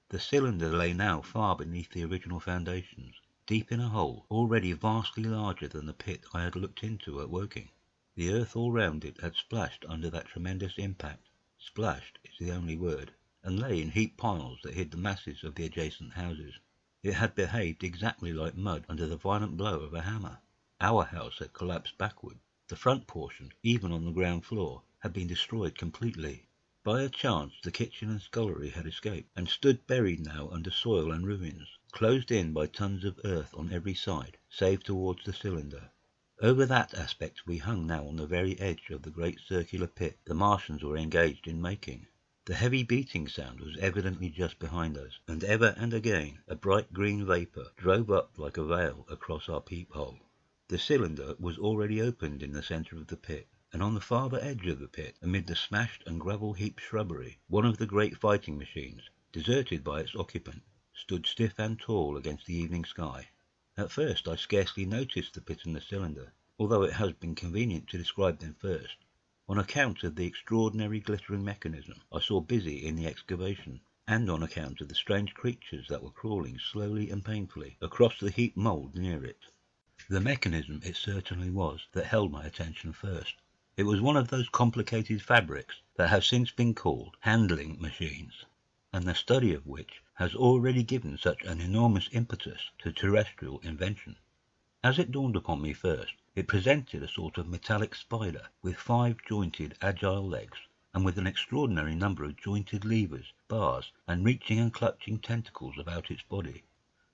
Speaker 2: The cylinder lay now far beneath the original foundations, deep in a hole already vastly larger than the pit I had looked into at Woking. The earth all round it had splashed under that tremendous impact. Splashed is the only word, and lay in heaped piles that hid the masses of the adjacent houses. It had behaved exactly like mud under the violent blow of a hammer. Our house had collapsed backward. The front portion, even on the ground floor, had been destroyed completely. By a chance the kitchen and scullery had escaped, and stood buried now under soil and ruins, closed in by tons of earth on every side, save towards the cylinder. Over that aspect we hung now on the very edge of the great circular pit the Martians were engaged in making. The heavy beating sound was evidently just behind us, and ever and again a bright green vapour drove up like a veil across our peephole. The cylinder was already opened in the centre of the pit, and on the farther edge of the pit, amid the smashed and gravel-heaped shrubbery, one of the great fighting machines, deserted by its occupant, stood stiff and tall against the evening sky. At first I scarcely noticed the pit and the cylinder, although it has been convenient to describe them first, on account of the extraordinary glittering mechanism I saw busy in the excavation, and on account of the strange creatures that were crawling slowly and painfully across the heaped mould near it. The mechanism it certainly was that held my attention first. It was one of those complicated fabrics that have since been called handling machines, and the study of which has already given such an enormous impetus to terrestrial invention. As it dawned upon me first, it presented a sort of metallic spider with 5 jointed, agile legs, and with an extraordinary number of jointed levers, bars, and reaching and clutching tentacles about its body.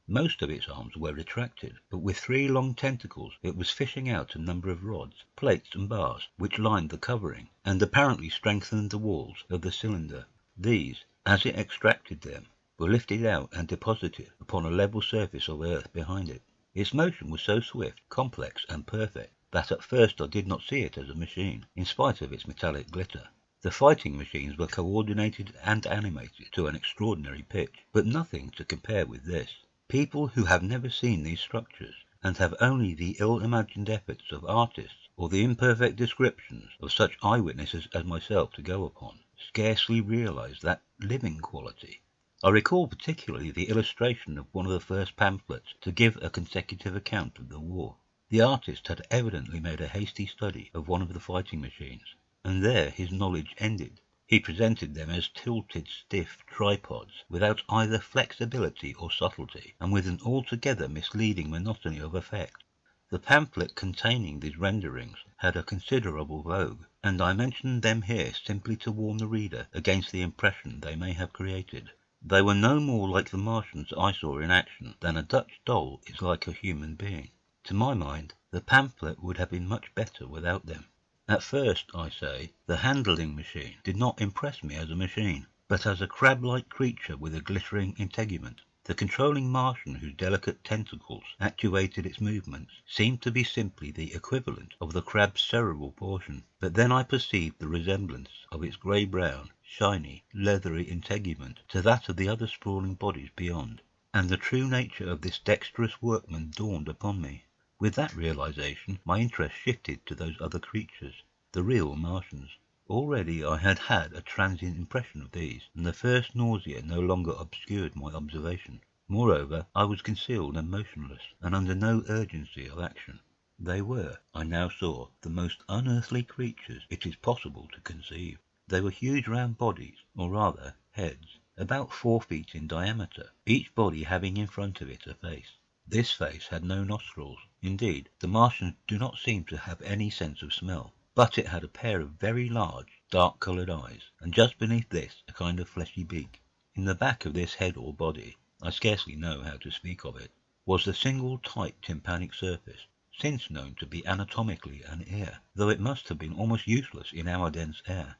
Speaker 2: Most of its arms were retracted, but with 3 long tentacles it was fishing out a number of rods, plates, and bars, which lined the covering, and apparently strengthened the walls of the cylinder. These, as it extracted them, were lifted out and deposited upon a level surface of earth behind it. Its motion was so swift, complex, and perfect that at first I did not see it as a machine, in spite of its metallic glitter. The fighting machines were coordinated and animated to an extraordinary pitch, but nothing to compare with this. People who have never seen these structures, and have only the ill-imagined efforts of artists or the imperfect descriptions of such eyewitnesses as myself to go upon, scarcely realize that living quality. I recall particularly the illustration of one of the first pamphlets to give a consecutive account of the war. The artist had evidently made a hasty study of one of the fighting machines, and there his knowledge ended. He presented them as tilted, stiff tripods, without either flexibility or subtlety, and with an altogether misleading monotony of effect. The pamphlet containing these renderings had a considerable vogue, and I mention them here simply to warn the reader against the impression they may have created. They were no more like the Martians I saw in action than a Dutch doll is like a human being. To my mind, the pamphlet would have been much better without them. At first, I say, the handling machine did not impress me as a machine, but as a crab-like creature with a glittering integument. The controlling Martian whose delicate tentacles actuated its movements seemed to be simply the equivalent of the crab's cerebral portion. But then I perceived the resemblance of its grey-brown, shiny, leathery integument to that of the other sprawling bodies beyond, and the true nature of this dexterous workman dawned upon me. With that realization, my interest shifted to those other creatures, the real Martians. Already I had had a transient impression of these, and the first nausea no longer obscured my observation. Moreover, I was concealed and motionless, and under no urgency of action. They were, I now saw, the most unearthly creatures it is possible to conceive. They were huge round bodies, or rather heads, about 4 feet in diameter, each body having in front of it a face. This face had no nostrils. Indeed, the Martians do not seem to have any sense of smell. But it had a pair of very large, dark-coloured eyes, and just beneath this a kind of fleshy beak. In the back of this head or body, I scarcely know how to speak of it, was the single tight tympanic surface, since known to be anatomically an ear, though it must have been almost useless in our dense air.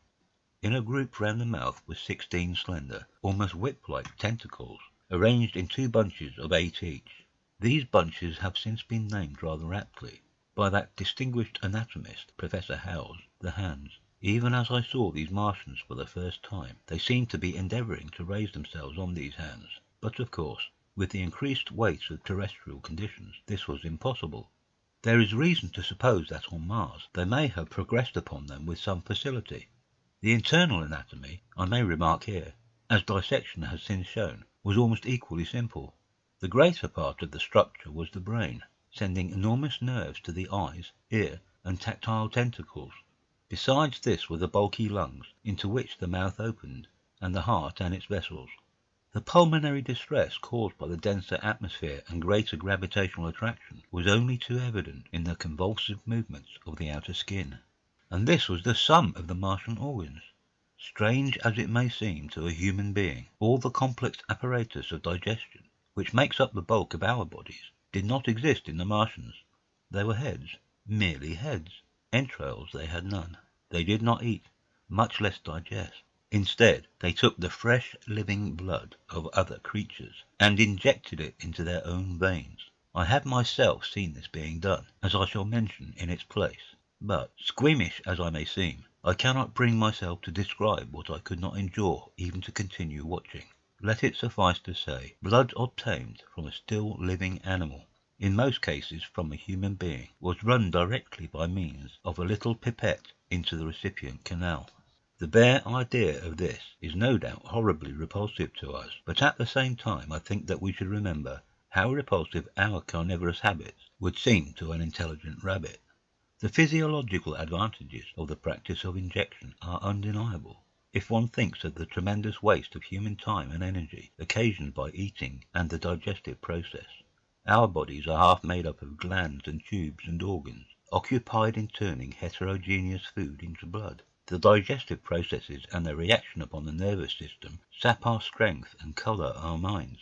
Speaker 2: In a group round the mouth were 16 slender, almost whip-like tentacles, arranged in 2 bunches of 8 each. These bunches have since been named rather aptly by that distinguished anatomist, Professor Howes, the hands. Even as I saw these Martians for the first time, they seemed to be endeavouring to raise themselves on these hands. But of course, with the increased weight of terrestrial conditions, this was impossible. There is reason to suppose that on Mars they may have progressed upon them with some facility. The internal anatomy, I may remark here, as dissection has since shown, was almost equally simple. The greater part of the structure was the brain, sending enormous nerves to the eyes, ear, and tactile tentacles. Besides this were the bulky lungs, into which the mouth opened, and the heart and its vessels. The pulmonary distress caused by the denser atmosphere and greater gravitational attraction was only too evident in the convulsive movements of the outer skin. And this was the sum of the Martian organs. Strange as it may seem to a human being, all the complex apparatus of digestion, which makes up the bulk of our bodies, did not exist in the Martians. They were heads, merely heads. Entrails they had none. They did not eat, much less digest. Instead, they took the fresh living blood of other creatures, and injected it into their own veins. I have myself seen this being done, as I shall mention in its place. But, squeamish as I may seem, I cannot bring myself to describe what I could not endure even to continue watching. Let it suffice to say, blood obtained from a still living animal, in most cases from a human being, was run directly by means of a little pipette into the recipient canal. The bare idea of this is no doubt horribly repulsive to us, but at the same time I think that we should remember how repulsive our carnivorous habits would seem to an intelligent rabbit. The physiological advantages of the practice of injection are undeniable, if one thinks of the tremendous waste of human time and energy occasioned by eating and the digestive process. Our bodies are half made up of glands and tubes and organs, occupied in turning heterogeneous food into blood. The digestive processes and their reaction upon the nervous system sap our strength and colour our minds.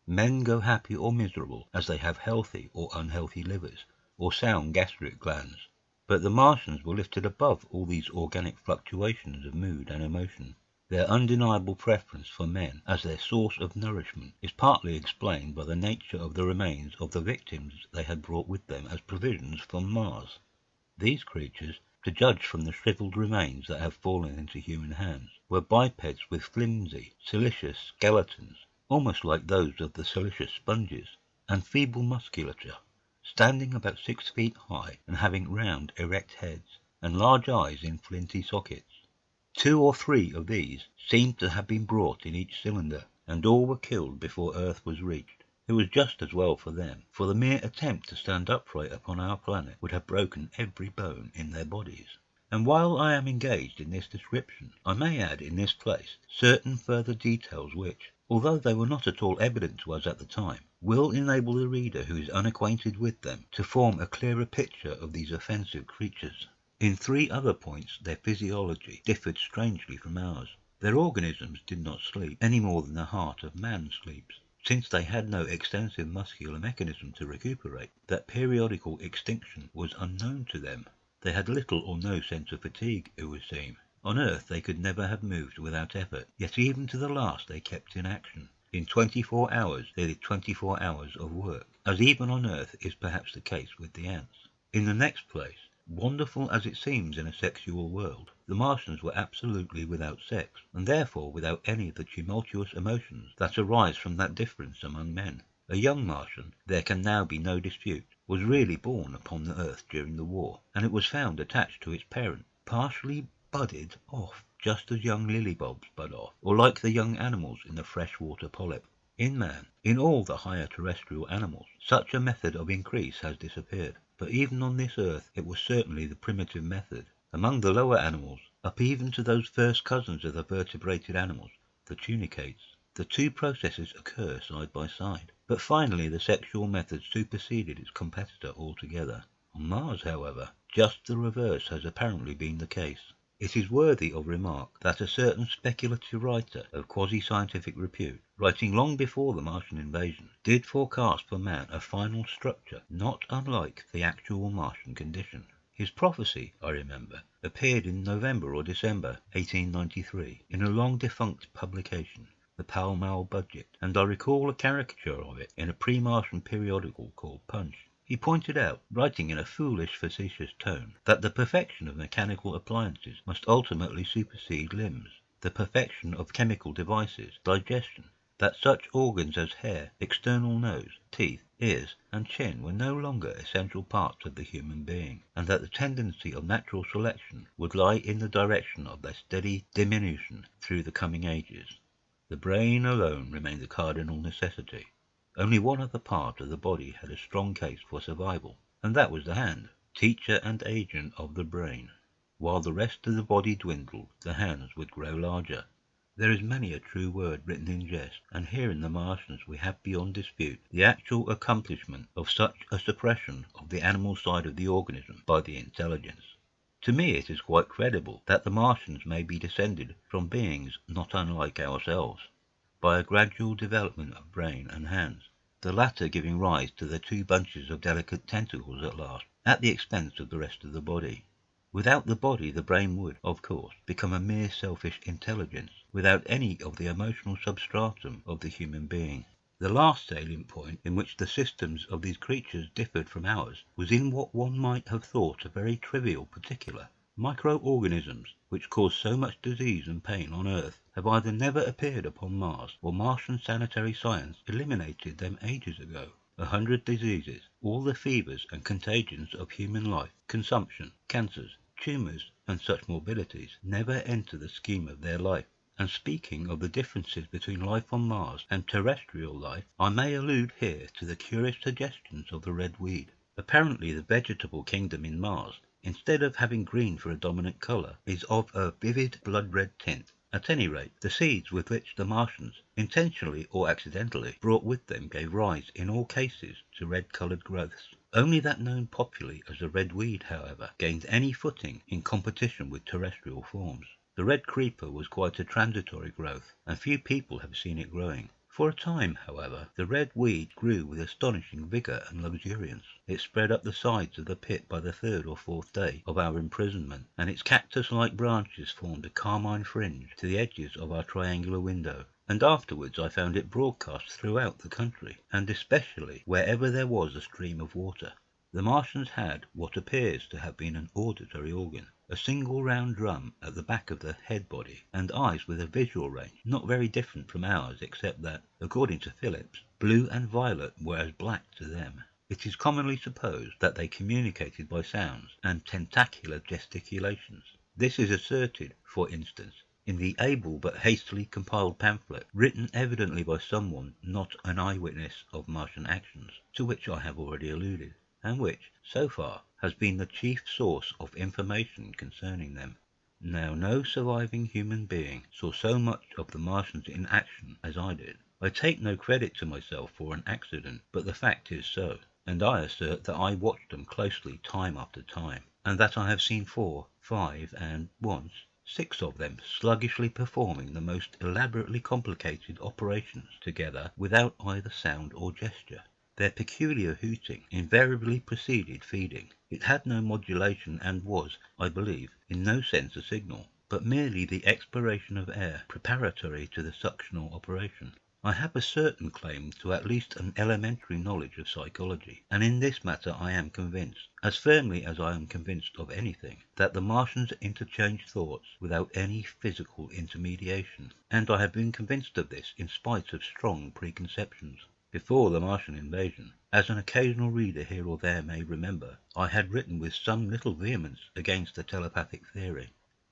Speaker 2: Men go happy or miserable as they have healthy or unhealthy livers, or sound gastric glands. But the Martians were lifted above all these organic fluctuations of mood and emotion. Their undeniable preference for men as their source of nourishment is partly explained by the nature of the remains of the victims they had brought with them as provisions from Mars. These creatures, to judge from the shriveled remains that have fallen into human hands, were bipeds with flimsy, silicious skeletons, almost like those of the silicious sponges, and feeble musculature, standing about 6 feet high and having round, erect heads, and large eyes in flinty sockets. 2 or 3 of these seemed to have been brought in each cylinder, and all were killed before Earth was reached. It was just as well for them, for the mere attempt to stand upright upon our planet would have broken every bone in their bodies. And while I am engaged in this description, I may add in this place certain further details which, although they were not at all evident to us at the time, will enable the reader who is unacquainted with them to form a clearer picture of these offensive creatures. In 3 other points their physiology differed strangely from ours. Their organisms did not sleep, any more than the heart of man sleeps, since they had no extensive muscular mechanism to recuperate. That periodical extinction was unknown to them. They had little or no sense of fatigue, it would seem. On Earth they could never have moved without effort, yet even to the last they kept in action. In 24 hours they did 24 hours of work, as even on Earth is perhaps the case with the ants. In the next place, wonderful as it seems in a sexual world, the Martians were absolutely without sex, and therefore without any of the tumultuous emotions that arise from that difference among men. A young Martian, there can now be no dispute, was really born upon the Earth during the war, and it was found attached to its parent, partially budded off, just as young lily-bulbs bud off, or like the young animals in the freshwater polyp. In man, in all the higher terrestrial animals, such a method of increase has disappeared. But even on this earth it was certainly the primitive method. Among the lower animals, up even to those first cousins of the vertebrated animals, the tunicates, the 2 processes occur side by side. But finally the sexual method superseded its competitor altogether. On Mars, however, just the reverse has apparently been the case. It is worthy of remark that a certain speculative writer of quasi-scientific repute, writing long before the Martian invasion, did forecast for man a final structure not unlike the actual Martian condition. His prophecy, I remember, appeared in November or December 1893 in a long-defunct publication, the Pall Mall Budget, and I recall a caricature of it in a pre-Martian periodical called Punch. He pointed out, writing in a foolish, facetious tone, that the perfection of mechanical appliances must ultimately supersede limbs, the perfection of chemical devices, digestion, that such organs as hair, external nose, teeth, ears, and chin were no longer essential parts of the human being, and that the tendency of natural selection would lie in the direction of their steady diminution through the coming ages. The brain alone remained the cardinal necessity. Only one other part of the body had a strong case for survival, and that was the hand, teacher and agent of the brain. While the rest of the body dwindled, the hands would grow larger. There is many a true word written in jest, and here in the Martians we have beyond dispute the actual accomplishment of such a suppression of the animal side of the organism by the intelligence. To me it is quite credible that the Martians may be descended from beings not unlike ourselves, by a gradual development of brain and hands, the latter giving rise to the 2 bunches of delicate tentacles at last, at the expense of the rest of the body. Without the body the brain would, of course, become a mere selfish intelligence, without any of the emotional substratum of the human being. The last salient point in which the systems of these creatures differed from ours was in what one might have thought a very trivial particular. Microorganisms, which cause so much disease and pain on Earth, have either never appeared upon Mars, or Martian sanitary science eliminated them ages ago. 100 diseases, all the fevers and contagions of human life, consumption, cancers, tumours, and such morbidities, never enter the scheme of their life. And speaking of the differences between life on Mars and terrestrial life, I may allude here to the curious suggestions of the red weed. Apparently the vegetable kingdom in Mars, instead of having green for a dominant colour, is of a vivid blood-red tint. At any rate, the seeds with which the Martians, intentionally or accidentally, brought with them gave rise, in all cases, to red-coloured growths. Only that known popularly as the red weed, however, gained any footing in competition with terrestrial forms. The red creeper was quite a transitory growth, and few people have seen it growing. For a time, however, the red weed grew with astonishing vigour and luxuriance. It spread up the sides of the pit by the third or fourth day of our imprisonment, and its cactus-like branches formed a carmine fringe to the edges of our triangular window. And afterwards I found it broadcast throughout the country, and especially wherever there was a stream of water. The Martians had what appears to have been an auditory organ, a single round drum at the back of the head body, and eyes with a visual range not very different from ours, except that, according to Phillips, blue and violet were as black to them. It is commonly supposed that they communicated by sounds and tentacular gesticulations. This is asserted, for instance, in the able but hastily compiled pamphlet, written evidently by someone not an eyewitness of Martian actions, to which I have already alluded, and which, so far, has been the chief source of information concerning them. Now, no surviving human being saw so much of the Martians in action as I did. I take no credit to myself for an accident, but the fact is so, and I assert that I watched them closely time after time, and that I have seen 4, 5, and once 6 of them sluggishly performing the most elaborately complicated operations together without either sound or gesture. Their peculiar hooting invariably preceded feeding. It had no modulation and was, I believe, in no sense a signal, but merely the expiration of air preparatory to the suctional operation. I have a certain claim to at least an elementary knowledge of psychology, and in this matter I am convinced, as firmly as I am convinced of anything, that the Martians interchange thoughts without any physical intermediation, and I have been convinced of this in spite of strong preconceptions. Before the Martian invasion, as an occasional reader here or there may remember, I had written with some little vehemence against the telepathic theory.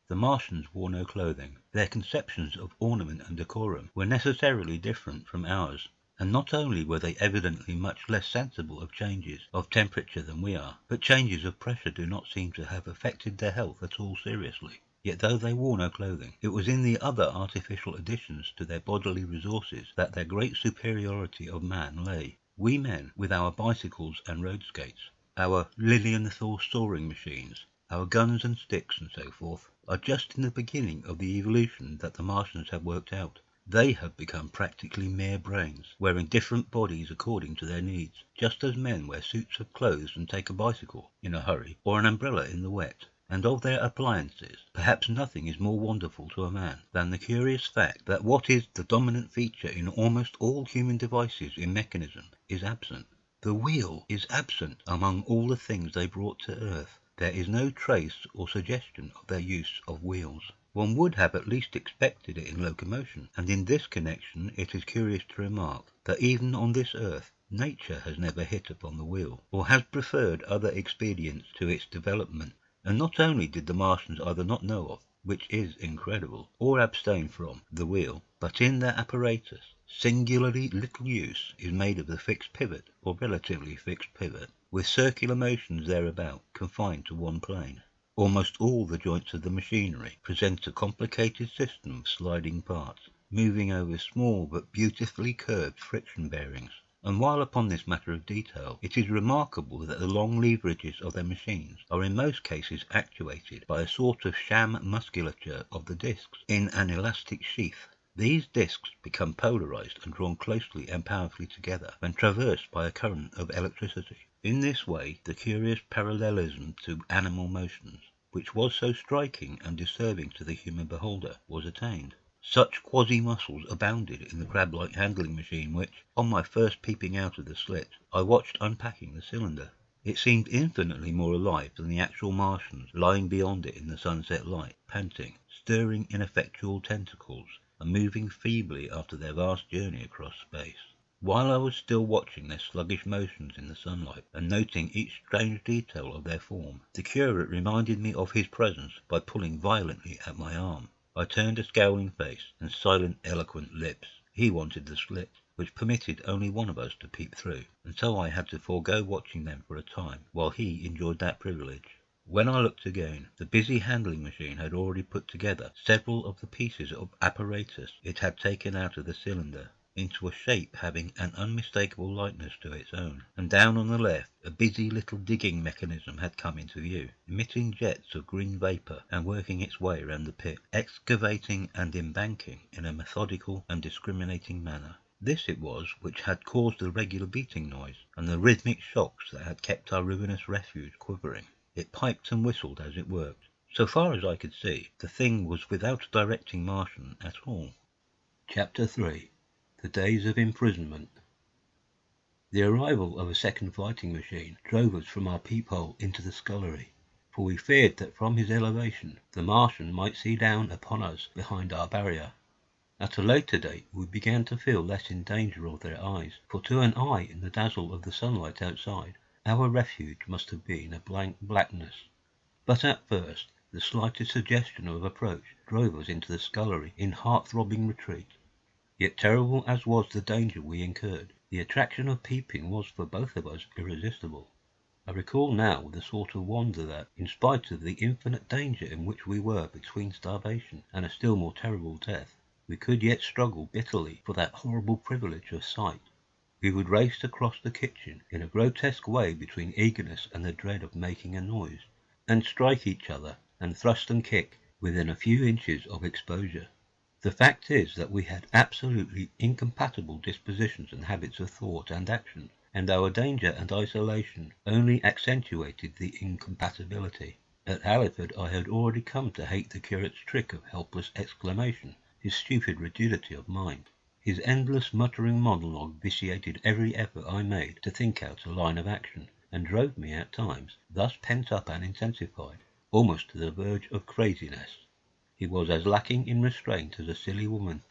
Speaker 2: The Martians wore no clothing. Their conceptions of ornament and decorum were necessarily different from ours, and not only were they evidently much less sensible of changes of temperature than we are, but changes of pressure do not seem to have affected their health at all seriously. Yet though they wore no clothing, it was in the other artificial additions to their bodily resources that their great superiority of man lay. We men, with our bicycles and road skates, our Lilienthal soaring machines, our guns and sticks and so forth, are just in the beginning of the evolution that the Martians have worked out. They have become practically mere brains, wearing different bodies according to their needs, just as men wear suits of clothes and take a bicycle in a hurry, or an umbrella in the wet. And of their appliances, perhaps nothing is more wonderful to a man than the curious fact that what is the dominant feature in almost all human devices in mechanism is absent. The wheel is absent among all the things they brought to earth. There is no trace or suggestion of their use of wheels. One would have at least expected it in locomotion, and in this connection it is curious to remark that even on this earth nature has never hit upon the wheel, or has preferred other expedients to its development. And not only did the Martians either not know of, which is incredible, or abstain from, the wheel, but in their apparatus singularly little use is made of the fixed pivot, or relatively fixed pivot, with circular motions thereabout confined to one plane. Almost all the joints of the machinery present a complicated system of sliding parts, moving over small but beautifully curved friction bearings. And while upon this matter of detail, it is remarkable that the long leverages of their machines are in most cases actuated by a sort of sham musculature of the discs in an elastic sheath. These discs become polarized and drawn closely and powerfully together when traversed by a current of electricity. In this way, the curious parallelism to animal motions, which was so striking and disturbing to the human beholder, was attained. Such quasi-muscles abounded in the crab-like handling machine which, on my first peeping out of the slit, I watched unpacking the cylinder. It seemed infinitely more alive than the actual Martians lying beyond it in the sunset light, panting, stirring ineffectual tentacles, and moving feebly after their vast journey across space. While I was still watching their sluggish motions in the sunlight, and noting each strange detail of their form, the curate reminded me of his presence by pulling violently at my arm. I turned a scowling face and silent, eloquent lips. He wanted the slit, which permitted only one of us to peep through, and so I had to forego watching them for a time, while he enjoyed that privilege. When I looked again, the busy handling machine had already put together several of the pieces of apparatus it had taken out of the cylinder, into a shape having an unmistakable likeness to its own, and down on the left a busy little digging mechanism had come into view, emitting jets of green vapour and working its way round the pit, excavating and embanking in a methodical and discriminating manner. This it was which had caused the regular beating noise, and the rhythmic shocks that had kept our ruinous refuge quivering. It piped and whistled as it worked. So far as I could see, the thing was without a directing Martian at all.
Speaker 1: Chapter 3. The Days of Imprisonment. The arrival of a second fighting machine drove us from our peephole into the scullery, for we feared that from his elevation the Martian might see down upon us behind our barrier. At a later date we began to feel less in danger of their eyes, for to an eye in the dazzle of the sunlight outside, our refuge must have been a blank blackness. But at first the slightest suggestion of approach drove us into the scullery in heart-throbbing retreat. Yet terrible as was the danger we incurred, the attraction of peeping was for both of us irresistible. I recall now with a sort of wonder that, in spite of the infinite danger in which we were between starvation and a still more terrible death, we could yet struggle bitterly for that horrible privilege of sight. We would race across the kitchen in a grotesque way between eagerness and the dread of making a noise, and strike each other and thrust and kick within a few inches of exposure. The fact is that we had absolutely incompatible dispositions and habits of thought and action, and our danger and isolation only accentuated the incompatibility. At Halliford I had already come to hate the curate's trick of helpless exclamation, his stupid rigidity of mind. His endless muttering monologue vitiated every effort I made to think out a line of action, and drove me at times, thus pent up and intensified, almost to the verge of craziness. He was as lacking in restraint as a silly woman.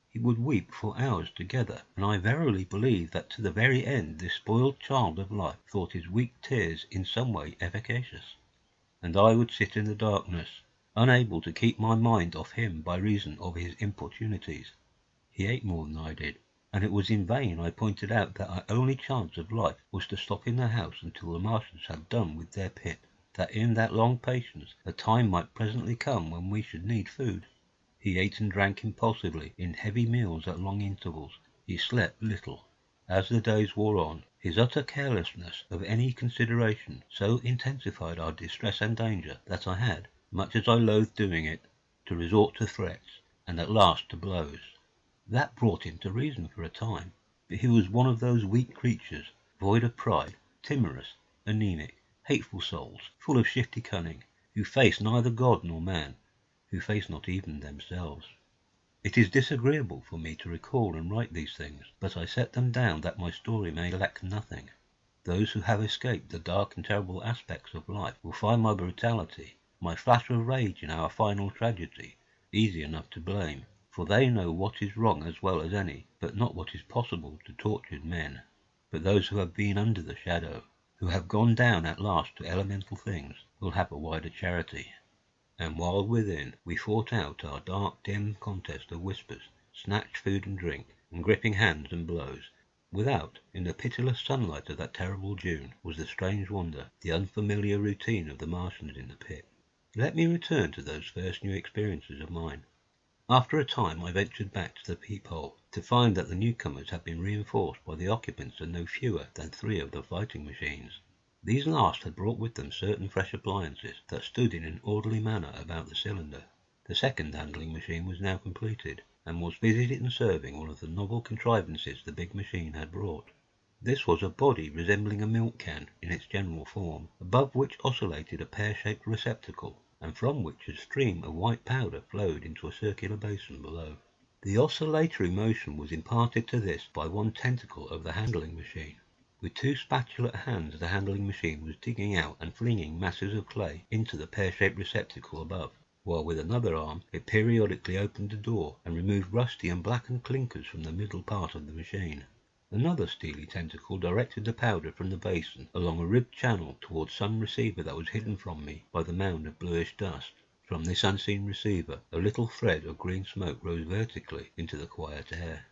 Speaker 1: He would weep for hours together, and I verily believe that to the very end this spoiled child of life thought his weak tears in some way efficacious. And I would sit in the darkness, unable to keep my mind off him by reason of his importunities. He ate more than I did, and it was in vain I pointed out that our only chance of life was to stop in the house until the Martians had done with their pit, that in that long patience a time might presently come when we should need food. He ate and drank impulsively in heavy meals at long intervals. He slept little. As the days wore on, his utter carelessness of any consideration so intensified our distress and danger that I had, much as I loathed doing it, to resort to threats, and at last to blows. That brought him to reason for a time, but he was one of those weak creatures, void of pride, timorous, anemic, hateful souls, full of shifty cunning, who face neither God nor man, who face not even themselves. It is disagreeable for me to recall and write these things, but I set them down that my story may lack nothing. Those who have escaped the dark and terrible aspects of life will find my brutality, my flash of rage in our final tragedy, easy enough to blame, for they know what is wrong as well as any, but not what is possible to tortured men. But those who have been under the shadow, who have gone down at last to elemental things, will have a wider charity. And while within we fought out our dark, dim contest of whispers, snatched food and drink, and gripping hands and blows, without, in the pitiless sunlight of that terrible June, was the strange wonder, the unfamiliar routine of the Martians in the pit. Let me return to those first new experiences of mine. After a time I ventured back to the peephole, to find that the newcomers had been reinforced by the occupants of no fewer than 3 of the fighting machines. These last had brought with them certain fresh appliances that stood in an orderly manner about the cylinder. The second handling machine was now completed, and was busied in serving one of the novel contrivances the big machine had brought. This was a body resembling a milk can in its general form, above which oscillated a pear-shaped receptacle, and from which a stream of white powder flowed into a circular basin below. The oscillatory motion was imparted to this by one tentacle of the handling machine. With 2 spatulate hands the handling machine was digging out and flinging masses of clay into the pear-shaped receptacle above, while with another arm it periodically opened the door and removed rusty and blackened clinkers from the middle part of the machine. Another steely tentacle directed the powder from the basin along a ribbed channel towards some receiver that was hidden from me by the mound of bluish dust. From this unseen receiver a little thread of green smoke rose vertically into the quiet air.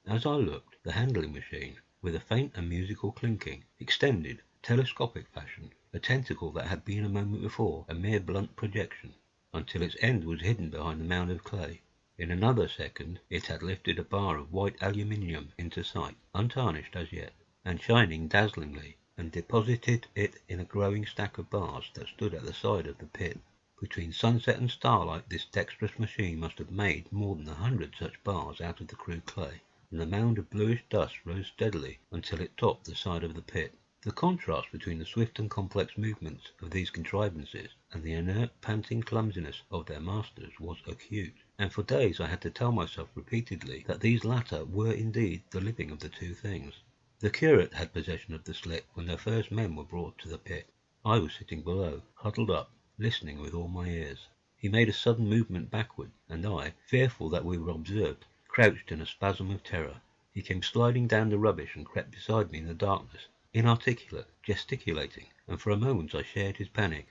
Speaker 1: As I looked, the handling machine, with a faint and musical clinking, extended, telescopic fashion, a tentacle that had been a moment before a mere blunt projection, until its end was hidden behind the mound of clay. In another second it had lifted a bar of white aluminium into sight, untarnished as yet, and shining dazzlingly, and deposited it in a growing stack of bars that stood at the side of the pit. Between sunset and starlight this dexterous machine must have made more than 100 such bars out of the crude clay. and the mound of bluish dust rose steadily until it topped the side of the pit. The contrast between the swift and complex movements of these contrivances and the inert, panting clumsiness of their masters was acute, and for days I had to tell myself repeatedly that these latter were indeed the living of the two things. The curate had possession of the slip when the first men were brought to the pit. I was sitting below, huddled up, listening with all my ears. He made a sudden movement backward, and I, fearful that we were observed, crouched in a spasm of terror. He came sliding down the rubbish and crept beside me in the darkness, inarticulate, gesticulating, and for a moment I shared his panic.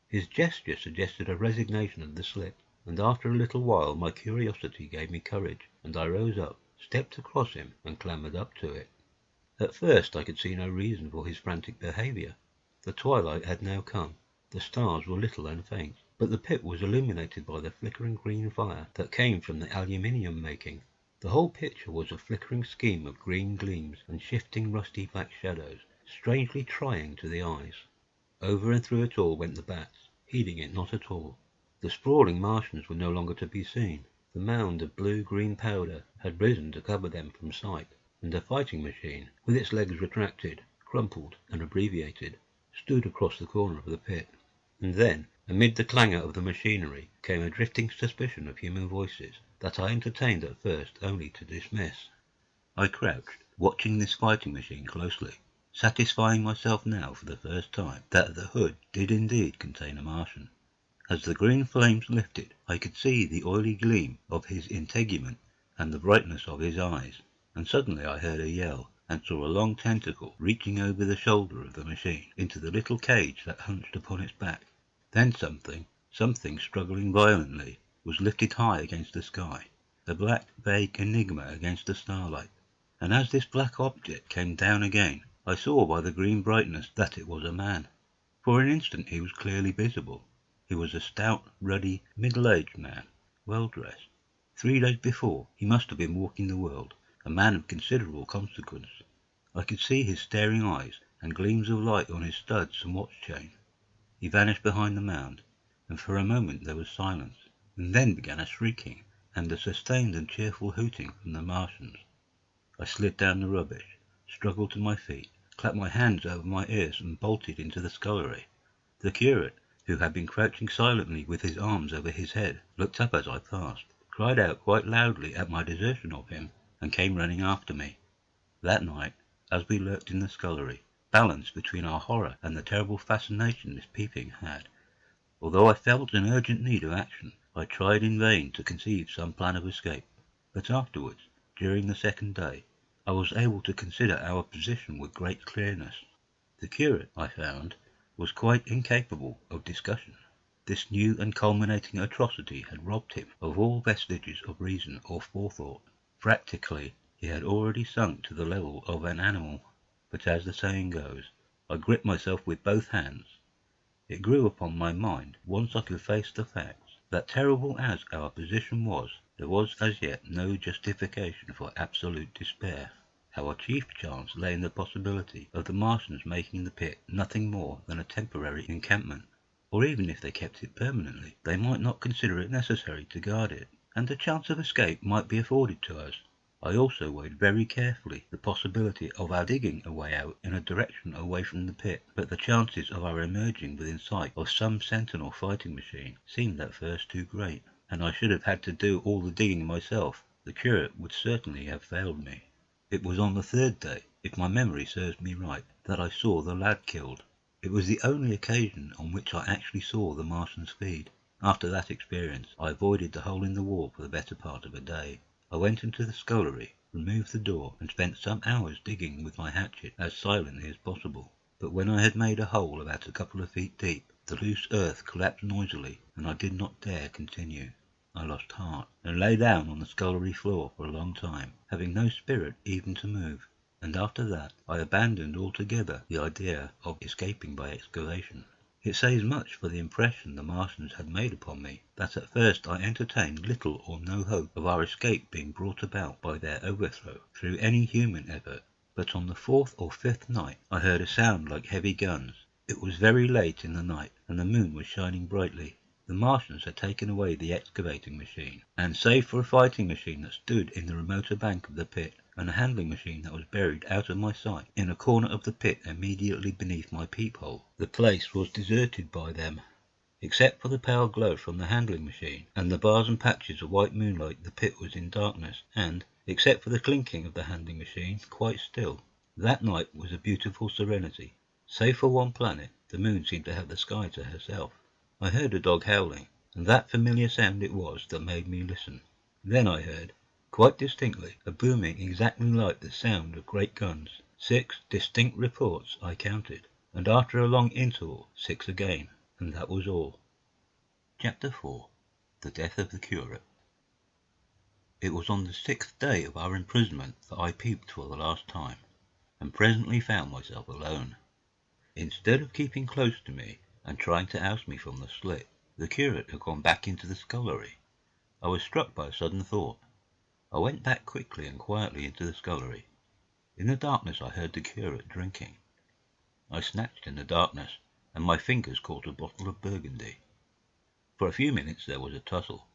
Speaker 1: His gesture suggested a resignation of the slip, and after a little while my curiosity gave me courage, and I rose up, stepped across him, and clambered up to it. At first I could see no reason for his frantic behaviour. The twilight had now come, the stars were little and faint, but the pit was illuminated by the flickering green fire that came from the aluminium making. The whole picture was a flickering scheme of green gleams and shifting rusty black shadows, strangely trying to the eyes. Over and through it all went the bats, heeding it not at all. The sprawling Martians were no longer to be seen. The mound of blue-green powder had risen to cover them from sight, and a fighting machine, with its legs retracted, crumpled, and abbreviated, stood across the corner of the pit. And then, amid the clangor of the machinery, came a drifting suspicion of human voices that I entertained at first only to dismiss. I crouched, watching this fighting machine closely, satisfying myself now for the first time that the hood did indeed contain a Martian. As the green flames lifted, I could see the oily gleam of his integument and the brightness of his eyes, and suddenly I heard a yell, and saw a long tentacle reaching over the shoulder of the machine into the little cage that hunched upon its back. Then something struggling violently, was lifted high against the sky, a black, vague enigma against the starlight, and as this black object came down again, I saw by the green brightness that it was a man. For an instant he was clearly visible. He was a stout, ruddy, middle-aged man, well-dressed. 3 days before he must have been walking the world, a man of considerable consequence. I could see his staring eyes and gleams of light on his studs and watch-chain. He vanished behind the mound, and for a moment there was silence, and then began a shrieking and a sustained and cheerful hooting from the Martians. I slid down the rubbish, struggled to my feet, clapped my hands over my ears and bolted into the scullery. The curate, who had been crouching silently with his arms over his head, looked up as I passed, cried out quite loudly at my desertion of him, and came running after me. That night, as we lurked in the scullery, balanced between our horror and the terrible fascination this peeping had, although I felt an urgent need of action, I tried in vain to conceive some plan of escape. But afterwards, during the second day, I was able to consider our position with great clearness. The curate, I found, was quite incapable of discussion. This new and culminating atrocity had robbed him of all vestiges of reason or forethought. Practically, he had already sunk to the level of an animal. But as the saying goes, I gripped myself with both hands. It grew upon my mind, once I could face the facts, that terrible as our position was, there was as yet no justification for absolute despair. Our chief chance lay in the possibility of the Martians making the pit nothing more than a temporary encampment, or even if they kept it permanently, they might not consider it necessary to guard it, and a chance of escape might be afforded to us. I also weighed very carefully the possibility of our digging a way out in a direction away from the pit, but the chances of our emerging within sight of some sentinel fighting machine seemed at first too great, and I should have had to do all the digging myself. The curate would certainly have failed me. It was on the third day, if my memory serves me right, that I saw the lad killed. It was the only occasion on which I actually saw the Martians feed. After that experience, I avoided the hole in the wall for the better part of a day. I went into the scullery, removed the door, and spent some hours digging with my hatchet as silently as possible. But when I had made a hole about a couple of feet deep, the loose earth collapsed noisily, and I did not dare continue. I lost heart, and lay down on the scullery floor for a long time, having no spirit even to move, and after that I abandoned altogether the idea of escaping by excavation. It says much for the impression the Martians had made upon me, that at first I entertained little or no hope of our escape being brought about by their overthrow through any human effort. But on the 4th or 5th night I heard a sound like heavy guns. It was very late in the night, and the moon was shining brightly.
Speaker 2: The Martians had taken away the excavating machine, and save for a fighting machine that stood in the remoter bank of the pit, and a handling machine that was buried out of my sight in a corner of the pit immediately beneath my peephole, the place was deserted by them. Except for the pale glow from the handling machine and the bars and patches of white moonlight, the pit was in darkness, and, except for the clinking of the handling machine, quite still. That night was a beautiful serenity. Save for one planet, the moon seemed to have the sky to herself. I heard a dog howling, and that familiar sound it was that made me listen. Then I heard, quite distinctly, a booming exactly like the sound of great guns. 6 distinct reports I counted, and after a long interval 6 again, and that was all. Chapter 4. The Death of the Curate. It was on the 6th day of our imprisonment that I peeped for the last time, and presently found myself alone. Instead of keeping close to me and trying to oust me from the slit, the curate had gone back into the scullery. I was struck by a sudden thought. I went back quickly and quietly into the scullery. In the darkness I heard the curate drinking. I snatched in the darkness, and my fingers caught a bottle of Burgundy. For a few minutes there was a tussle.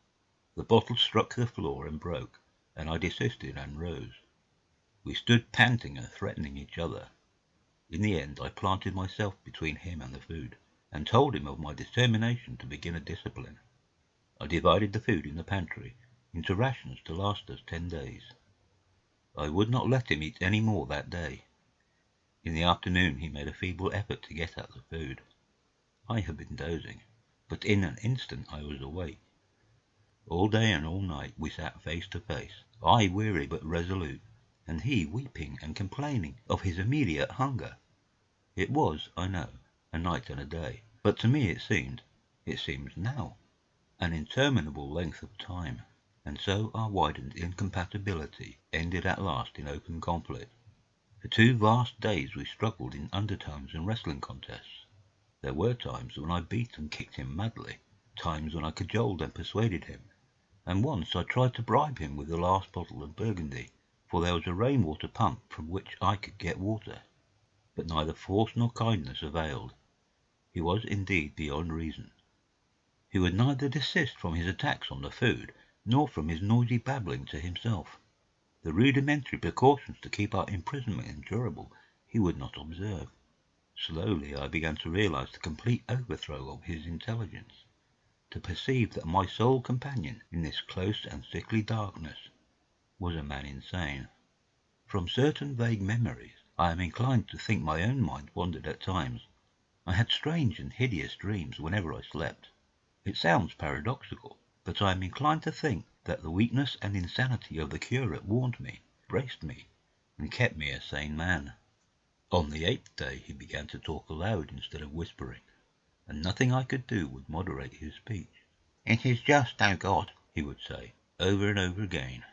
Speaker 2: The bottle struck the floor and broke, and I desisted and rose. We stood panting and threatening each other. In the end I planted myself between him and the food, and told him of my determination to begin a discipline. I divided the food in the pantry into rations to last us 10 days. I would not let him eat any more that day. In the afternoon he made a feeble effort to get at the food. I had been dozing, but in an instant I was awake. All day and all night we sat face to face, I weary but resolute, and he weeping and complaining of his immediate hunger. It was, I know, a night and a day, but to me it seems now, an interminable length of time, and so our widened incompatibility ended at last in open conflict. For 2 vast days we struggled in undertones and wrestling contests. There were times when I beat and kicked him madly, times when I cajoled and persuaded him, and once I tried to bribe him with the last bottle of Burgundy, for there was a rainwater pump from which I could get water. But neither force nor kindness availed. He was indeed beyond reason. He would neither desist from his attacks on the food, nor from his noisy babbling to himself. The rudimentary precautions to keep our imprisonment endurable he would not observe. Slowly I began to realize the complete overthrow of his intelligence, to perceive that my sole companion in this close and sickly darkness was a man insane. From certain vague memories, I am inclined to think my own mind wandered at times. I had strange and hideous dreams whenever I slept. It sounds paradoxical, but I am inclined to think that the weakness and insanity of the curate warned me, braced me, and kept me a sane man. On the 8th day he began to talk aloud instead of whispering, and nothing I could do would moderate his speech. "It is just, O God," he would say, over and over again.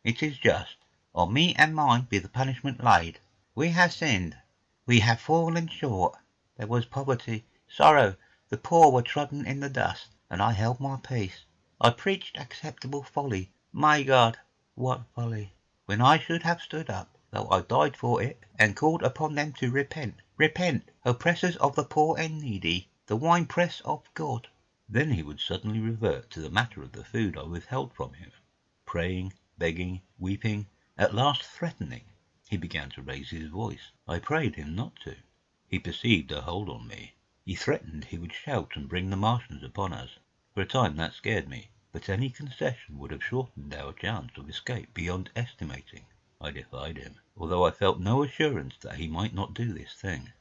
Speaker 2: "It is just. On me and mine be the punishment laid. We have sinned. We have fallen short. There was poverty, sorrow. The poor were trodden in the dust, and I held my peace. I preached acceptable folly. My God, what folly! When I should have stood up, though I died for it, and called upon them to repent. Repent, oppressors of the poor and needy, the winepress of God." Then he would suddenly revert to the matter of the food I withheld from him, praying, begging, weeping, at last threatening. He began to raise his voice. I prayed him not to. He perceived a hold on me. He threatened he would shout and bring the Martians upon us. For a time that scared me, but any concession would have shortened our chance of escape beyond estimating. I defied him, although I felt no assurance that he might not do this thing.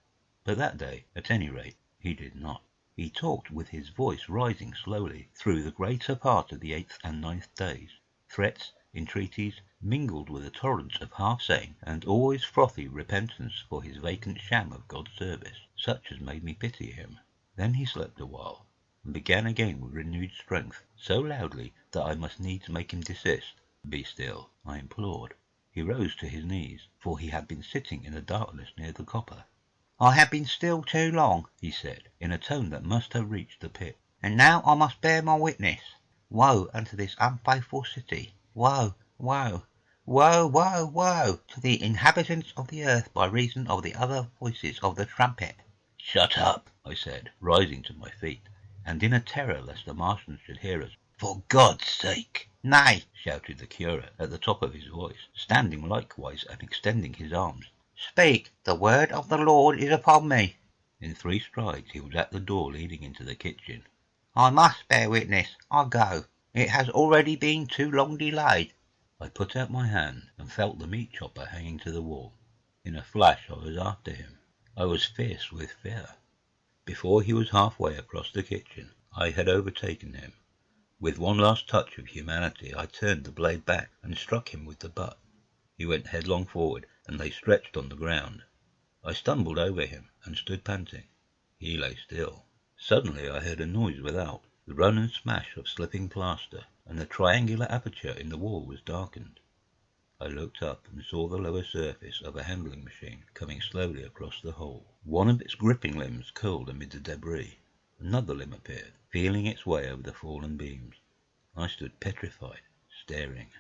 Speaker 2: But that day, at any rate, he did not. He talked with his voice rising slowly through the greater part of the 8th and 9th days. Threats, entreaties, mingled with a torrent of half-sane and always frothy repentance for his vacant sham of God's service, such as made me pity him. Then he slept a while, and began again with renewed strength, so loudly that I must needs make him desist. "Be still," I implored. He rose to his knees, for he had been sitting in the darkness near the copper. "I have been still too long," he said, in a tone that must have reached the pit, "and now I must bear my witness. Woe unto this unfaithful city! Woe, woe, woe, woe, woe to the inhabitants of the earth by reason of the other voices of the trumpet." "Shut up," I said, rising to my feet, and in a terror lest the Martians should hear us. "For God's sake!" "Nay!" shouted the curate at the top of his voice, standing likewise and extending his arms. "Speak! The word of the Lord is upon me." In 3 strides he was at the door leading into the kitchen. "I must bear witness. I go. It has already been too long delayed." I put out my hand and felt the meat chopper hanging to the wall. In a flash I was after him. I was fierce with fear. Before he was halfway across the kitchen, I had overtaken him. With one last touch of humanity, I turned the blade back and struck him with the butt. He went headlong forward and lay stretched on the ground. I stumbled over him and stood panting. He lay still. Suddenly I heard a noise without, the run and smash of slipping plaster, and the triangular aperture in the wall was darkened. I looked up and saw the lower surface of a handling machine coming slowly across the hole. One of its gripping limbs curled amid the debris. Another limb appeared, feeling its way over the fallen beams. I stood petrified, staring.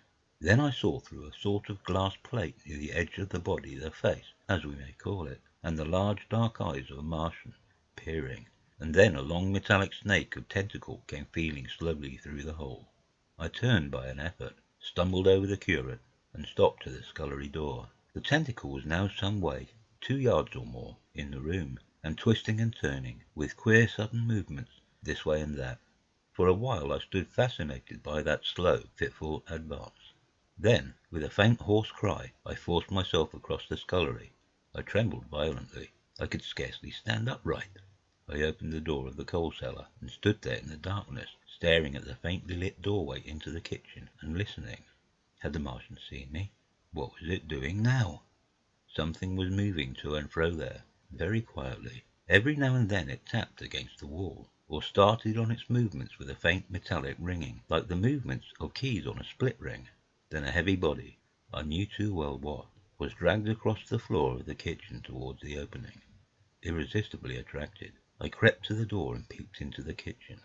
Speaker 2: Then I saw through a sort of glass plate near the edge of the body the face, as we may call it, and the large dark eyes of a Martian, peering, and then a long metallic snake of tentacle came feeling slowly through the hole. I turned by an effort, stumbled over the curate, and stopped to the scullery door. The tentacle was now some way, 2 yards or more, in the room, and twisting and turning, with queer sudden movements, this way and that. For a while I stood fascinated by that slow, fitful advance. Then, with a faint hoarse cry, I forced myself across the scullery. I trembled violently. I could scarcely stand upright. I opened the door of the coal cellar, and stood there in the darkness, staring at the faintly lit doorway into the kitchen, and listening. Had the Martian seen me? What was it doing now? Something was moving to and fro there, very quietly. Every now and then it tapped against the wall, or started on its movements with a faint metallic ringing, like the movements of keys on a split ring. Then a heavy body, I knew too well what, was dragged across the floor of the kitchen towards the opening. Irresistibly attracted, I crept to the door and peeped into the kitchen.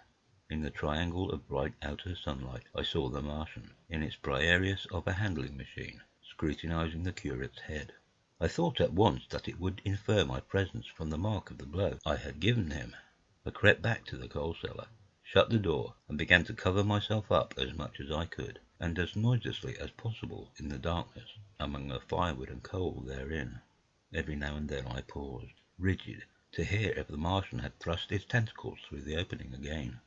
Speaker 2: In the triangle of bright outer sunlight I saw the Martian, in its Briareus of a handling machine, scrutinizing the curate's head. I thought at once that it would infer my presence from the mark of the blow I had given him. I crept back to the coal cellar, shut the door, and began to cover myself up as much as I could, and as noiselessly as possible in the darkness, among the firewood and coal therein. Every now and then I paused, rigid, to hear if the Martian had thrust its tentacles through the opening again.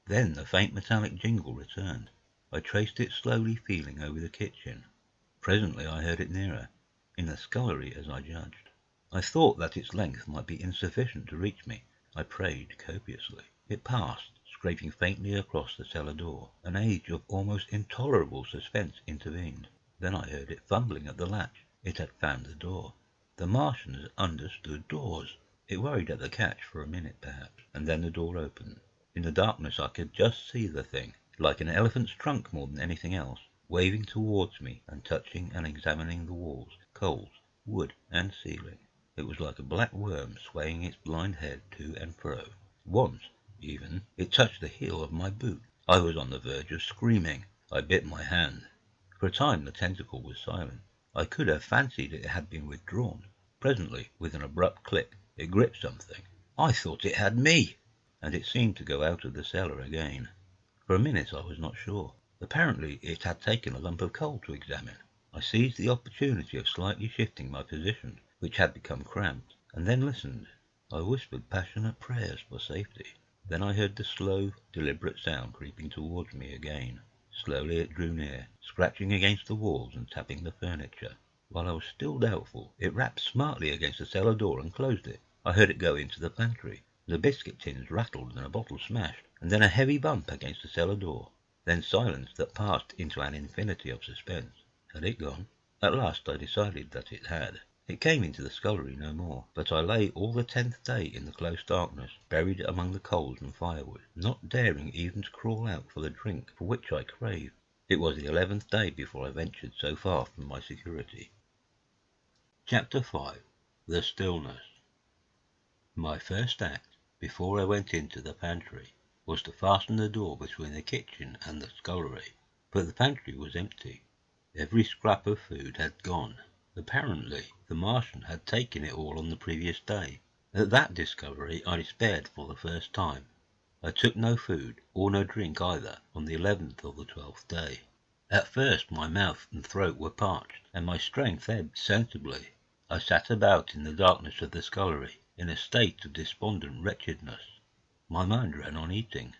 Speaker 2: Then the faint metallic jingle returned. I traced it slowly, feeling over the kitchen. Presently I heard it nearer, in the scullery as I judged. I thought that its length might be insufficient to reach me. I prayed copiously. It passed, scraping faintly across the cellar door. An age of almost intolerable suspense intervened. Then I heard it fumbling at the latch. It had found the door. The Martians understood doors. It worried at the catch for a minute perhaps, and then the door opened. In the darkness I could just see the thing, like an elephant's trunk more than anything else, waving towards me and touching and examining the walls, coals, wood, and ceiling. It was like a black worm swaying its blind head to and fro. Once, even, it touched the heel of my boot. I was on the verge of screaming. I bit my hand. For a time the tentacle was silent. I could have fancied it had been withdrawn. Presently, with an abrupt click, it gripped something. I thought it had me, and it seemed to go out of the cellar again. For a minute I was not sure. Apparently it had taken a lump of coal to examine. I seized the opportunity of slightly shifting my position, which had become cramped, and then listened. I whispered passionate prayers for safety. Then I heard the slow, deliberate sound creeping towards me again. Slowly it drew near, scratching against the walls and tapping the furniture. While I was still doubtful, it rapped smartly against the cellar door and closed it. I heard it go into the pantry. The biscuit tins rattled and a bottle smashed, and then a heavy bump against the cellar door. Then silence that passed into an infinity of suspense. Had it gone? At last I decided that it had. It came into the scullery no more, but I lay all the 10th day in the close darkness, buried among the coals and firewood, not daring even to crawl out for the drink for which I craved. It was the 11th day before I ventured so far from my security. Chapter 5. The Stillness. My first act, before I went into the pantry, was to fasten the door between the kitchen and the scullery. But the pantry was empty. Every scrap of food had gone. Apparently, the Martian had taken it all on the previous day. At that discovery I despaired for the first time. I took no food, or no drink either, on the 11th of the 12th day. At first my mouth and throat were parched, and my strength ebbed sensibly. I sat about in the darkness of the scullery, in a state of despondent wretchedness. My mind ran on eating.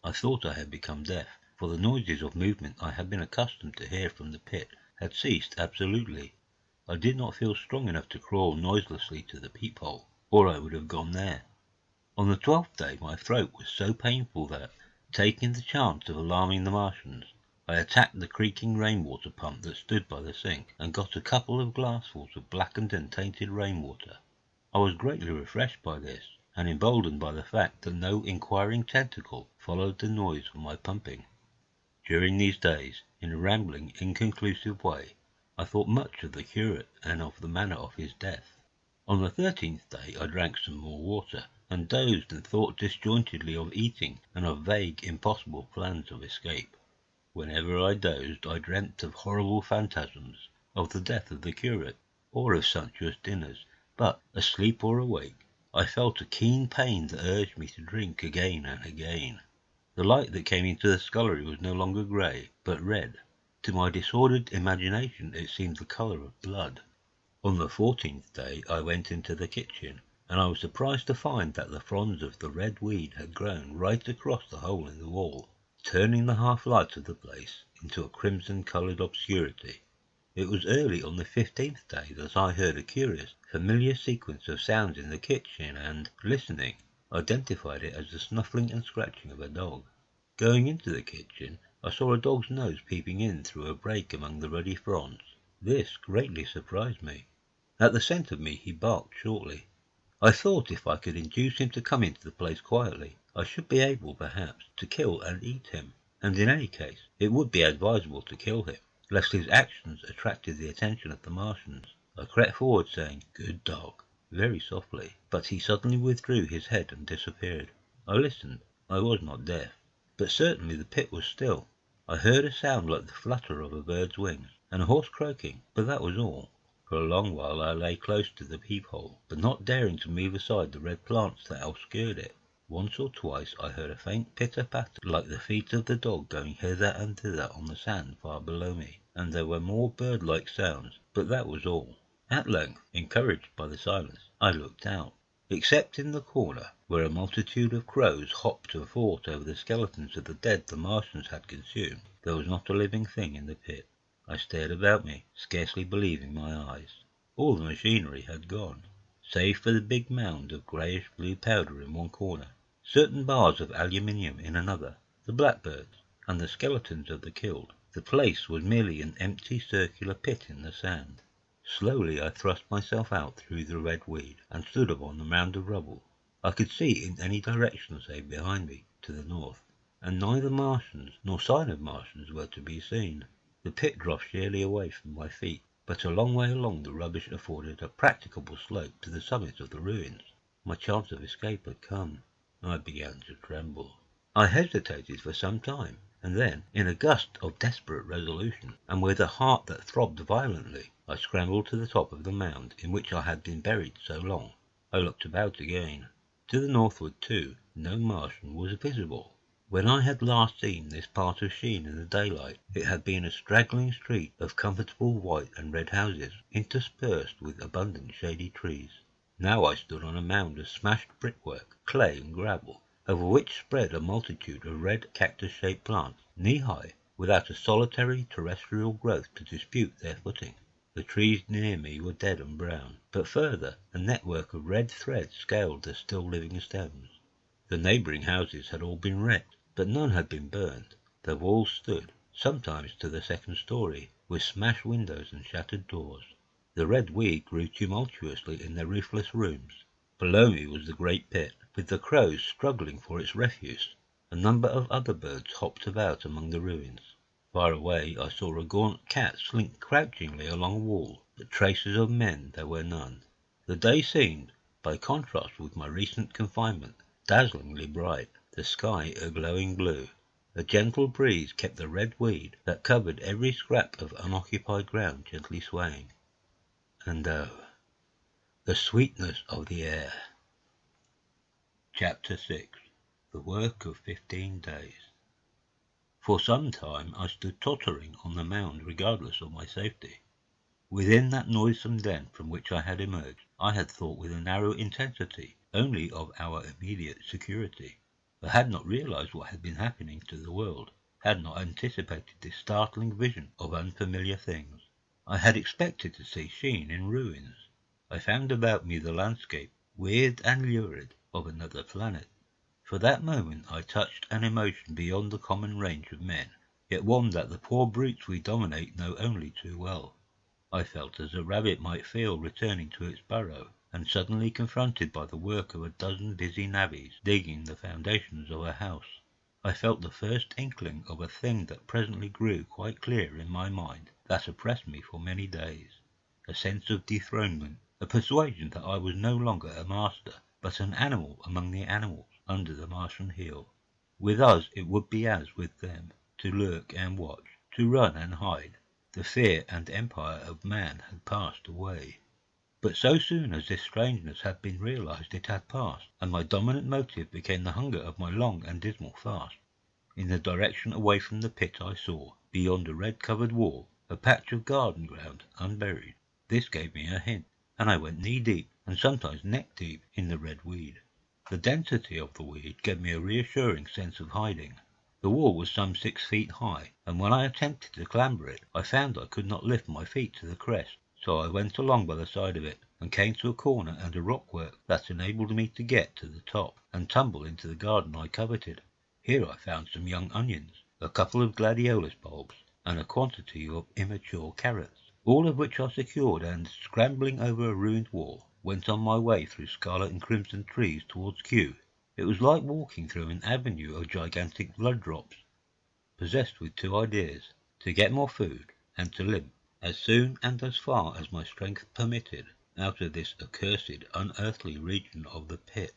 Speaker 2: I thought I had become deaf, for the noises of movement I had been accustomed to hear from the pit had ceased absolutely. I did not feel strong enough to crawl noiselessly to the peephole, or I would have gone there. On the 12th day my throat was so painful that, taking the chance of alarming the Martians, I attacked the creaking rainwater pump that stood by the sink, and got a couple of glassfuls of blackened and tainted rainwater. I was greatly refreshed by this, and emboldened by the fact that no inquiring tentacle followed the noise of my pumping. During these days, in a rambling, inconclusive way, I thought much of the curate and of the manner of his death. On the 13th day I drank some more water, and dozed and thought disjointedly of eating and of vague, impossible plans of escape. Whenever I dozed I dreamt of horrible phantasms, of the death of the curate, or of sumptuous dinners, but, asleep or awake, I felt a keen pain that urged me to drink again and again. The light that came into the scullery was no longer grey, but red. To my disordered imagination it seemed the colour of blood. On the 14th day I went into the kitchen, and I was surprised to find that the fronds of the red weed had grown right across the hole in the wall, turning the half-light of the place into a crimson-coloured obscurity. It was early on the 15th day that I heard a curious, familiar sequence of sounds in the kitchen, and, listening, identified it as the snuffling and scratching of a dog. Going into the kitchen, I saw a dog's nose peeping in through a break among the ruddy fronds. This greatly surprised me. At the scent of me he barked shortly. I thought if I could induce him to come into the place quietly, I should be able, perhaps, to kill and eat him, and in any case it would be advisable to kill him, lest his actions attracted the attention of the Martians. I crept forward, saying, "Good dog," very softly, but he suddenly withdrew his head and disappeared. I listened. I was not deaf, but certainly the pit was still. I heard a sound like the flutter of a bird's wings, and a horse croaking, but that was all. For a long while I lay close to the peephole, but not daring to move aside the red plants that obscured it. Once or twice I heard a faint pitter-patter like the feet of the dog going hither and thither on the sand far below me, and there were more bird-like sounds, but that was all. At length, encouraged by the silence, I looked out. Except in the corner, where a multitude of crows hopped and fought over the skeletons of the dead the Martians had consumed, there was not a living thing in the pit. I stared about me, scarcely believing my eyes. All the machinery had gone, save for the big mound of greyish-blue powder in one corner, certain bars of aluminium in another, the blackbirds, and the skeletons of the killed. The place was merely an empty circular pit in the sand. Slowly I thrust myself out through the red weed, and stood upon the mound of rubble. I could see in any direction save behind me, to the north, and neither Martians nor sign of Martians were to be seen. The pit dropped sheerly away from my feet, but a long way along the rubbish afforded a practicable slope to the summit of the ruins. My chance of escape had come. I began to tremble. I hesitated for some time, and then, in a gust of desperate resolution, and with a heart that throbbed violently, I scrambled to the top of the mound in which I had been buried so long. I looked about again. To the northward, too, no Martian was visible. When I had last seen this part of Sheen in the daylight, it had been a straggling street of comfortable white and red houses, interspersed with abundant shady trees. Now I stood on a mound of smashed brickwork, clay and gravel, over which spread a multitude of red cactus-shaped plants, knee-high, without a solitary terrestrial growth to dispute their footing. The trees near me were dead and brown, but further, a network of red threads scaled the still living stems. The neighbouring houses had all been wrecked, but none had been burned. Their walls stood, sometimes to the second story, with smashed windows and shattered doors. The red weed grew tumultuously in their roofless rooms. Below me was the great pit, with the crows struggling for its refuse. A number of other birds hopped about among the ruins. Far away I saw a gaunt cat slink crouchingly along a wall, but traces of men there were none. The day seemed, by contrast with my recent confinement, dazzlingly bright, the sky a glowing blue. A gentle breeze kept the red weed that covered every scrap of unoccupied ground gently swaying. And oh, the sweetness of the air! Chapter 6. The work of 15 days. For some time I stood tottering on the mound regardless of my safety. Within that noisome den from which I had emerged, I had thought with a narrow intensity only of our immediate security. I had not realized what had been happening to the world, had not anticipated this startling vision of unfamiliar things. I had expected to see Sheen in ruins. I found about me the landscape, weird and lurid, of another planet. For that moment I touched an emotion beyond the common range of men, yet one that the poor brutes we dominate know only too well. I felt as a rabbit might feel returning to its burrow, and suddenly confronted by the work of a dozen busy navvies digging the foundations of a house. I felt the first inkling of a thing that presently grew quite clear in my mind, that oppressed me for many days. A sense of dethronement, a persuasion that I was no longer a master, but an animal among the animals under the Martian heel. With us it would be as with them, to lurk and watch, to run and hide. The fear and empire of man had passed away. But so soon as this strangeness had been realized it had passed, and my dominant motive became the hunger of my long and dismal fast. In the direction away from the pit I saw, beyond a red-covered wall, a patch of garden ground unburied. This gave me a hint, and I went knee-deep, and sometimes neck-deep, in the red weed. The density of the weed gave me a reassuring sense of hiding. The wall was some 6 feet high, and when I attempted to clamber it, I found I could not lift my feet to the crest, so I went along by the side of it, and came to a corner and a rockwork that enabled me to get to the top, and tumble into the garden I coveted. Here I found some young onions, a couple of gladiolus bulbs, and a quantity of immature carrots, all of which I secured and, scrambling over a ruined wall, went on my way through scarlet and crimson trees towards Kew. It was like walking through an avenue of gigantic blood drops, possessed with two ideas, to get more food and to limp, as soon and as far as my strength permitted, out of this accursed, unearthly region of the pit.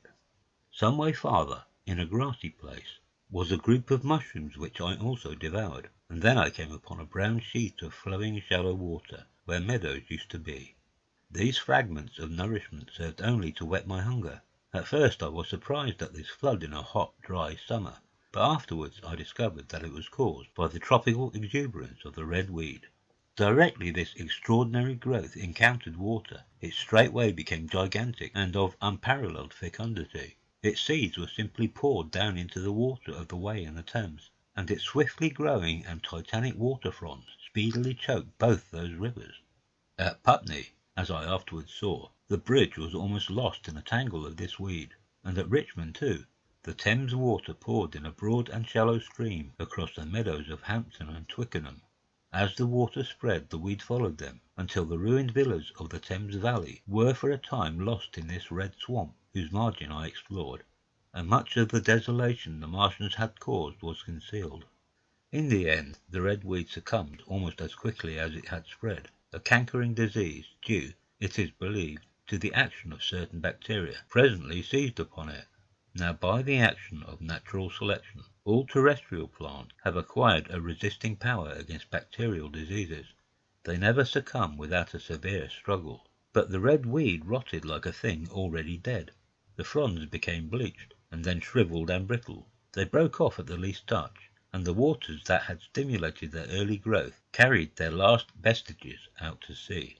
Speaker 2: Some way farther, in a grassy place, was a group of mushrooms which I also devoured, and then I came upon a brown sheet of flowing shallow water, where meadows used to be. These fragments of nourishment served only to whet my hunger. At first I was surprised at this flood in a hot, dry summer, but afterwards I discovered that it was caused by the tropical exuberance of the red weed. Directly this extraordinary growth encountered water, it straightway became gigantic and of unparalleled fecundity. Its seeds were simply poured down into the water of the Wey and the Thames, and its swiftly growing and titanic waterfronts speedily choked both those rivers. At Putney, as I afterwards saw, the bridge was almost lost in a tangle of this weed, and at Richmond too, the Thames water poured in a broad and shallow stream across the meadows of Hampton and Twickenham. As the water spread, the weed followed them, until the ruined villas of the Thames valley were for a time lost in this red swamp, whose margin I explored, and much of the desolation the Martians had caused was concealed. In the end, the red weed succumbed almost as quickly as it had spread, a cankering disease due, it is believed, to the action of certain bacteria presently seized upon it. Now, by the action of natural selection, all terrestrial plants have acquired a resisting power against bacterial diseases. They never succumb without a severe struggle. But the red weed rotted like a thing already dead. The fronds became bleached, and then shriveled and brittle. They broke off at the least touch, and the waters that had stimulated their early growth carried their last vestiges out to sea.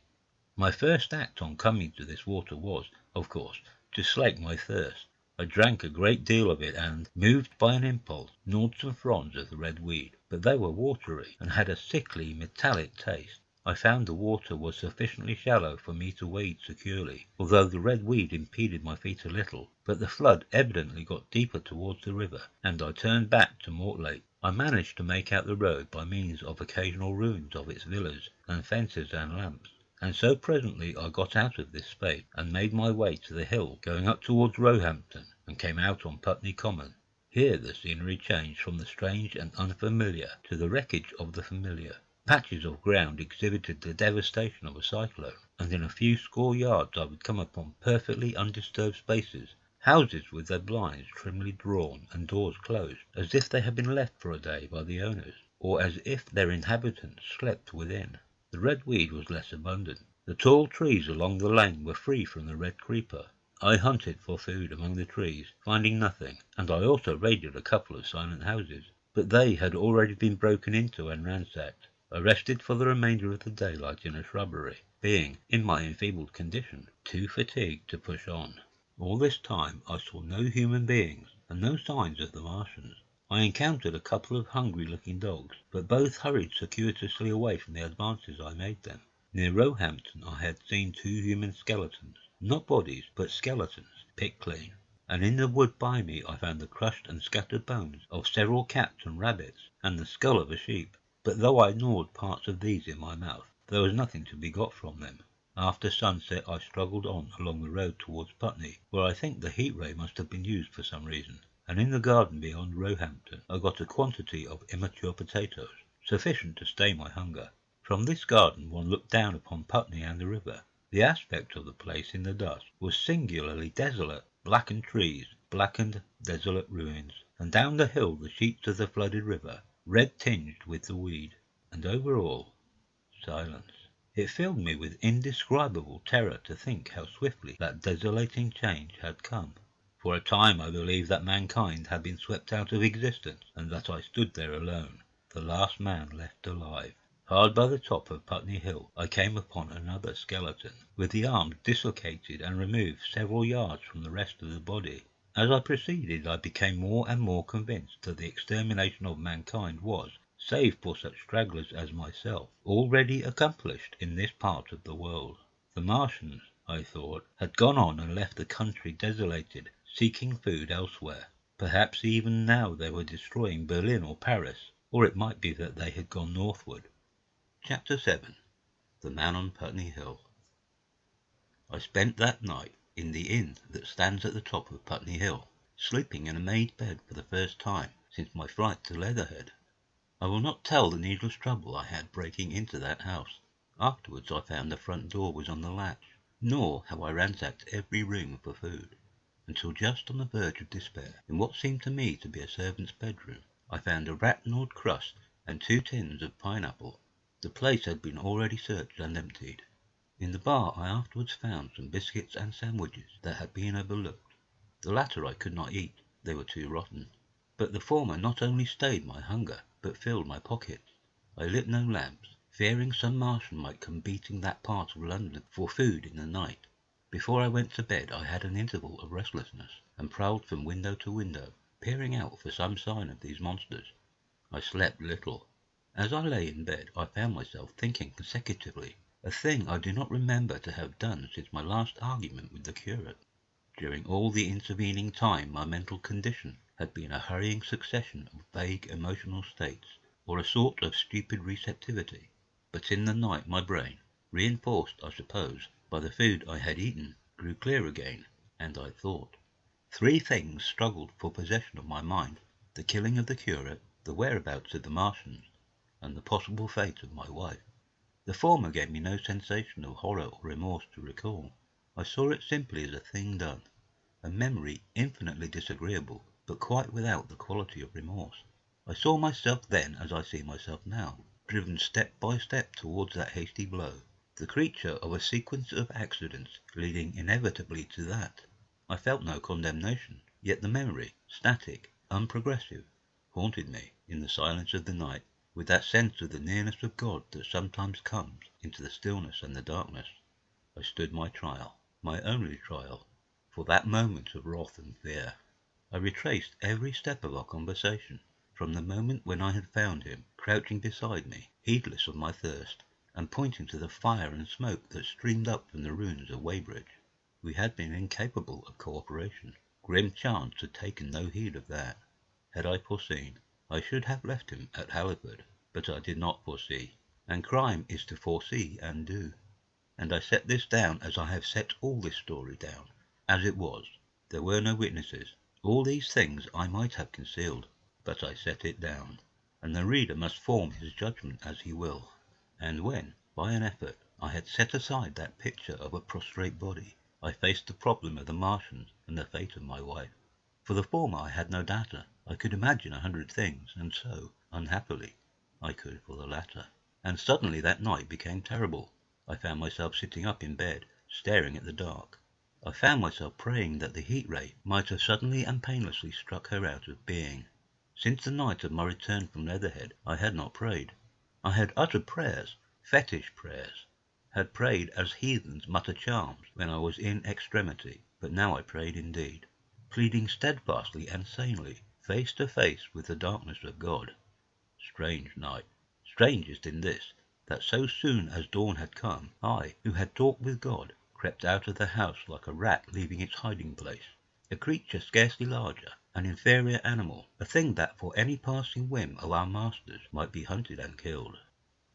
Speaker 2: My first act on coming to this water was, of course, to slake my thirst. I drank a great deal of it and, moved by an impulse, gnawed some fronds of the red weed, but they were watery and had a sickly, metallic taste. I found the water was sufficiently shallow for me to wade securely, although the red weed impeded my feet a little, but the flood evidently got deeper towards the river, and I turned back to Mortlake. I managed to make out the road by means of occasional ruins of its villas and fences and lamps. And so presently I got out of this space, and made my way to the hill going up towards Roehampton, and came out on Putney Common. Here the scenery changed from the strange and unfamiliar to the wreckage of the familiar. Patches of ground exhibited the devastation of a cyclone, and in a few score yards I would come upon perfectly undisturbed spaces, houses with their blinds trimly drawn and doors closed, as if they had been left for a day by the owners, or as if their inhabitants slept within. The red weed was less abundant. The tall trees along the lane were free from the red creeper. I hunted for food among the trees, finding nothing, and I also raided a couple of silent houses, but they had already been broken into and ransacked. I rested for the remainder of the daylight in a shrubbery, being, in my enfeebled condition, too fatigued to push on. All this time I saw no human beings, and no signs of the Martians. I encountered a couple of hungry-looking dogs, but both hurried circuitously away from the advances I made them. Near Roehampton I had seen 2 human skeletons, not bodies, but skeletons, picked clean, and in the wood by me I found the crushed and scattered bones of several cats and rabbits, and the skull of a sheep. But though I gnawed parts of these in my mouth, there was nothing to be got from them. After sunset I struggled on along the road towards Putney, where I think the heat ray must have been used for some reason, and in the garden beyond Roehampton I got a quantity of immature potatoes, sufficient to stay my hunger. From this garden one looked down upon Putney and the river. The aspect of the place in the dusk was singularly desolate. Blackened trees, blackened, desolate ruins, and down the hill the sheets of the flooded river, red tinged with the weed, and over all, silence. It filled me with indescribable terror to think how swiftly that desolating change had come. For a time I believed that mankind had been swept out of existence, and that I stood there alone, the last man left alive. Hard by the top of Putney Hill I came upon another skeleton, with the arms dislocated and removed several yards from the rest of the body. As I proceeded I became more and more convinced that the extermination of mankind was, save for such stragglers as myself, already accomplished in this part of the world. The Martians, I thought, had gone on and left the country desolated, seeking food elsewhere. Perhaps even now they were destroying Berlin or Paris, or it might be that they had gone northward. Chapter 7. The Man on Putney Hill. I spent that night in the inn that stands at the top of Putney Hill, sleeping in a made bed for the first time since my flight to Leatherhead. I will not tell the needless trouble I had breaking into that house. Afterwards I found the front door was on the latch, nor how I ransacked every room for food, until just on the verge of despair, in what seemed to me to be a servant's bedroom, I found a rat-gnawed crust and 2 tins of pineapple. The place had been already searched and emptied. In the bar I afterwards found some biscuits and sandwiches that had been overlooked. The latter I could not eat, they were too rotten. But the former not only stayed my hunger, but filled my pockets. I lit no lamps, fearing some Martian might come beating that part of London for food in the night. Before I went to bed I had an interval of restlessness, and prowled from window to window, peering out for some sign of these monsters. I slept little. As I lay in bed I found myself thinking consecutively, a thing I do not remember to have done since my last argument with the curate. During all the intervening time my mental condition had been a hurrying succession of vague emotional states, or a sort of stupid receptivity. But in the night my brain, reinforced, I suppose, by the food I had eaten, grew clear again, and I thought. 3 things struggled for possession of my mind: the killing of the curate, the whereabouts of the Martians, and the possible fate of my wife. The former gave me no sensation of horror or remorse to recall. I saw it simply as a thing done, a memory infinitely disagreeable, but quite without the quality of remorse. I saw myself then as I see myself now, driven step by step towards that hasty blow, the creature of a sequence of accidents leading inevitably to that. I felt no condemnation, yet the memory, static, unprogressive, haunted me in the silence of the night, with that sense of the nearness of God that sometimes comes into the stillness and the darkness. I stood my trial, my only trial, for that moment of wrath and fear. I retraced every step of our conversation, from the moment when I had found him, crouching beside me, heedless of my thirst, and pointing to the fire and smoke that streamed up from the ruins of Weybridge. We had been incapable of cooperation. Grim chance had taken no heed of that. Had I foreseen, I should have left him at Halliford, but I did not foresee, and crime is to foresee and do. And I set this down as I have set all this story down, as it was. There were no witnesses. All these things I might have concealed, but I set it down, and the reader must form his judgment as he will. And when, by an effort, I had set aside that picture of a prostrate body, I faced the problem of the Martians and the fate of my wife. For the former I had no data. I could imagine 100 things, and so, unhappily, I could for the latter. And suddenly that night became terrible. I found myself sitting up in bed, staring at the dark. I found myself praying that the heat ray might have suddenly and painlessly struck her out of being. Since the night of my return from Leatherhead I had not prayed. I had uttered prayers, fetish prayers, had prayed as heathens mutter charms when I was in extremity, but now I prayed indeed, pleading steadfastly and sanely, face to face with the darkness of God. Strange night! Strangest in this, that so soon as dawn had come, I, who had talked with God, crept out of the house like a rat leaving its hiding-place, a creature scarcely larger, an inferior animal, a thing that for any passing whim of our masters might be hunted and killed.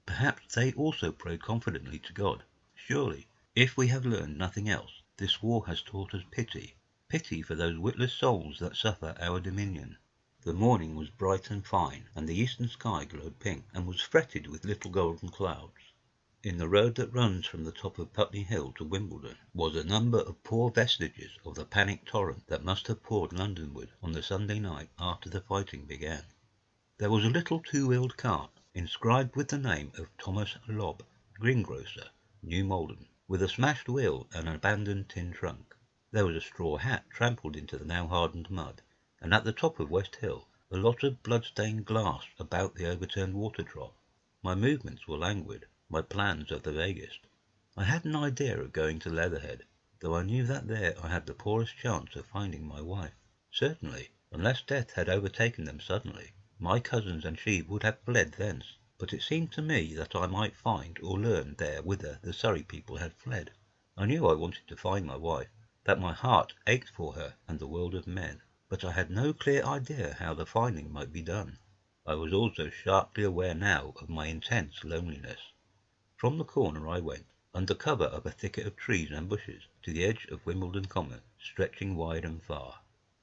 Speaker 2: Perhaps they also prayed confidently to God. Surely, if we have learned nothing else, this war has taught us pity, pity for those witless souls that suffer our dominion. The morning was bright and fine, and the eastern sky glowed pink, and was fretted with little golden clouds. In the road that runs from the top of Putney Hill to Wimbledon was a number of poor vestiges of the panic torrent that must have poured Londonward on the Sunday night after the fighting began. There was a little two-wheeled cart, inscribed with the name of Thomas Lobb, greengrocer, New Malden, with a smashed wheel and an abandoned tin trunk. There was a straw hat trampled into the now hardened mud, and at the top of West Hill a lot of blood-stained glass about the overturned water trough. My movements were languid, my plans of the vaguest. I had an idea of going to Leatherhead, though I knew that there I had the poorest chance of finding my wife. Certainly, unless death had overtaken them suddenly, my cousins and she would have fled thence, but it seemed to me that I might find or learn there whither the Surrey people had fled. I knew I wanted to find my wife, that my heart ached for her and the world of men, but I had no clear idea how the finding might be done. I was also sharply aware now of my intense loneliness. From the corner I went, under cover of a thicket of trees and bushes, to the edge of Wimbledon Common, stretching wide and far.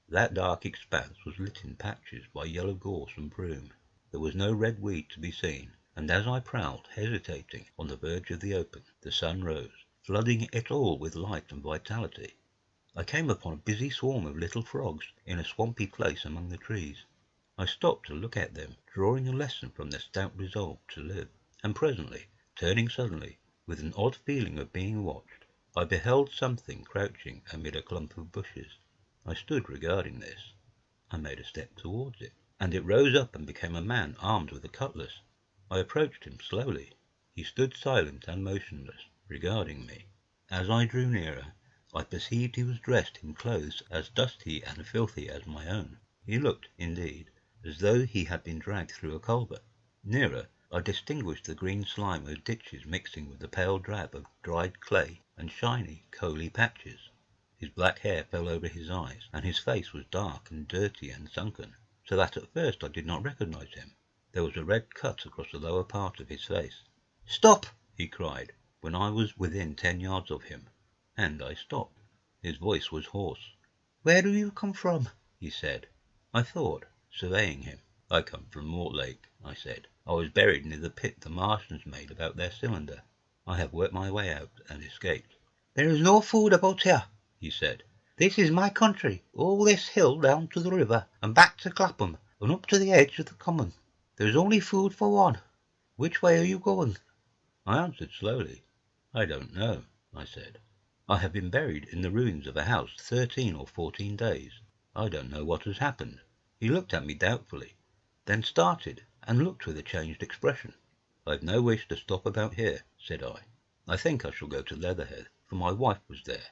Speaker 2: That dark expanse was lit in patches by yellow gorse and broom. There was no red weed to be seen, and as I prowled, hesitating, on the verge of the open, the sun rose, flooding it all with light and vitality. I came upon a busy swarm of little frogs in a swampy place among the trees. I stopped to look at them, drawing a lesson from their stout resolve to live, and presently, turning suddenly, with an odd feeling of being watched, I beheld something crouching amid a clump of bushes. I stood regarding this. I made a step towards it, and it rose up and became a man armed with a cutlass. I approached him slowly. He stood silent and motionless, regarding me. As I drew nearer, I perceived he was dressed in clothes as dusty and filthy as my own. He looked, indeed, as though he had been dragged through a culvert. Nearer, I distinguished the green slime of ditches mixing with the pale drab of dried clay and shiny, coaly patches. His black hair fell over his eyes, and his face was dark and dirty and sunken, so that at first I did not recognize him. There was a red cut across the lower part of his face. "Stop!" he cried, when I was within 10 yards of him, and I stopped. His voice was hoarse. "Where do you come from?" he said. I thought, surveying him. "I come from Mortlake," I said. "I was buried near the pit the Martians made about their cylinder. I have worked my way out and escaped." "There is no food about here," he said. "This is my country, all this hill down to the river, and back to Clapham, and up to the edge of the common. There is only food for one. Which way are you going?" I answered slowly. "I don't know," I said. "I have been buried in the ruins of a house 13 or 14 days. I don't know what has happened." He looked at me doubtfully, then started and looked with a changed expression. "I've no wish to stop about here," said I. "I think I shall go to Leatherhead, for my wife was there."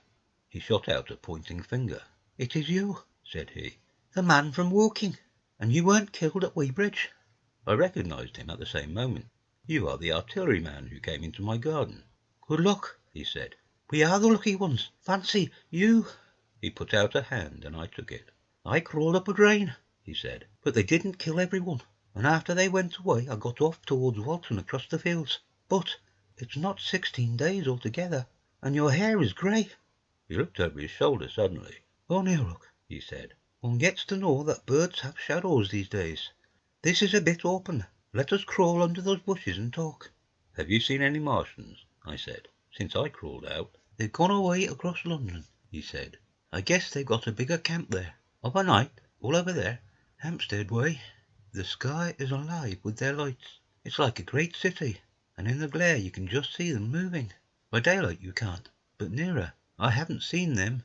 Speaker 2: He shot out a pointing finger. "It is you," said he, "the man from Woking, and you weren't killed at Weybridge." I recognized him at the same moment. "You are the artilleryman who came into my garden." "Good luck," he said. "We are the lucky ones. Fancy, you—" He put out a hand and I took it. "I crawled up a drain," he said, "but they didn't kill everyone, and after they went away I got off towards Walton across the fields. But it's not 16 days altogether, and your hair is grey." He looked over his shoulder suddenly. "Oh, now look," he said. "One gets to know that birds have shadows these days. This is a bit open. Let us crawl under those bushes and talk." "Have you seen any Martians?" I said, "since I crawled out." "They've gone away across London," he said. "I guess they've got a bigger camp there. Of a night, all over there, Hampstead way, the sky is alive with their lights. It's like a great city, and in the glare you can just see them moving. By daylight you can't, but nearer I haven't seen them."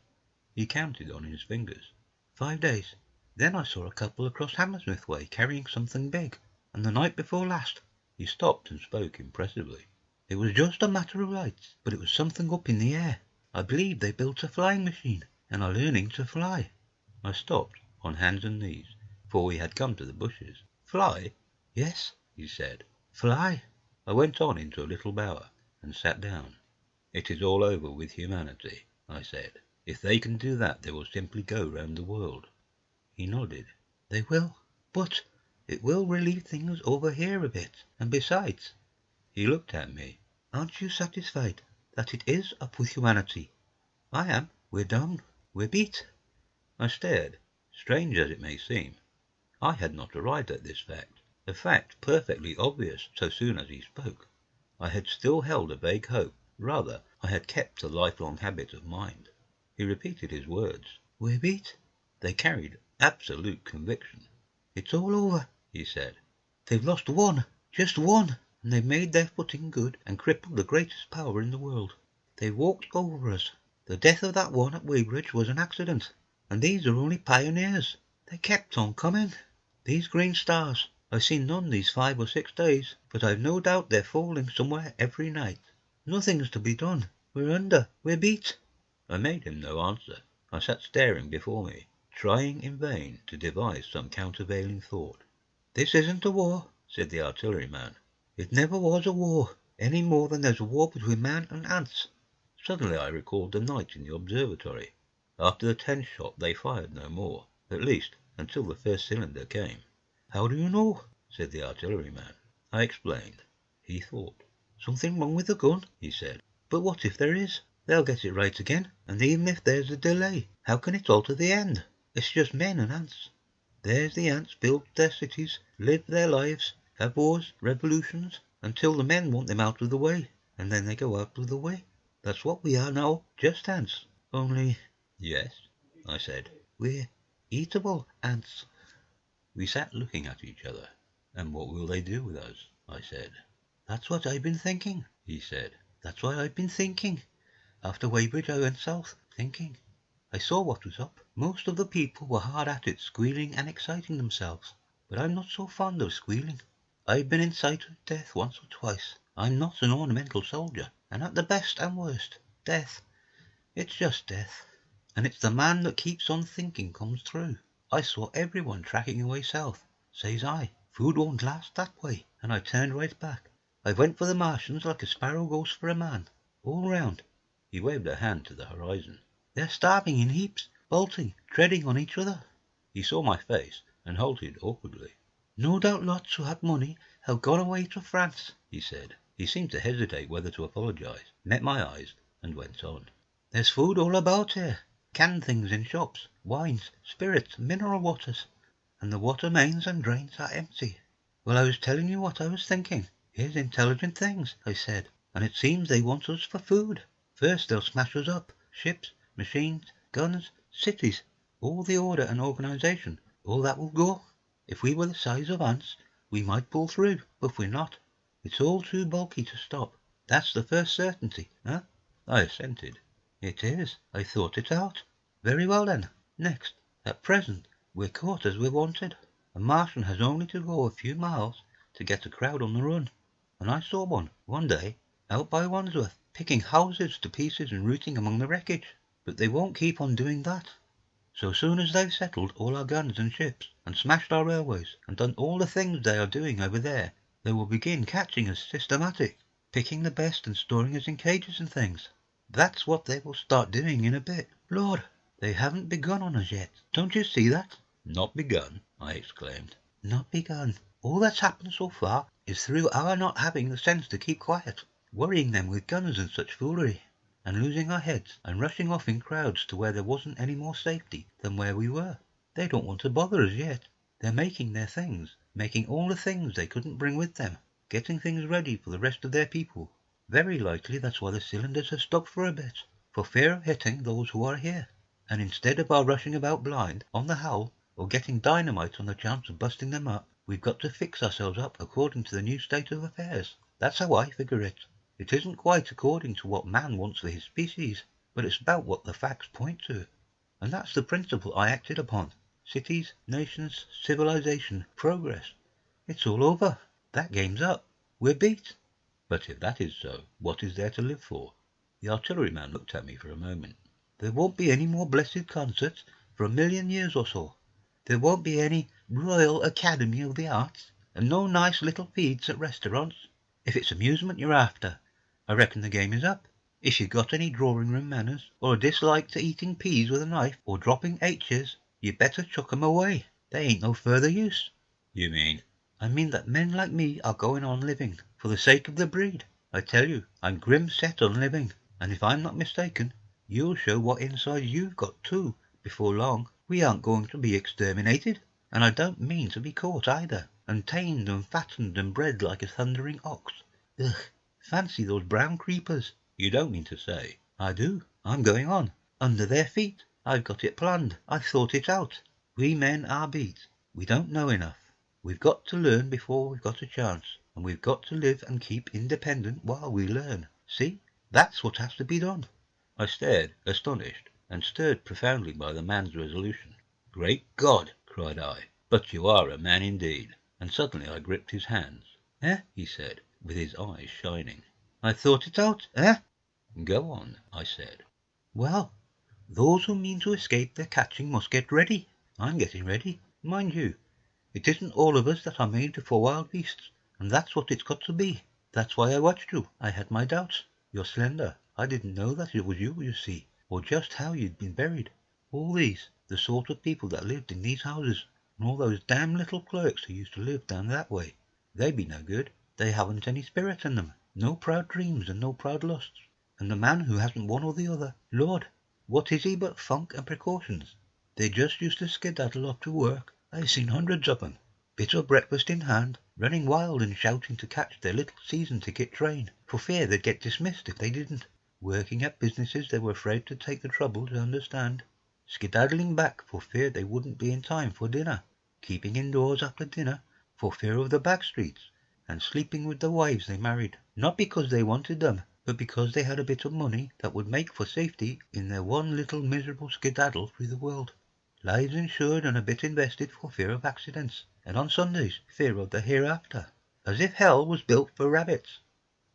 Speaker 2: He counted on his fingers.
Speaker 3: 5 days. Then I saw a couple across Hammersmith way carrying something big. And the night before last—"
Speaker 2: He stopped and spoke impressively.
Speaker 3: "It was just a matter of lights, but it was something up in the air. I believe they built a flying machine and are learning to fly."
Speaker 2: I stopped on hands and knees, for we had come to the bushes. "Fly?"
Speaker 3: "Yes,"
Speaker 2: he said.
Speaker 3: "fly."
Speaker 2: I went on into a little bower and sat down. "It is all over with humanity," I said. "If they can do that, they will simply go round the world." He nodded.
Speaker 3: "They will. But it will relieve things over here a bit. And besides—"
Speaker 2: He looked at me.
Speaker 3: "Aren't you satisfied that it is up with humanity? I am. We're done. We're beat."
Speaker 2: I stared. Strange as it may seem, I had not arrived at this fact, a fact perfectly obvious so soon as he spoke. I had still held a vague hope, rather, I had kept a lifelong habit of mind. He repeated his words.
Speaker 3: "We're beat."
Speaker 2: They carried absolute conviction.
Speaker 3: "It's all over,"
Speaker 2: he said.
Speaker 3: "They've lost one, just one, and they've made their footing good and crippled the greatest power in the world. They've walked over us. The death of that one at Weybridge was an accident, and these are only pioneers. They kept on coming. These green stars, I've seen none these 5 or 6 days, but I've no doubt they're falling somewhere every night. Nothing's to be done. We're under. We're beat."
Speaker 2: I made him no answer. I sat staring before me, trying in vain to devise some countervailing thought.
Speaker 3: "This isn't a war," said the artilleryman. "It never was a war, any more than there's a war between man and ants."
Speaker 2: Suddenly I recalled the night in the observatory. After the 10th shot they fired no more, at least until the first cylinder came.
Speaker 3: "How do you know?"
Speaker 2: said the artilleryman. I explained. He thought.
Speaker 3: "Something wrong with the gun," he said. "But what if there is? They'll get it right again, and even if there's a delay, how can it alter the end? It's just men and ants. There's the ants build their cities, live their lives, have wars, revolutions, until the men want them out of the way, and then they go out of the way. That's what we are now, just ants. Only—"
Speaker 2: "Yes," I said.
Speaker 3: "we're eatable ants."
Speaker 2: We sat looking at each other. "And what will they do with us?" I said.
Speaker 3: "That's what I've been thinking,"
Speaker 2: he said.
Speaker 3: "That's what I've been thinking. After Weybridge I went south, thinking. I saw what was up. Most of the people were hard at it, squealing and exciting themselves. But I'm not so fond of squealing. I've been in sight of death once or twice. I'm not an ornamental soldier, and at the best and worst, death, it's just death. And it's the man that keeps on thinking comes through. I saw everyone tracking away south. Says I, food won't last that way, and I turned right back. I went for the Martians like a sparrow goes for a man, all round."
Speaker 2: He waved a hand to the horizon.
Speaker 3: "They're starving in heaps, bolting, treading on each other."
Speaker 2: He saw my face and halted awkwardly.
Speaker 3: "No doubt lots who had money have gone away to France,"
Speaker 2: he said. He seemed to hesitate whether to apologize, met my eyes, and went on.
Speaker 3: "There's food all about here, canned things in shops, wines, spirits, mineral waters, and the water mains and drains are empty. Well, I was telling you what I was thinking. Here's intelligent things, I said, and it seems they want us for food. First they'll smash us up, ships, machines, guns, cities, all the order and organization, all that will go. If we were the size of ants, we might pull through, but we're not. It's all too bulky to stop. That's the first certainty, huh?"
Speaker 2: I assented.
Speaker 3: "It is. I thought it out." "Very well then. Next, at present, we're caught as we're wanted. A Martian has only to go a few miles to get a crowd on the run. And I saw one day, out by Wandsworth, picking houses to pieces and rooting among the wreckage. But they won't keep on doing that. So soon as they've settled all our guns and ships, and smashed our railways, and done all the things they are doing over there, they will begin catching us systematic, picking the best and storing us in cages and things. That's what they will start doing in a bit. Lord, they haven't begun on us yet. Don't you see that?"
Speaker 2: "Not begun?" I exclaimed.
Speaker 3: "Not begun. All that's happened so far is through our not having the sense to keep quiet, worrying them with guns and such foolery, and losing our heads and rushing off in crowds to where there wasn't any more safety than where we were. They don't want to bother us yet. They're making their things, making all the things they couldn't bring with them, getting things ready for the rest of their people. Very likely that's why the cylinders have stopped for a bit, for fear of hitting those who are here. And instead of our rushing about blind, on the howl, or getting dynamite on the chance of busting them up, we've got to fix ourselves up according to the new state of affairs. That's how I figure it. It isn't quite according to what man wants for his species, but it's about what the facts point to. And that's the principle I acted upon. Cities, nations, civilization, progress. It's all over. That game's up. We're beat.
Speaker 2: But if that is so, what is there to live for? The artilleryman looked at me for a moment.
Speaker 3: There won't be any more blessed concerts for 1,000,000 years or so. There won't be any Royal Academy of the Arts, and no nice little feeds at restaurants. If it's amusement you're after, I reckon the game is up. If you've got any drawing-room manners, or a dislike to eating peas with a knife, or dropping H's, you'd better chuck 'em away. They ain't no further use.
Speaker 2: You mean?
Speaker 3: I mean that men like me are going on living, for the sake of the breed. I tell you, I'm grim set on living, and if I'm not mistaken, you'll show what inside you've got too, before long. We aren't going to be exterminated, and I don't mean to be caught either, and tamed and fattened and bred like a thundering ox. Ugh, fancy those brown creepers.
Speaker 2: You don't mean to say?
Speaker 3: I do. I'm going on. Under their feet. I've got it planned. I've thought it out. We men are beat. We don't know enough. We've got to learn before we've got a chance, and we've got to live and keep independent while we learn. See? That's what has to be done.
Speaker 2: I stared, astonished, and stirred profoundly by the man's resolution. Great God! cried I. But you are a man indeed. And suddenly I gripped his hands.
Speaker 3: Eh?
Speaker 2: He said, with his eyes shining.
Speaker 3: I thought it out, eh?
Speaker 2: Go on, I said.
Speaker 3: Well, those who mean to escape their catching must get ready. I'm getting ready, mind you. It isn't all of us that are made for wild beasts, and that's what it's got to be. That's why I watched you. I had my doubts. You're slender. I didn't know that it was you see, or just how you'd been buried. All these, the sort of people that lived in these houses, and all those damn little clerks who used to live down that way. They be no good. They haven't any spirit in them. No proud dreams and no proud lusts. And the man who hasn't one or the other, Lord, what is he but funk and precautions? They just used to skedaddle off to work. I've seen hundreds of 'em, bit of breakfast in hand, running wild and shouting to catch their little season ticket train, for fear they'd get dismissed if they didn't. Working at businesses they were afraid to take the trouble to understand. Skedaddling back for fear they wouldn't be in time for dinner. Keeping indoors after dinner for fear of the back streets, and sleeping with the wives they married, not because they wanted them, but because they had a bit of money that would make for safety in their one little miserable skedaddle through the world. Lives insured and a bit invested for fear of accidents, and on Sundays fear of the hereafter, as if hell was built for rabbits.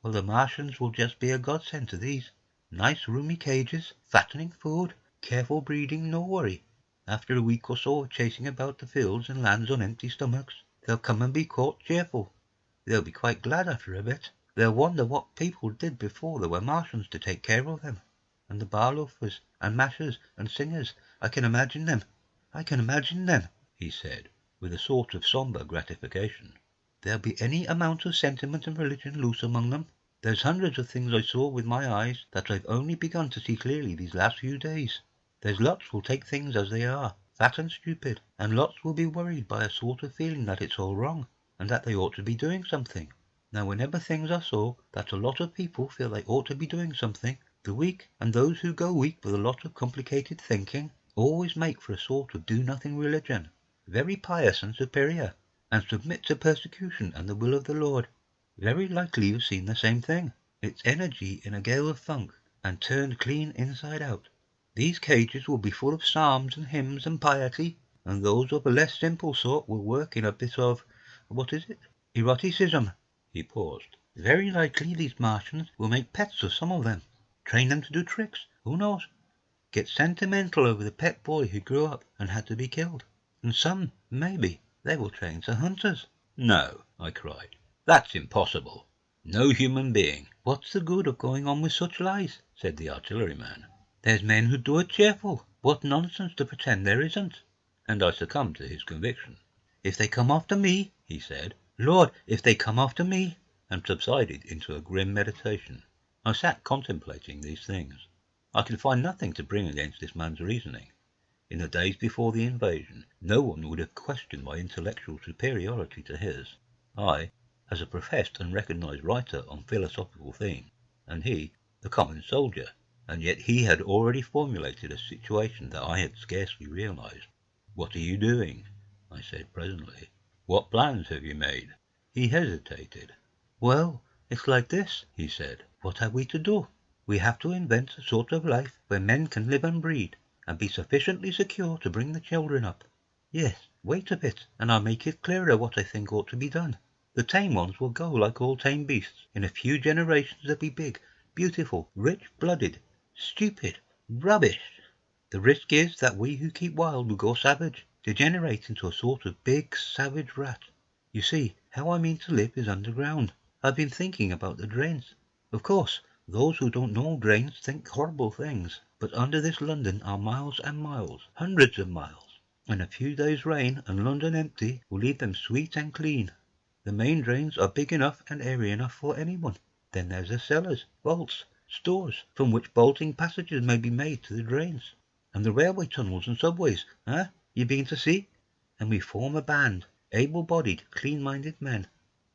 Speaker 3: Well, the Martians will just be a godsend to these. Nice roomy cages, fattening food, careful breeding, no worry. After a week or so of chasing about the fields and lands on empty stomachs, they'll come and be caught cheerful. They'll be quite glad after a bit. They'll wonder what people did before there were Martians to take care of them. And the bar loafers and mashers and singers, I can imagine them, he said, with a sort of sombre gratification. There'll be any amount of sentiment and religion loose among them. There's hundreds of things I saw with my eyes that I've only begun to see clearly these last few days. There's lots will take things as they are, fat and stupid, and lots will be worried by a sort of feeling that it's all wrong, and that they ought to be doing something. Now, whenever things are so that a lot of people feel they ought to be doing something, the weak, and those who go weak with a lot of complicated thinking, always make for a sort of do-nothing religion, very pious and superior, and submit to persecution and the will of the Lord. Very likely you've seen the same thing. It's energy in a gale of funk, and turned clean inside out. These cages will be full of psalms and hymns and piety, and those of a less simple sort will work in a bit of, eroticism. He paused. Very likely these Martians will make pets of some of them, train them to do tricks, who knows? Get sentimental over the pet boy who grew up and had to be killed. And some, maybe, they will train to hunters.
Speaker 2: No, I cried. That's impossible. No human being.
Speaker 3: What's the good of going on with such lies? Said the artilleryman. There's men who do it cheerful. What nonsense to pretend there isn't.
Speaker 2: And I succumbed to his conviction.
Speaker 3: If they come after me, he said, Lord, if they come after me,
Speaker 2: and subsided into a grim meditation. I sat contemplating these things. I could find nothing to bring against this man's reasoning. In the days before the invasion, no one would have questioned my intellectual superiority to his. I, as a professed and recognized writer on philosophical themes, and he, the common soldier, and yet he had already formulated a situation that I had scarcely realized. "What are you doing?" I said presently. "What plans have you made?" He hesitated.
Speaker 3: Well, it's like this, he said. What have we to do? We have to invent a sort of life where men can live and breed, and be sufficiently secure to bring the children up. Yes, wait a bit, and I'll make it clearer what I think ought to be done. The tame ones will go like all tame beasts. In a few generations they'll be big, beautiful, rich-blooded, stupid, rubbish. The risk is that we who keep wild will go savage, degenerate into a sort of big, savage rat. You see, how I mean to live is underground. I've been thinking about the drains. Of course, those who don't know drains think horrible things, but under this London are miles and miles, hundreds of miles, and a few days' rain and London empty will leave them sweet and clean. The main drains are big enough and airy enough for anyone. Then there's the cellars, vaults, stores, from which bolting passages may be made to the drains. And the railway tunnels and subways, You begin to see? And we form a band, able-bodied, clean-minded men.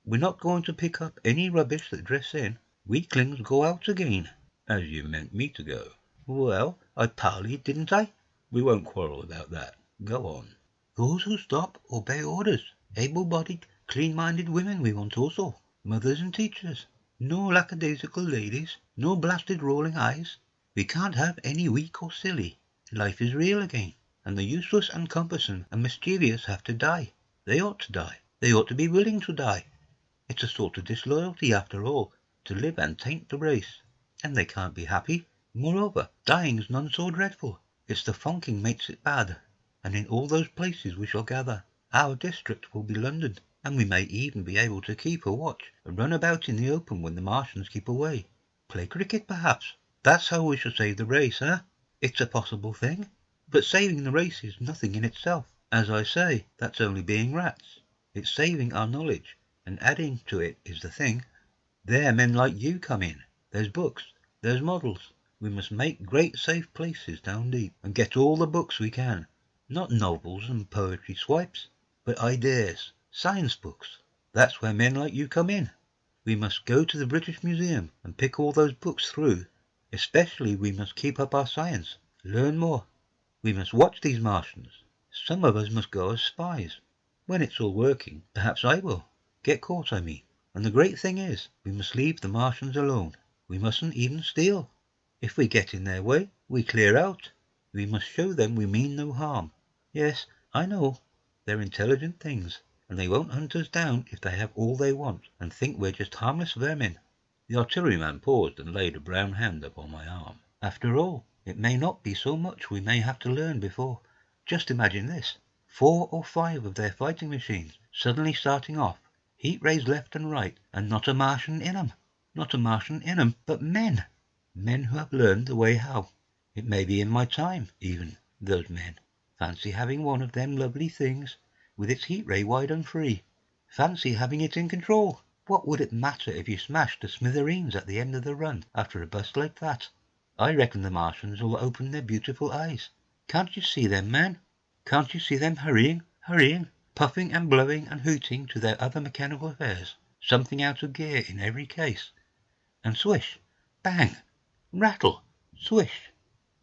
Speaker 3: We're not going to pick up any rubbish that drifts in. Weaklings go out again.
Speaker 2: As you meant me to go.
Speaker 3: Well, I parleyed, didn't I?
Speaker 2: We won't quarrel about that. Go on.
Speaker 3: Those who stop obey orders. Able-bodied, clean-minded women we want also. Mothers and teachers. No lackadaisical ladies. No blasted rolling eyes. We can't have any weak or silly. Life is real again, and the useless and cumbersome and mischievous have to die. They ought to die. They ought to be willing to die. It's a sort of disloyalty, after all, to live and taint the race. And they can't be happy. Moreover, dying's none so dreadful. It's the funking makes it bad. And in all those places we shall gather, our district will be London, and we may even be able to keep a watch and run about in the open when the Martians keep away. Play cricket, perhaps. That's how we shall save the race, It's a possible thing. But saving the race is nothing in itself. As I say, that's only being rats. It's saving our knowledge, and adding to it is the thing. There men like you come in. There's books. There's models. We must make great safe places down deep, and get all the books we can. Not novels and poetry swipes, but ideas, science books. That's where men like you come in. We must go to the British Museum and pick all those books through. Especially we must keep up our science, learn more. We must watch these Martians. Some of us must go as spies. When it's all working, perhaps I will. Get caught, I mean. And the great thing is, we must leave the Martians alone. We mustn't even steal. If we get in their way, we clear out. We must show them we mean no harm. Yes, I know. They're intelligent things, and they won't hunt us down if they have all they want and think we're just harmless vermin.
Speaker 2: The artilleryman paused and laid a brown hand upon my arm.
Speaker 3: After all, it may not be so much we may have to learn before. Just imagine this. 4 or 5 of their fighting machines suddenly starting off, heat rays left and right, and not a Martian in 'em. Not a Martian in 'em, but men. Men who have learned the way how. It may be in my time, even, those men. Fancy having one of them lovely things, with its heat ray wide and free. Fancy having it in control. What would it matter if you smashed to smithereens at the end of the run after a bust like that? I reckon the Martians will open their beautiful eyes. Can't you see them, man? Can't you see them hurrying, puffing and blowing and hooting to their other mechanical affairs, something out of gear in every case? And swish, bang, rattle, swish.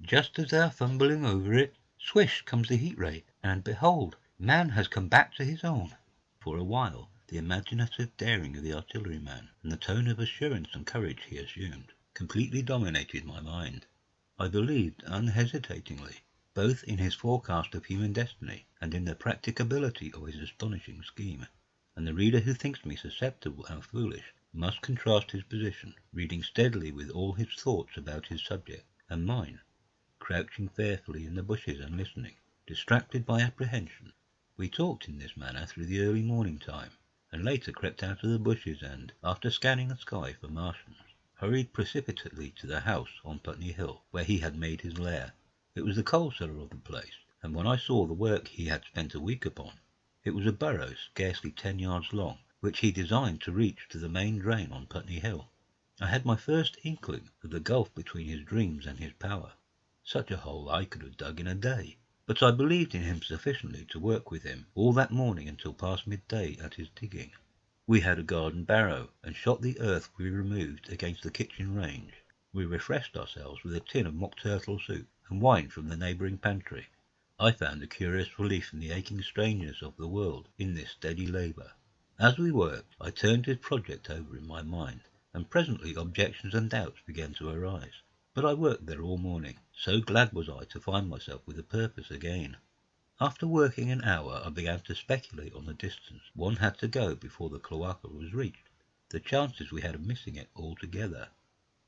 Speaker 3: Just as they are fumbling over it, swish comes the heat ray, and behold, man has come back to his own.
Speaker 2: For a while, the imaginative daring of the artilleryman, and the tone of assurance and courage he assumed, completely dominated my mind. I believed unhesitatingly, both in his forecast of human destiny and in the practicability of his astonishing scheme. And the reader who thinks me susceptible and foolish must contrast his position, reading steadily with all his thoughts about his subject, and mine, crouching fearfully in the bushes and listening, distracted by apprehension. We talked in this manner through the early morning time, and later crept out of the bushes and, after scanning the sky for Martians, hurried precipitately to the house on Putney Hill, where he had made his lair. It was the coal cellar of the place, and when I saw the work he had spent a week upon, it was a burrow scarcely 10 yards long, which he designed to reach to the main drain on Putney Hill. I had my first inkling of the gulf between his dreams and his power. Such a hole I could have dug in a day, but I believed in him sufficiently to work with him all that morning until past midday at his digging. We had a garden barrow, and shot the earth we removed against the kitchen range. We refreshed ourselves with a tin of mock turtle soup and wine from the neighbouring pantry. I found a curious relief in the aching strangeness of the world in this steady labour. As we worked, I turned his project over in my mind, and presently objections and doubts began to arise. But I worked there all morning, so glad was I to find myself with a purpose again. After working an hour, I began to speculate on the distance one had to go before the cloaca was reached, the chances we had of missing it altogether.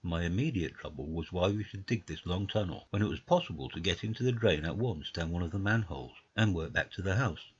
Speaker 2: My immediate trouble was why we should dig this long tunnel, when it was possible to get into the drain at once down one of the manholes, and work back to the house.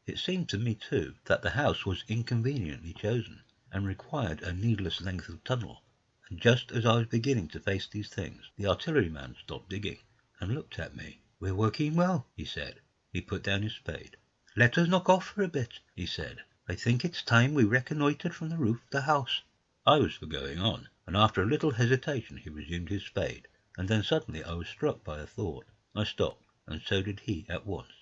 Speaker 2: It seemed to me, too, that the house was inconveniently chosen, and required a needless length of tunnel, and just as I was beginning to face these things, the artilleryman stopped digging, and looked at me. "We're working well," he said. He put down his spade. "Let us knock off for a bit," he said. "I think it's time we reconnoitred from the roof of the house." I was for going on, and after a little hesitation he resumed his spade, and then suddenly I was struck by a thought. I stopped, and so did he at once.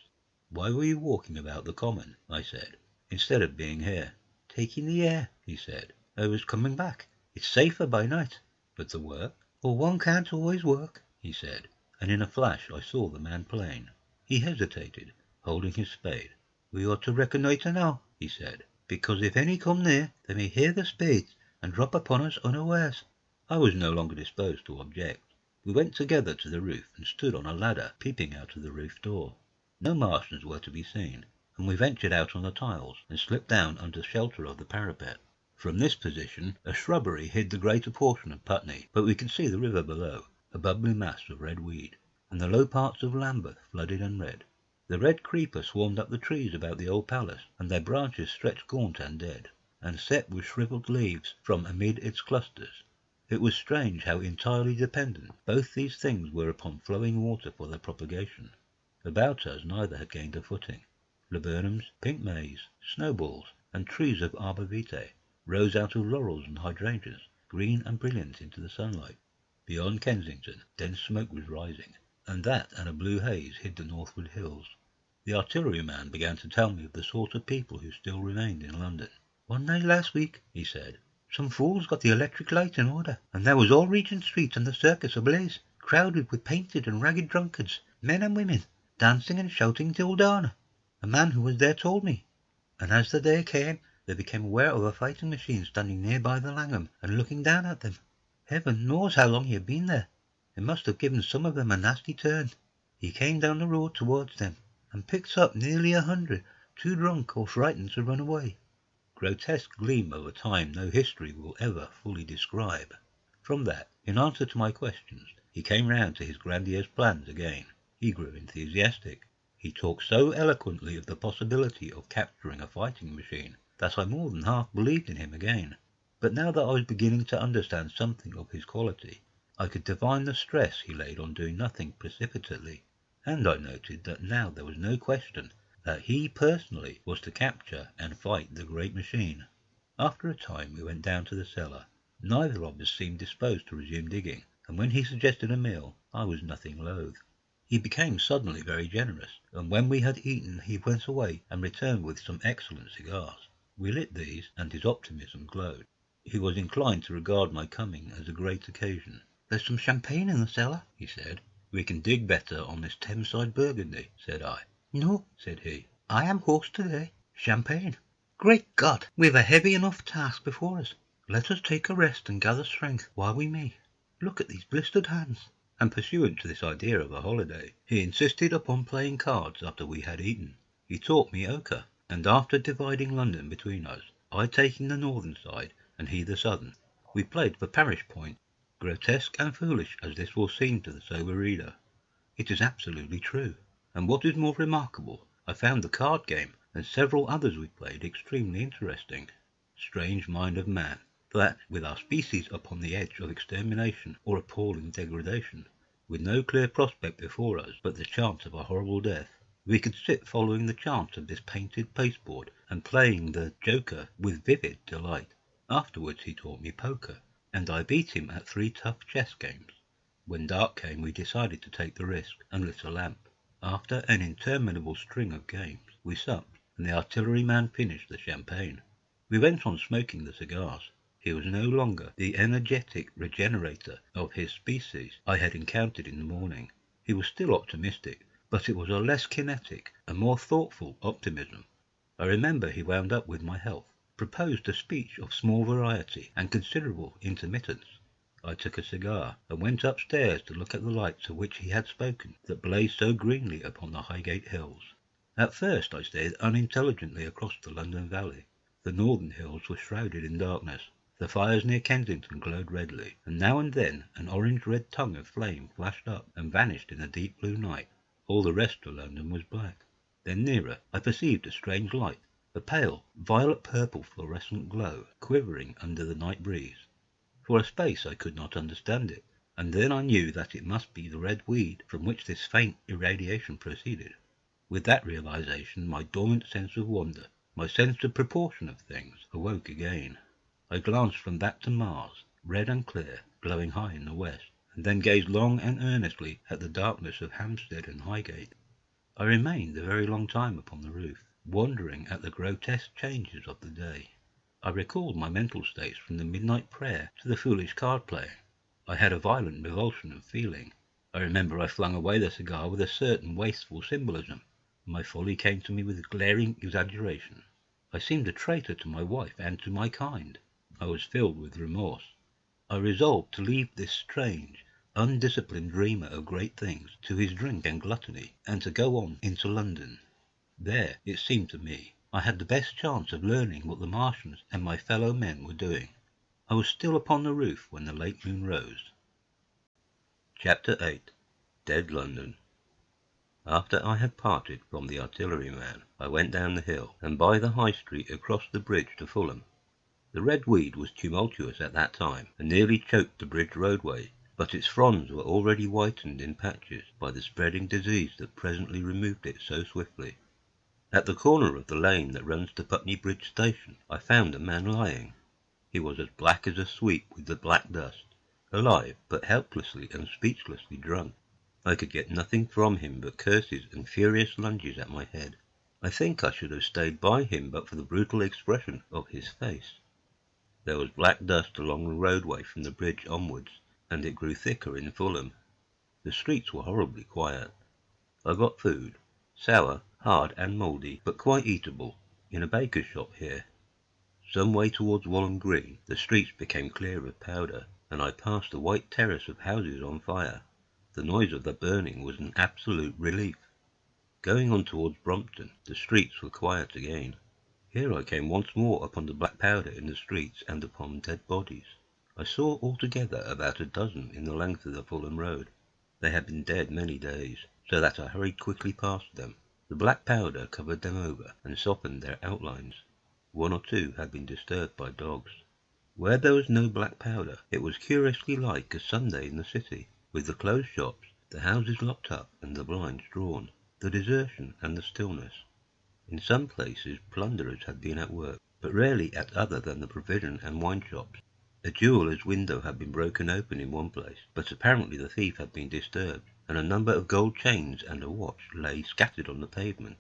Speaker 2: "Why were you walking about the common," I said, "instead of being here?" "Taking the air," he said. "I was coming back. It's safer by night." "But the work?" "Well, one can't always work," he said, and in a flash I saw the man plain. He hesitated, holding his spade. "We ought to reconnoitre now," he said, "because if any come near, they may hear the spades and drop upon us unawares." I was no longer disposed to object. We went together to the roof and stood on a ladder peeping out of the roof door. No Martians were to be seen, and we ventured out on the tiles and slipped down under shelter of the parapet. From this position a shrubbery hid the greater portion of Putney, but we could see the river below, a bubbly mass of red weed, and the low parts of Lambeth flooded and red. The red creeper swarmed up the trees about the old palace, and their branches stretched gaunt and dead, and set with shriveled leaves from amid its clusters. It was strange how entirely dependent both these things were upon flowing water for their propagation. About us neither had gained a footing. Laburnums, pink maize, snowballs, and trees of arbor vitae rose out of laurels and hydrangeas, green and brilliant into the sunlight. Beyond Kensington dense smoke was rising, and that and a blue haze hid the northward hills. The artilleryman began to tell me of the sort of people who still remained in London. "One night last week," he said, "some fools got the electric light in order, and there was all Regent Street and the Circus ablaze, crowded with painted and ragged drunkards, men and women, dancing and shouting till dawn. A man who was there told me. And as the day came, they became aware of a fighting machine standing near by the Langham and looking down at them. Heaven knows how long he had been there. It must have given some of them a nasty turn. He came down the road towards them, and picked up nearly 100, too drunk or frightened to run away." Grotesque gleam of a time no history will ever fully describe. From that, in answer to my questions, he came round to his grandiose plans again. He grew enthusiastic. He talked so eloquently of the possibility of capturing a fighting machine that I more than half believed in him again. But now that I was beginning to understand something of his quality, I could divine the stress he laid on doing nothing precipitately, and I noted that now there was no question that he personally was to capture and fight the great machine. After a time we went down to the cellar. Neither of us seemed disposed to resume digging, and when he suggested a meal, I was nothing loath. He became suddenly very generous, and when we had eaten he went away and returned with some excellent cigars. We lit these, and his optimism glowed. He was inclined to regard my coming as a great occasion. "There's some champagne in the cellar," he said. "We can dig better on this Thameside Burgundy," said I. "No," said he, "I am host today. Champagne. Great God, we've a heavy enough task before us. Let us take a rest and gather strength while we may. Look at these blistered hands." And pursuant to this idea of a holiday, he insisted upon playing cards after we had eaten. He taught me ochre, and after dividing London between us, I taking the northern side and he the southern, we played for parish point. Grotesque and foolish as this will seem to the sober reader, it is absolutely true. And what is more remarkable, I found the card game and several others we played extremely interesting. Strange mind of man, that, with our species upon the edge of extermination or appalling degradation, with no clear prospect before us but the chance of a horrible death, we could sit following the chance of this painted pasteboard and playing the joker with vivid delight. Afterwards he taught me poker, and I beat him at 3 tough chess games. When dark came we decided to take the risk, and lit a lamp. After an interminable string of games, we supped, and the artilleryman finished the champagne. We went on smoking the cigars. He was no longer the energetic regenerator of his species I had encountered in the morning. He was still optimistic, but it was a less kinetic, a more thoughtful optimism. I remember he wound up with my health, proposed a speech of small variety and considerable intermittence. I took a cigar, and went upstairs to look at the lights of which he had spoken, that blazed so greenly upon the Highgate hills. At first I stared unintelligently across the London valley. The northern hills were shrouded in darkness. The fires near Kensington glowed redly, and now and then an orange-red tongue of flame flashed up and vanished in the deep blue night. All the rest of London was black. Then nearer I perceived a strange light, a pale, violet-purple fluorescent glow, quivering under the night breeze. For a space I could not understand it, and then I knew that it must be the red weed from which this faint irradiation proceeded. With that realization my dormant sense of wonder, my sense of proportion of things, awoke again. I glanced from that to Mars, red and clear, glowing high in the west, and then gazed long and earnestly at the darkness of Hampstead and Highgate. I remained a very long time upon the roof, wondering at the grotesque changes of the day. I recalled my mental states from the midnight prayer to the foolish card playing. I had a violent revulsion of feeling. I remember I flung away the cigar with a certain wasteful symbolism. My folly came to me with glaring exaggeration. I seemed a traitor to my wife and to my kind. I was filled with remorse. I resolved to leave this strange, undisciplined dreamer of great things to his drink and gluttony, and to go on into London. There, it seemed to me, I had the best chance of learning what the Martians and my fellow men were doing. I was still upon the roof when the late moon rose. Chapter 8. Dead London. After I had parted from the artilleryman, I went down the hill, and by the High Street across the bridge to Fulham. The red weed was tumultuous at that time, and nearly choked the bridge roadway, but its fronds were already whitened in patches by the spreading disease that presently removed it so swiftly. At the corner of the lane that runs to Putney Bridge Station, I found a man lying. He was as black as a sweep with the black dust, alive, but helplessly and speechlessly drunk. I could get nothing from him but curses and furious lunges at my head. I think I should have stayed by him but for the brutal expression of his face. There was black dust along the roadway from the bridge onwards, and it grew thicker in Fulham. The streets were horribly quiet. I got food, sour, hard and mouldy, but quite eatable, in a baker's shop here. Some way towards Walham Green the streets became clear of powder, and I passed a white terrace of houses on fire. The noise of the burning was an absolute relief. Going on towards Brompton, the streets were quiet again. Here I came once more upon the black powder in the streets and upon dead bodies. I saw altogether about a dozen in the length of the Fulham Road. They had been dead many days, so that I hurried quickly past them. The black powder covered them over and softened their outlines. One or two had been disturbed by dogs. Where there was no black powder, it was curiously like a Sunday in the city, with the closed shops, the houses locked up and the blinds drawn, the desertion and the stillness. In some places plunderers had been at work, but rarely at other than the provision and wine shops. A jeweller's window had been broken open in one place, but apparently the thief had been disturbed, and a number of gold chains and a watch lay scattered on the pavement.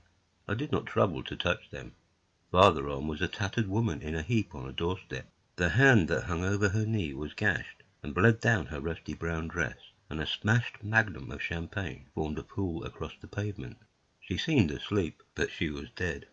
Speaker 2: I did not trouble to touch them. Farther on was a tattered woman in a heap on a doorstep. The hand that hung over her knee was gashed, and bled down her rusty brown dress, and a smashed magnum of champagne formed a pool across the pavement. She seemed asleep, but she was dead.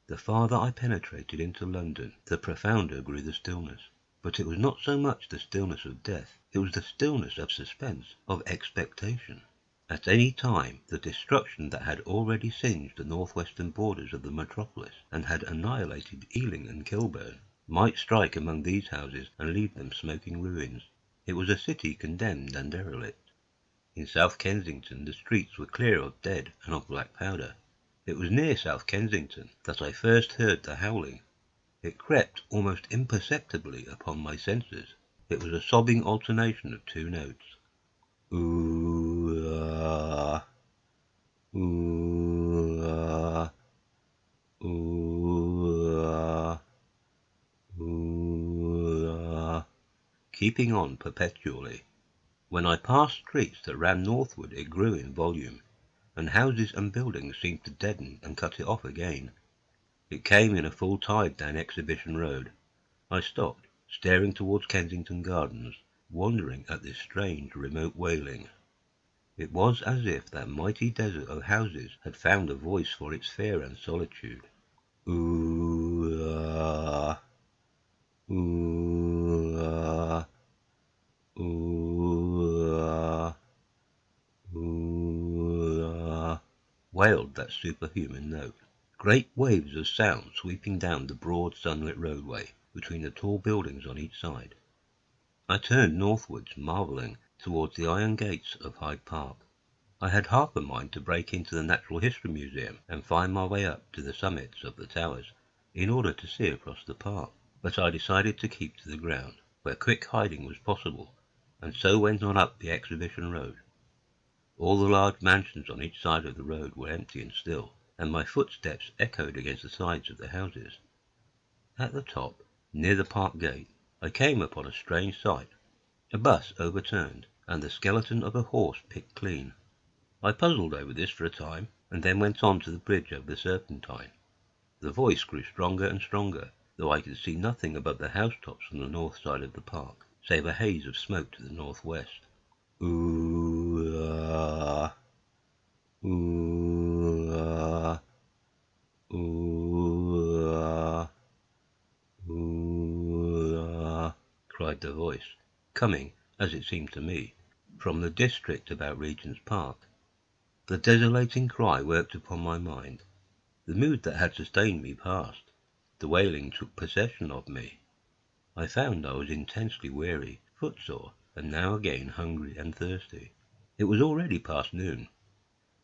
Speaker 2: The farther I penetrated into London, the profounder grew the stillness. But it was not so much the stillness of death, it was the stillness of suspense, of expectation. At any time the destruction that had already singed the northwestern borders of the metropolis, and had annihilated Ealing and Kilburn, might strike among these houses and leave them smoking ruins. It was a city condemned and derelict. In South Kensington the streets were clear of dead and of black powder. It was near South Kensington that I first heard the howling. It crept almost imperceptibly upon my senses. It was a sobbing alternation of two notes. Ooh-ah, ooh-ah, ooh-ah, ooh-ah, keeping on perpetually. When I passed streets that ran northward it grew in volume, and houses and buildings seemed to deaden and cut it off again. It came in a full tide down Exhibition Road. I stopped, staring towards Kensington Gardens, wondering at this strange remote wailing. It was as if that mighty desert of houses had found a voice for its fear and solitude. Ooh-ah, Ooh-ah, ooh-ah, ooh-ah, wailed that superhuman note. Great waves of sound sweeping down the broad sunlit roadway between the tall buildings on each side. I turned northwards, marvelling, towards the iron gates of Hyde Park. I had half a mind to break into the Natural History Museum and find my way up to the summits of the towers, in order to see across the park, but I decided to keep to the ground, where quick hiding was possible, and so went on up the Exhibition Road. All the large mansions on each side of the road were empty and still, and my footsteps echoed against the sides of the houses. At the top, near the park gate, I came upon a strange sight. A bus overturned, and the skeleton of a horse picked clean. I puzzled over this for a time, and then went on to the bridge over the Serpentine. The voice grew stronger and stronger, though I could see nothing above the housetops on the north side of the park, save a haze of smoke to the northwest. Ooh-ah, ooh-ah, ooh-ah, ooh-ah, cried the voice, coming, as it seemed to me, from the district about Regent's Park. The desolating cry worked upon my mind. The mood that had sustained me passed. The wailing took possession of me. I found I was intensely weary, footsore, and now again hungry and thirsty. It was already past noon.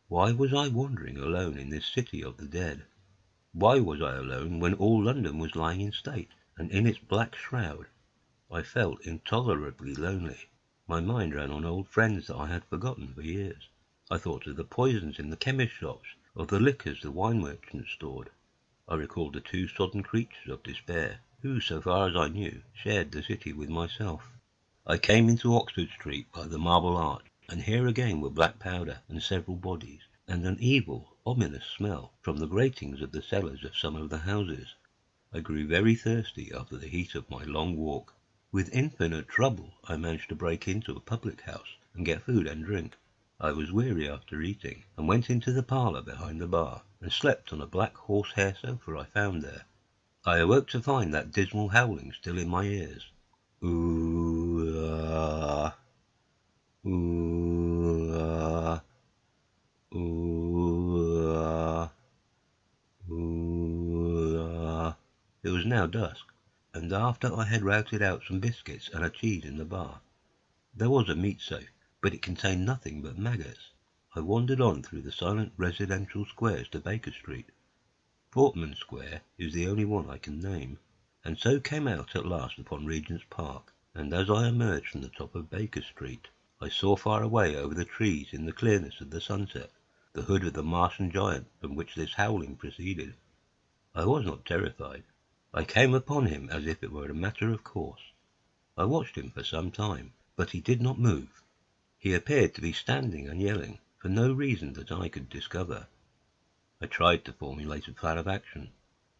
Speaker 2: Why was I wandering alone in this city of the dead? Why was I alone when all London was lying in state, and in its black shroud? I felt intolerably lonely. My mind ran on old friends that I had forgotten for years. I thought of the poisons in the chemist shops, of the liquors the wine merchants stored. I recalled the two sodden creatures of despair, who, so far as I knew, shared the city with myself. I came into Oxford Street by the Marble Arch, and here again were black powder and several bodies, and an evil, ominous smell from the gratings of the cellars of some of the houses. I grew very thirsty after the heat of my long walk. With infinite trouble I managed to break into a public house and get food and drink. I was weary after eating, and went into the parlour behind the bar, and slept on a black horsehair sofa I found there. I awoke to find that dismal howling still in my ears. Ooh-ah, ooh-ah, ooh-ah, ooh-ah. It was now dusk, and after I had routed out some biscuits and a cheese in the bar, there was a meat safe, but it contained nothing but maggots. I wandered on through the silent residential squares to Baker Street. Portman Square is the only one I can name, and so came out at last upon Regent's Park, and as I emerged from the top of Baker Street, I saw far away over the trees in the clearness of the sunset the hood of the Martian giant from which this howling proceeded. I was not terrified. I came upon him as if it were a matter of course. I watched him for some time, but he did not move. He appeared to be standing and yelling, for no reason that I could discover. I tried to formulate a plan of action.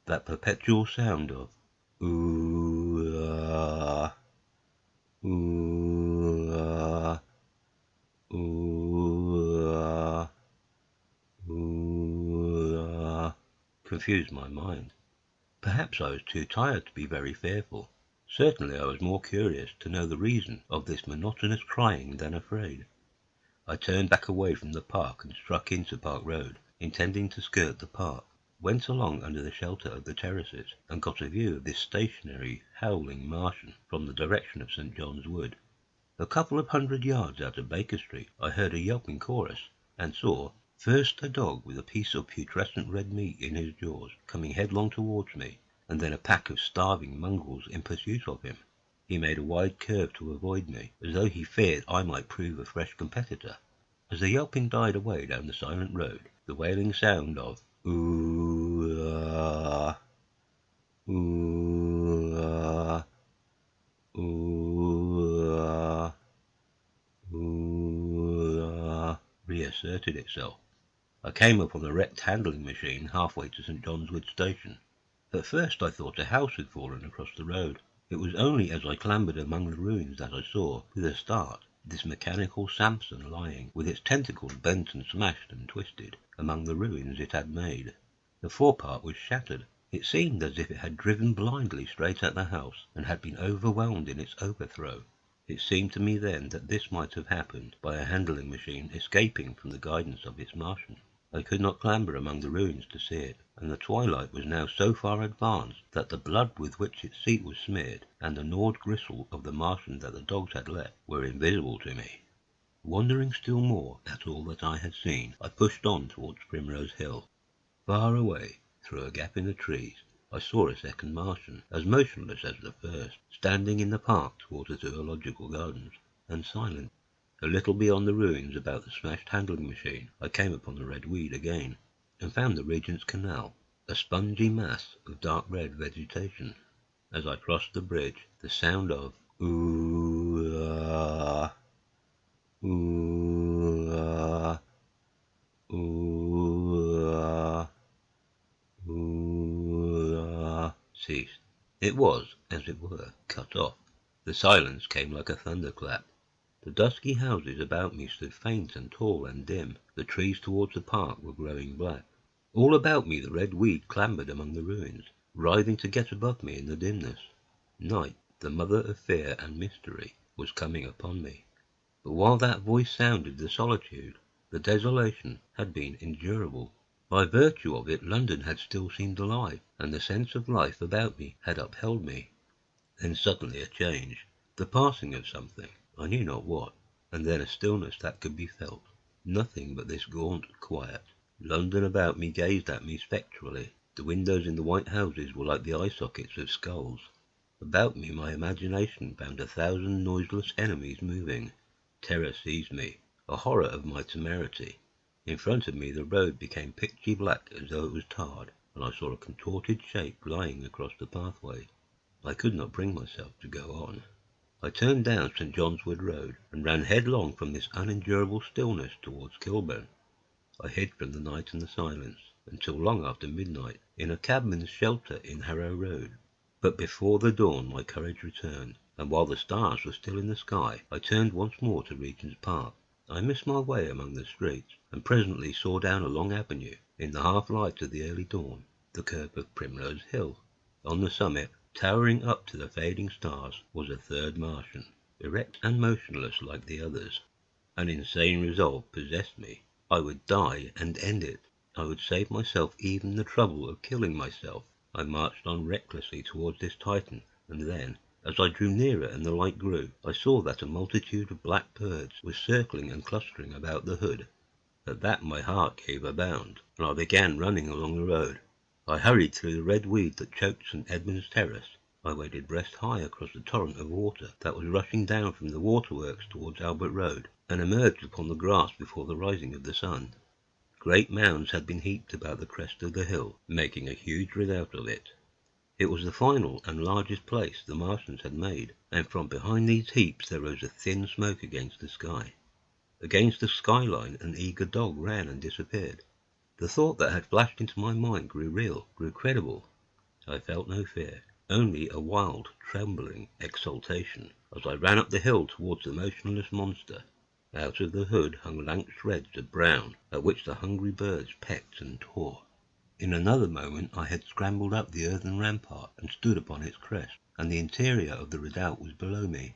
Speaker 2: That perpetual sound of ooh-ah, ooh-ah, ooh-ah, ooh-ah, confused my mind. Perhaps I was too tired to be very fearful. Certainly I was more curious to know the reason of this monotonous crying than afraid. I turned back away from the park and struck into Park Road, intending to skirt the park, went along under the shelter of the terraces, and got a view of this stationary, howling Martian from the direction of St. John's Wood. A couple of 100 yards out of Baker Street I heard a yelping chorus, and saw, first a dog with a piece of putrescent red meat in his jaws coming headlong towards me, and then a pack of starving mongrels in pursuit of him. He made a wide curve to avoid me, as though he feared I might prove a fresh competitor. As the yelping died away down the silent road, the wailing sound of ooh-ah, ooh-ah, ooh-ah, ooh-ah reasserted itself. I came upon a wrecked handling machine halfway to St. John's Wood Station. At first I thought a house had fallen across the road. It was only as I clambered among the ruins that I saw, with a start, this mechanical Samson lying, with its tentacles bent and smashed and twisted, among the ruins it had made. The forepart was shattered. It seemed as if it had driven blindly straight at the house, and had been overwhelmed in its overthrow. It seemed to me then that this might have happened by a handling machine escaping from the guidance of its Martian. I could not clamber among the ruins to see it, and the twilight was now so far advanced that the blood with which its seat was smeared, and the gnawed gristle of the Martian that the dogs had left, were invisible to me. Wondering still more at all that I had seen, I pushed on towards Primrose Hill. Far away, through a gap in the trees, I saw a second Martian, as motionless as the first, standing in the park towards the zoological gardens, and silent. A little beyond the ruins about the smashed handling machine, I came upon the red weed again, and found the Regent's Canal, a spongy mass of dark red vegetation. As I crossed the bridge, the sound of ooh-ah, ooh-ah, ooh-ah, ooh-ah ceased. It was, as it were, cut off. The silence came like a thunderclap. The dusky houses about me stood faint and tall and dim. The trees towards the park were growing black. All about me the red weed clambered among the ruins, writhing to get above me in the dimness. Night, the mother of fear and mystery, was coming upon me. But while that voice sounded, the solitude, the desolation, had been endurable. By virtue of it London had still seemed alive, and the sense of life about me had upheld me. Then suddenly a change, the passing of something, I knew not what, and then a stillness that could be felt. Nothing but this gaunt quiet. London about me gazed at me spectrally. The windows in the white houses were like the eye sockets of skulls. About me my imagination found 1,000 noiseless enemies moving. Terror seized me, a horror of my temerity. In front of me the road became pitchy black as though it was tarred, and I saw a contorted shape lying across the pathway. I could not bring myself to go on. I turned down St. John's Wood Road, and ran headlong from this unendurable stillness towards Kilburn. I hid from the night and the silence, until long after midnight, in a cabman's shelter in Harrow Road. But before the dawn my courage returned, and while the stars were still in the sky, I turned once more to Regent's Park. I missed my way among the streets, and presently saw down a long avenue, in the half-light of the early dawn, the curve of Primrose Hill. On the summit, towering up to the fading stars, was a third Martian, erect and motionless like the others. An insane resolve possessed me. I would die and end it. I would save myself even the trouble of killing myself. I marched on recklessly towards this Titan, and then, as I drew nearer and the light grew, I saw that a multitude of black birds was circling and clustering about the hood. At that my heart gave a bound, and I began running along the road. I hurried through the red weed that choked St. Edmund's Terrace. I waded breast high across the torrent of water that was rushing down from the waterworks towards Albert Road, and emerged upon the grass before the rising of the sun. Great mounds had been heaped about the crest of the hill, making a huge redoubt of it. It was the final and largest place the Martians had made, and from behind these heaps there rose a thin smoke against the sky. Against the skyline an eager dog ran and disappeared. The thought that had flashed into my mind grew real, grew credible. I felt no fear, only a wild, trembling exultation, as I ran up the hill towards the motionless monster. Out of the hood hung lank shreds of brown, at which the hungry birds pecked and tore. In another moment I had scrambled up the earthen rampart and stood upon its crest, and the interior of the redoubt was below me.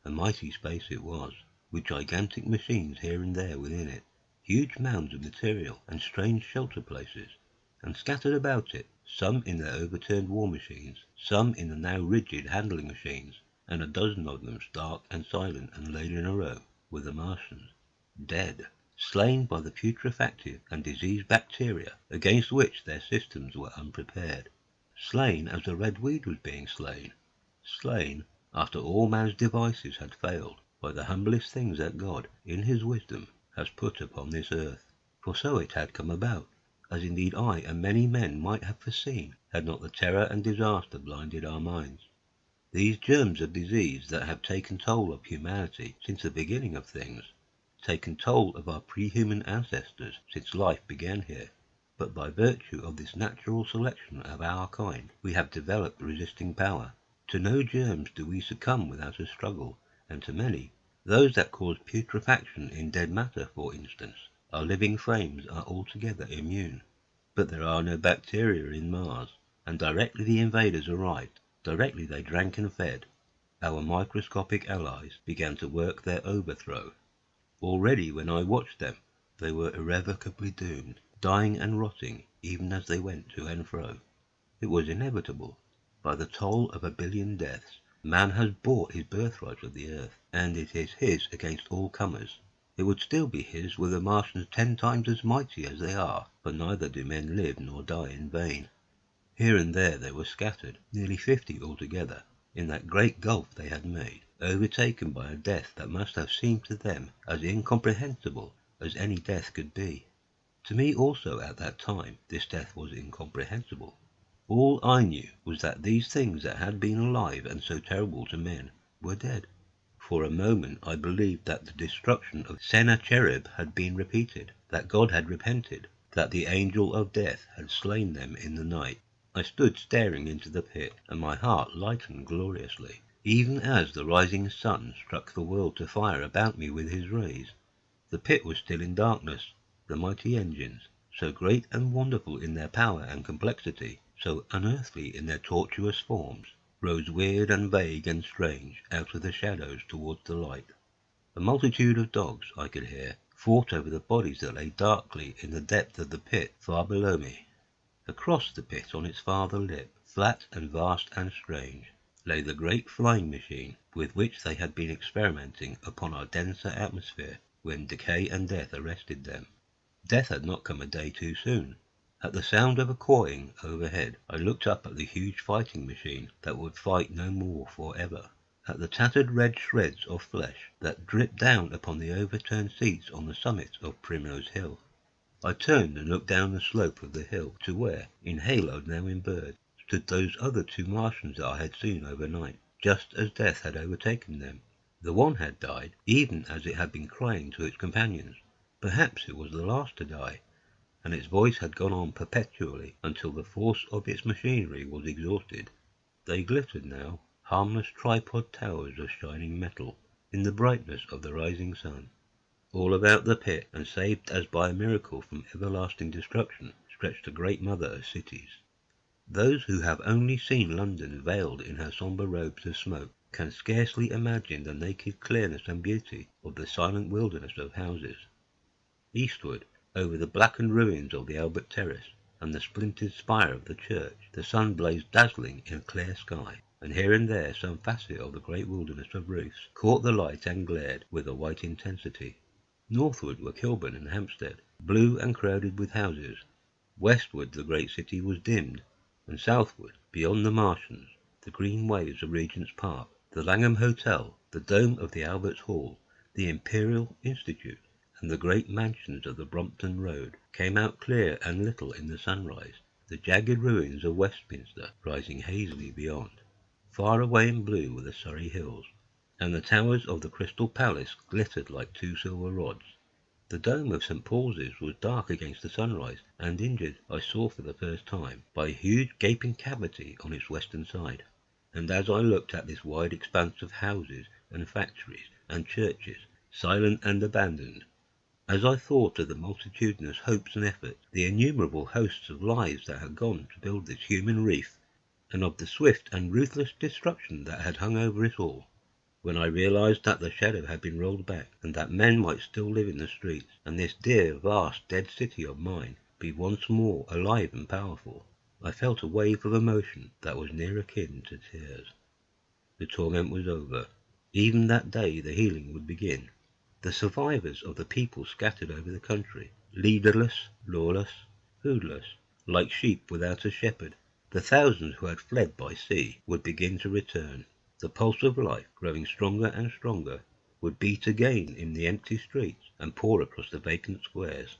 Speaker 2: A mighty space it was, with gigantic machines here and there within it, huge mounds of material and strange shelter places, and scattered about it, some in their overturned war machines, some in the now rigid handling machines, and a dozen of them stark and silent and laid in a row, were the Martians, dead, slain by the putrefactive and diseased bacteria against which their systems were unprepared, slain as the red weed was being slain, slain after all man's devices had failed, by the humblest things that God, in his wisdom, has put upon this earth. For so it had come about, as indeed I and many men might have foreseen, had not the terror and disaster blinded our minds. These germs of disease that have taken toll of humanity since the beginning of things, taken toll of our pre-human ancestors since life began here, but by virtue of this natural selection of our kind, we have developed resisting power. To no germs do we succumb without a struggle, and to many, those that cause putrefaction in dead matter, for instance, our living frames are altogether immune. But there are no bacteria in Mars, and directly the invaders arrived, directly they drank and fed, our microscopic allies began to work their overthrow. Already when I watched them, they were irrevocably doomed, dying and rotting even as they went to and fro. It was inevitable. By the toll of 1 billion deaths, man has bought his birthright of the earth, and it is his against all comers. It would still be his were the Martians 10 times as mighty as they are, but neither do men live nor die in vain. Here and there they were scattered, nearly 50 altogether, in that great gulf they had made, overtaken by a death that must have seemed to them as incomprehensible as any death could be. To me also at that time this death was incomprehensible. All I knew was that these things that had been alive and so terrible to men were dead. For a moment I believed that the destruction of Sennacherib had been repeated, that God had repented, that the angel of death had slain them in the night. I stood staring into the pit, and my heart lightened gloriously, even as the rising sun struck the world to fire about me with his rays. The pit was still in darkness. The mighty engines, so great and wonderful in their power and complexity, so unearthly in their tortuous forms, rose weird and vague and strange out of the shadows towards the light. A multitude of dogs, I could hear, fought over the bodies that lay darkly in the depth of the pit far below me. Across the pit on its farther lip, flat and vast and strange, lay the great flying machine with which they had been experimenting upon our denser atmosphere when decay and death arrested them. Death had not come a day too soon. At the sound of a cawing overhead, I looked up at the huge fighting machine that would fight no more forever, at the tattered red shreds of flesh that dripped down upon the overturned seats on the summit of Primrose Hill. I turned and looked down the slope of the hill to where, enhaloed now in bird, stood those other 2 Martians that I had seen overnight, just as death had overtaken them. The one had died, even as it had been crying to its companions. Perhaps it was the last to die, and its voice had gone on perpetually until the force of its machinery was exhausted. They glittered now, harmless tripod towers of shining metal, in the brightness of the rising sun. All about the pit, and saved as by a miracle from everlasting destruction, stretched the great mother of cities. Those who have only seen London veiled in her sombre robes of smoke can scarcely imagine the naked clearness and beauty of the silent wilderness of houses. Eastward, over the blackened ruins of the Albert Terrace and the splintered spire of the church, the sun blazed dazzling in a clear sky, and here and there some facet of the great wilderness of roofs caught the light and glared with a white intensity. Northward were Kilburn and Hampstead, blue and crowded with houses. Westward the great city was dimmed, and southward, beyond the Martians, the green waves of Regent's Park, the Langham Hotel, the dome of the Albert's Hall, the Imperial Institute, and the great mansions of the Brompton Road came out clear and little in the sunrise, the jagged ruins of Westminster rising hazily beyond. Far away in blue were the Surrey hills, and the towers of the Crystal Palace glittered like 2 silver rods. The dome of St. Paul's was dark against the sunrise, and injured, I saw for the first time, by a huge gaping cavity on its western side. And as I looked at this wide expanse of houses and factories and churches, silent and abandoned, as I thought of the multitudinous hopes and efforts, the innumerable hosts of lives that had gone to build this human reef, and of the swift and ruthless destruction that had hung over it all, when I realized that the shadow had been rolled back, and that men might still live in the streets, and this dear, vast, dead city of mine be once more alive and powerful, I felt a wave of emotion that was near akin to tears. The torment was over. Even that day the healing would begin. The survivors of the people scattered over the country, leaderless, lawless, foodless, like sheep without a shepherd, the thousands who had fled by sea, would begin to return. The pulse of life, growing stronger and stronger, would beat again in the empty streets and pour across the vacant squares.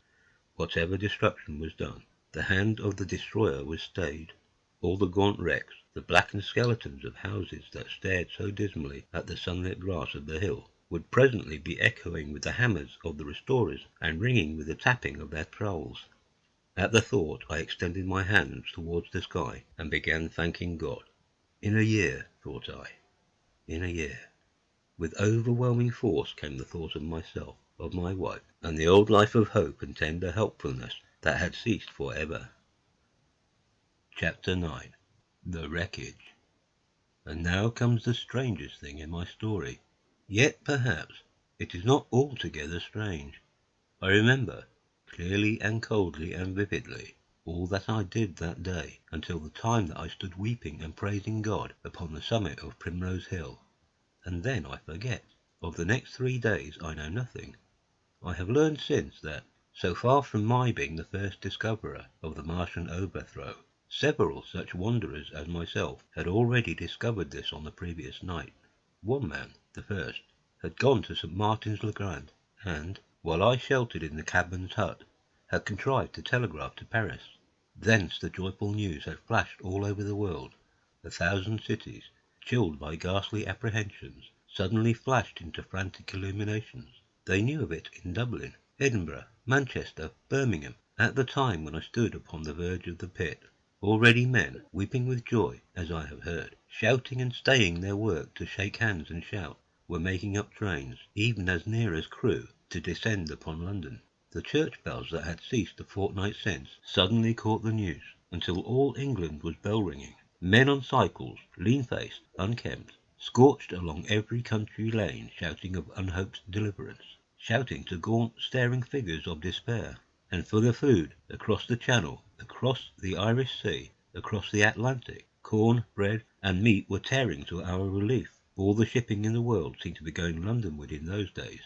Speaker 2: Whatever destruction was done, the hand of the destroyer was stayed. All the gaunt wrecks, the blackened skeletons of houses that stared so dismally at the sunlit grass of the hill, would presently be echoing with the hammers of the restorers and ringing with the tapping of their trowels. At the thought I extended my hands towards the sky and began thanking God. In a year, thought I. In a year. With overwhelming force came the thought of myself, of my wife, and the old life of hope and tender helpfulness that had ceased for ever. Chapter 9. the wreckage. And now comes the strangest thing in my story. Yet perhaps it is not altogether strange. I remember, clearly and coldly and vividly, all that I did that day, until the time that I stood weeping and praising God upon the summit of Primrose Hill. And then I forget. Of the next 3 days I know nothing. I have learned since that, so far from my being the first discoverer of the Martian overthrow, several such wanderers as myself had already discovered this on the previous night. One man, the first, had gone to St. Martin's-le-Grand, and, while I sheltered in the cabman's hut, had contrived to telegraph to Paris. Thence the joyful news had flashed all over the world. 1,000 cities, chilled by ghastly apprehensions, suddenly flashed into frantic illuminations. They knew of it in Dublin, Edinburgh, Manchester, Birmingham, at the time when I stood upon the verge of the pit. Already men, weeping with joy, as I have heard, shouting and staying their work to shake hands and shout, were making up trains, even as near as Crewe, to descend upon London. The church bells that had ceased a fortnight since suddenly caught the news, until all England was bell-ringing. Men on cycles, lean-faced, unkempt, scorched along every country lane shouting of unhoped deliverance, shouting to gaunt staring figures of despair. And for the food, across the Channel, across the Irish Sea, across the Atlantic, corn, bread, and meat were tearing to our relief. All the shipping in the world seemed to be going Londonward in those days.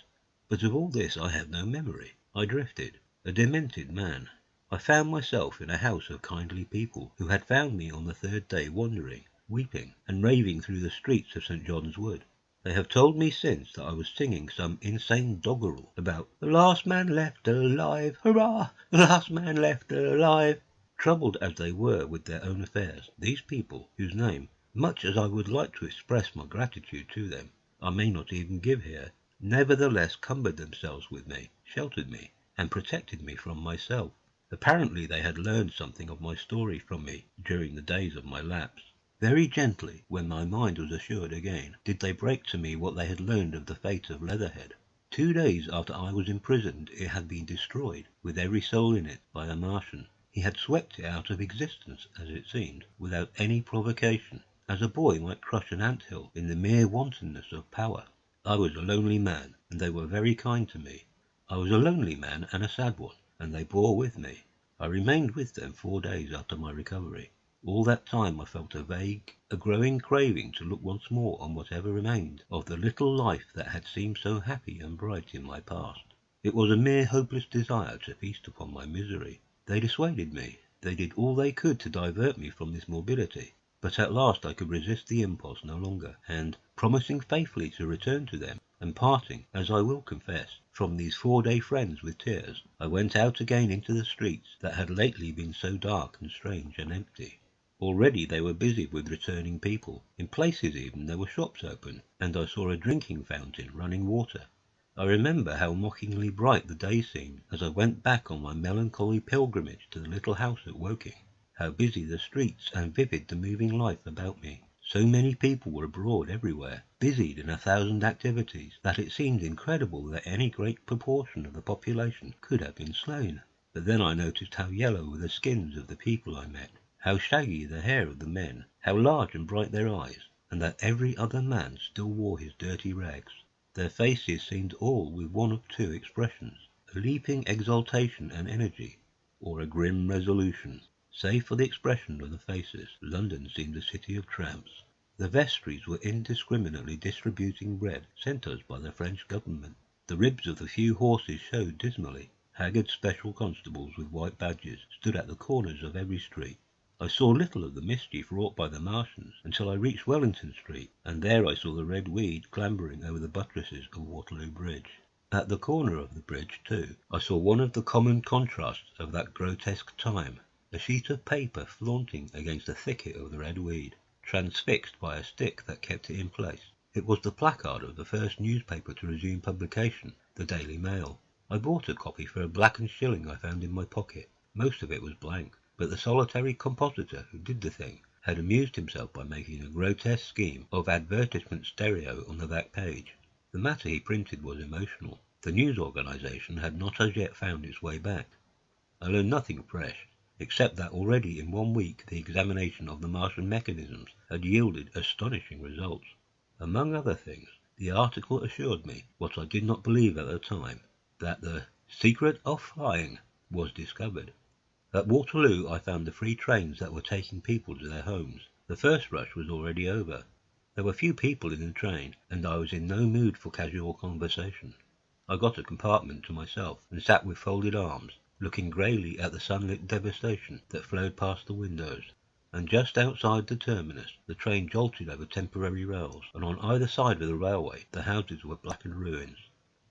Speaker 2: But of all this I have no memory. I drifted, a demented man. I found myself in a house of kindly people, who had found me on the 3rd day wandering, weeping, and raving through the streets of St. John's Wood. They have told me since that I was singing some insane doggerel about "the last man left alive, hurrah, the last man left alive." Troubled as they were with their own affairs, these people, whose name, much as I would like to express my gratitude to them, I may not even give here, nevertheless cumbered themselves with me, sheltered me, and protected me from myself. Apparently they had learned something of my story from me during the days of my lapse. Very gently, when my mind was assured again, did they break to me what they had learned of the fate of Leatherhead. 2 days after I was imprisoned it had been destroyed, with every soul in it, by a Martian. He had swept it out of existence, as it seemed, without any provocation, as a boy might crush an ant-hill in the mere wantonness of power. I was a lonely man, and they were very kind to me. I was a lonely man and a sad one, and they bore with me. I remained with them 4 days after my recovery. All that time I felt a growing craving to look once more on whatever remained of the little life that had seemed so happy and bright in my past. It was a mere hopeless desire to feast upon my misery. They dissuaded me. They did all they could to divert me from this morbidity. But at last I could resist the impulse no longer, and, promising faithfully to return to them, and parting, as I will confess, from these 4-day friends with tears, I went out again into the streets that had lately been so dark and strange and empty. Already they were busy with returning people. In places even there were shops open, and I saw a drinking fountain running water. I remember how mockingly bright the day seemed as I went back on my melancholy pilgrimage to the little house at Woking. How busy the streets and vivid the moving life about me. So many people were abroad everywhere, busied in 1,000 activities, that it seemed incredible that any great proportion of the population could have been slain. But then I noticed how yellow were the skins of the people I met, how shaggy the hair of the men, how large and bright their eyes, and that every other man still wore his dirty rags. Their faces seemed all with one of 2 expressions, a leaping exultation and energy, or a grim resolution. Save for the expression of the faces, London seemed a city of tramps. The vestries were indiscriminately distributing bread sent us by the French government. The ribs of the few horses showed dismally. Haggard special constables with white badges stood at the corners of every street. I saw little of the mischief wrought by the Martians until I reached Wellington Street, and there I saw the red weed clambering over the buttresses of Waterloo Bridge. At the corner of the bridge, too, I saw one of the common contrasts of that grotesque time, a sheet of paper flaunting against a thicket of the red weed, transfixed by a stick that kept it in place. It was the placard of the first newspaper to resume publication, the Daily Mail. I bought a copy for a blackened shilling I found in my pocket. Most of it was blank, but the solitary compositor who did the thing had amused himself by making a grotesque scheme of advertisement stereo on the back page. The matter he printed was emotional. The news organisation had not as yet found its way back. I learned nothing fresh. except that already in 1 week the examination of the Martian mechanisms had yielded astonishing results. Among other things, the article assured me, what I did not believe at the time, that the secret of flying was discovered. At Waterloo I found the 3 trains that were taking people to their homes. The first rush was already over. There were few people in the train, and I was in no mood for casual conversation. I got a compartment to myself, and sat with folded arms, looking greyly at the sunlit devastation that flowed past the windows. And just outside the terminus the train jolted over temporary rails, and on either side of the railway the houses were blackened ruins.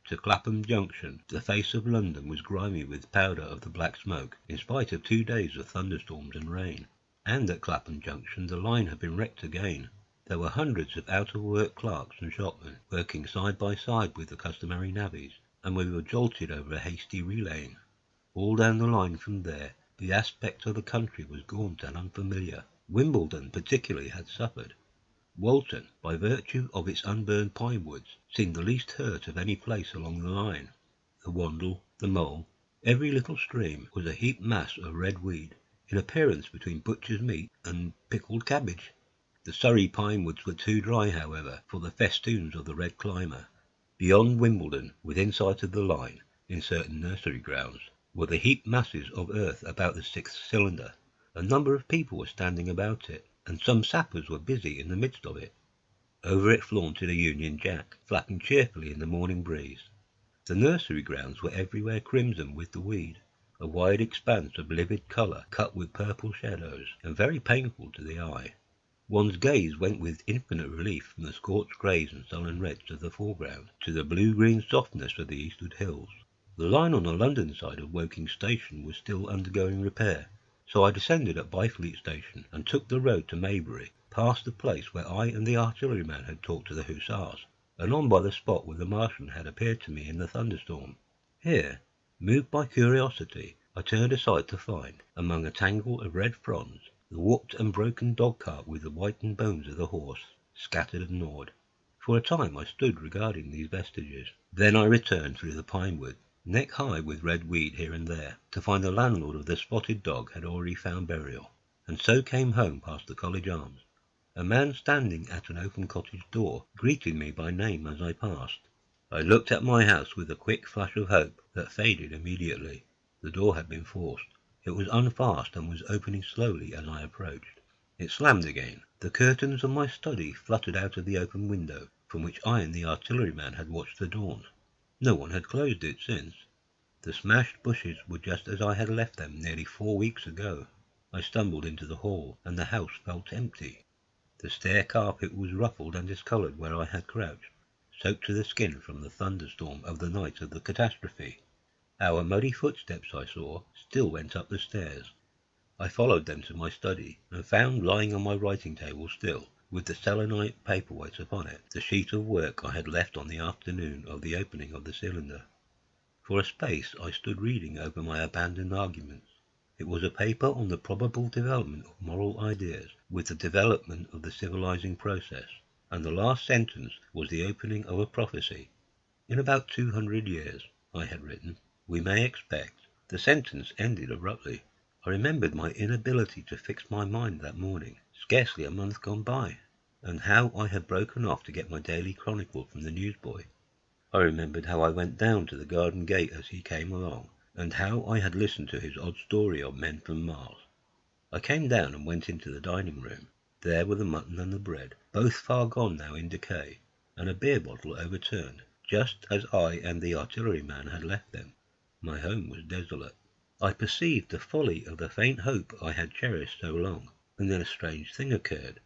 Speaker 2: To Clapham Junction the face of London was grimy with powder of the black smoke, in spite of 2 days of thunderstorms and rain. And at Clapham Junction the line had been wrecked again. There were hundreds of out-of-work clerks and shopmen, working side by side with the customary navvies, and we were jolted over a hasty relaying. All down the line from there the aspect of the country was gaunt and unfamiliar. Wimbledon particularly had suffered. Walton, by virtue of its unburned pine woods, seemed the least hurt of any place along the line. The Wandle, the Mole, every little stream, was a heaped mass of red weed, in appearance between butcher's meat and pickled cabbage. The Surrey pine woods were too dry, however, for the festoons of the red climber. Beyond Wimbledon, within sight of the line, in certain nursery grounds, were the heaped masses of earth about the 6th cylinder. A number of people were standing about it, and some sappers were busy in the midst of it. Over it flaunted a Union Jack, flapping cheerfully in the morning breeze. The nursery grounds were everywhere crimson with the weed, a wide expanse of livid colour cut with purple shadows, and very painful to the eye. One's gaze went with infinite relief from the scorched greys and sullen reds of the foreground to the blue-green softness of the eastward hills. The line on the London side of Woking Station was still undergoing repair, so I descended at Byfleet Station and took the road to Maybury, past the place where I and the artilleryman had talked to the hussars, and on by the spot where the Martian had appeared to me in the thunderstorm. Here, moved by curiosity, I turned aside to find, among a tangle of red fronds, the warped and broken dog-cart with the whitened bones of the horse, scattered and gnawed. For a time I stood regarding these vestiges. Then I returned through the pine wood, neck high with red weed here and there, to find the landlord of the spotted dog had already found burial, and so came home past the College Arms. A man standing at an open cottage door greeted me by name as I passed. I looked at my house with a quick flash of hope that faded immediately. The door had been forced. It was unfast and was opening slowly as I approached. It slammed again. The curtains of my study fluttered out of the open window, from which I and the artilleryman had watched the dawn. No one had closed it since. The smashed bushes were just as I had left them nearly 4 weeks ago. I stumbled into the hall, and the house felt empty. The stair carpet was ruffled and discoloured where I had crouched, soaked to the skin from the thunderstorm of the night of the catastrophe. Our muddy footsteps, I saw, still went up the stairs. I followed them to my study, and found lying on my writing table still, with the selenite paperweight upon it, the sheet of work I had left on the afternoon of the opening of the cylinder. For a space I stood reading over my abandoned arguments. It was a paper on the probable development of moral ideas with the development of the civilizing process, and the last sentence was the opening of a prophecy. In about 200 years, I had written, we may expect. The sentence ended abruptly. I remembered my inability to fix my mind that morning, scarcely a month gone by, and how I had broken off to get my daily chronicle from the newsboy. I remembered how I went down to the garden gate as he came along, and how I had listened to his odd story of men from Mars. I came down and went into the dining room. There were the mutton and the bread, both far gone now in decay, and a beer bottle overturned, just as I and the artilleryman had left them. My home was desolate. I perceived the folly of the faint hope I had cherished so long, and then a strange thing occurred.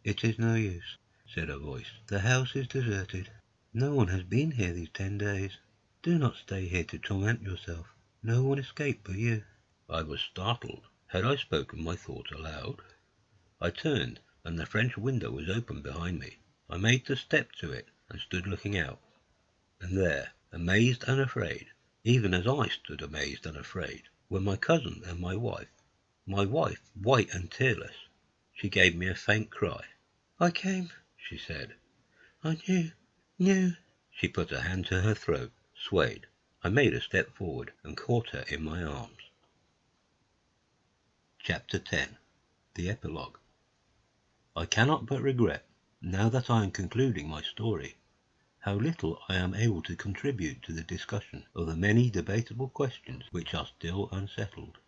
Speaker 2: "It is no use," said a voice. "The house is deserted. No one has been here these 10 days. Do not stay here to torment yourself. No one escaped but you." I was startled. Had I spoken my thoughts aloud? I turned, and the French window was open behind me. I made the step to it, and stood looking out. And there, amazed and afraid, even as I stood amazed and afraid, were my cousin and my wife. My wife, white and tearless. She gave me a faint cry. "I came," she said. "I knew." She put her hand to her throat, swayed. I made a step forward, and caught her in my arms. Chapter 10. The Epilogue. I cannot but regret, now that I am concluding my story, how little I am able to contribute to the discussion of the many debatable questions which are still unsettled.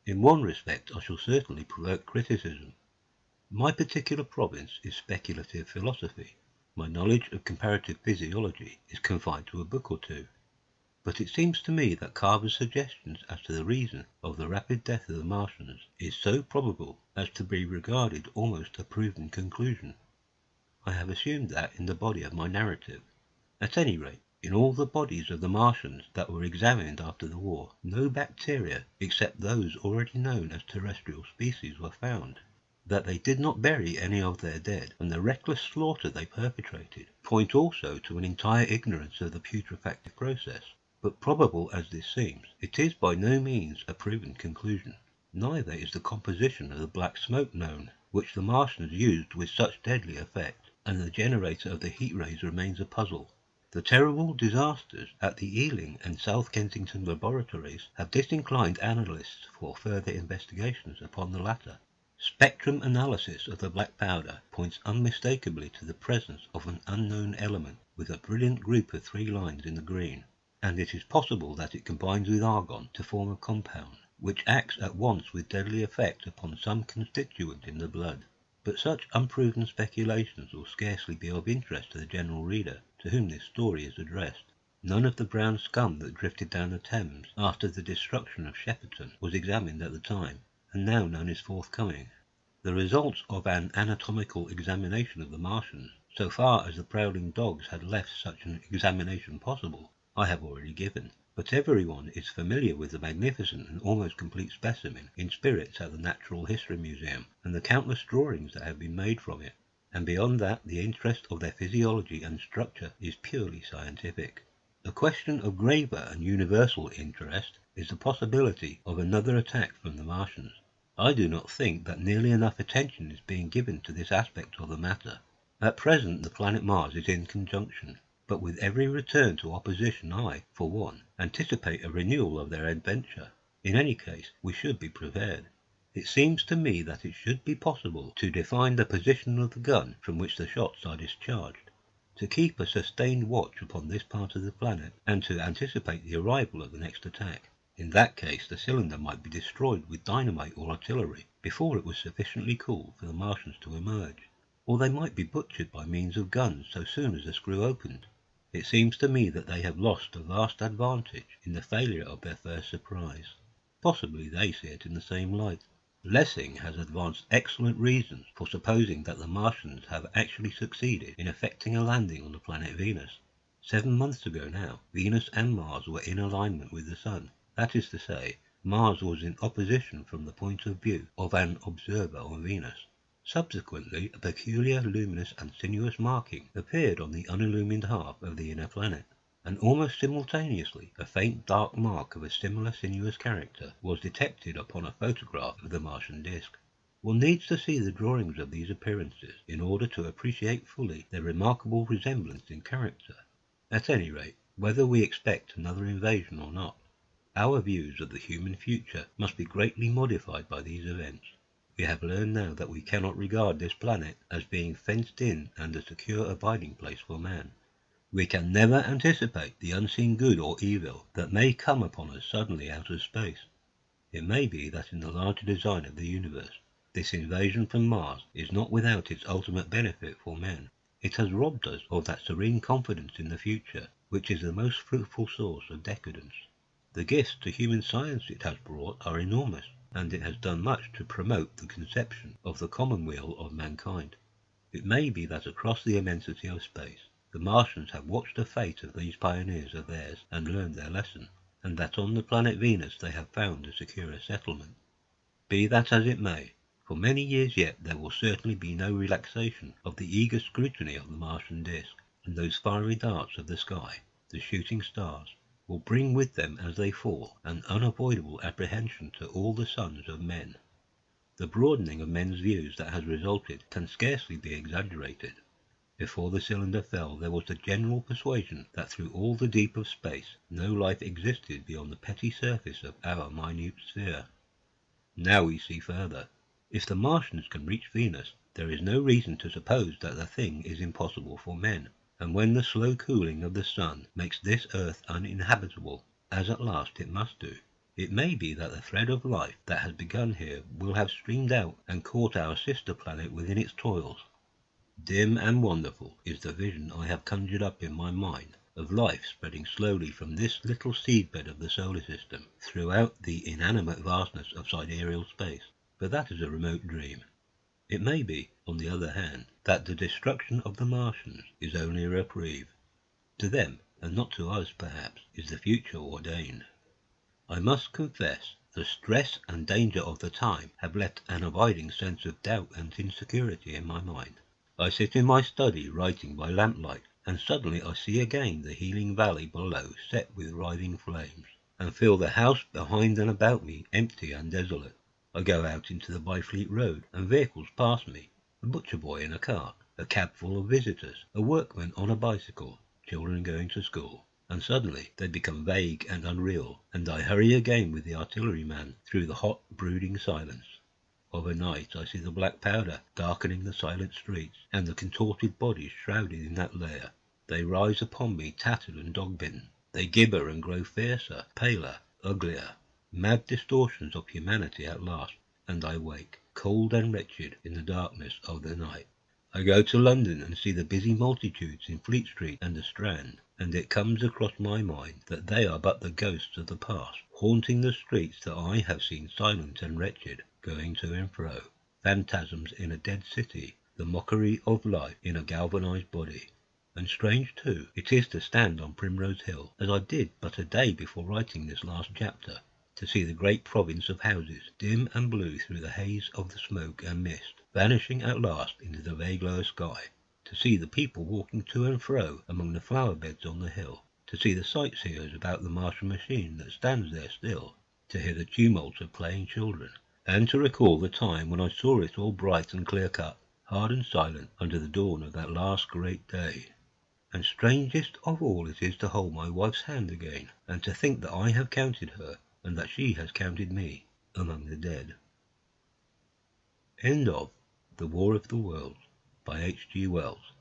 Speaker 2: In one respect I shall certainly provoke criticism. My particular province is speculative philosophy. My knowledge of comparative physiology is confined to a book or two. But it seems to me that Carver's suggestions as to the reason of the rapid death of the Martians is so probable as to be regarded almost a proven conclusion. I have assumed that in the body of my narrative. At any rate, in all the bodies of the Martians that were examined after the war, no bacteria except those already known as terrestrial species were found. That they did not bury any of their dead, and the reckless slaughter they perpetrated, point also to an entire ignorance of the putrefactive process. But probable as this seems, it is by no means a proven conclusion. Neither is the composition of the black smoke known, which the Martians used with such deadly effect, and the generator of the heat rays remains a puzzle. The terrible disasters at the Ealing and South Kensington laboratories have disinclined analysts for further investigations upon the latter. Spectrum analysis of the black powder points unmistakably to the presence of an unknown element with a brilliant group of 3 lines in the green, and it is possible that it combines with argon to form a compound which acts at once with deadly effect upon some constituent in the blood. But such unproven speculations will scarcely be of interest to the general reader to whom this story is addressed. None of the brown scum that drifted down the Thames after the destruction of Shepperton was examined at the time, and now none is forthcoming. The results of an anatomical examination of the Martians, so far as the prowling dogs had left such an examination possible, I have already given, but everyone is familiar with the magnificent and almost complete specimen in spirits at the Natural History Museum, and the countless drawings that have been made from it, and beyond that the interest of their physiology and structure is purely scientific. A question of graver and universal interest is the possibility of another attack from the Martians. I do not think that nearly enough attention is being given to this aspect of the matter. At present the planet Mars is in conjunction, but with every return to opposition I, for one, anticipate a renewal of their adventure. In any case, we should be prepared. It seems to me that it should be possible to define the position of the gun from which the shots are discharged, to keep a sustained watch upon this part of the planet, and to anticipate the arrival of the next attack. In that case the cylinder might be destroyed with dynamite or artillery before it was sufficiently cool for the Martians to emerge, or they might be butchered by means of guns so soon as the screw opened. It seems to me that they have lost a vast advantage in the failure of their first surprise. Possibly they see it in the same light. Lessing has advanced excellent reasons for supposing that the Martians have actually succeeded in effecting a landing on the planet Venus. 7 months ago now, Venus and Mars were in alignment with the Sun. That is to say, Mars was in opposition from the point of view of an observer on Venus. Subsequently, a peculiar luminous and sinuous marking appeared on the unillumined half of the inner planet, and almost simultaneously a faint dark mark of a similar sinuous character was detected upon a photograph of the Martian disk. One needs to see the drawings of these appearances in order to appreciate fully their remarkable resemblance in character. At any rate, whether we expect another invasion or not, our views of the human future must be greatly modified by these events. We have learned now that we cannot regard this planet as being fenced in and a secure abiding place for man. We can never anticipate the unseen good or evil that may come upon us suddenly out of space. It may be that in the larger design of the universe, this invasion from Mars is not without its ultimate benefit for men. It has robbed us of that serene confidence in the future which is the most fruitful source of decadence. The gifts to human science it has brought are enormous, and it has done much to promote the conception of the commonweal of mankind. It may be that across the immensity of space, the Martians have watched the fate of these pioneers of theirs and learned their lesson, and that on the planet Venus they have found a secure settlement. Be that as it may, for many years yet there will certainly be no relaxation of the eager scrutiny of the Martian disk, and those fiery darts of the sky, the shooting stars, will bring with them as they fall an unavoidable apprehension to all the sons of men. The broadening of men's views that has resulted can scarcely be exaggerated. Before the cylinder fell there was the general persuasion that through all the deep of space no life existed beyond the petty surface of our minute sphere. Now we see further. If the Martians can reach Venus, there is no reason to suppose that the thing is impossible for men. And when the slow cooling of the sun makes this earth uninhabitable, as at last it must do, it may be that the thread of life that has begun here will have streamed out and caught our sister planet within its toils. Dim and wonderful is the vision I have conjured up in my mind of life spreading slowly from this little seedbed of the solar system throughout the inanimate vastness of sidereal space. But that is a remote dream. It may be, on the other hand, that the destruction of the Martians is only a reprieve. To them, and not to us perhaps, is the future ordained. I must confess, the stress and danger of the time have left an abiding sense of doubt and insecurity in my mind. I sit in my study writing by lamplight, and suddenly I see again the healing valley below set with writhing flames, and feel the house behind and about me empty and desolate. I go out into the Byfleet Road, and vehicles pass me, a butcher boy in a cart, a cab full of visitors, a workman on a bicycle, children going to school, and suddenly they become vague and unreal, and I hurry again with the artilleryman through the hot, brooding silence. Of a night I see the black powder darkening the silent streets, and the contorted bodies shrouded in that layer. They rise upon me tattered and dog-bitten. They gibber and grow fiercer, paler, uglier. Mad distortions of humanity at last, and I wake, cold and wretched, in the darkness of the night. I go to London and see the busy multitudes in Fleet Street and the Strand, and it comes across my mind that they are but the ghosts of the past, haunting the streets that I have seen silent and wretched, going to and fro, phantasms in a dead city, the mockery of life in a galvanized body. And strange, too, it is to stand on Primrose Hill, as I did but a day before writing this last chapter, to see the great province of houses, dim and blue through the haze of the smoke and mist, vanishing at last into the vague lower sky, to see the people walking to and fro among the flower beds on the hill, to see the sightseers about the Martian machine that stands there still, to hear the tumult of playing children, and to recall the time when I saw it all bright and clear-cut, hard and silent under the dawn of that last great day. And strangest of all it is to hold my wife's hand again, and to think that I have counted her, and that she has counted me, among the dead. End of The War of the Worlds by H. G. Wells.